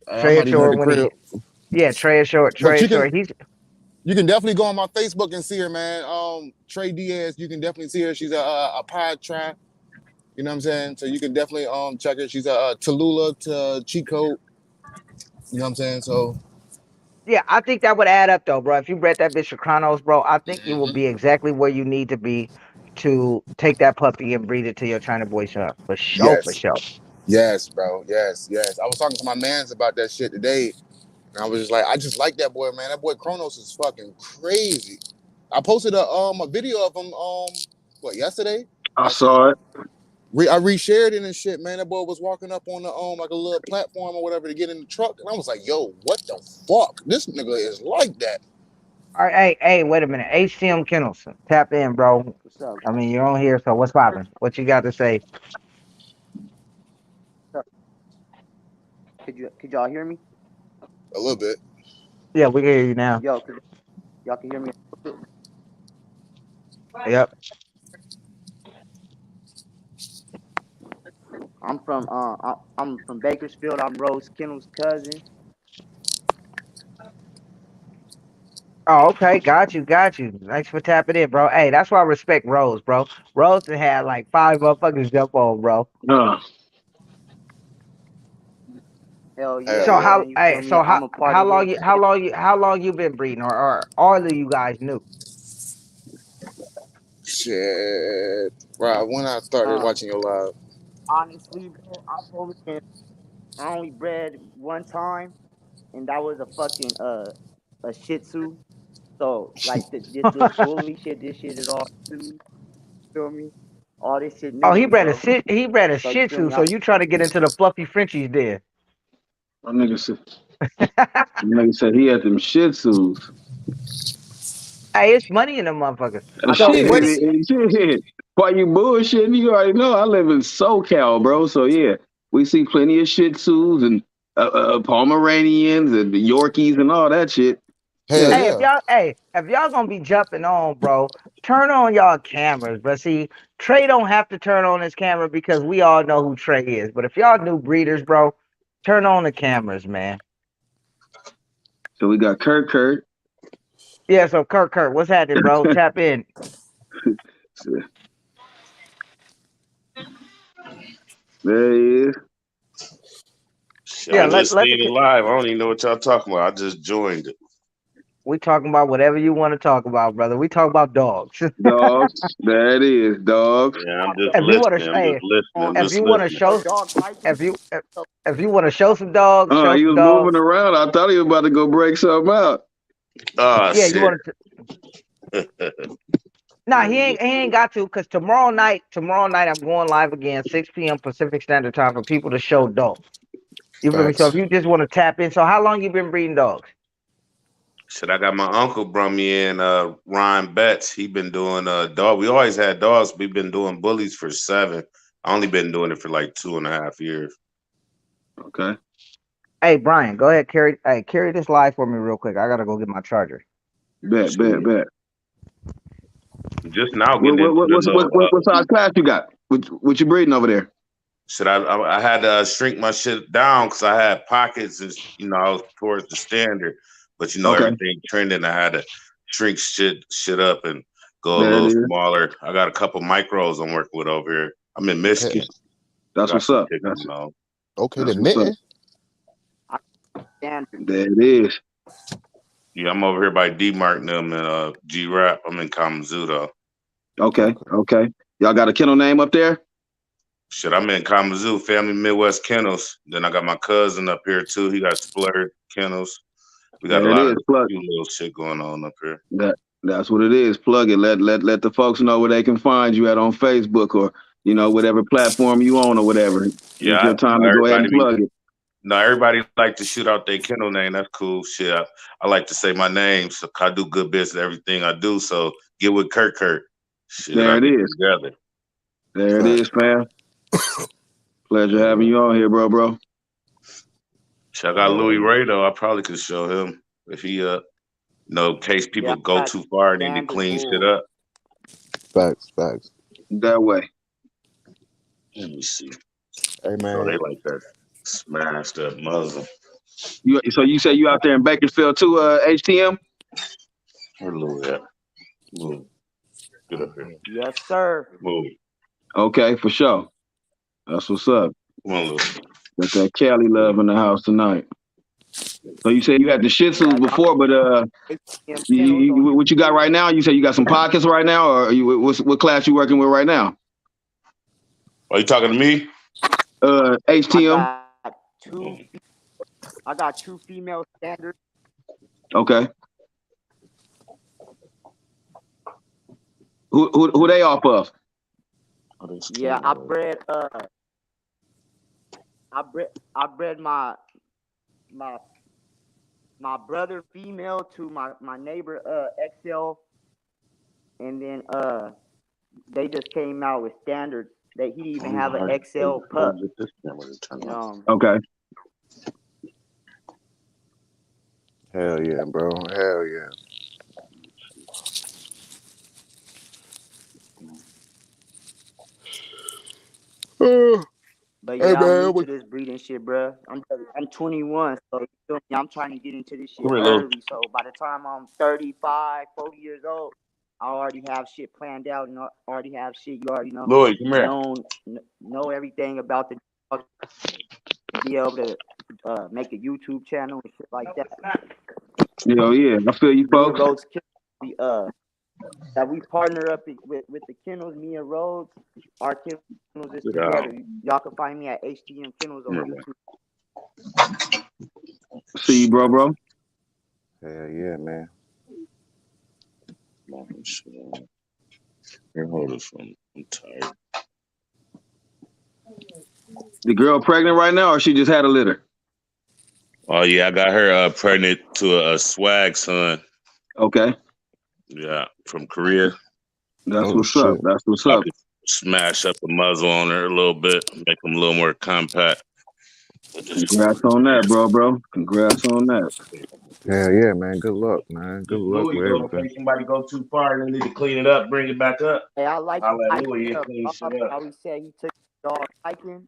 I'm Trey will not even show at her the when he crib. get. Yeah, Trey will show her. But Trey will show her. He's you can definitely go on my Facebook and see her, man. Trey Diaz, you can definitely see her. She's a pod try. You know what I'm saying? So you can definitely check her. She's a Tallulah to cheat code. You know what I'm saying? So yeah. I think that would add up though, bro. If you bred that bitch to Chronos, bro, I think you will mhm. be exactly where you need to be to take that puppy and breed it to your China boy son for sure, for Yes. sure. Yes, bro. Yes. I was talking to my mans about that shit today. And I was just like, I just like that boy, man. That boy Kronos is fucking crazy. I posted a video of him yesterday? I Last night? saw it. I reshared it and shit, man. That boy was walking up on the like a little platform or whatever to get in the truck. And I was like, yo, what the fuck? This nigga is like that. All right, hey, wait a minute. HCM Kennels, tap in, bro. What's up? I mean, you're on here, so what's poppin'? What you got to say? What's up? Could y'all hear me? A little bit. Yeah, we can hear you now. Yo, y'all can hear me? Yep. I'm from Bakersfield. I'm Rose Kendall's cousin. Oh, okay. Got you. Thanks for tapping in, bro. Hey, that's why I respect Rose, bro. Rose had like five motherfuckers jump on, bro. Uh, Hell yeah, Hell So yeah. how, man. You hey, feel me? so I'm a part of his. how long you been breeding, or all of you guys new? Shit. Rob, when I started watching your live. Honestly, bro, I only bred one time, and that was a fucking a Shih Tzu. So like this bully shit, this shit is all new to me. Feel me? All this shit new Oh, to me, bro. he bred a So you Shih feel Tzu. me? So you trying to get into the fluffy Frenchies there? My nigga said he had them Shih Tzus. Hey, it's money in them motherfuckers. I got So Shit, what? shit. Why you bullshitting? You already know I live in SoCal, bro. So yeah, we see plenty of Shih Tzus and Pomeranians and Yorkies and all that shit. Hell Yeah. yeah. If y'all gonna be jumping on, bro, turn on y'all cameras. But see, Trey don't have to turn on his camera because we all know who Trey is. But if y'all new breeders, bro, turn on the cameras, man. So we got Kurt. Yeah, so Kurt, what's happening, bro? Tap in. There he is. Yeah, I let just the seen it live. I don't even know what y'all talking about. I just joined it. we talking about whatever you want to talk about, brother. We talk about dogs. Dogs. There it is. Dogs. Yeah, I'm just if you want listening. to I'm just say, listening. if Just you want to listening. show, dog fighting. if you want to show some dogs, Oh, show he some was moving dogs. around. I thought he was about to go break something out. Oh Yeah, you shit. want to. Nah, he ain't got to because tomorrow night I'm going live again 6 p.m. Pacific Standard Time for people to show dogs. You feel me? So if Facts. you just want to tap in, so how long you been breeding dogs? Shit, I got my uncle brought me in, Ryan Betts. He been doing dog. We always had dogs. We've been doing bullies for 7. I only been doing it for like 2.5 years. Okay. Hey Brian, go ahead, carry this live for me real quick. I gotta go get my charger. Bet. Shit. Just now What, getting what, into what, the what's, what, little what size class you got? What you breeding over there? shit. I had to shrink my shit down because I had pockets and I was towards the standard, but Okay. everything trending. I had to shrink shit up and go a There it little is. smaller. I got a couple micros I'm working with over here. I'm in Michigan. I That's got what's some up. kids That's coming out. Okay, the what's up. knitting. Standard. There it is. Yeah, I'm over here by D-Mark and them and G-Rap. I'm in Kalamazoo though. Okay. Y'all got a kennel name up there? Shit, I'm in Kalamazoo, Family Midwest Kennels. Then I got my cousin up here too. He got Splurred Kennels. We got a There it lot is. of Plug. cute little shit going on up here. That's what it is. Plug it. Let the folks know where they can find you at on Facebook or whatever platform you own or whatever. It's Yeah, your time to go ahead and plug it. everybody like to shoot out their kennel name. That's cool. Shit, I like to say my name. So I do good business, everything I do. So get with Kurt. Shit, There I it get is. together. There it is, fam. Pleasure having you on here, bro. Shit, I got Louis Ray though. I probably could show him if he in case people go too far and need to clean shit up. Facts. That way. Let me see. Hey So man. they like that smashed up muzzle. So you say you out there in Bakersfield too, HTM? Where Louis at? Move. Get up here. Yes, sir. Move. Okay, for sure. That's what's up. Come on, Louis. Got that Cali love in the house tonight. So you said you had the Shih Tzus before, but what you got right now? You said you got some pockets right now, or what class you working with right now? Are you talking to me? HTM. I got two female standards. Okay. Who they off of? Yeah, I bred my brother female to my neighbor XL, and then they just came out with standards. He even have an XL pup. Okay. Hell yeah, bro. Hell yeah. But yeah, I'm new to this breeding shit, bro. I'm 21, so you feel me? I'm trying to get into this shit early. So by the time I'm 35, 40 years old, I already have shit planned out and already have shit you already know. Lloyd, come here. Know everything about the dog, be able to make a YouTube channel and shit like that. Yeah, I feel you, folks. that we partner up with the kennels, me and Rhodes. Our kennels is Get together. out. Y'all can find me at HTM Kennels Come on here, man. YouTube. See you, bro. Hell yeah, man. Here, hold it from. I'm tired. The girl pregnant right now, or she just had a litter? Oh yeah, I got her pregnant to a swag son. Okay, Yeah, from Korea. that's Oh what's up. shit. That's what's About up. to smash up the muzzle on her a little bit, make them a little more compact. Congrats on that, bro. Congrats on that. Hell yeah, man. Good luck, man. Good Just luck Louis with though, in everything. case somebody go too far and they need to clean it up, bring it back up. Hey, I like I'll let I Louis like clean Rob, shit up. how he said he took the dog hiking.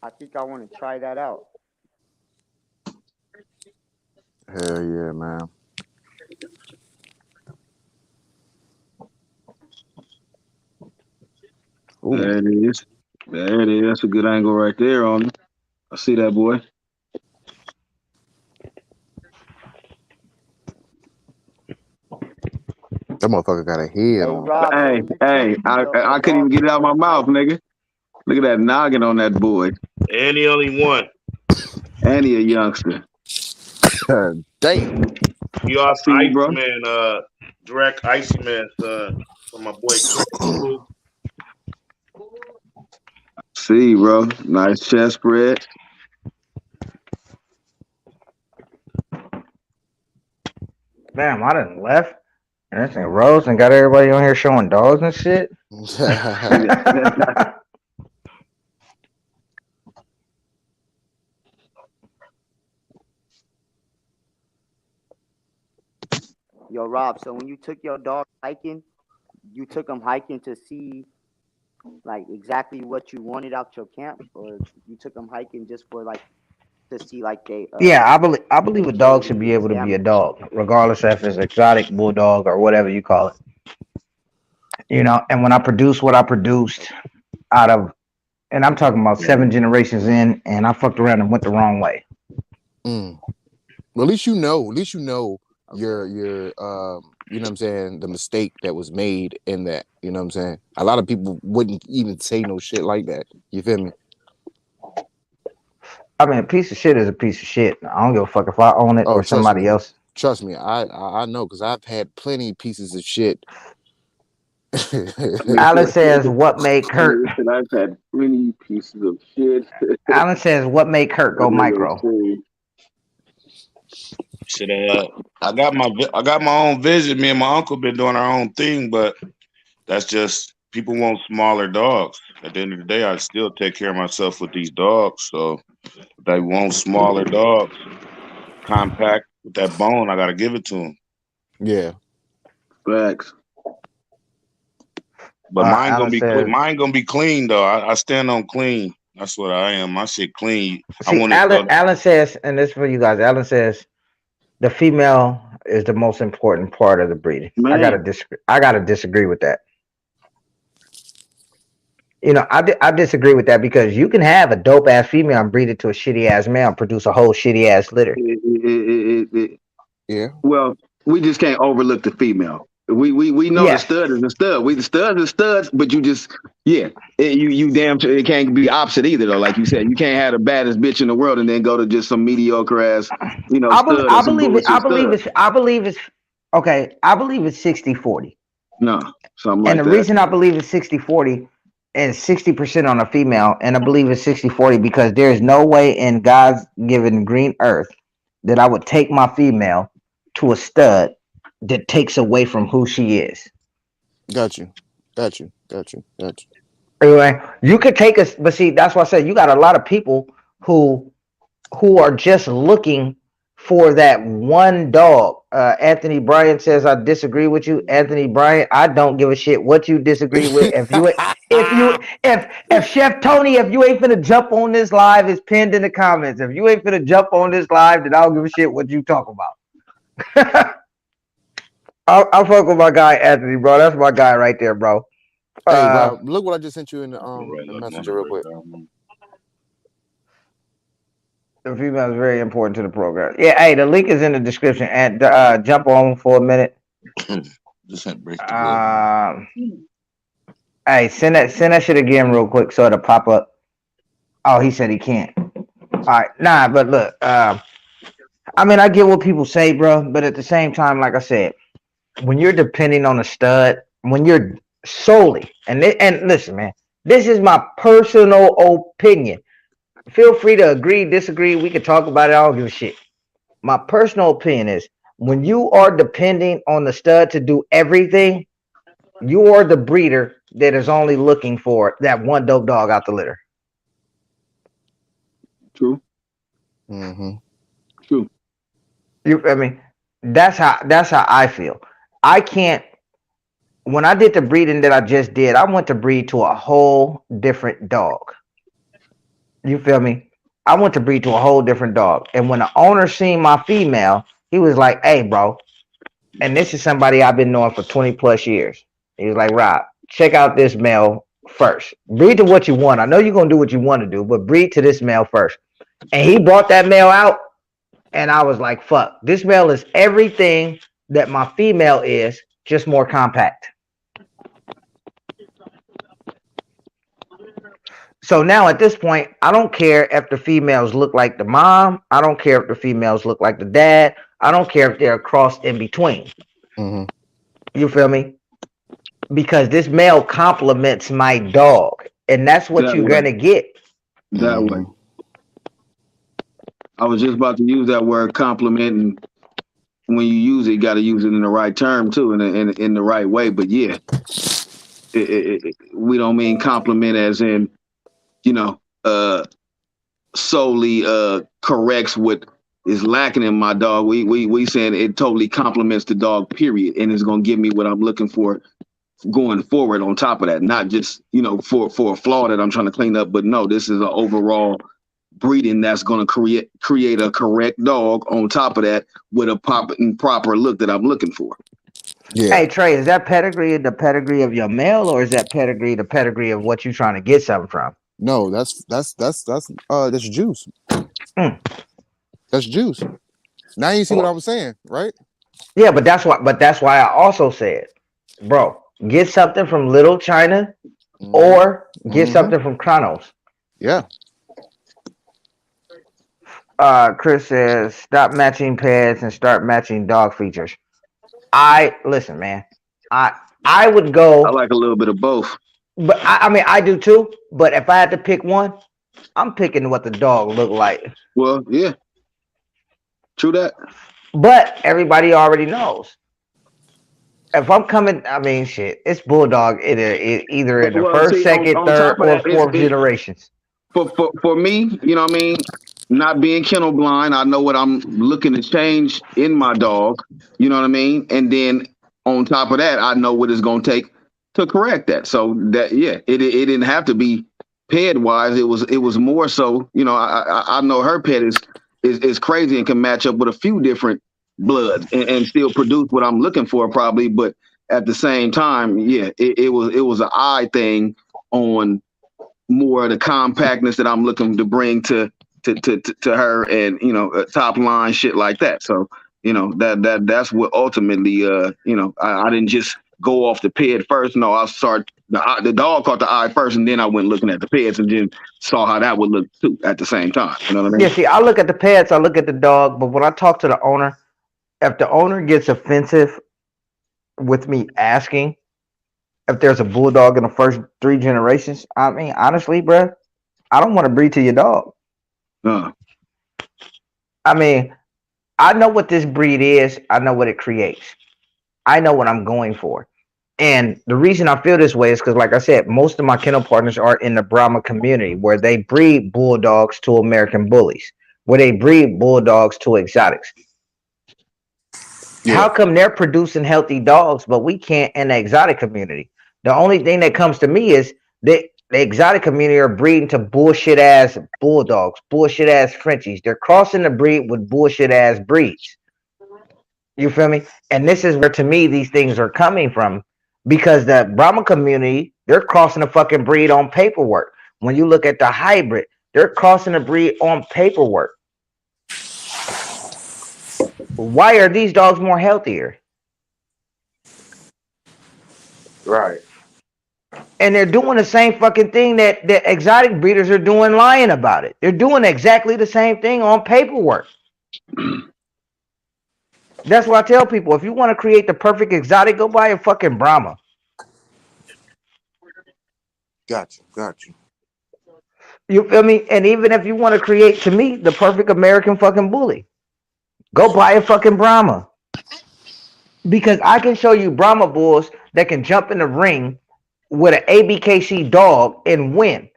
I think I want to try that out. Hell yeah, man. Ooh. There it is. There it is. That's a good angle right there on it. I see that, boy. That motherfucker got a head Hey on. Rob, so when you took I your couldn't even dog get it out of my mouth, hiking, nigga. Look at that noggin on that boy. And he only won. And he a youngster. Damn. He off See you, bro. Iceman, direct Iceman son from my boy Kimbo. See you, bro. Nice chest spread. Damn, I done left. And this thing rose and got everybody on here showing dogs and shit. yo Rob, so when you took your dog hiking, you took him hiking to see like exactly what you wanted out your camp, or you took him hiking just for like to see like Yeah, I believe a dog should maturity in be the able to be a stamina. dog, regardless if it's exotic bulldog or whatever you call it. You know, and when I produced what I produced out of, and I'm talking about 7 generations in, and I fucked around and went the wrong way. Well, at least you know. At least you know Okay. your you know what I'm saying, the mistake that was made in that. You know what I'm saying? A lot of people wouldn't even say no shit like that. You feel me? I mean, a piece of shit is a piece of shit. I don't give a fuck if I own it Oh, or somebody else. Trust me. I know because I've had plenty pieces of shit. Alan says, "What made Kurt?" I've had many pieces of shit. Alan says, "What made Kurt go micro?" Should I got my own vision. Me and my uncle been doing our own thing, but that's just people want smaller dogs. At the end of the day, I still take care of myself with these dogs. So if they want smaller dogs, compact with that bone, I gotta give it to them. Yeah. Facts. But mine Alan says, gonna be clean though. I stand on clean. That's what I am. My shit clean. I "See, want it. Alan says, and this is for you guys. Alan says the female is the most important part of the breeding. Man. I gotta disagree with that. You know, I disagree with that because you can have a dope ass female and breed it to a shitty ass male and produce a whole shitty ass litter. Yeah. Well, we just can't overlook the female. We know the stud is a stud. The studs are studs, but you damn sure it can't be opposite either though. Like you said, you can't have the baddest bitch in the world and then go to just some mediocre ass, stud or some bullshit stud. I believe it's okay. I believe it's 60-40. No, something like and the that. reason I believe it's 60-40 and 60% on a female, and I believe it's 60-40 because there's no way in God's given green earth that I would take my female to a stud that takes away from who she is. Got you. Anyway, you could take us, but see, that's why I said you got a lot of people who are just looking for that one dog. Anthony Bryant says I disagree with you. Anthony Bryant, I don't give a shit what you disagree with. If Chef Tony, if you ain't finna jump on this live, it's pinned in the comments. If you ain't finna jump on this live, then I don't give a shit what you talk about. I'll fuck with my guy Anthony, bro. That's my guy right there, bro. Hey, Rob, look what I just sent you in the messenger real quick. The female is very important to the program. Yeah, hey, the link is in the description. And jump on for a minute. Just had to break the wood, man. Hey, send that shit again real quick so it'll pop up. Oh, he said he can't. All right, nah, but look, I mean, I get what people say, bro, but at the same time, like I said, when you're depending on a stud, when you're solely, and listen, man, this is my personal opinion. Feel free to agree, disagree. We can talk about it. I don't give a shit. My personal opinion is when you are depending on the stud to do everything, you are the breeder that is only looking for that one dope dog out the litter. True. Mm-hmm. True. I mean, that's how I feel. I can't. When I did the breeding that I just did, I went to breed to a whole different dog. You feel me? I went to breed to a whole different dog. And when the owner seen my female, he was like, "Hey, bro," and this is somebody I've been knowing for 20 plus years. He was like, "Rob, check out this male first. Breed to what you want. I know you're gonna do what you want to do, but breed to this male first." And he brought that male out, and I was like, "Fuck, this male is everything that my female is, just more compact." So now at this point, I don't care if the females look like the mom. I don't care if the females look like the dad. I don't care if they're a cross in between. Mm-hmm. You feel me? Because this male complements my dog, and that's what That you're way. gonna get. That Mm-hmm. way. I was just about to use that word compliment, and when you use it, you got to use it in the right term too, in the right way. But yeah, we don't mean compliment as in you know solely corrects what is lacking in my dog. We saying it totally complements the dog, period, and it's gonna give me what I'm looking for going forward. On top of that, not just for a flaw that I'm trying to clean up, but no, this is an overall breeding that's going to create a correct dog on top of that with a proper look that I'm looking for. Yeah. Hey Trey, is that pedigree the pedigree of your male, or is that pedigree the pedigree of what you're trying to get something from? No, that's juice. Mm. That's juice. Now you see what I was saying, right? Yeah, but that's why I also said, bro, get something from Little China or get something from Chronos. Yeah. Chris says stop matching pets and start matching dog features. Listen, man. I would go. I like a little bit of both. But I mean, I do too. But if I had to pick one, I'm picking what the dog look like. Well, yeah, true that. But everybody already knows. If I'm coming, I mean, shit, it's bulldog either in the first, see, second, on third, top of or that, fourth generations. For me, you know what I mean? Not being kennel blind, I know what I'm looking to change in my dog. You know what I mean? And then on top of that, I know what it's going to take to correct that. So that it didn't have to be pet wise. It was more so. I know her pet is crazy and can match up with a few different bloods and still produce what I'm looking for probably. But at the same time, it was an eye thing on more of the compactness that I'm looking to bring to her, and top line shit like that. So that's what ultimately I didn't just go off the ped first. No, I started the dog caught the eye first, and then I went looking at the peds and then saw how that would look too at the same time. You know what I mean? Yeah, see, I look at the pets, I look at the dog, but when I talk to the owner, if the owner gets offensive with me asking if there's a bulldog in the first 3 generations, I mean, honestly, bro, I don't want to breed to your dog. I mean, I know what this breed is. I know what it creates. I know what I'm going for. And the reason I feel this way is because, like I said, most of my kennel partners are in the Brahma community where they breed bulldogs to American bullies, where they breed bulldogs to exotics. Yeah. How come they're producing healthy dogs, but we can't in the exotic community? The only thing that comes to me is the exotic community are breeding to bullshit ass bulldogs, bullshit ass Frenchies. They're crossing the breed with bullshit ass breeds. You feel me? And this is where, to me, these things are coming from, because the Brahma community, they're crossing the fucking breed on paperwork. When you look at the hybrid, they're crossing the breed on paperwork. Why are these dogs more healthier? Right. And they're doing the same fucking thing that the exotic breeders are doing, lying about it. They're doing exactly the same thing on paperwork. That's why I tell people, if you want to create the perfect exotic, go buy a fucking Brahma. Got you. You feel me? And even if you want to create, to me, the perfect American fucking bully, go buy a fucking Brahma. Because I can show you Brahma bulls that can jump in the ring with an ABKC dog and win.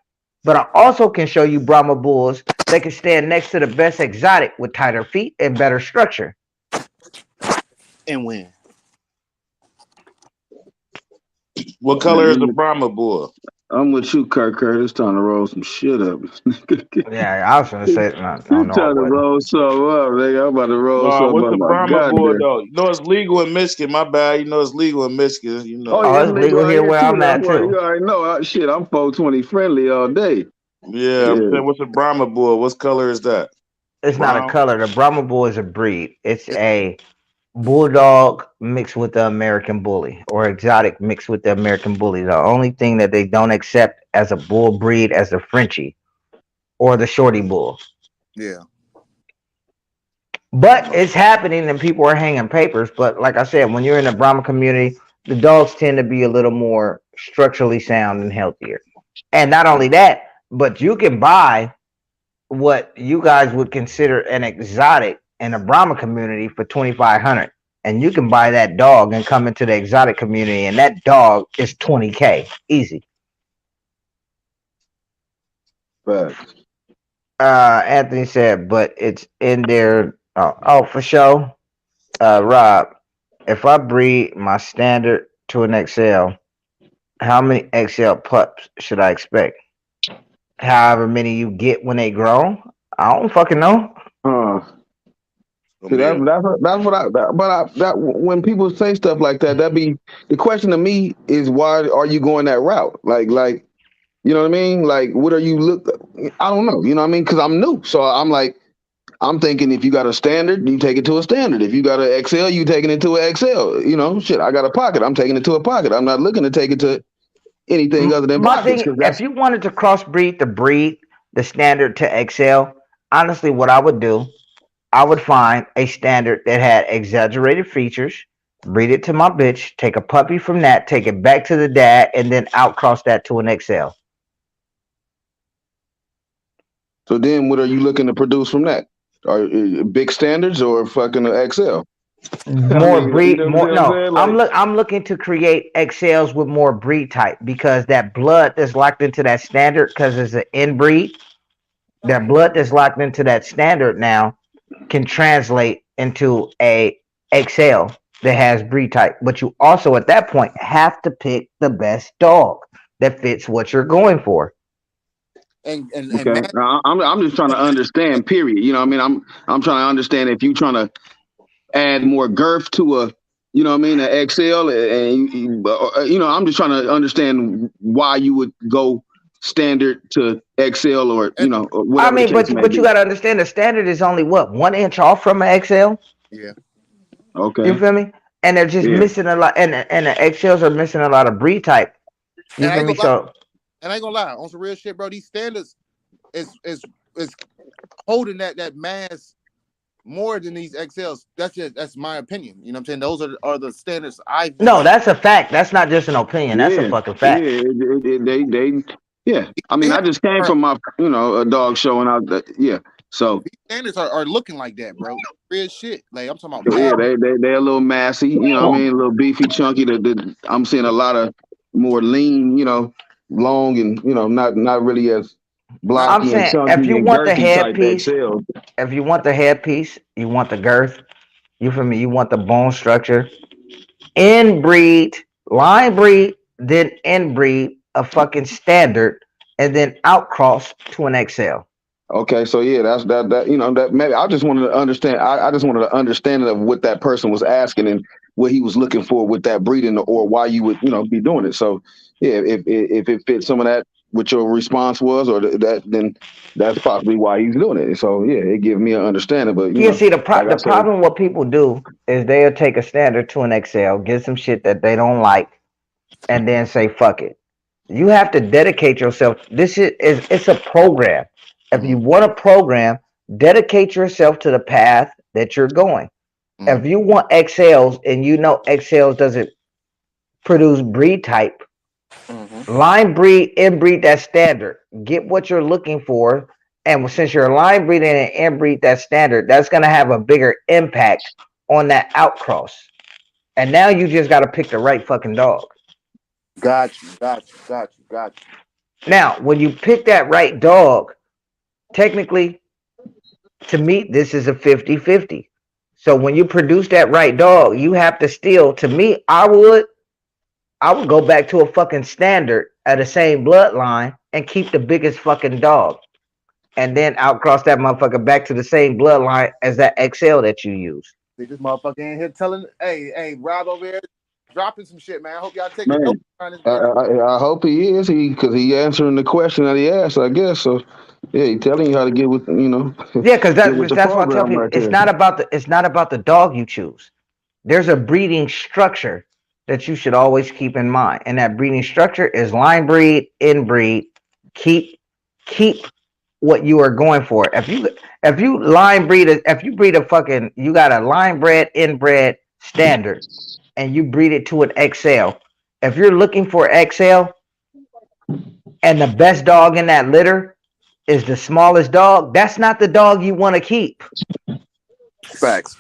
But I also can show you Brahma bulls that can stand next to the best exotic with tighter feet and better structure. And win. What color is the Brahma bull? I'm with you, Kirk. It's time to roll some shit up. Yeah, I was gonna say, no, Trying to roll some up, nigga. I'm about to roll Nah, some what's up. the My Brahma bull goddamn. though? You know it's legal in Michigan. My bad. You know it's legal in Michigan. You know. Oh, yeah, it's legal out here where too. I'm That's at why too. you already know. Shit, I'm 420 friendly all day. Yeah, I'm saying, what's a Brahma bull? What color is that? It's not a Brown? color. The Brahma bull is a breed. It's a bulldog mixed with the American bully, or exotic mixed with the American bully. The only thing that they don't accept as a bull breed as the Frenchie or the Shorty bull. Yeah. But it's happening and people are hanging papers. But like I said, when you're in the Brahma community, the dogs tend to be a little more structurally sound and healthier. And not only that, but you can buy what you guys would consider an exotic in the Brahma community for 2,500, and you can buy that dog and come into the exotic community, and that dog is 20K easy. Right. Anthony said, but it's in there. Oh, for sure. Rob, if I breed my standard to an XL, how many XL pups should I expect? However many you get when they grow. I don't fucking know. See, that's what that when people say stuff like that, that be the question to me is, why are you going that route? Like you know what I mean? Like, what are you look? I don't know. You know what I mean? Because I'm new, so I'm like, I'm thinking if you got a standard, you take it to a standard. If you got an XL, you taking it to an XL. You know, shit. I got a pocket. I'm taking it to a pocket. I'm not looking to take it to anything other than My pockets. thing, if you wanted to crossbreed the breed, the standard to XL, honestly, what I would do, I would find a standard that had exaggerated features, breed it to my bitch, take a puppy from that, take it back to the dad, and then outcross that to an XL. So then, what are you looking to produce from that? Are big standards or fucking XL? More breed, you know more what I'm no. saying? Like, I'm looking to create XLs with more breed type, because that blood that's locked into that standard, because it's an inbreed, that blood that's locked into that standard now can translate into a XL that has breed type. But you also at that point have to pick the best dog that fits what you're going for. And okay, I'm just trying to understand. Period. You know what I mean? I'm trying to understand if you're trying to add more girth to a, you know what I mean, an XL, and you know, I'm just trying to understand why you would go standard to XL, or you know, or whatever I mean, the case may but be. you got to understand the standard is only what, 1 inch off from an XL. Yeah. Okay. You feel me? And they're just missing a lot, and the XLs are missing a lot of breed type. You feel me? So, and I ain't gonna lie, on some real shit, bro. These standards is holding that mass more than these XLs. That's my opinion. You know what I'm saying? Those are the standards I. No, that's a fact. That's not just an opinion. That's a fucking fact. Yeah. I mean, I just came from my, you know, a dog show, and so these standards are looking like that, bro. Real shit. Like, I'm talking yeah, about. they're a little massy, you know what I mean, a little beefy, chunky. I'm seeing a lot of more lean, you know, long, and you know, not really as blocky I'm saying, and chunky if you and want the girthy type headpiece, XL. if you want the headpiece, you want the girth. You feel me? You want the bone structure. Inbreed, line breed, then inbreed a fucking standard, and then outcross to an XL. Okay, so yeah, that's that you know, that maybe I just wanted to understand. I just wanted to understand of what that person was asking and what he was looking for with that breeding, or why you would, you know, be doing it. So yeah, if it fits some of that what your response was, or that, then that's possibly why he's doing it. So yeah, it gives me an understanding. But You see, the like I said, problem what people do is they'll take a standard to an Excel, get some shit that they don't like, and then say fuck it. You have to dedicate yourself. This is it's a program. If you want a program, dedicate yourself to the path that you're going. If you want XLs and you know XLs doesn't produce breed type, line breed, inbreed that standard. Get what you're looking for. And since you're line breeding and inbreed that standard, that's going to have a bigger impact on that outcross. And now you just got to pick the right fucking dog. Got you. Now, when you pick that right dog, technically, to me, this is a 50-50. So when you produce that right dog, you have to still, to me, I would go back to a fucking standard at the same bloodline and keep the biggest fucking dog. And then outcross that motherfucker back to the same bloodline as that XL that you use. See this motherfucker in here telling, hey, Rob over here dropping some shit, man. I hope y'all taking man, notes on this. I hope he is, because he answering the question that he asked, I guess. So yeah, he telling you how to get with, Yeah, because that's what I tell people. Right, it's not about the dog you choose. There's a breeding structure that you should always keep in mind, and that breeding structure is line breed, inbreed. Keep what you are going for. If you line breed, if you breed a fucking, you got a line bred, inbred standard, and you breed it to an XL. If you're looking for XL, and the best dog in that litter is the smallest dog, that's not the dog you want to keep. Facts.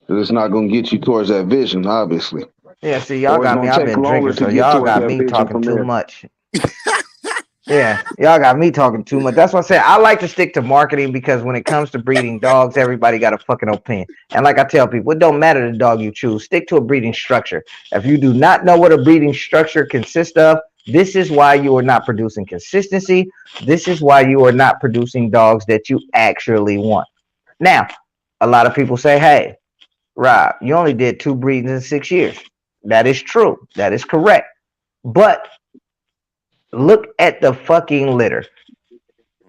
It's not going to get you towards that vision, obviously. Yeah, see, y'all got me. I've been drinking, so y'all got me talking too much. Yeah, y'all got me talking too much. That's what I said. I like to stick to marketing, because when it comes to breeding dogs, everybody got a fucking opinion. And like I tell people, it don't matter the dog you choose. Stick to a breeding structure. If you do not know what a breeding structure consists of, this is why you are not producing consistency. This is why you are not producing dogs that you actually want. Now, a lot of people say, hey, Rob, you only did 2 breedings in 6 years. That is true. That is correct. But look at the fucking litter.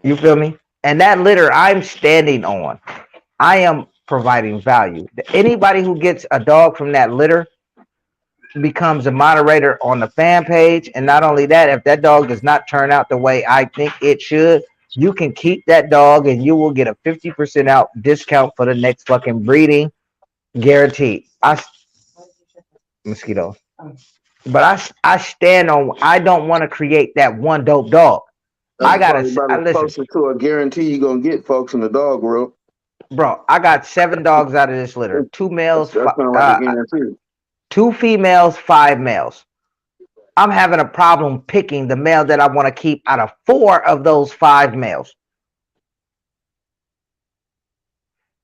You feel me? And that litter I'm standing on. I am providing value. Anybody who gets a dog from that litter becomes a moderator on the fan page. And not only that, if that dog does not turn out the way I think it should, you can keep that dog and you will get a 50% out discount for the next fucking breeding, guaranteed. Mosquito. But I stand on, I don't want to create that one dope dog. I gotta listen to a guarantee you're gonna get, folks, in the dog world. Bro, I got 7 dogs out of this litter. 2 males, like 2 females, 5 males. I'm having a problem picking the male that I want to keep out of 4 of those 5 males.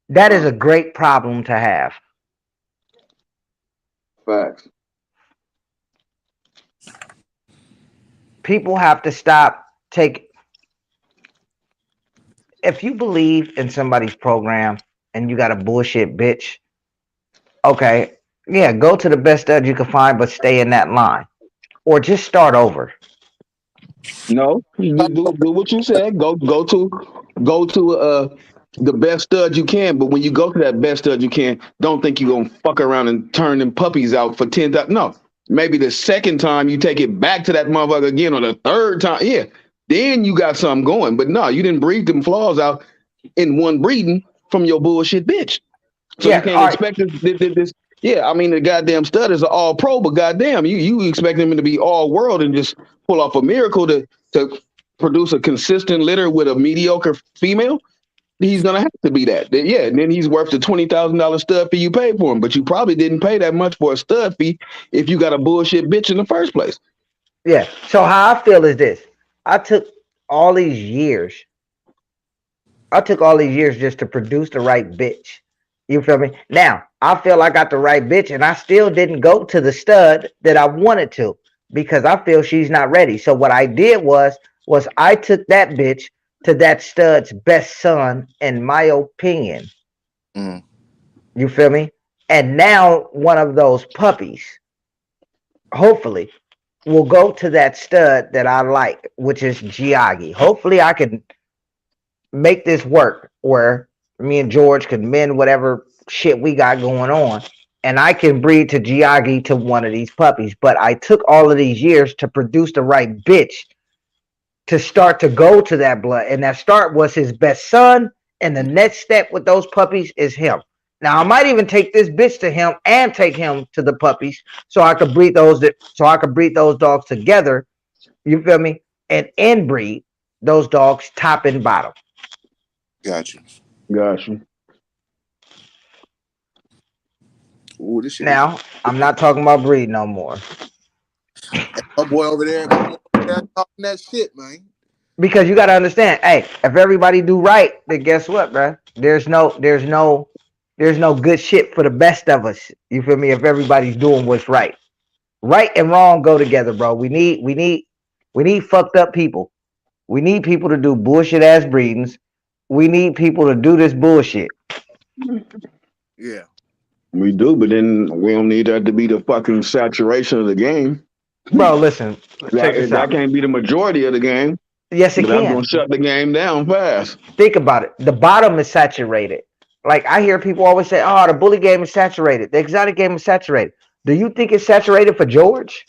That is a great problem to have. Facts. People have to stop if you believe in somebody's program and you got a bullshit bitch, okay, yeah, go to the best stud you can find, but stay in that line. Or just start over. No, do what you said. Go to the best stud you can. But when you go to that best stud you can, don't think you're gonna fuck around and turn them puppies out for 10,000. No, maybe the second time you take it back to that motherfucker again, or the third time, yeah, then you got something going. But no, you didn't breed them flaws out in one breeding from your bullshit bitch. So yeah, you can't expect this. Yeah, I mean, the goddamn stud is an all pro, but goddamn, you expect them to be all world and just pull off a miracle to produce a consistent litter with a mediocre female? He's gonna have to be that. Yeah, and then he's worth the $20,000 stud fee you paid for him, but you probably didn't pay that much for a stud fee if you got a bullshit bitch in the first place. Yeah. So how I feel is this: I took all these years just to produce the right bitch. You feel me? Now, I feel I got the right bitch, and I still didn't go to the stud that I wanted to, because I feel she's not ready. So what I did was I took that bitch to that stud's best son, in my opinion. You feel me? And now one of those puppies, hopefully, will go to that stud that I like, which is Giagi. Hopefully, I can make this work where me and George can mend whatever shit we got going on, and I can breed to Giagi to one of these puppies. But I took all of these years to produce the right bitch to start to go to that blood, and that start was his best son. And the next step with those puppies is him. Now I might even take this bitch to him and take him to the puppies, so I could breed those dogs together. You feel me? And inbreed those dogs top and bottom. Got you. Ooh, this shit. Now I'm not talking about breed no more. My boy over there talking that shit, man. Because you got to understand, hey, if everybody do right, then guess what, bro? There's no good shit for the best of us. You feel me? If everybody's doing what's right, right and wrong go together, bro. We need fucked up people. We need people to do bullshit ass breedings. We need people to do this bullshit. Yeah, We do, but then we don't need that to be the fucking saturation of the game. Bro, listen, check this That out. can't be the majority of the game. Yes, it But that's can. gonna shut the game down fast. Think about it. The bottom is saturated. Like I hear people always say, "Oh, the bully game is saturated. The exotic game is saturated." Do you think it's saturated for George?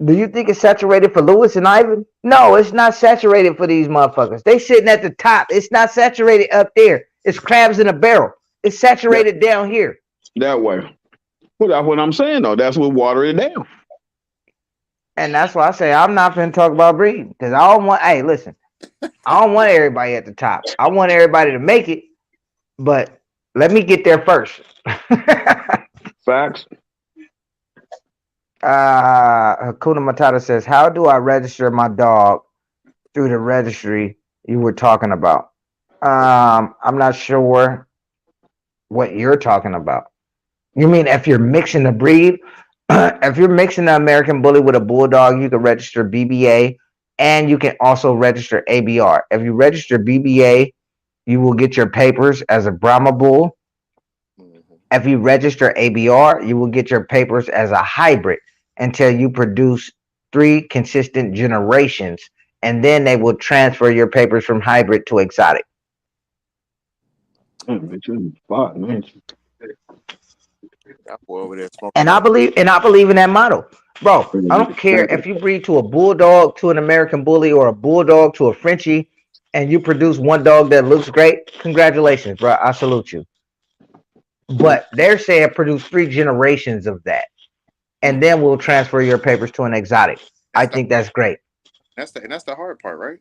Do you think it's saturated for Lewis and Ivan? No, it's not saturated for these motherfuckers. They sitting at the top. It's not saturated up there. It's crabs in a barrel. It's saturated down here. That way. Well, that's what I'm saying though. That's what water it down. And that's why I say I'm not finna talk about breeding. Because I don't want, hey, listen, I don't want everybody at the top. I want everybody to make it, but let me get there first. Facts. Hakuna Matata says, how do I register my dog through the registry you were talking about? I'm not sure what you're talking about. You mean if you're mixing the breed? If you're mixing the American Bully with a Bulldog, you can register BBA, and you can also register ABR. If you register BBA, you will get your papers as a Brahma Bull. If you register ABR, you will get your papers as a hybrid until you produce 3 consistent generations, and then they will transfer your papers from hybrid to exotic. That boy over there smoking. And I believe in that model. Bro, I don't care if you breed to a Bulldog to an American Bully or a Bulldog to a Frenchie and you produce one dog that looks great. Congratulations, bro. I salute you. But they're saying produce 3 generations of that, and then we'll transfer your papers to an exotic. I think that's great. That's the hard part, right?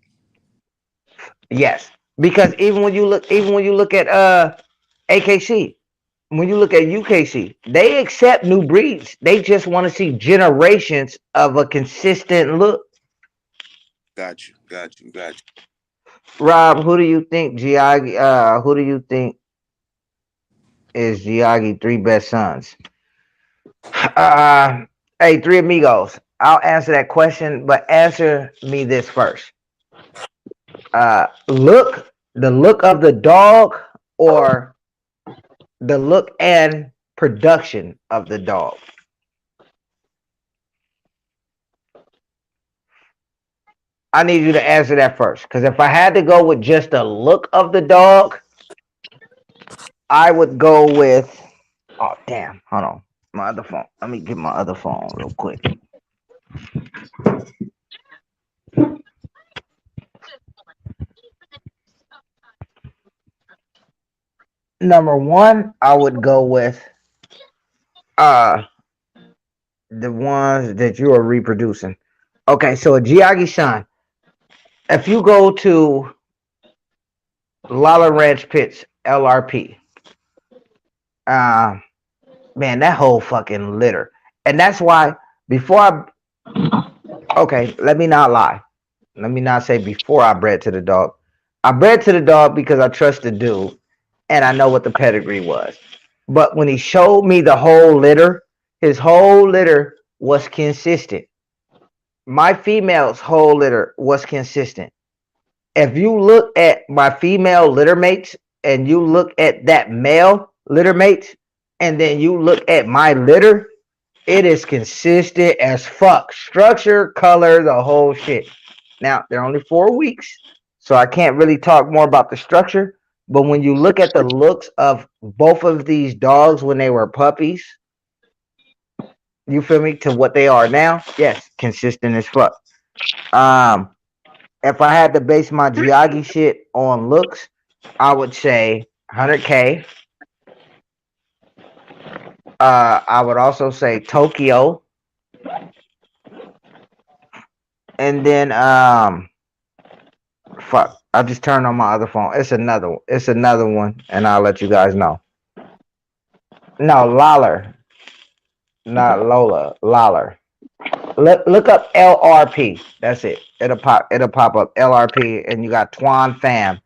Yes, because even when you look at AKC, when you look at UKC, they accept new breeds. They just want to see generations of a consistent look. Got you. Rob, who do you think Giagi? Who do you think is Giagi 3 best sons? Hey, 3 amigos. I'll answer that question, but answer me this first. The look of the dog, or the look and production of the dog? I need you to answer that first, because if I had to go with just the look of the dog, I would go with, oh damn, hold on, my other phone. Let me get my other phone real quick. Number 1, I would go with the ones that you are reproducing. Okay, so a Giagi-san, if you go to Lala Ranch Pits LRP, man, that whole fucking litter. And that's why let me not lie. Let me not say before I bred to the dog. I bred to the dog because I trust the dude and I know what the pedigree was. But when he showed me the whole litter, his whole litter was consistent. My female's whole litter was consistent. If you look at my female litter mates and you look at that male litter mates, and then you look at my litter, It is consistent as fuck. Structure, color, the whole shit. Now, they're only 4 weeks, so I can't really talk more about the structure. But when you look at the looks of both of these dogs when they were puppies, you feel me, to what they are now, yes, consistent as fuck. Um, if I had to base my Giagi shit on looks, I would say 100K. I would also say Tokyo, and then fuck, I just turned on my other phone. It's another one, and I'll let you guys know. No, Lawler, not Lola. Lawler. Look up LRP. That's it. It'll pop up LRP, and you got Twan Fam.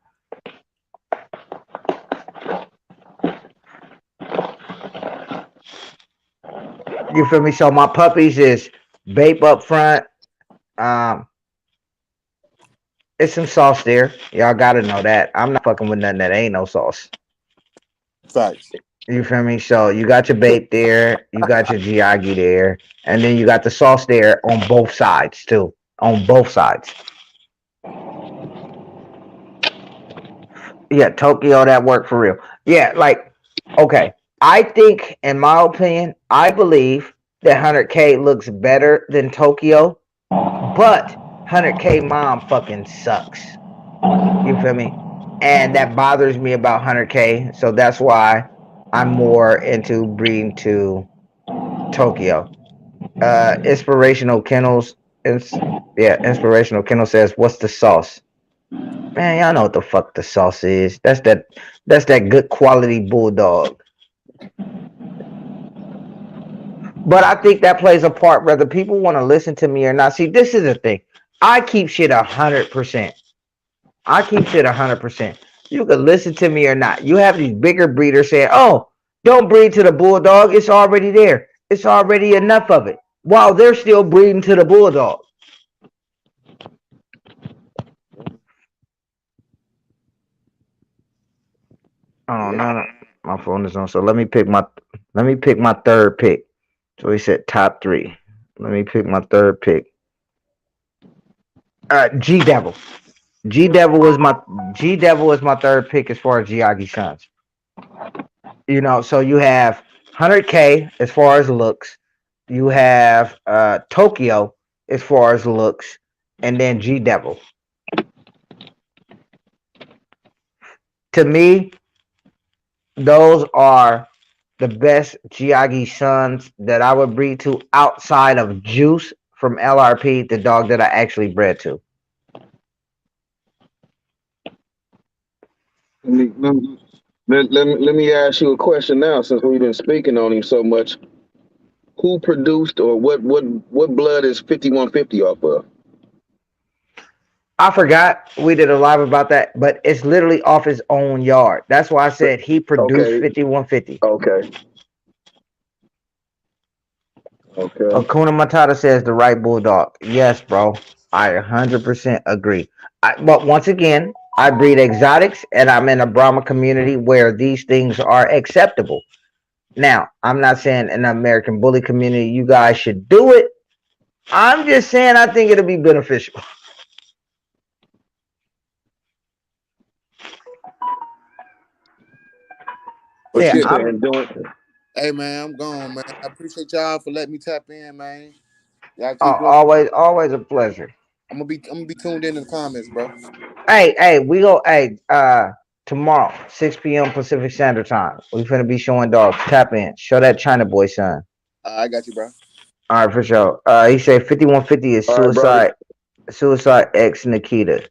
You feel me? So my puppies is Bape up front. Um, it's some sauce there. Y'all gotta know that. I'm not fucking with nothing that ain't no sauce. Facts. You feel me? So you got your Bape there, you got your Giagi there, and then you got the sauce there on both sides too. On both sides. Yeah, Tokyo, that worked for real. Yeah, like, okay. I think, in my opinion, I believe that 100K looks better than Tokyo, but 100K mom fucking sucks. You feel me? And that bothers me about 100K, so that's why I'm more into breeding to Tokyo. Inspirational Kennels, Inspirational Kennel says, "What's the sauce?" Man, y'all know what the fuck the sauce is. That's that good quality bulldog. But I think that plays a part, whether people want to listen to me or not. See, this is the thing. I keep shit 100%. I keep shit 100%. You can listen to me or not. You have these bigger breeders saying, "Oh, don't breed to the bulldog. It's already there. It's already enough of it." While they're still breeding to the bulldog. Oh no, my phone is on. So let me pick my third pick. So he said top three. Let me pick my third pick. G Devil. G Devil is my third pick as far as Giagi Sons. So you have 100K as far as looks. You have Tokyo as far as looks, and then G Devil. To me, those are the best Giagi Sons that I would breed to outside of Juice from LRP, the dog that I actually bred to. Let me ask you a question now, since we've been speaking on him so much. Who produced, or what blood is 5150 off of? I forgot we did a live about that, but it's literally off his own yard. That's why I said he produced Okay. 5150. Okay. Hakuna Matata says the right bulldog. Yes, bro. I 100% agree. But once again, I breed exotics, and I'm in a Brahma community where these things are acceptable. Now, I'm not saying in the American bully community you guys should do it. I'm just saying I think it'll be beneficial. But Yeah, shit, saying doing? hey man, I'm gone, man. I appreciate y'all for letting me tap in, man. Y'all keep doing. always a pleasure. I'm gonna be tuned in the comments, bro. Hey, we go. Hey, tomorrow, 6 p.m. Pacific Standard Time. We finna be showing dogs. Tap in. Show that China boy son. I got you, bro. All right, for sure. He said 5150 is All right, brother. Suicide X Nikita.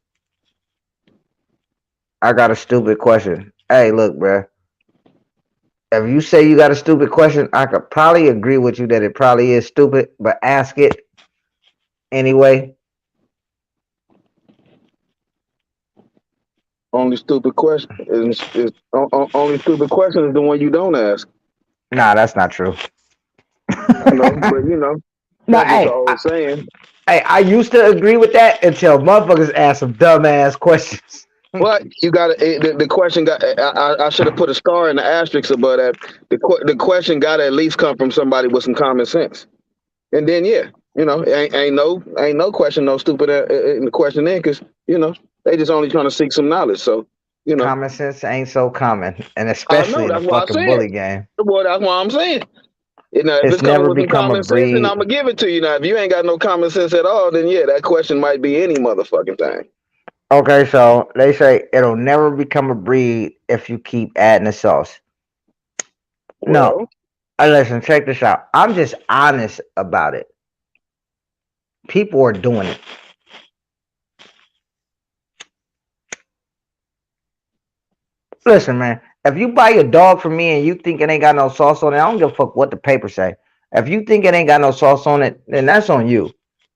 I got a stupid question. Hey, look, bro. If you say you got a stupid question, I could probably agree with you that it probably is stupid, but ask it anyway. Only stupid question only stupid question is the one you don't ask. Nah, that's not true. I know, but No, that's just the old saying. I used to agree with that until motherfuckers ask some dumbass questions. But you got the question got. I should have put a star in the asterisk above that. The question got to at least come from somebody with some common sense. And then yeah, ain't no question no stupid in the question then because they just only trying to seek some knowledge. So Common sense ain't so common, and I especially know in the that's why I fucking said. bully game. Boy, that's why I'm saying. If It's it's coming never with some become a common sense, then breed. I'm gonna give it to you. Now, if you ain't got no common sense at all, then yeah, that question might be any motherfucking thing. Okay, so they say it'll never become a breed if you keep adding the sauce. No, Well, listen, check this out. I'm just honest about it. People are doing it. Listen, man. If you buy a dog from me and you think it ain't got no sauce on it, I don't give a fuck what the papers say. If you think it ain't got no sauce on it, then that's on you.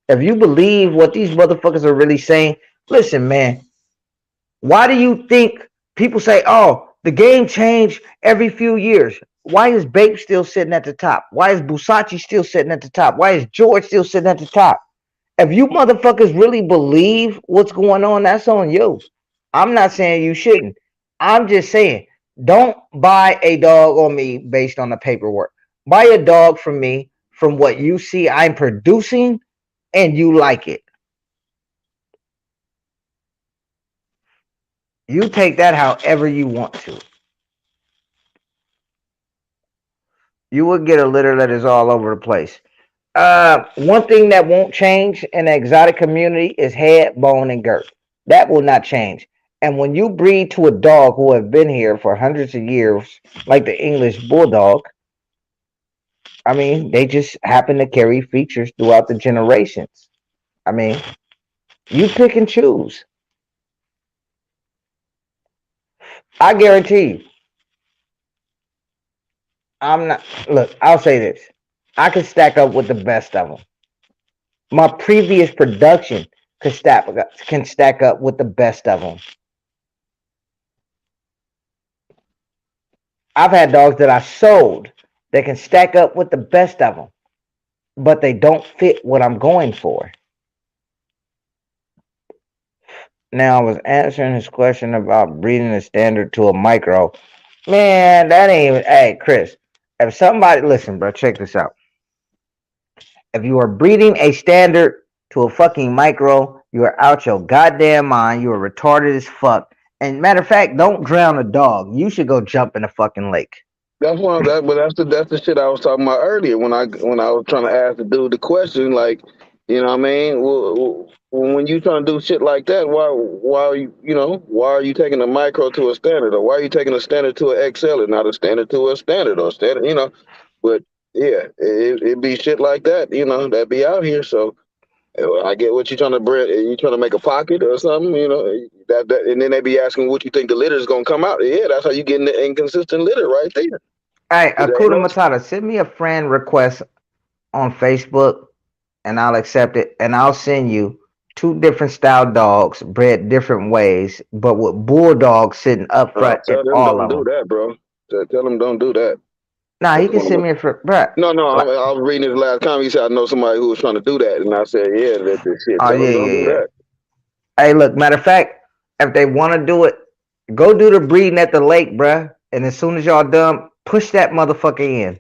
If you believe what these motherfuckers are really saying, listen, man. Why do you think people say, "Oh, the game changed every few years"? Why is Bape still sitting at the top? Why is Busachi still sitting at the top? Why is George still sitting at the top? If you motherfuckers really believe what's going on, that's on you. I'm not saying you shouldn't. I'm just saying, don't buy a dog on me based on the paperwork. Buy a dog from me from what you see I'm producing and you like it. You take that however you want to. You will get a litter that is all over the place. One thing that won't change in the exotic community is head, bone, and girth. That will not change. And when you breed to a dog who have been here for hundreds of years, like the English bulldog, I mean, they just happen to carry features throughout the generations. I mean, you pick and choose. I guarantee you, I'm not. Look, I'll say this: I can stack up with the best of them. My previous production can stack up with the best of them. I've had dogs that I sold that can stack up with the best of them, but they don't fit what I'm going for. Now, I was answering his question about breeding a standard to a micro. Man, that ain't even. Hey, Chris, if somebody, listen, bro, check this out. If you are breeding a standard to a fucking micro, you are out your goddamn mind. You are retarded as fuck. And matter of fact, don't drown a dog. You should go jump in a fucking lake. that's one of that, but that's the shit I was talking about earlier when I was trying to ask the dude the question, like, what I mean? When you trying to do shit like that, why are you taking a micro to a standard, or why are you taking a standard to an XL and not a standard to a standard or standard? But yeah, it be shit like that, that be out here. So I get what you're trying to bring. You trying to make a pocket or something, and then they be asking what you think the litter is gonna come out. Yeah, that's how you getting the inconsistent litter right there. Hey, There ain't Akuda no. Matata, send me a friend request on Facebook and I'll accept it. And I'll send you two different style dogs bred different ways, but with bulldogs sitting up front in Tell them all don't of do them. that, bro. Tell them don't do that. Nah, he That's can one of send my. me a bruh. No, Like, I was reading his last comment. He said I know somebody who was trying to do that, and I said, yeah, that shit. oh Tell yeah, them don't yeah, do yeah. that. Hey, look, matter of fact, if they want to do it, go do the breeding at the lake, bruh. And as soon as y'all done, push that motherfucker in.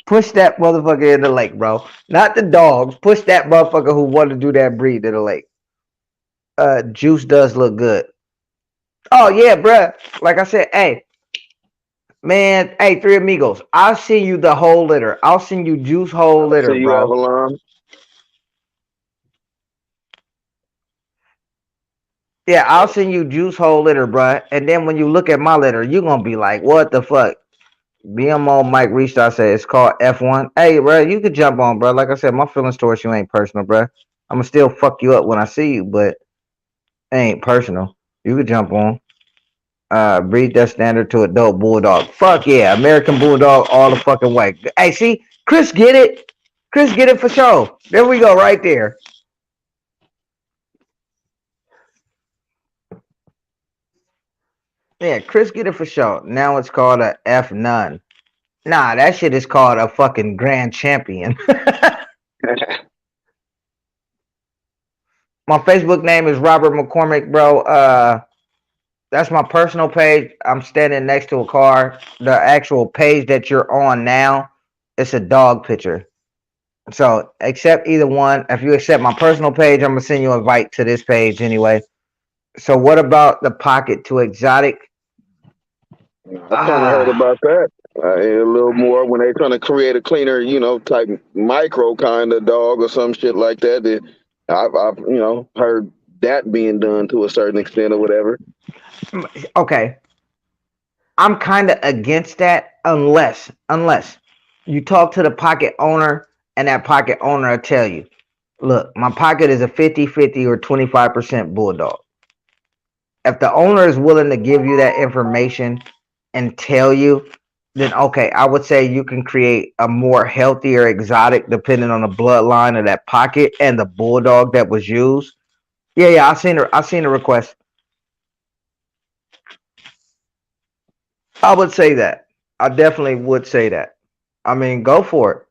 Push that motherfucker in the lake, bro. Not the dogs. Push that motherfucker who want to do that breed to the lake. Juice does look good. Oh yeah, bruh. Like I said, hey, man, hey, Three Amigos. I'll send you the whole litter. I'll send you Juice whole I litter, see you, bro. Avalon. Yeah, I'll send you Juice whole litter, bruh. And then when you look at my litter, you're gonna be like, what the fuck? BMO Mike reached out, said it's called F1. Hey, bro, you could jump on, bro. Like I said, my feelings towards you ain't personal, bro. I'm gonna still fuck you up when I see you, but it ain't personal. You could jump on. Breed that standard to adult bulldog. Fuck yeah, American bulldog all the fucking way. Hey, see, Chris get it. Chris get it for sure. There we go, right there. Yeah, Chris get it for sure. Now it's called a F none. Nah, that shit is called a fucking grand champion. My Facebook name is Robert McCormick, bro. That's my personal page. I'm standing next to a car. The actual page that you're on now, it's a dog picture. So accept either one. If you accept my personal page, I'm gonna send you an invite to this page anyway. So what about the pocket to exotic? I kind of heard about that. A little more when they trying to create a cleaner, type micro kind of dog or some shit like that. I've heard that being done to a certain extent or whatever. Okay, I'm kind of against that unless you talk to the pocket owner and that pocket owner will tell you, look, my pocket is a 50-50 or 25% bulldog. If the owner is willing to give you that information and tell you, then okay, I would say you can create a more healthier exotic depending on the bloodline of that pocket and the bulldog that was used. Yeah, I seen the request. I would say that. I definitely would say that. I mean, go for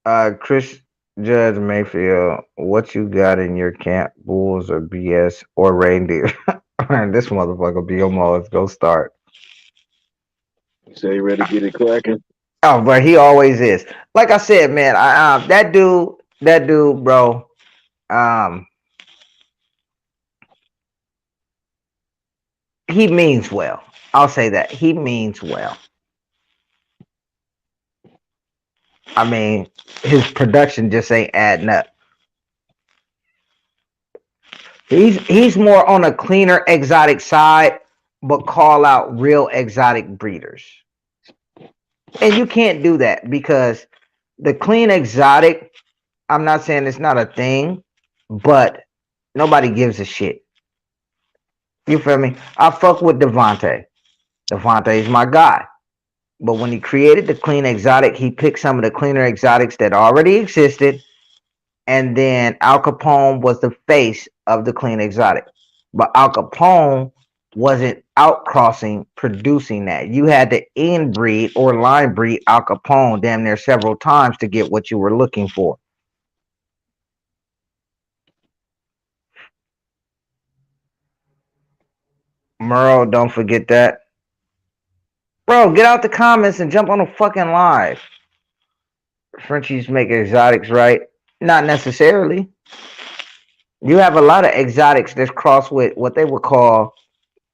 it. Chris Judge Mayfield, what you got in your camp? Bulls or BS or reindeer? Man, this motherfucker be almost go start. You say you ready to get it cracking? Oh, but he always is. Like I said, man, that dude, bro. Um, he means well. I'll say that he means well. I mean, his production just ain't adding up. He's more on a cleaner exotic side, but call out real exotic breeders. And you can't do that because the clean exotic, I'm not saying it's not a thing, but nobody gives a shit. You feel me? I fuck with Devontae. Devontae is my guy. But when he created the clean exotic, he picked some of the cleaner exotics that already existed. And then Al Capone was the face of the clean exotic. But Al Capone wasn't outcrossing producing that. You had to inbreed or line breed Al Capone damn near several times to get what you were looking for. Merle, don't forget that. Bro, get out the comments and jump on the fucking live. Frenchies make exotics, right? Not necessarily. You have a lot of exotics that's crossed with what they would call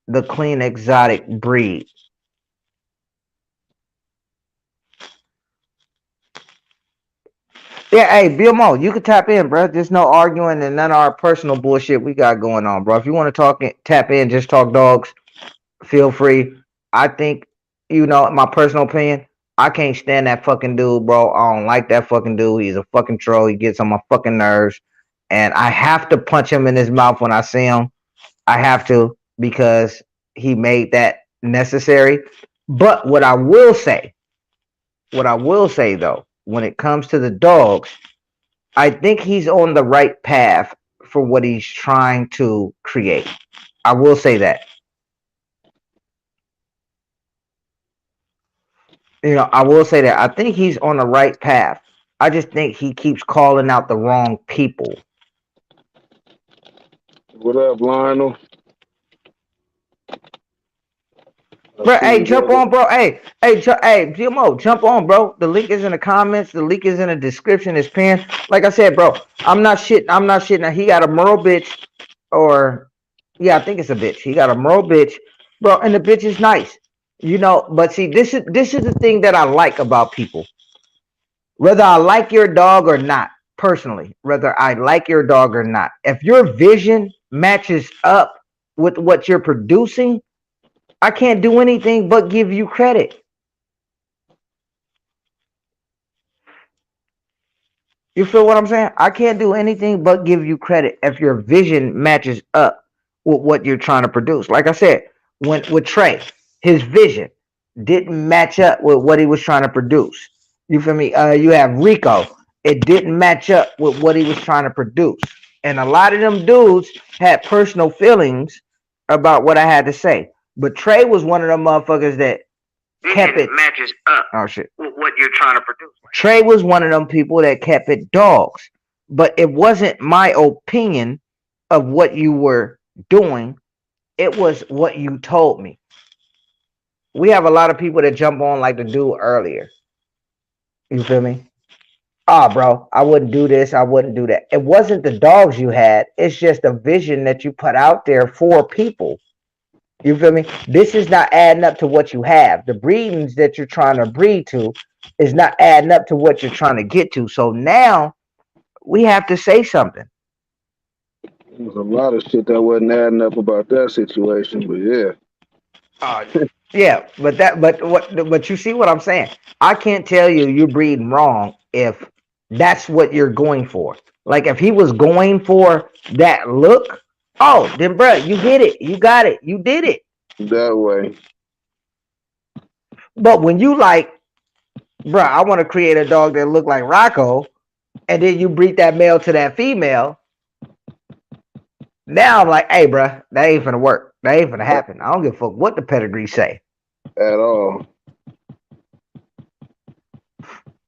the clean exotic breed. Yeah, hey, BMO, you can tap in, bro. There's no arguing and none of our personal bullshit we got going on, bro. If you want to talk, tap in, just talk dogs, feel free. I think, my personal opinion, I can't stand that fucking dude, bro. I don't like that fucking dude. He's a fucking troll. He gets on my fucking nerves. And I have to punch him in his mouth when I see him. I have to because he made that necessary. But what I will say though, when it comes to the dogs, I think he's on the right path for what he's trying to create. I will say that. I will say that. I think he's on the right path. I just think he keeps calling out the wrong people. What up, Lionel? Bro, hey, jump on, bro. Hey, GMO, jump on, bro. The link is in the comments. The link is in the description. It's pinned. Like I said, bro, I'm not shitting. Now, he got a Merle bitch, or yeah, I think it's a bitch. He got a Merle bitch, bro, and the bitch is nice. But see, this is the thing that I like about people. Whether I like your dog or not, personally, whether I like your dog or not, if your vision matches up with what you're producing, I can't do anything but give you credit. You feel what I'm saying? I can't do anything but give you credit if your vision matches up with what you're trying to produce. Like I said, with Trey, his vision didn't match up with what he was trying to produce. You feel me? You have Rico. It didn't match up with what he was trying to produce. And a lot of them dudes had personal feelings about what I had to say. But Trey was one of them motherfuckers that kept it matches up. Oh shit! With what you're trying to produce. Trey was one of them people that kept it dogs, but it wasn't my opinion of what you were doing. It was what you told me. We have a lot of people that jump on like the dude earlier. You feel me? Ah, bro, I wouldn't do this. I wouldn't do that. It wasn't the dogs you had. It's just a vision that you put out there for people. You feel me? This is not adding up to what you have. The breedings that you're trying to breed to is not adding up to what you're trying to get to. So now we have to say something. There's a lot of shit that wasn't adding up about that situation, but yeah. Uh, yeah, but you see what I'm saying? I can't tell you you're breeding wrong if that's what you're going for. Like if he was going for that look, oh, then bro, you get it, you got it, you did it. That way. But when you like, bro, I want to create a dog that look like Rocco, and then you breed that male to that female. Now I'm like, hey, bro, that ain't finna work. That ain't finna happen. I don't give a fuck what the pedigree say at all.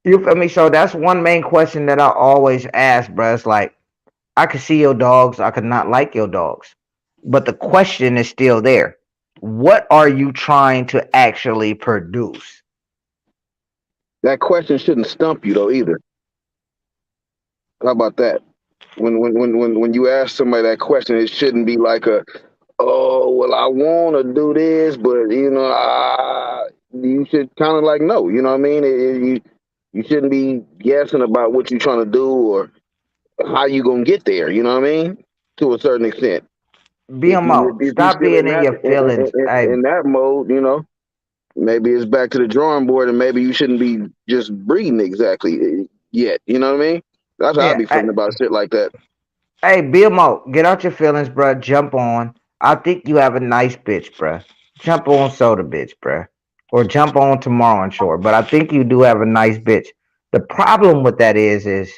You feel me? So that's one main question that I always ask, bro. It's like, I could see your dogs, I could not like your dogs, but the question is still there. What are you trying to actually produce? That question shouldn't stump you though either. How about that? When you ask somebody that question, it shouldn't be like a, oh well, I want to do this, but you should kind of like know. You know what I mean? You shouldn't be guessing about what you're trying to do or how you gonna get there. You know what I mean? To a certain extent. BMO, If you stop still being in your feelings. in that mode, maybe it's back to the drawing board, and maybe you shouldn't be just breeding exactly yet. You know what I mean? That's how I Yeah, be feeling about shit like that. hey, BMO, get out your feelings, bro. Jump on. I think you have a nice bitch, bro. Jump on soda, bitch, bro. Or jump on tomorrow and shore. But I think you do have a nice bitch. The problem with that is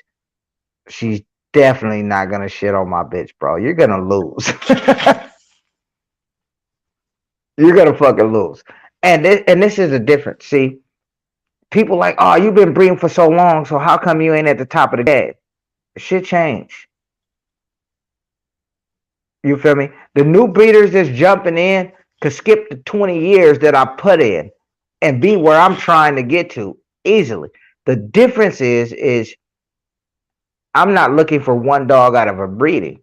she's definitely not gonna shit on my bitch, bro. You're gonna lose. You're gonna fucking lose. And this is a difference. See, people like, oh, you've been breeding for so long, so how come you ain't at the top of the game? Shit change. You feel me? The new breeders that's jumping in could skip the 20 years that I put in and be where I'm trying to get to easily. The difference is I'm not looking for one dog out of a breeding.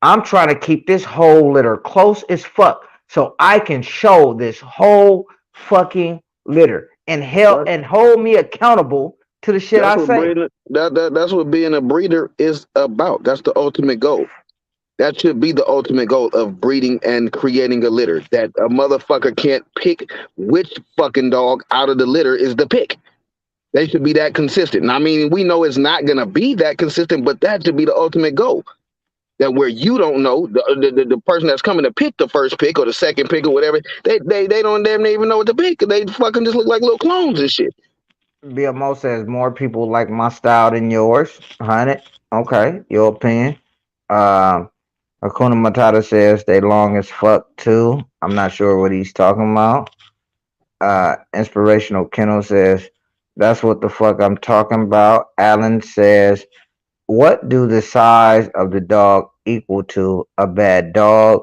I'm trying to keep this whole litter close as fuck so I can show this whole fucking litter and hold me accountable to the shit That's I what say. breeding. That's what being a breeder is about. That's the ultimate goal. That should be the ultimate goal of breeding and creating a litter. That a motherfucker can't pick which fucking dog out of the litter is the pick. They should be that consistent. And I mean, we know it's not gonna be that consistent, but that should be the ultimate goal. That where you don't know the person that's coming to pick the first pick or the second pick or whatever, they don't damn near even know what to pick. They fucking just look like little clones and shit. BMO says more people like my style than yours. 100. Okay, your opinion. Um, Hakuna Matata says they long as fuck too. I'm not sure what he's talking about. Inspirational Kennel says that's what the fuck I'm talking about. Alan says, what do the size of the dog equal to a bad dog?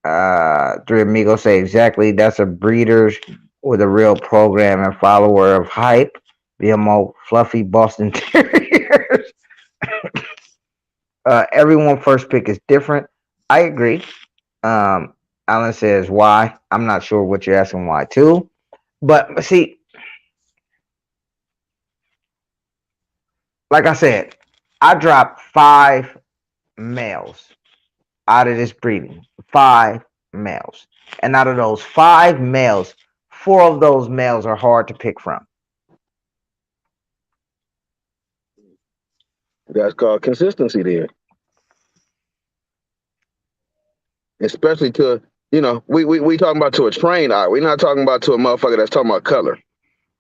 Three Amigos say exactly. That's a breeder's with a real program and follower of hype. BMO fluffy Boston Terriers. Everyone first pick is different. I agree. Um, Alan says why. I'm not sure what you're asking why too. But see, like I said, I dropped 5 males out of this breeding. 5 males. And out of those 5 males, 4 of those males are hard to pick from. That's called consistency there. Especially to, we talking about to a trained eye. We're not talking about to a motherfucker that's talking about color.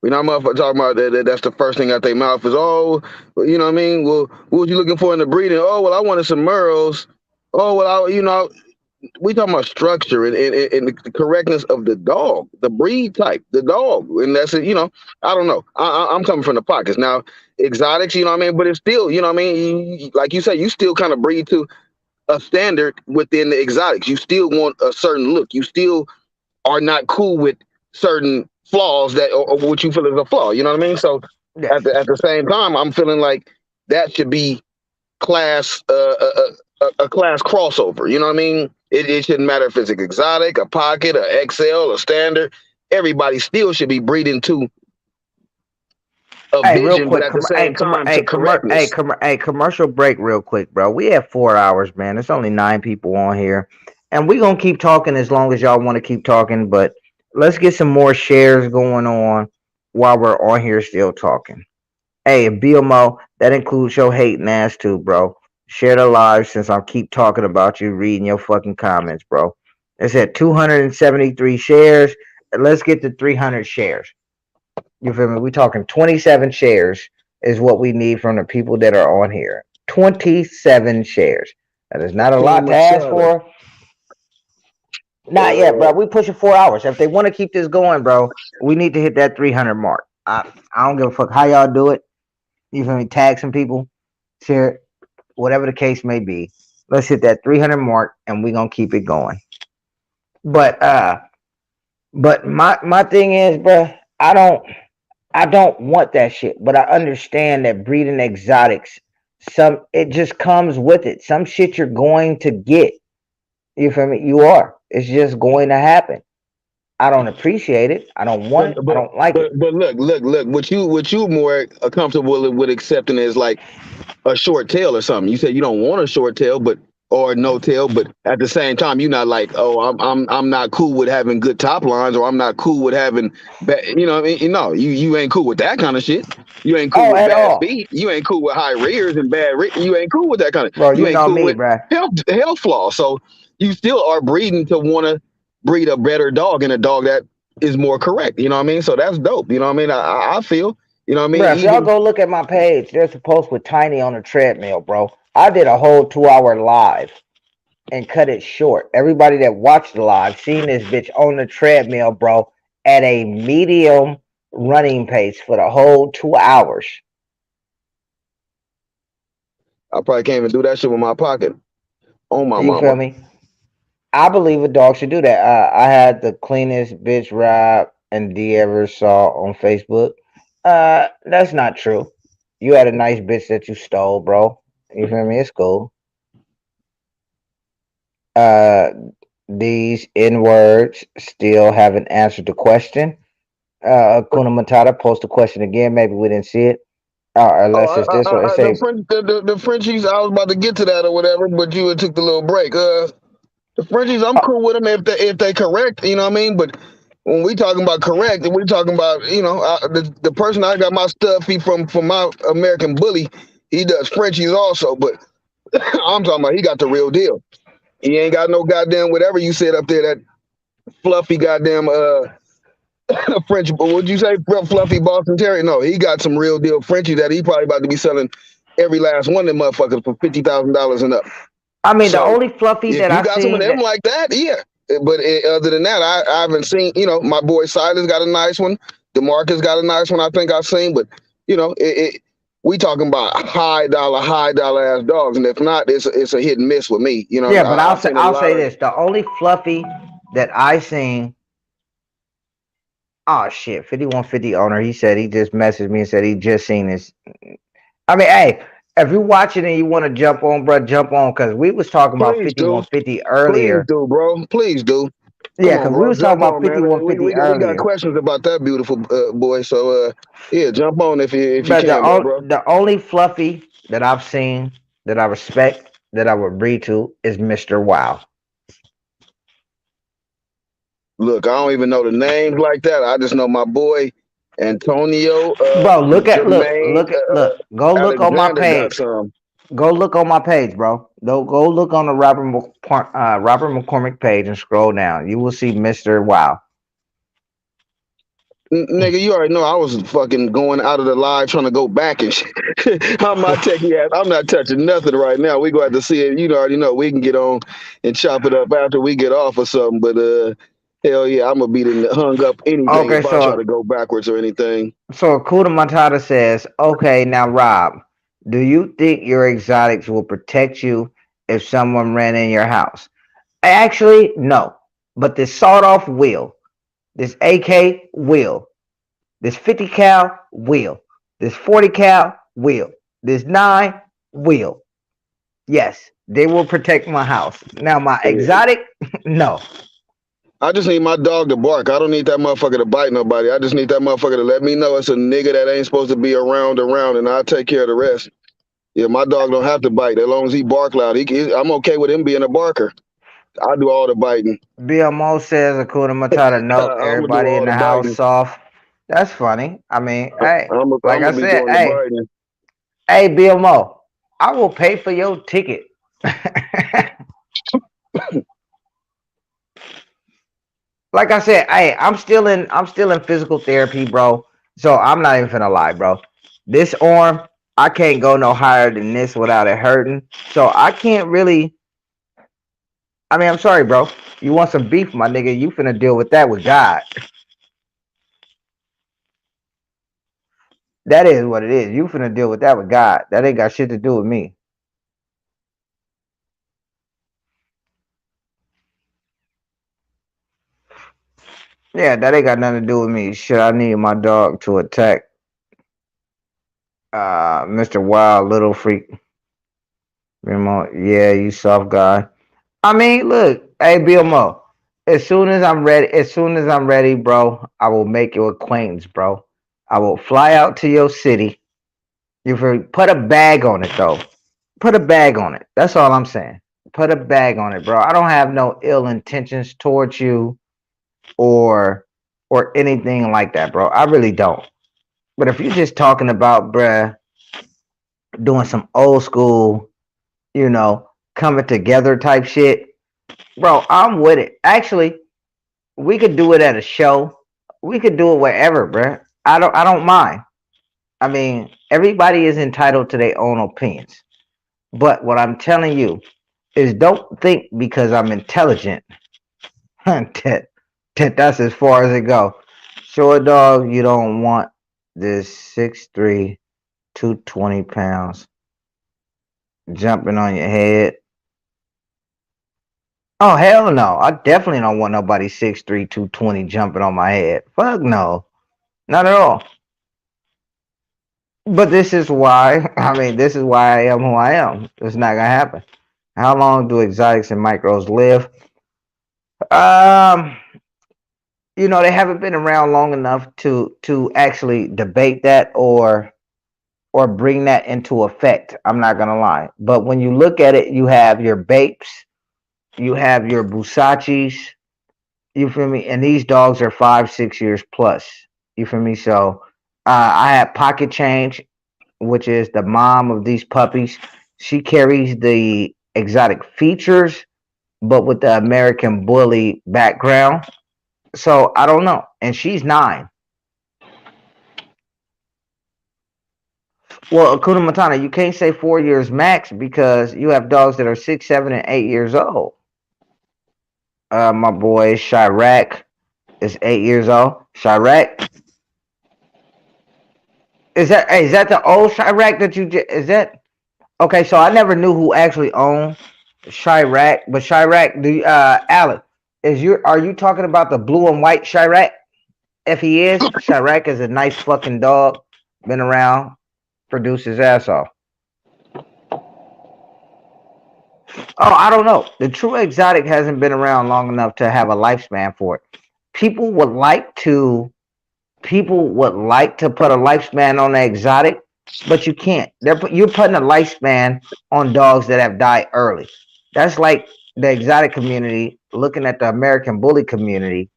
We're not motherfucker talking about that's the first thing out their mouth is, oh, you know what I mean? Well, what was you looking for in the breeding? Oh, well, I wanted some Merles. Oh, well, we talking about structure and the correctness of the dog, the breed type, the dog, and that's it. I don't know. I'm coming from the pockets now. Exotics, you know what I mean, but it's still, you know what I mean. Like you say, you still kind of breed to a standard within the exotics. You still want a certain look. You still are not cool with certain flaws that or what you feel is a flaw. You know what I mean? So Yeah. at the same time, I'm feeling like that should be class a class crossover. You know what I mean? It shouldn't matter if it's an exotic, a pocket, a XL, a standard. Everybody still should be breeding to a Hey, real vision, but quick, at the same time to correctness. commercial break, real quick, bro. We have 4 hours, man. There's only 9 people on here, and we gonna keep talking as long as y'all want to keep talking. But let's get some more shares going on while we're on here still talking. Hey, BMO, that includes your hating ass too, bro. Share the live since I keep talking about you, reading your fucking comments, bro. It's at 273 shares. Let's get to 300 shares. You feel me? We talking 27 shares is what we need from the people that are on here. 27 shares. That is not a Team lot to ask Machado. for. Not yet, bro. We pushing 4 hours. If they want to keep this going, bro, we need to hit that 300 mark. I don't give a fuck how y'all do it. You feel me? Tag some people, share it, whatever the case may be. Let's hit that 300 mark, and we gonna keep it going. But my thing is, bro, I don't want that shit, but I understand that breeding exotics, it just comes with it. Some shit you're going to get. You feel me? You are. It's just going to happen. I don't appreciate it. I don't want But it. I but don't like it. but look. What you more comfortable with accepting is like a short tail or something. You said you don't want a short tail, but or no tail, but at the same time, you're not like, oh, I'm not cool with having good top lines, or I'm not cool with having you know what I mean? No, you ain't cool with that kind of shit. You ain't cool Oh, with at bad all, feet. You ain't cool with high rears and you ain't cool with that kind of. bro. You You ain't know cool me, with bro. health flaws. So you still are breeding to want to breed a better dog and a dog that is more correct. You know what I mean? So that's dope. You know what I mean? I feel. You know what I mean? Bro, if y'all Even go look at my page, there's a post with Tiny on the treadmill, bro. I did a whole 2 hour live and cut it short. Everybody that watched the live seen this bitch on the treadmill, bro, at a medium running pace for the whole 2 hours. I probably can't even do that shit with my pocket on my You feel mama. me? I believe a dog should do that. I had the cleanest bitch Rob and D ever saw on Facebook. That's not true. You had a nice bitch that you stole, bro. You feel me? It's cool. Uh, these N words still haven't answered the question. Kuna Matata, post the question again. Maybe we didn't see it. Oh, Unless it's this one. It the says, The Frenchies. I was about to get to that or whatever, but you had took the little break. The Frenchies. I'm oh, cool with them if they correct. You know what I mean? But when we talking about correct, and we talking about the person I got my stuff from my American Bully. He does Frenchies also, but I'm talking about he got the real deal. He ain't got no goddamn whatever you said up there that fluffy goddamn French. But would you say fluffy Boston Terrier? No, he got some real deal Frenchie that he probably about to be selling every last one of them motherfuckers for $50,000 and up. I mean, the So only fluffy if that you I got some of seen them that. like that, yeah. But other than that, I haven't seen. My boy Silas got a nice one. Demarcus got a nice one. I think I've seen, but we talking about high dollar ass dogs, and if not, it's a hit and miss with me. Yeah, but I've seen a I'll lot say of. this: the only fluffy that I seen. Oh shit, 5150 owner. He said he just messaged me and said he just seen this. I mean, hey, if you're watching and you want to jump on, bro, jump on, because we was talking about Please do. 5150 Please earlier. do, bro. Please do. Yeah, Come on, because we bro. was talking Jump about on, man. We 5150 got earlier. questions about that beautiful boy. So yeah, jump on if you But can, bro. the only fluffy that I've seen that I respect that I would breed to is Mr. Wow. Look, I don't even know the names like that. I just know my boy Antonio Bro, Jermaine go look on my Alexander got page. some. Go look on my page, bro. Go look on the Robert McCormick page and scroll down. You will see Mr. Wow. Nigga, you already know I was fucking going out of the live trying to go back and shit. I'm not taking ass. I'm not touching nothing right now. We go out to see it. You already know we can get on and chop it up after we get off or something. But hell yeah, I'm gonna be hung up anything Okay, if I try to so go backwards or anything. Kuda Matata says, okay, now Rob, do you think your exotics will protect you if someone ran in your house? Actually, no. But this sawed off will. This AK will. This 50 cal will. This 40 cal will. This 9 will. Yes, they will protect my house. Now my Yeah. exotic, no. I just need my dog to bark. I don't need that motherfucker to bite nobody. I just need that motherfucker to let me know it's a nigga that ain't supposed to be around, and I'll take care of the rest. Yeah, my dog don't have to bite as long as he bark loud. I'm okay with him being a barker. I do all the biting. BMO says Akuna Matata, nope. I'm gonna do Everybody in all the the house biting. soft. That's funny. I mean, hey, I'm like I gonna be said, doing the biting. hey, BMO, I will pay for your ticket. Like I said, hey, I'm still in physical therapy, bro. So I'm not even gonna lie, bro. This arm, I can't go no higher than this without it hurting. So I can't really. I mean, I'm sorry, bro. You want some beef, my nigga? You finna deal with that with God. That is what it is. You finna deal with that with God. That ain't got shit to do with me. Yeah, that ain't got nothing to do with me. Shit, I need my dog to attack Mr. Wild Little Freak. Yeah, you soft guy. I mean, look, hey BMO. As soon as I'm ready, bro, I will make your acquaintance, bro. I will fly out to your city. Put a bag on it though. Put a bag on it. That's all I'm saying. Put a bag on it, bro. I don't have no ill intentions towards you or anything like that, bro. I really don't. But if you're just talking about, bruh, doing some old school, coming together type shit, bro, I'm with it. Actually, we could do it at a show. We could do it wherever, bruh. I don't mind. I mean, everybody is entitled to their own opinions. But what I'm telling you is don't think because I'm intelligent that that's as far as it go. Short dog, you don't want this 6'3", 220 pounds jumping on your head. Oh hell no! I definitely don't want nobody 6'3", 220 jumping on my head. Fuck no, not at all. But this is why. I mean, this is why I am who I am. It's not gonna happen. How long do exotics and micros live? Um, they haven't been around long enough to actually debate that or bring that into effect. I'm not gonna lie. But when you look at it, you have your Bapes, you have your Busachis, you feel me? And these dogs are 5, 6 years plus. You feel me? So I have Pocket Change, which is the mom of these puppies. She carries the exotic features, but with the American Bully background. So I don't know. And she's 9. Well, Akuna Matana, you can't say 4 years max because you have dogs that are 6, 7, and 8 years old. My boy Chirac is 8 years old. Chirac, is that the old Chirac that you is that? Okay, so I never knew who actually owned Chirac, but Chirac, do Alan, are you talking about the blue and white Chirac? If he is, Chirac is a nice fucking dog, been around, produced his ass off. Oh, I don't know. The true exotic hasn't been around long enough to have a lifespan for it. People would like to put a lifespan on the exotic, but you can't. You're putting a lifespan on dogs that have died early. That's like the exotic community looking at the American Bully community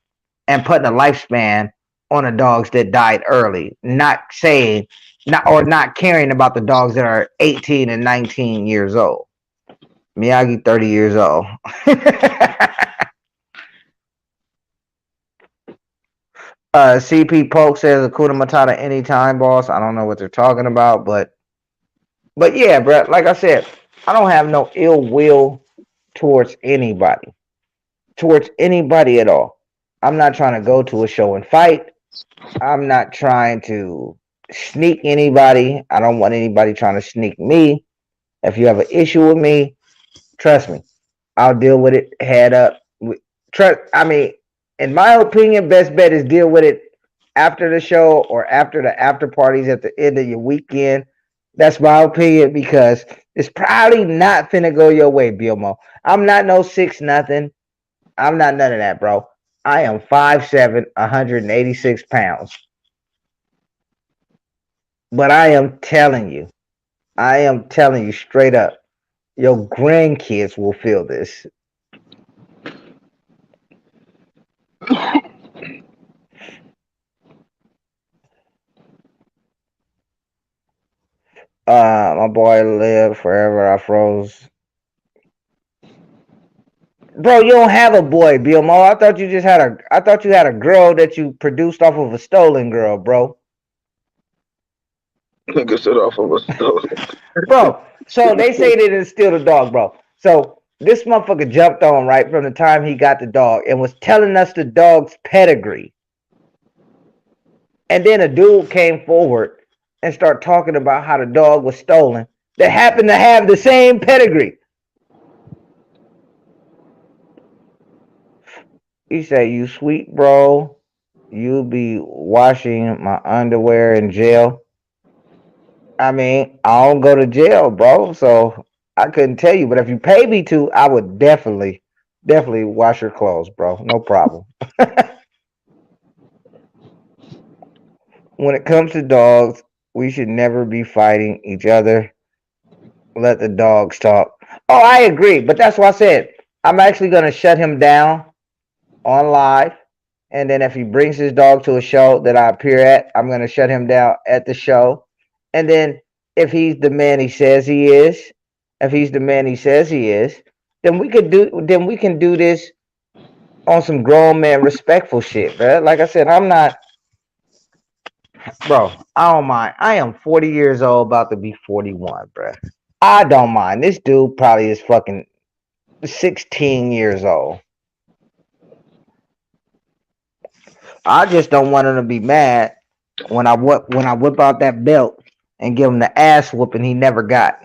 and putting a lifespan on the dogs that died early, not caring about the dogs that are 18 and 19 years old. Miyagi 30 years old. CP Polk says Akuna Matata anytime, boss. I don't know what they're talking about, but yeah, bro. Like I said, I don't have no ill will towards anybody at all. I'm not trying to go to a show and fight. I'm not trying to sneak anybody. I don't want anybody trying to sneak me. If you have an issue with me, trust me, I'll deal with it head up. Trust. I mean, in my opinion, best bet is deal with it after the show or after the after parties at the end of your weekend. That's my opinion because it's probably not finna go your way, Bilmo. I'm not no 6 nothing. I'm not none of that, bro. I am 5'7", 186 pounds. But I am telling you straight up, your grandkids will feel this. My boy live forever. I froze. Bro, you don't have a boy, BMO. I thought you just had a. I thought you had a girl that you produced off of a stolen girl, bro. Nigga said off of a stove. Bro, so they say they didn't steal the dog, bro. So this motherfucker jumped on right from the time he got the dog and was telling us the dog's pedigree. And then a dude came forward and started talking about how the dog was stolen that happened to have the same pedigree. He said, "You sweet, bro. You be washing my underwear in jail." I mean, I don't go to jail, bro, so I couldn't tell you. But if you pay me to, I would definitely wash your clothes, bro. No problem. When it comes to dogs, we should never be fighting each other. Let the dogs talk. Oh, I agree, but that's why I said I'm actually gonna shut him down on live. And then if he brings his dog to a show that I appear at, I'm gonna shut him down at the show. And then if he's the man he says he is, then we can do this on some grown man respectful shit, bro. Like I said, I'm not, bro. I don't mind. I am 40 years old, about to be 41, bro. I don't mind. This dude probably is fucking 16 years old. I just don't want him to be mad when I whip out that belt and give him the ass whooping he never got.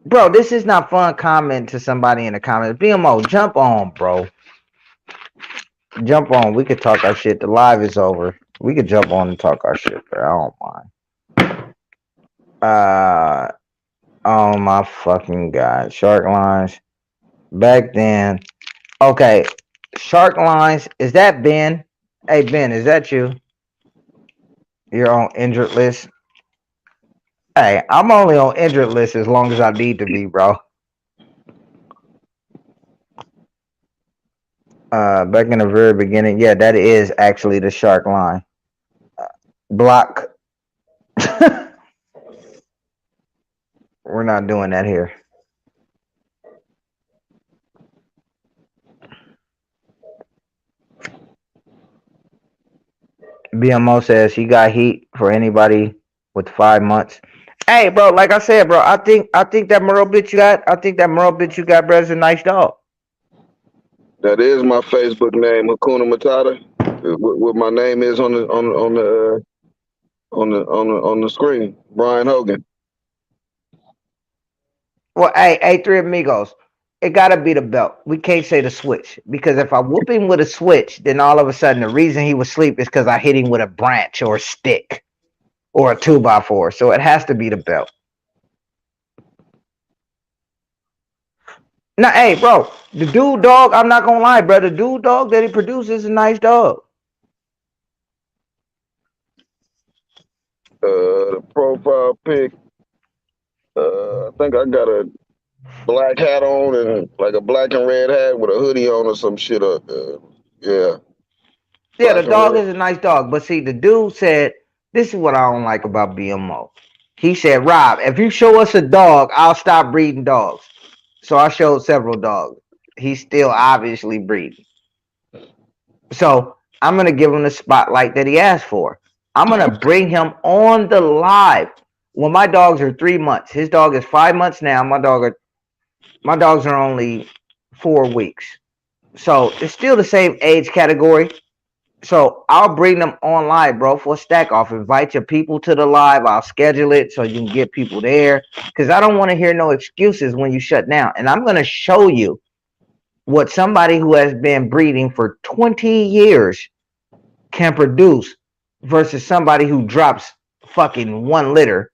Bro, this is not fun commenting to somebody in the comments. BMO, jump on, bro. Jump on. We could talk our shit. The live is over. We could jump on and talk our shit, bro. I don't mind. Oh my fucking god. Shark lines. Back then. Okay. Shark lines. Is that Ben? Hey Ben, is that you? You're on injured list. Hey, I'm only on injured list as long as I need to be, bro. Back in the very beginning, yeah, that is actually the shark line. Block. We're not doing that here. BMO says he got heat for anybody with 5 months. Hey, bro, like I said, bro, I think that Merle bitch you got, bro, is a nice dog. That is my Facebook name, Hakuna Matata. What my name is on the screen, Brian Hogan. Well, hey, Three Amigos, it gotta be the belt. We can't say the switch because if I whoop him with a switch, then all of a sudden the reason he was asleep is because I hit him with a branch or a stick or a 2x4. So it has to be the belt. Now, hey, bro, the dude dog, I'm not gonna lie, bro. The dude dog that he produces is a nice dog. The profile pic. I think I got a black hat on and like a black and red hat with a hoodie on or some shit. Yeah. Yeah, the dog is a nice dog. But see, the dude said, this is what I don't like about BMO. He said, Rob, if you show us a dog, I'll stop breeding dogs. So I showed several dogs. He's still obviously breeding. So I'm gonna give him the spotlight that he asked for. I'm gonna bring him on the live when my dogs are 3 months. His dog is 5 months now. My dogs are only 4 weeks. So it's still the same age category. So I'll bring them on live, bro, for a stack off. Invite your people to the live. I'll schedule it so you can get people there. Because I don't want to hear no excuses when you shut down. And I'm going to show you what somebody who has been breeding for 20 years can produce versus somebody who drops fucking one litter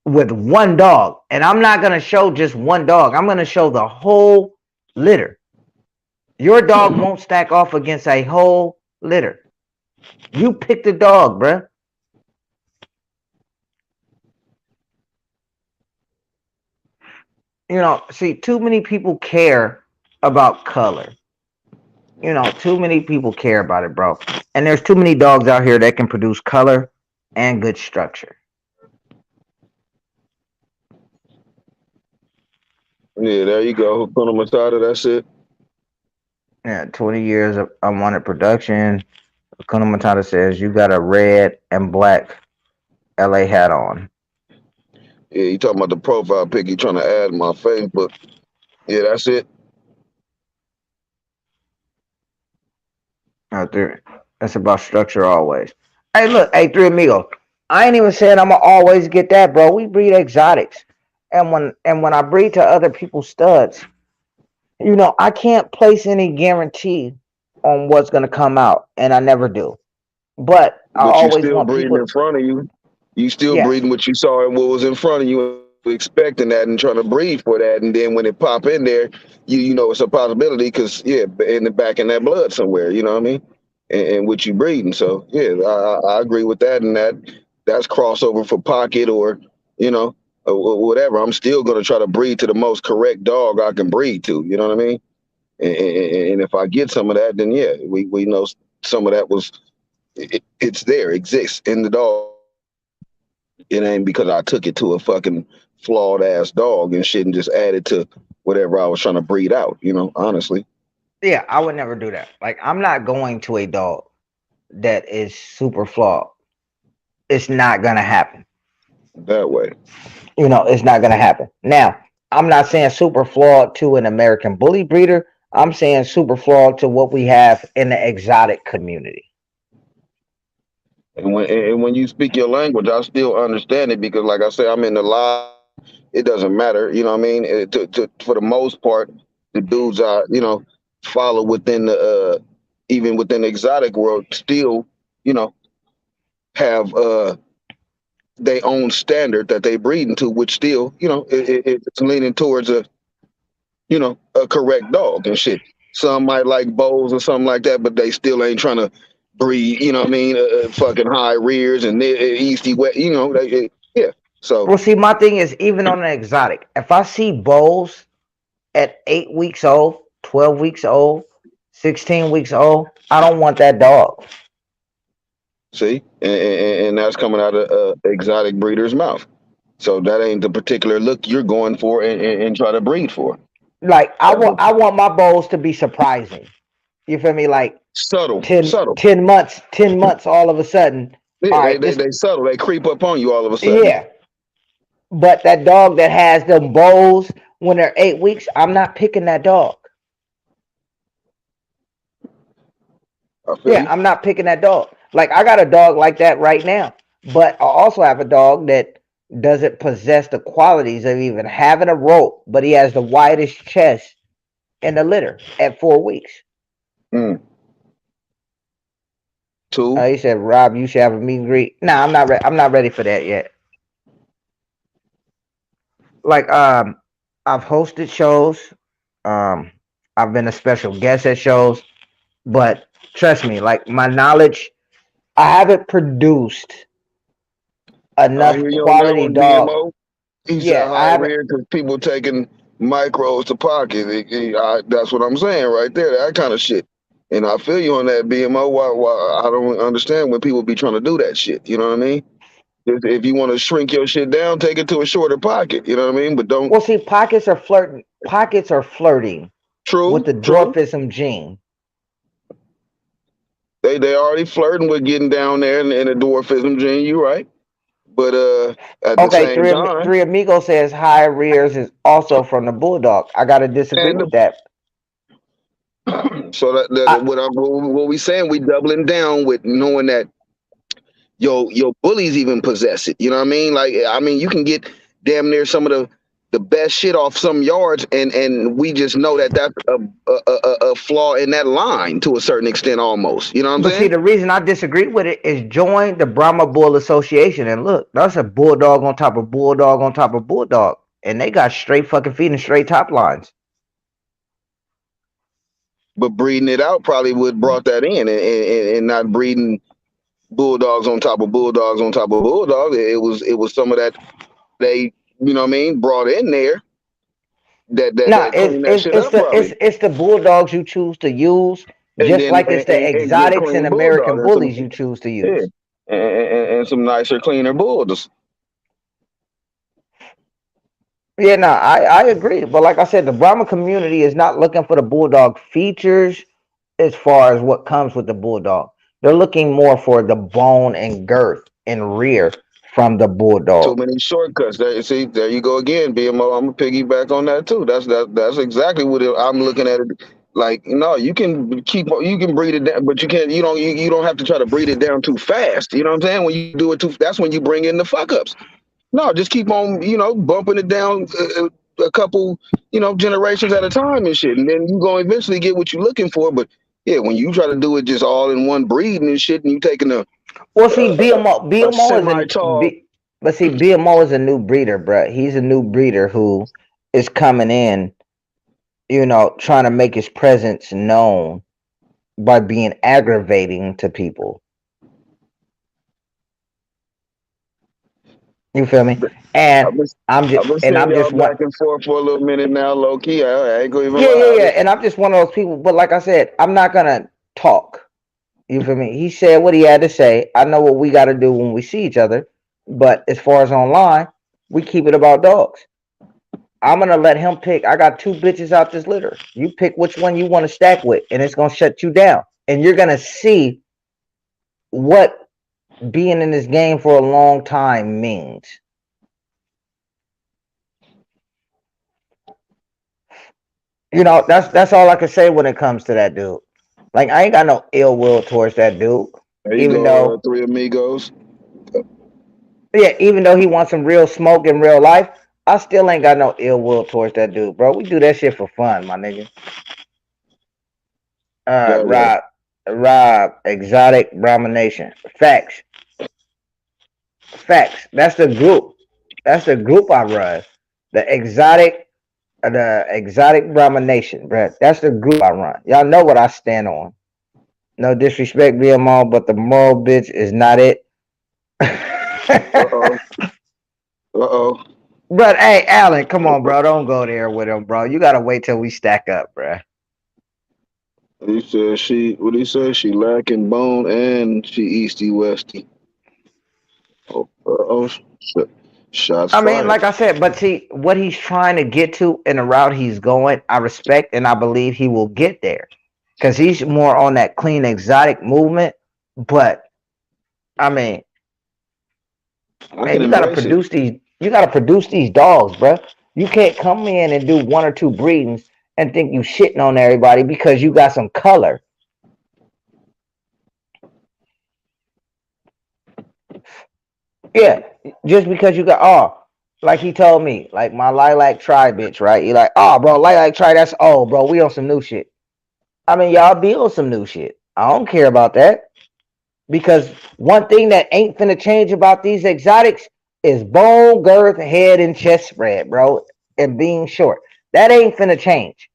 with one dog. And I'm not going to show just one dog. I'm going to show the whole litter. Your dog won't stack off against a whole litter. You pick the dog, bruh. See, too many people care about color. Too many people care about it, bro. And there's too many dogs out here that can produce color and good structure. Yeah, there you go. Hakuna Matata, that's it. Yeah, 20 years of unwanted production. Hakuna Matata says you got a red and black LA hat on. Yeah, you talking about the profile pic you trying to add my Facebook. Yeah, that's it. Out there. That's about structure always. Hey, look, hey, Three Amigos. I ain't even saying I'm gonna always get that, bro. We breed exotics. And when I breed to other people's studs, I can't place any guarantee on what's gonna come out, and I never do. But I But you always still want breeding people. in front of you. You still Yeah, breeding what you saw and what was in front of you, expecting that and trying to breed for that. And then when it pop in there, you know it's a possibility because, yeah, in the back in that blood somewhere, you know what I mean? And what you breeding. So, yeah, I agree with that. And that's crossover for pocket or, you know, or whatever. I'm still going to try to breed to the most correct dog I can breed to. You know what I mean? And if I get some of that, then, yeah, we know some of that was it's there, exists in the dog. It ain't because I took it to a fucking flawed ass dog and shit and just added to whatever I was trying to breed out, honestly. yeah, I would never do that. Like, I'm not going to a dog that is super flawed. It's not gonna happen. That way. It's not gonna happen. Now, I'm not saying super flawed to an American bully breeder. I'm saying super flawed to what we have in the exotic community. And when you speak your language, I still understand it because, like I say, I'm in the live. It doesn't matter, you know what I mean. For the most part, the dudes I follow within the even within the exotic world still, you know, have their own standard that they breeding to, which still, it's leaning towards a correct dog and shit. Some might like bows or something like that, but they still ain't trying to breed, you know what I mean? Fucking high rears and easty wet, yeah. So Well, see, my thing is even on an exotic, if I see bulls at 8 weeks old, 12 weeks old, 16 weeks old, I don't want that dog. see, and that's coming out of exotic breeder's mouth. So that ain't the particular look you're going for and try to breed for. Like I That's want, I want my bulls to be surprising. You feel me? Like subtle, 10, subtle. 10 months, 10 months, all of a sudden. Yeah, All they, right, they this, they subtle. They creep up on you all of a sudden. yeah. But that dog that has them bulls when they're 8 weeks, I'm not picking that dog. I feel Yeah, you. I'm not picking that dog. Like I got a dog like that right now, but I also have a dog that doesn't possess the qualities of even having a rope, but he has the widest chest in the litter at 4 weeks. Mm. Two. He said, "Rob, you should have a meet and greet." Nah, I'm not. I'm not ready for that yet. Like, I've hosted shows. Um, I've been a special guest at shows, but trust me, like my knowledge, I haven't produced I enough hear you on that quality one, dog. BMO. He said Yeah, I high haven't. rear because people taking micros to pocket. That's what I'm saying right there. That kind of shit. And I feel you on that, BMO. Why I don't understand when people be trying to do that shit. You know what I mean? If you want to shrink your shit down, take it to a shorter pocket. You know what I mean? But don't. Well, see, pockets are flirting. Pockets are flirting with True, the true. dwarfism gene. They already flirting with getting down there in the dwarfism gene. You right, but at the Okay, same time, Three Amigos says high rears is also from the bulldog. I gotta disagree and with that. so I, what we saying, we doubling down with knowing that your bullies even possess it. You know what I mean? Like, I mean, you can get damn near some of the best shit off some yards, and we just know that that's a flaw in that line to a certain extent, almost. You know what I'm but see, saying? the reason I disagree with it is join the Brahma Bull Association, and look, that's a bulldog on top of bulldog on top of bulldog, and they got straight fucking feet and straight top lines. But breeding it out probably would brought that in, and not breeding bulldogs on top of bulldogs on top of bulldogs. It was some of that they, you know what I mean, brought in there Nah, that cleaned that shit it's up the probably, it's the bulldogs you choose to use, and just then like it's the and get exotics and clean bulldogs American and some bullies you choose to yeah, use. and some nicer, cleaner bulls. Yeah, no, I agree. But like I said, the Brahma community is not looking for the bulldog features as far as what comes with the bulldog. They're looking more for the bone and girth and rear from the Too bulldog. many shortcuts. There, see, there you go again, BMO. I'm gonna piggyback on that too. That's exactly what I'm looking at it. Like, no, you can breed it down, but you don't have to try to breed it down too fast. You know what I'm saying? When you do it too, that's when you bring in the fuck ups. No, just keep on, bumping it down a couple, generations at a time and shit, and then you gonna eventually get what you're looking for. But yeah, when you try to do it just all in one breeding and shit, and you taking Well, see, a BMO is semi-tall. but see, BMO is a new breeder, bruh. He's a new breeder who is coming in, trying to make his presence known by being aggravating to people. You feel me? And I've been, I'm just I've been and seeing I'm y'all just one. back and forth for a little minute now, low key. I ain't gonna even Yeah, yeah, lie. yeah. And I'm just one of those people. But like I said, I'm not gonna talk. You feel me? He said what he had to say. I know what we got to do when we see each other. But as far as online, we keep it about dogs. I'm gonna let him pick. I got two bitches out this litter. You pick which one you want to stack with, and it's gonna shut you down. And you're gonna see what being in this game for a long time means. That's all I can say when it comes to that dude. Like I ain't got no ill will towards that dude. There you Even go, though, Three Amigos. yeah, even though he wants some real smoke in real life, I still ain't got no ill will towards that dude, bro. We do that shit for fun, my nigga. That right. Rob, exotic Brahmination. Facts. Facts. That's the group. That's the group I run. The exotic Brahmination, bruh. That's the group I run. Y'all know what I stand on. No disrespect, BMO, but the moral bitch is not it. Uh-oh. Uh-oh. But hey, Alan, come on, bro. Don't go there with him, bro. You gotta wait till we stack up, bro. He said what he said, she lacking bone and she easty westy. Oh, uh-oh. Shots I mean, fired. like I said, but see what he's trying to get to and the route he's going, I respect and I believe he will get there. Cause he's more on that clean exotic movement. But I mean, I man, can you gotta embrace it. produce these dogs, bro. You can't come in and do one or two breedings and think you shitting on everybody because you got some color. Yeah, just because you got like he told me, like my lilac try bitch, right? You like, oh, bro, lilac try, that's old, bro. We on some new shit. I mean, y'all be on some new shit. I don't care about that because one thing that ain't finna change about these exotics is bone girth, head, and chest spread, bro, and being short. That ain't finna change.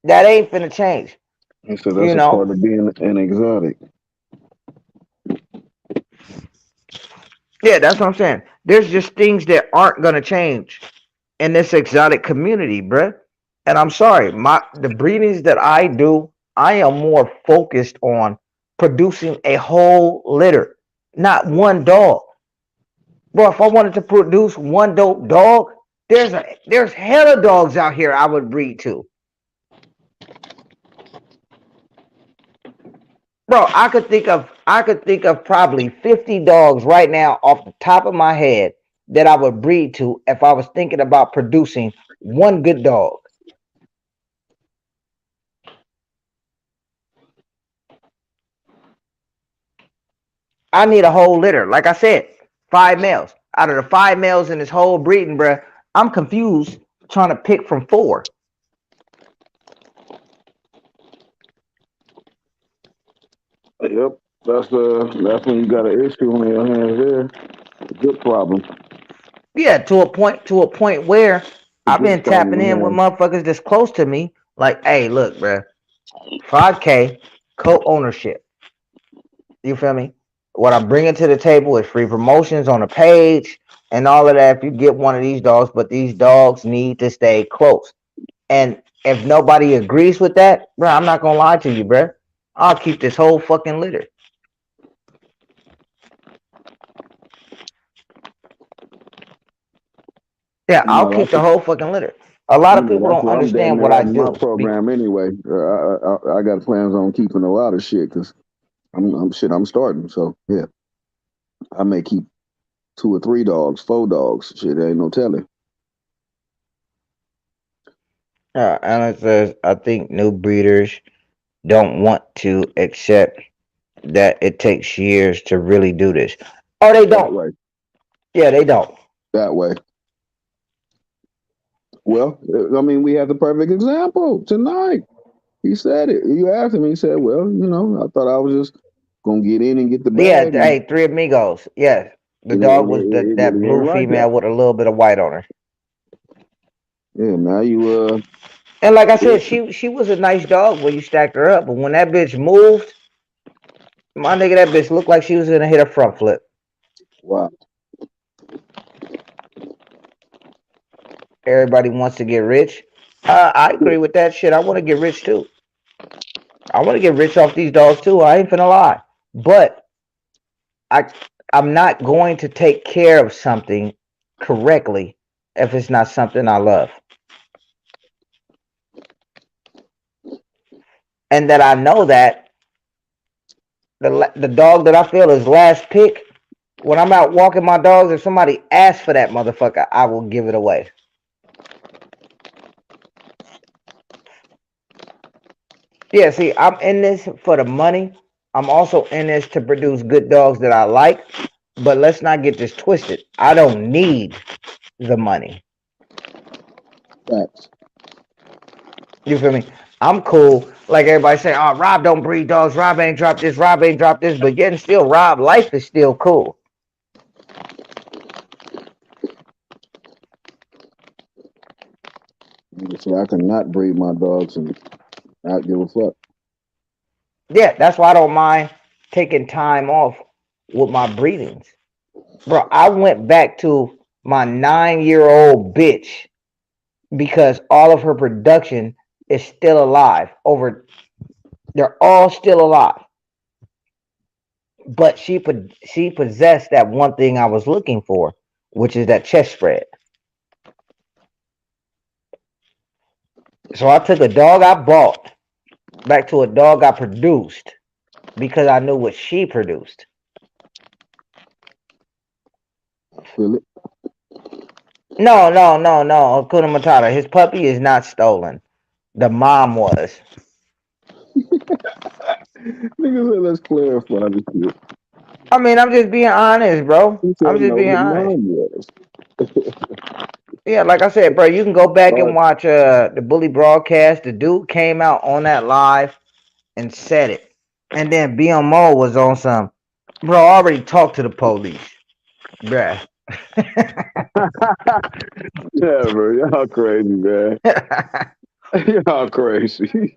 That ain't finna change. He said You that's a know, part of being an exotic. yeah, that's what I'm saying. There's just things that aren't gonna change in this exotic community, bruh. And I'm sorry, the breedings that I do, I am more focused on producing a whole litter, not one dog. Bro, if I wanted to produce one dope dog, there's hella dogs out here I would breed to. Bro, I could think of probably 50 dogs right now off the top of my head that I would breed to if I was thinking about producing one good dog. I need a whole litter. Like I said, 5 males. Out of the 5 males in this whole breeding, bruh, I'm confused trying to pick from four. Yep. That's when you got an issue on your hands there. A good problem. Yeah, to a point where A I've good been problem tapping to in with have. motherfuckers that's close to me. Like, hey, look, bruh, 5K co-ownership. You feel me? What I'm bringing to the table is free promotions on the page and all of that if you get one of these dogs, but these dogs need to stay close. And if nobody agrees with that, bro, I'm not gonna lie to you, bro. I'll keep this whole fucking litter. Yeah, You I'll know, keep the whole fucking litter. A lot of people that's don't what I'm damn understand near what I writing my do. program anyway. I got plans on keeping a lot of shit because I'm starting. So yeah, I may keep 2 or 3 dogs, 4 dogs. Shit, ain't no telling. And it says I think new breeders don't want to accept that it takes years to really do this. Oh, they That don't. way, Yeah, they don't. that way. Well, I mean, we have the perfect example tonight. He said it. You asked him. He said, "Well, I thought I was just gonna get in and get the Yeah, bag, and hey, three amigos. Yes, the it, dog it, was it that really blue ain't like that." female with a little bit of white on her. Yeah, now you And like I said, she was a nice dog when you stacked her up, but when that bitch moved, my nigga, that bitch looked like she was gonna hit a front flip. wow. Everybody wants to get rich. I agree with that shit. I want to get rich too. I want to get rich off these dogs too. I ain't finna lie, but I I'm not going to take care of something correctly if it's not something I love, and that I know that the dog that I feel is last pick. When I'm out walking my dogs, if somebody asks for that motherfucker, I will give it away. Yeah, see, I'm in this for the money. I'm also in this to produce good dogs that I like. But let's not get this twisted. I don't need the money. Facts. You feel me? I'm cool. Like everybody say, oh, Rob don't breed dogs. Rob ain't dropped this. Rob ain't dropped this. But yet and still, Rob life is still cool. So I can not breed my dogs and not give a fuck. Yeah, that's why I don't mind taking time off with my breedings. Bro, I went back to my 9-year-old bitch because all of her production is still alive. They're all still alive. But she possessed that one thing I was looking for, which is that chest spread. So I took a dog I bought back to a dog I produced because I knew what she produced. I feel it. No, no, no, no, Hakuna Matata. His puppy is not stolen. The mom was. Nigga said, let's clarify this shit. I mean, I'm just being honest, bro. He I'm said, just no, being the honest. mom was. Yeah, like I said, bro, you can go back All and right. watch the bully broadcast. The dude came out on that live and said it. And then BMO was on some, bro, I already talked to the police. Bruh. Yeah, bro. Y'all crazy, man. Y'all crazy.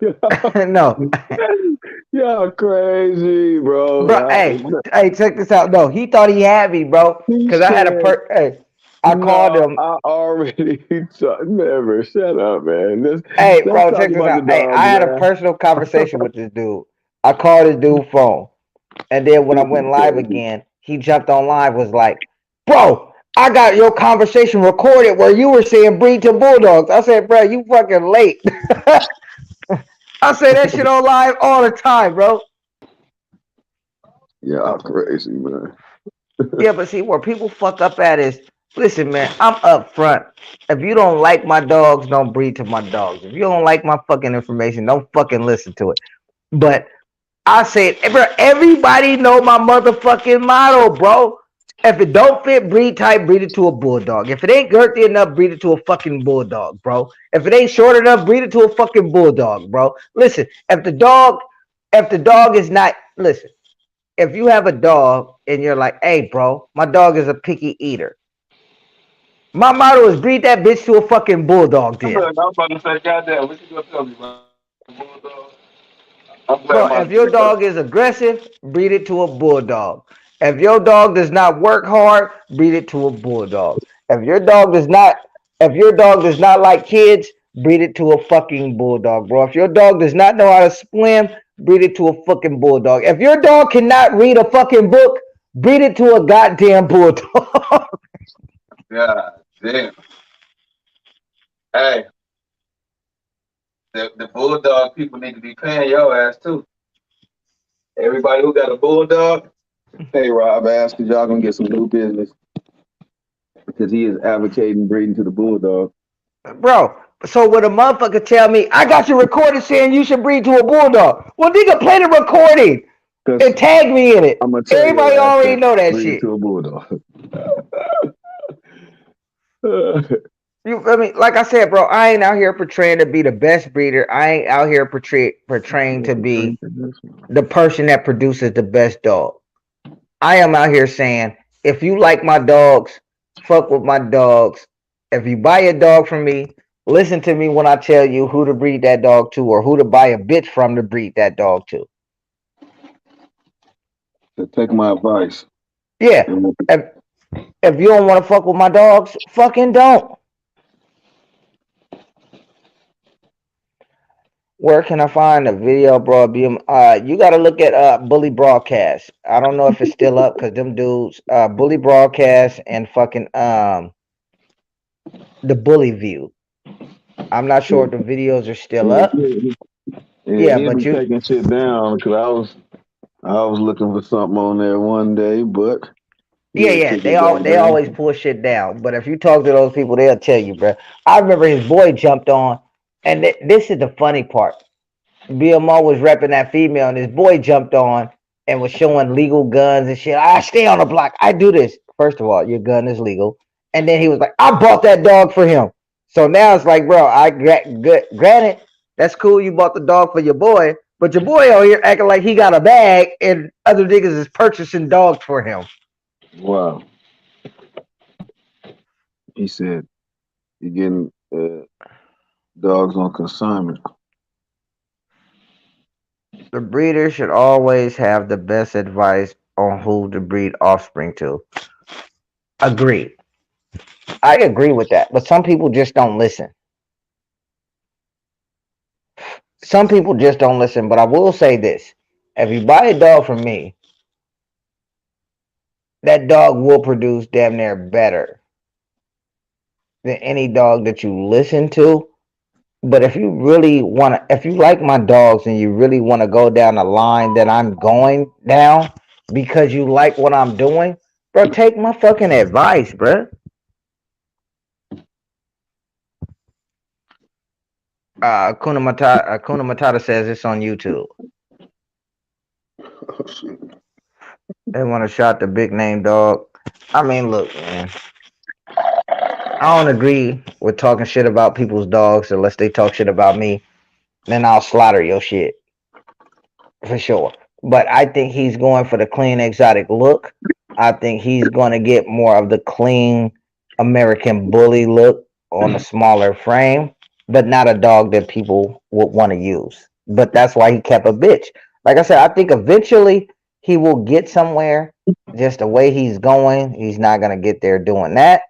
No. Y'all crazy, Bro, bro. hey, check this out. No, he thought he had me, bro. He Cause I had a said, hey, I called no, him. I already talked. Never. Shut up, man. Hey, Let's bro, talk check this about the out. Hey, dogs, I had a man. personal conversation with this dude. I called his dude phone. And then when I went live again, he jumped on live, was like, bro, I got your conversation recorded where you were saying breed to bulldogs. I said, bro, you fucking late. I say that shit on live all the time, bro. Yeah, crazy, man. Yeah, but see, where people fuck up at is, listen, man, I'm up front. If you don't like my dogs, don't breed to my dogs. If you don't like my fucking information, don't fucking listen to it. But I said, bro, everybody know my motherfucking motto, bro. If it don't fit breed type, breed it to a bulldog. If it ain't girthy enough, breed it to a fucking bulldog, bro. If it ain't short enough, breed it to a fucking bulldog, bro. Listen, if the dog is not, listen, if you have a dog and you're like, hey, bro, my dog is a picky eater. My motto is breed that bitch to a fucking bulldog, then. I'm about to say, goddamn, what you gonna tell me, man? Bulldog. I'm Bro, glad my if your dog is aggressive, breed it to a bulldog. If your dog does not work hard, breed it to a bulldog. If your dog does not, if your dog does not like kids, breed it to a fucking bulldog, bro. If your dog does not know how to swim, breed it to a fucking bulldog. If your dog cannot read a fucking book, breed it to a goddamn bulldog. God damn. Hey, the bulldog people need to be paying your ass too. Everybody who got a bulldog, hey Rob, ask because y'all gonna get some new business because he is advocating breeding to the bulldog. Bro, so when a motherfucker tell me, I got you recorded saying you should breed to a bulldog, well, nigga, play the recording and tag me in it. I'm gonna tell Everybody your ass already to know that breed shit. to a bulldog. You feel me? Like I said, bro, I ain't out here portraying to be the best breeder. I ain't out here portraying to be the person that produces the best dog. I am out here saying, if you like my dogs, fuck with my dogs. If you buy a dog from me, listen to me when I tell you who to breed that dog to or who to buy a bitch from to breed that dog to. So take my advice. Yeah. If you don't want to fuck with my dogs, fucking don't. Where can I find the video, bro? You gotta look at Bully Broadcast. I don't know if it's still up because them dudes, Bully Broadcast and fucking the Bully View. I'm not sure if the videos are still up. Yeah, he'll but be taking shit down because I was looking for something on there one day, but yeah, they always pull shit down. But if you talk to those people, they'll tell you, bro. I remember his boy jumped on, and this is the funny part. BMO was repping that female, and his boy jumped on and was showing legal guns and shit. I stay on the block. I do this. First of all, your gun is legal. And then he was like, I bought that dog for him. So now it's like, bro, granted, that's cool. You bought the dog for your boy, but your boy out here acting like he got a bag and other niggas is purchasing dogs for him. Wow. He said you're getting dogs on consignment. The breeder should always have the best advice on who to breed offspring to. Agreed. I agree with that, but some people just don't listen. Some people just don't listen, but I will say this. If you buy a dog from me, that dog will produce damn near better than any dog that you listen to. But if you really want to, if you like my dogs and you really want to go down the line that I'm going down because you like what I'm doing, bro, take my fucking advice, bro. Akuna Matata says it's on YouTube. They want to shot the big name dog. I mean, look, man. I don't agree with talking shit about people's dogs unless they talk shit about me. Then I'll slaughter your shit for sure. But I think he's going for the clean, exotic look. I think he's going to get more of the clean American bully look on a smaller frame, but not a dog that people would want to use. But that's why he kept a bitch. Like I said, I think eventually he will get somewhere. Just the way he's going, he's not going to get there doing that.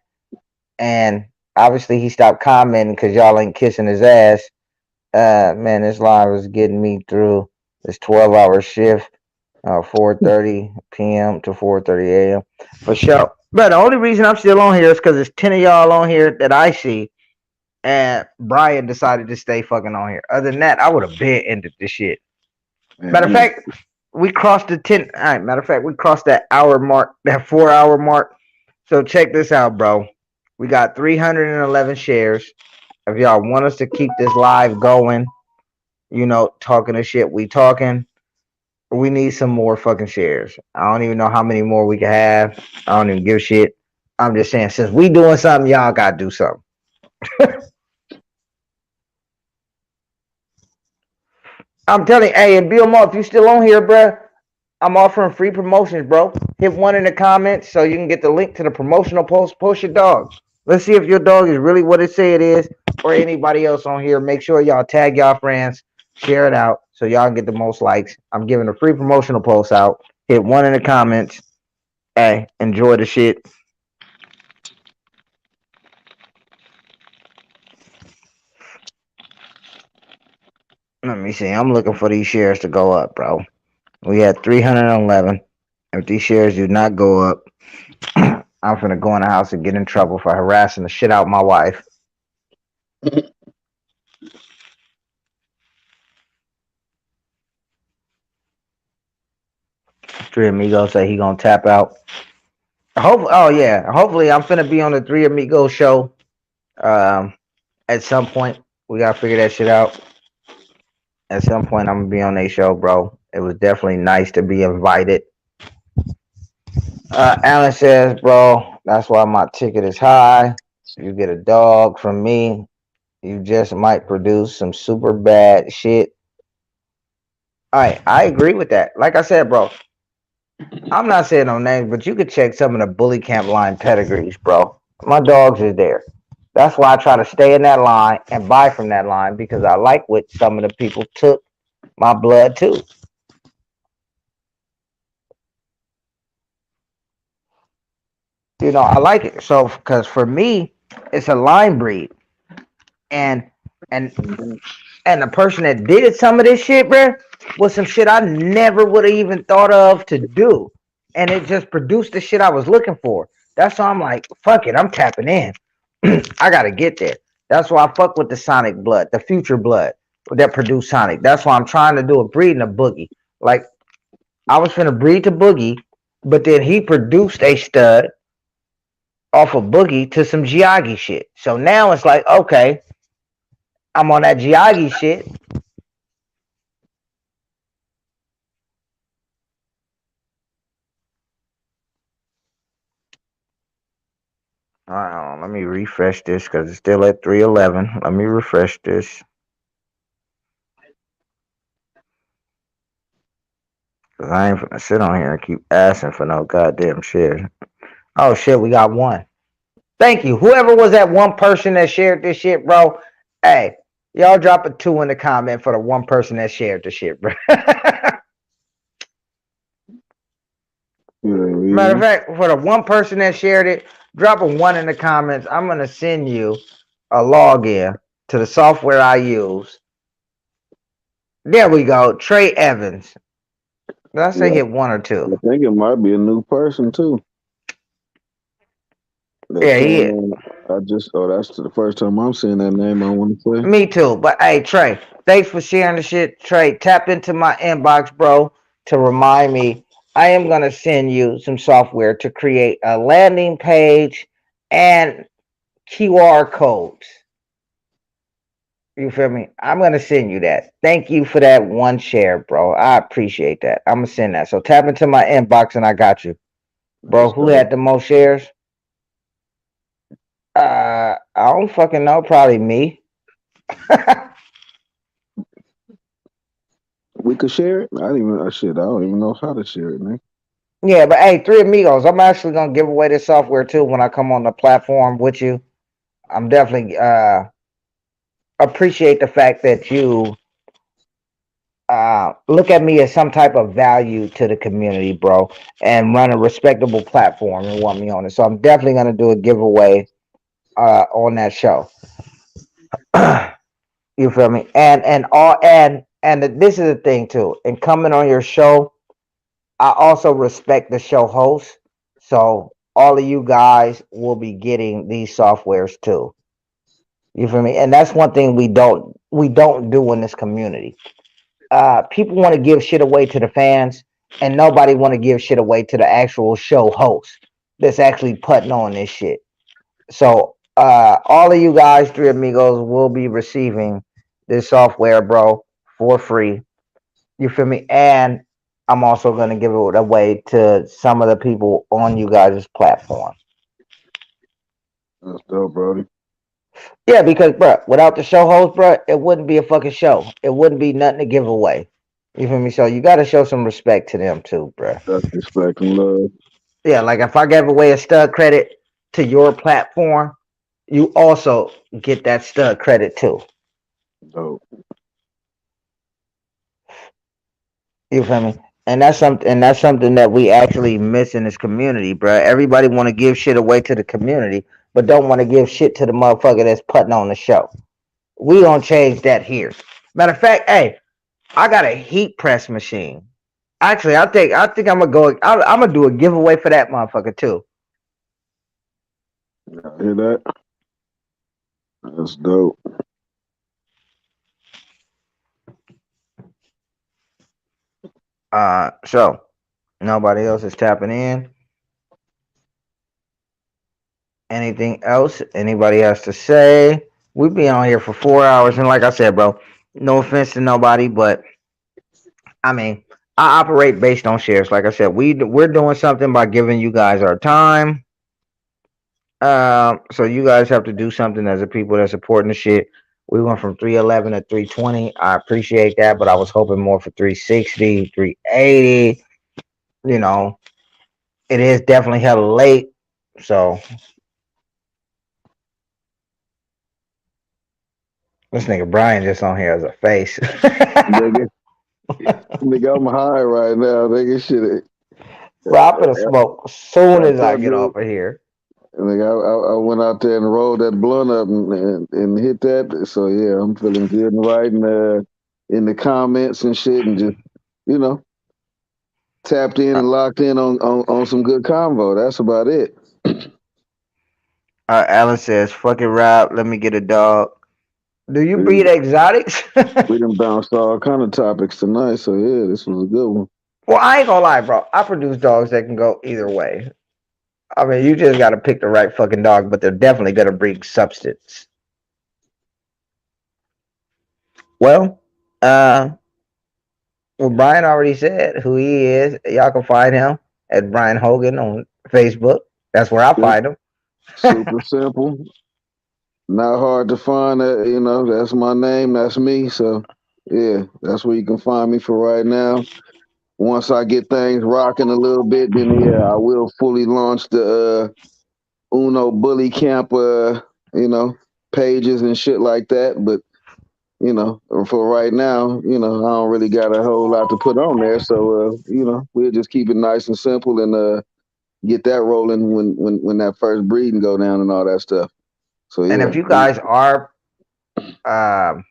And obviously he stopped commenting because y'all ain't kissing his ass. Man, this live is getting me through This 12-hour shift, 4:30 p.m. to 4:30 a.m. for sure. But the only reason I'm still on here is because there's 10 of y'all on here that I see, and Brian decided to stay fucking on here. Other than that, I would have been ended this shit. Matter of fact, we crossed the 10. All right, matter of fact, we crossed that hour mark, that 4 hour mark. So check this out, bro. We got 311 shares. If y'all want us to keep this live going, talking the shit we talking, we need some more fucking shares. I don't even know how many more we can have. I don't even give a shit. I'm just saying, since we doing something, y'all gotta do something. I'm telling you, hey, and Bill Mo, if you still on here, bro, I'm offering free promotions, bro. Hit one in the comments so you can get the link to the promotional post. Post your dog. Let's see if your dog is really what it say it is, or anybody else on here. Make sure y'all tag y'all friends, share it out so y'all can get the most likes. I'm giving a free promotional post out. Hit one in the comments. Hey, enjoy the shit. Let me see. I'm looking for these shares to go up, bro. We had 311. If these shares do not go up, I'm finna go in the house and get in trouble for harassing the shit out of my wife. Three Amigos say he gonna tap out. Hopefully I'm finna be on the Three Amigos show. At some point we gotta figure that shit out. At some point I'm gonna be on their show, bro. It was definitely nice to be invited. Alan says, bro, that's why my ticket is high. You get a dog from me, you just might produce some super bad shit. I agree with that. Like I said, bro, I'm not saying no names, but you could check some of the bully camp line pedigrees, bro. My dogs is there. That's why I try to stay in that line and buy from that line, because I like what some of the people took my blood too. I like it. So, because for me, it's a line breed, and and and the person that did some of this shit, bro, was some shit I never would have even thought of to do, and it just produced the shit I was looking for. That's why I'm like, fuck it, I'm tapping in. I gotta get there. That's why I fuck with the Sonic blood, the future blood that produced Sonic. That's why I'm trying to do a breeding of Boogie. Like, I was finna breed to Boogie, but then he produced a stud off of Boogie to some Giagi shit. So now it's like, okay, I'm on that Giagi shit. All right, let me refresh this because it's still at 311. Let me refresh this. Because I ain't gonna sit on here and keep asking for no goddamn shit. Oh shit, we got one. Thank you. Whoever was that one person that shared this shit, bro. Hey, y'all drop a 2 in the comment for the one person that shared the shit, bro. Matter of fact, for the one person that shared it, drop a 1 in the comments. I'm gonna send you a login to the software I use. There we go. Trey Evans. Did I say hit 1 or 2? I think it might be a new person too. Yeah, he is. That's the first time I'm seeing that name. I want to say. Me too. But hey, Trey, thanks for sharing the shit. Trey, tap into my inbox, bro, to remind me. I am gonna send you some software to create a landing page and QR codes. You feel me? I'm gonna send you that. Thank you for that 1 share, bro. I appreciate that. I'm gonna send that. So tap into my inbox and I got you, bro. Who had the most shares? I don't fucking know. Probably me. We could share it. I don't even know how to share it, man. Yeah, but hey, Three Amigos, I'm actually gonna give away this software too when I come on the platform with you. I'm definitely appreciate the fact that you look at me as some type of value to the community, bro, and run a respectable platform and want me on it. So I'm definitely gonna do a giveaway on that show. You feel me? And And this is the thing too. In coming on your show, I also respect the show host. So all of you guys will be getting these softwares too. You feel me? And that's one thing we don't do in this community. People want to give shit away to the fans, and nobody want to give shit away to the actual show host that's actually putting on this shit. So all of you guys, three amigos, will be receiving this software, bro, for free. You feel me? And I'm also gonna give it away to some of the people on you guys' platform. That's dope, Brody. Yeah, because bro, without the show host, bro, it wouldn't be a fucking show. It wouldn't be nothing to give away. You feel me? So you got to show some respect to them too, bro. That's respect and love. Yeah, like if I gave away a stud credit to your platform, you also get that stud credit too. Dope. You feel me? And that's something that we actually miss in this community, bro. Everybody want to give shit away to the community, but don't want to give shit to the motherfucker that's putting on the show. We gonna change that here. Matter of fact, hey, I got a heat press machine. Actually, I think I'm gonna go. I'm gonna do a giveaway for that motherfucker too. Hear that? That's dope. So nobody else is tapping in. Anything else anybody has to say? We be on here for 4 hours, and like I said, bro, no offense to nobody, but I mean, I operate based on shares. Like I said, we're doing something by giving you guys our time. So you guys have to do something as a people that's supporting the shit. We went from 311 to 320. I appreciate that, but I was hoping more for 360, 380. You know, it is definitely hella late. So this nigga Brian just on here as a face. Nigga, nigga, I'm high right now. Nigga, shit. Bro, I'm gonna smoke as soon I as I told get you. off of here. Like I went out there and rolled that blunt up and hit that. So yeah, I'm feeling good and right in the comments and shit and just you know tapped in and locked in on some good convo. That's about it. Alan says, "Fuck it, Rob. Let me get a dog. Do you We breed done, exotics?" we done bounced all kind of topics tonight. So yeah, this was a good one. Well, I ain't gonna lie, bro. I produce dogs that can go either way. I mean, you just gotta pick the right fucking dog, but they're definitely gonna bring substance. Well, well, Brian already said who he is. Y'all can find him at Brian Hogan on Facebook. That's where I Yep. find him. Super simple, not hard to find. You know, that's my name. That's me. So yeah, that's where you can find me for right now. Once I get things rocking a little bit, then yeah, I will fully launch the Uno Bully Camp, pages and shit like that. But for right now, I don't really got a whole lot to put on there. So we'll just keep it nice and simple and get that rolling when that first breeding go down and all that stuff. So And yeah, if you guys are um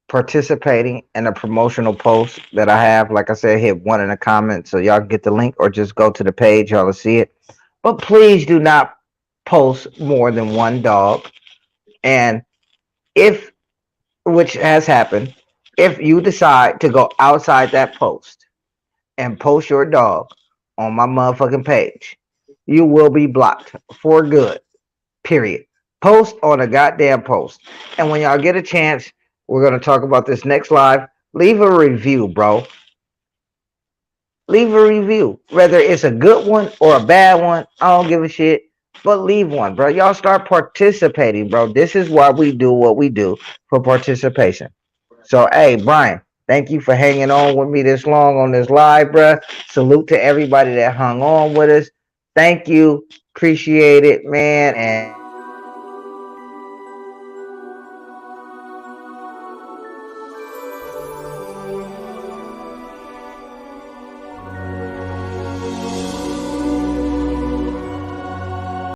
participating in a promotional post that I have, like I said, hit one in the comments so y'all get the link or just go to the page, y'all will see it. But please do not post more than one dog. And if, which has happened, if you decide to go outside that post and post your dog on my motherfucking page, you will be blocked for good. Period. Post on a goddamn post. And when y'all get a chance, we're gonna talk about this next live. Leave a review, bro. Leave a review. Whether it's a good one or a bad one, I don't give a shit. But leave one, bro. Y'all start participating, bro. This is why we do what we do for participation. So, hey, Brian, thank you for hanging on with me this long on this live, bro. Salute to everybody that hung on with us. Thank you. Appreciate it, man. And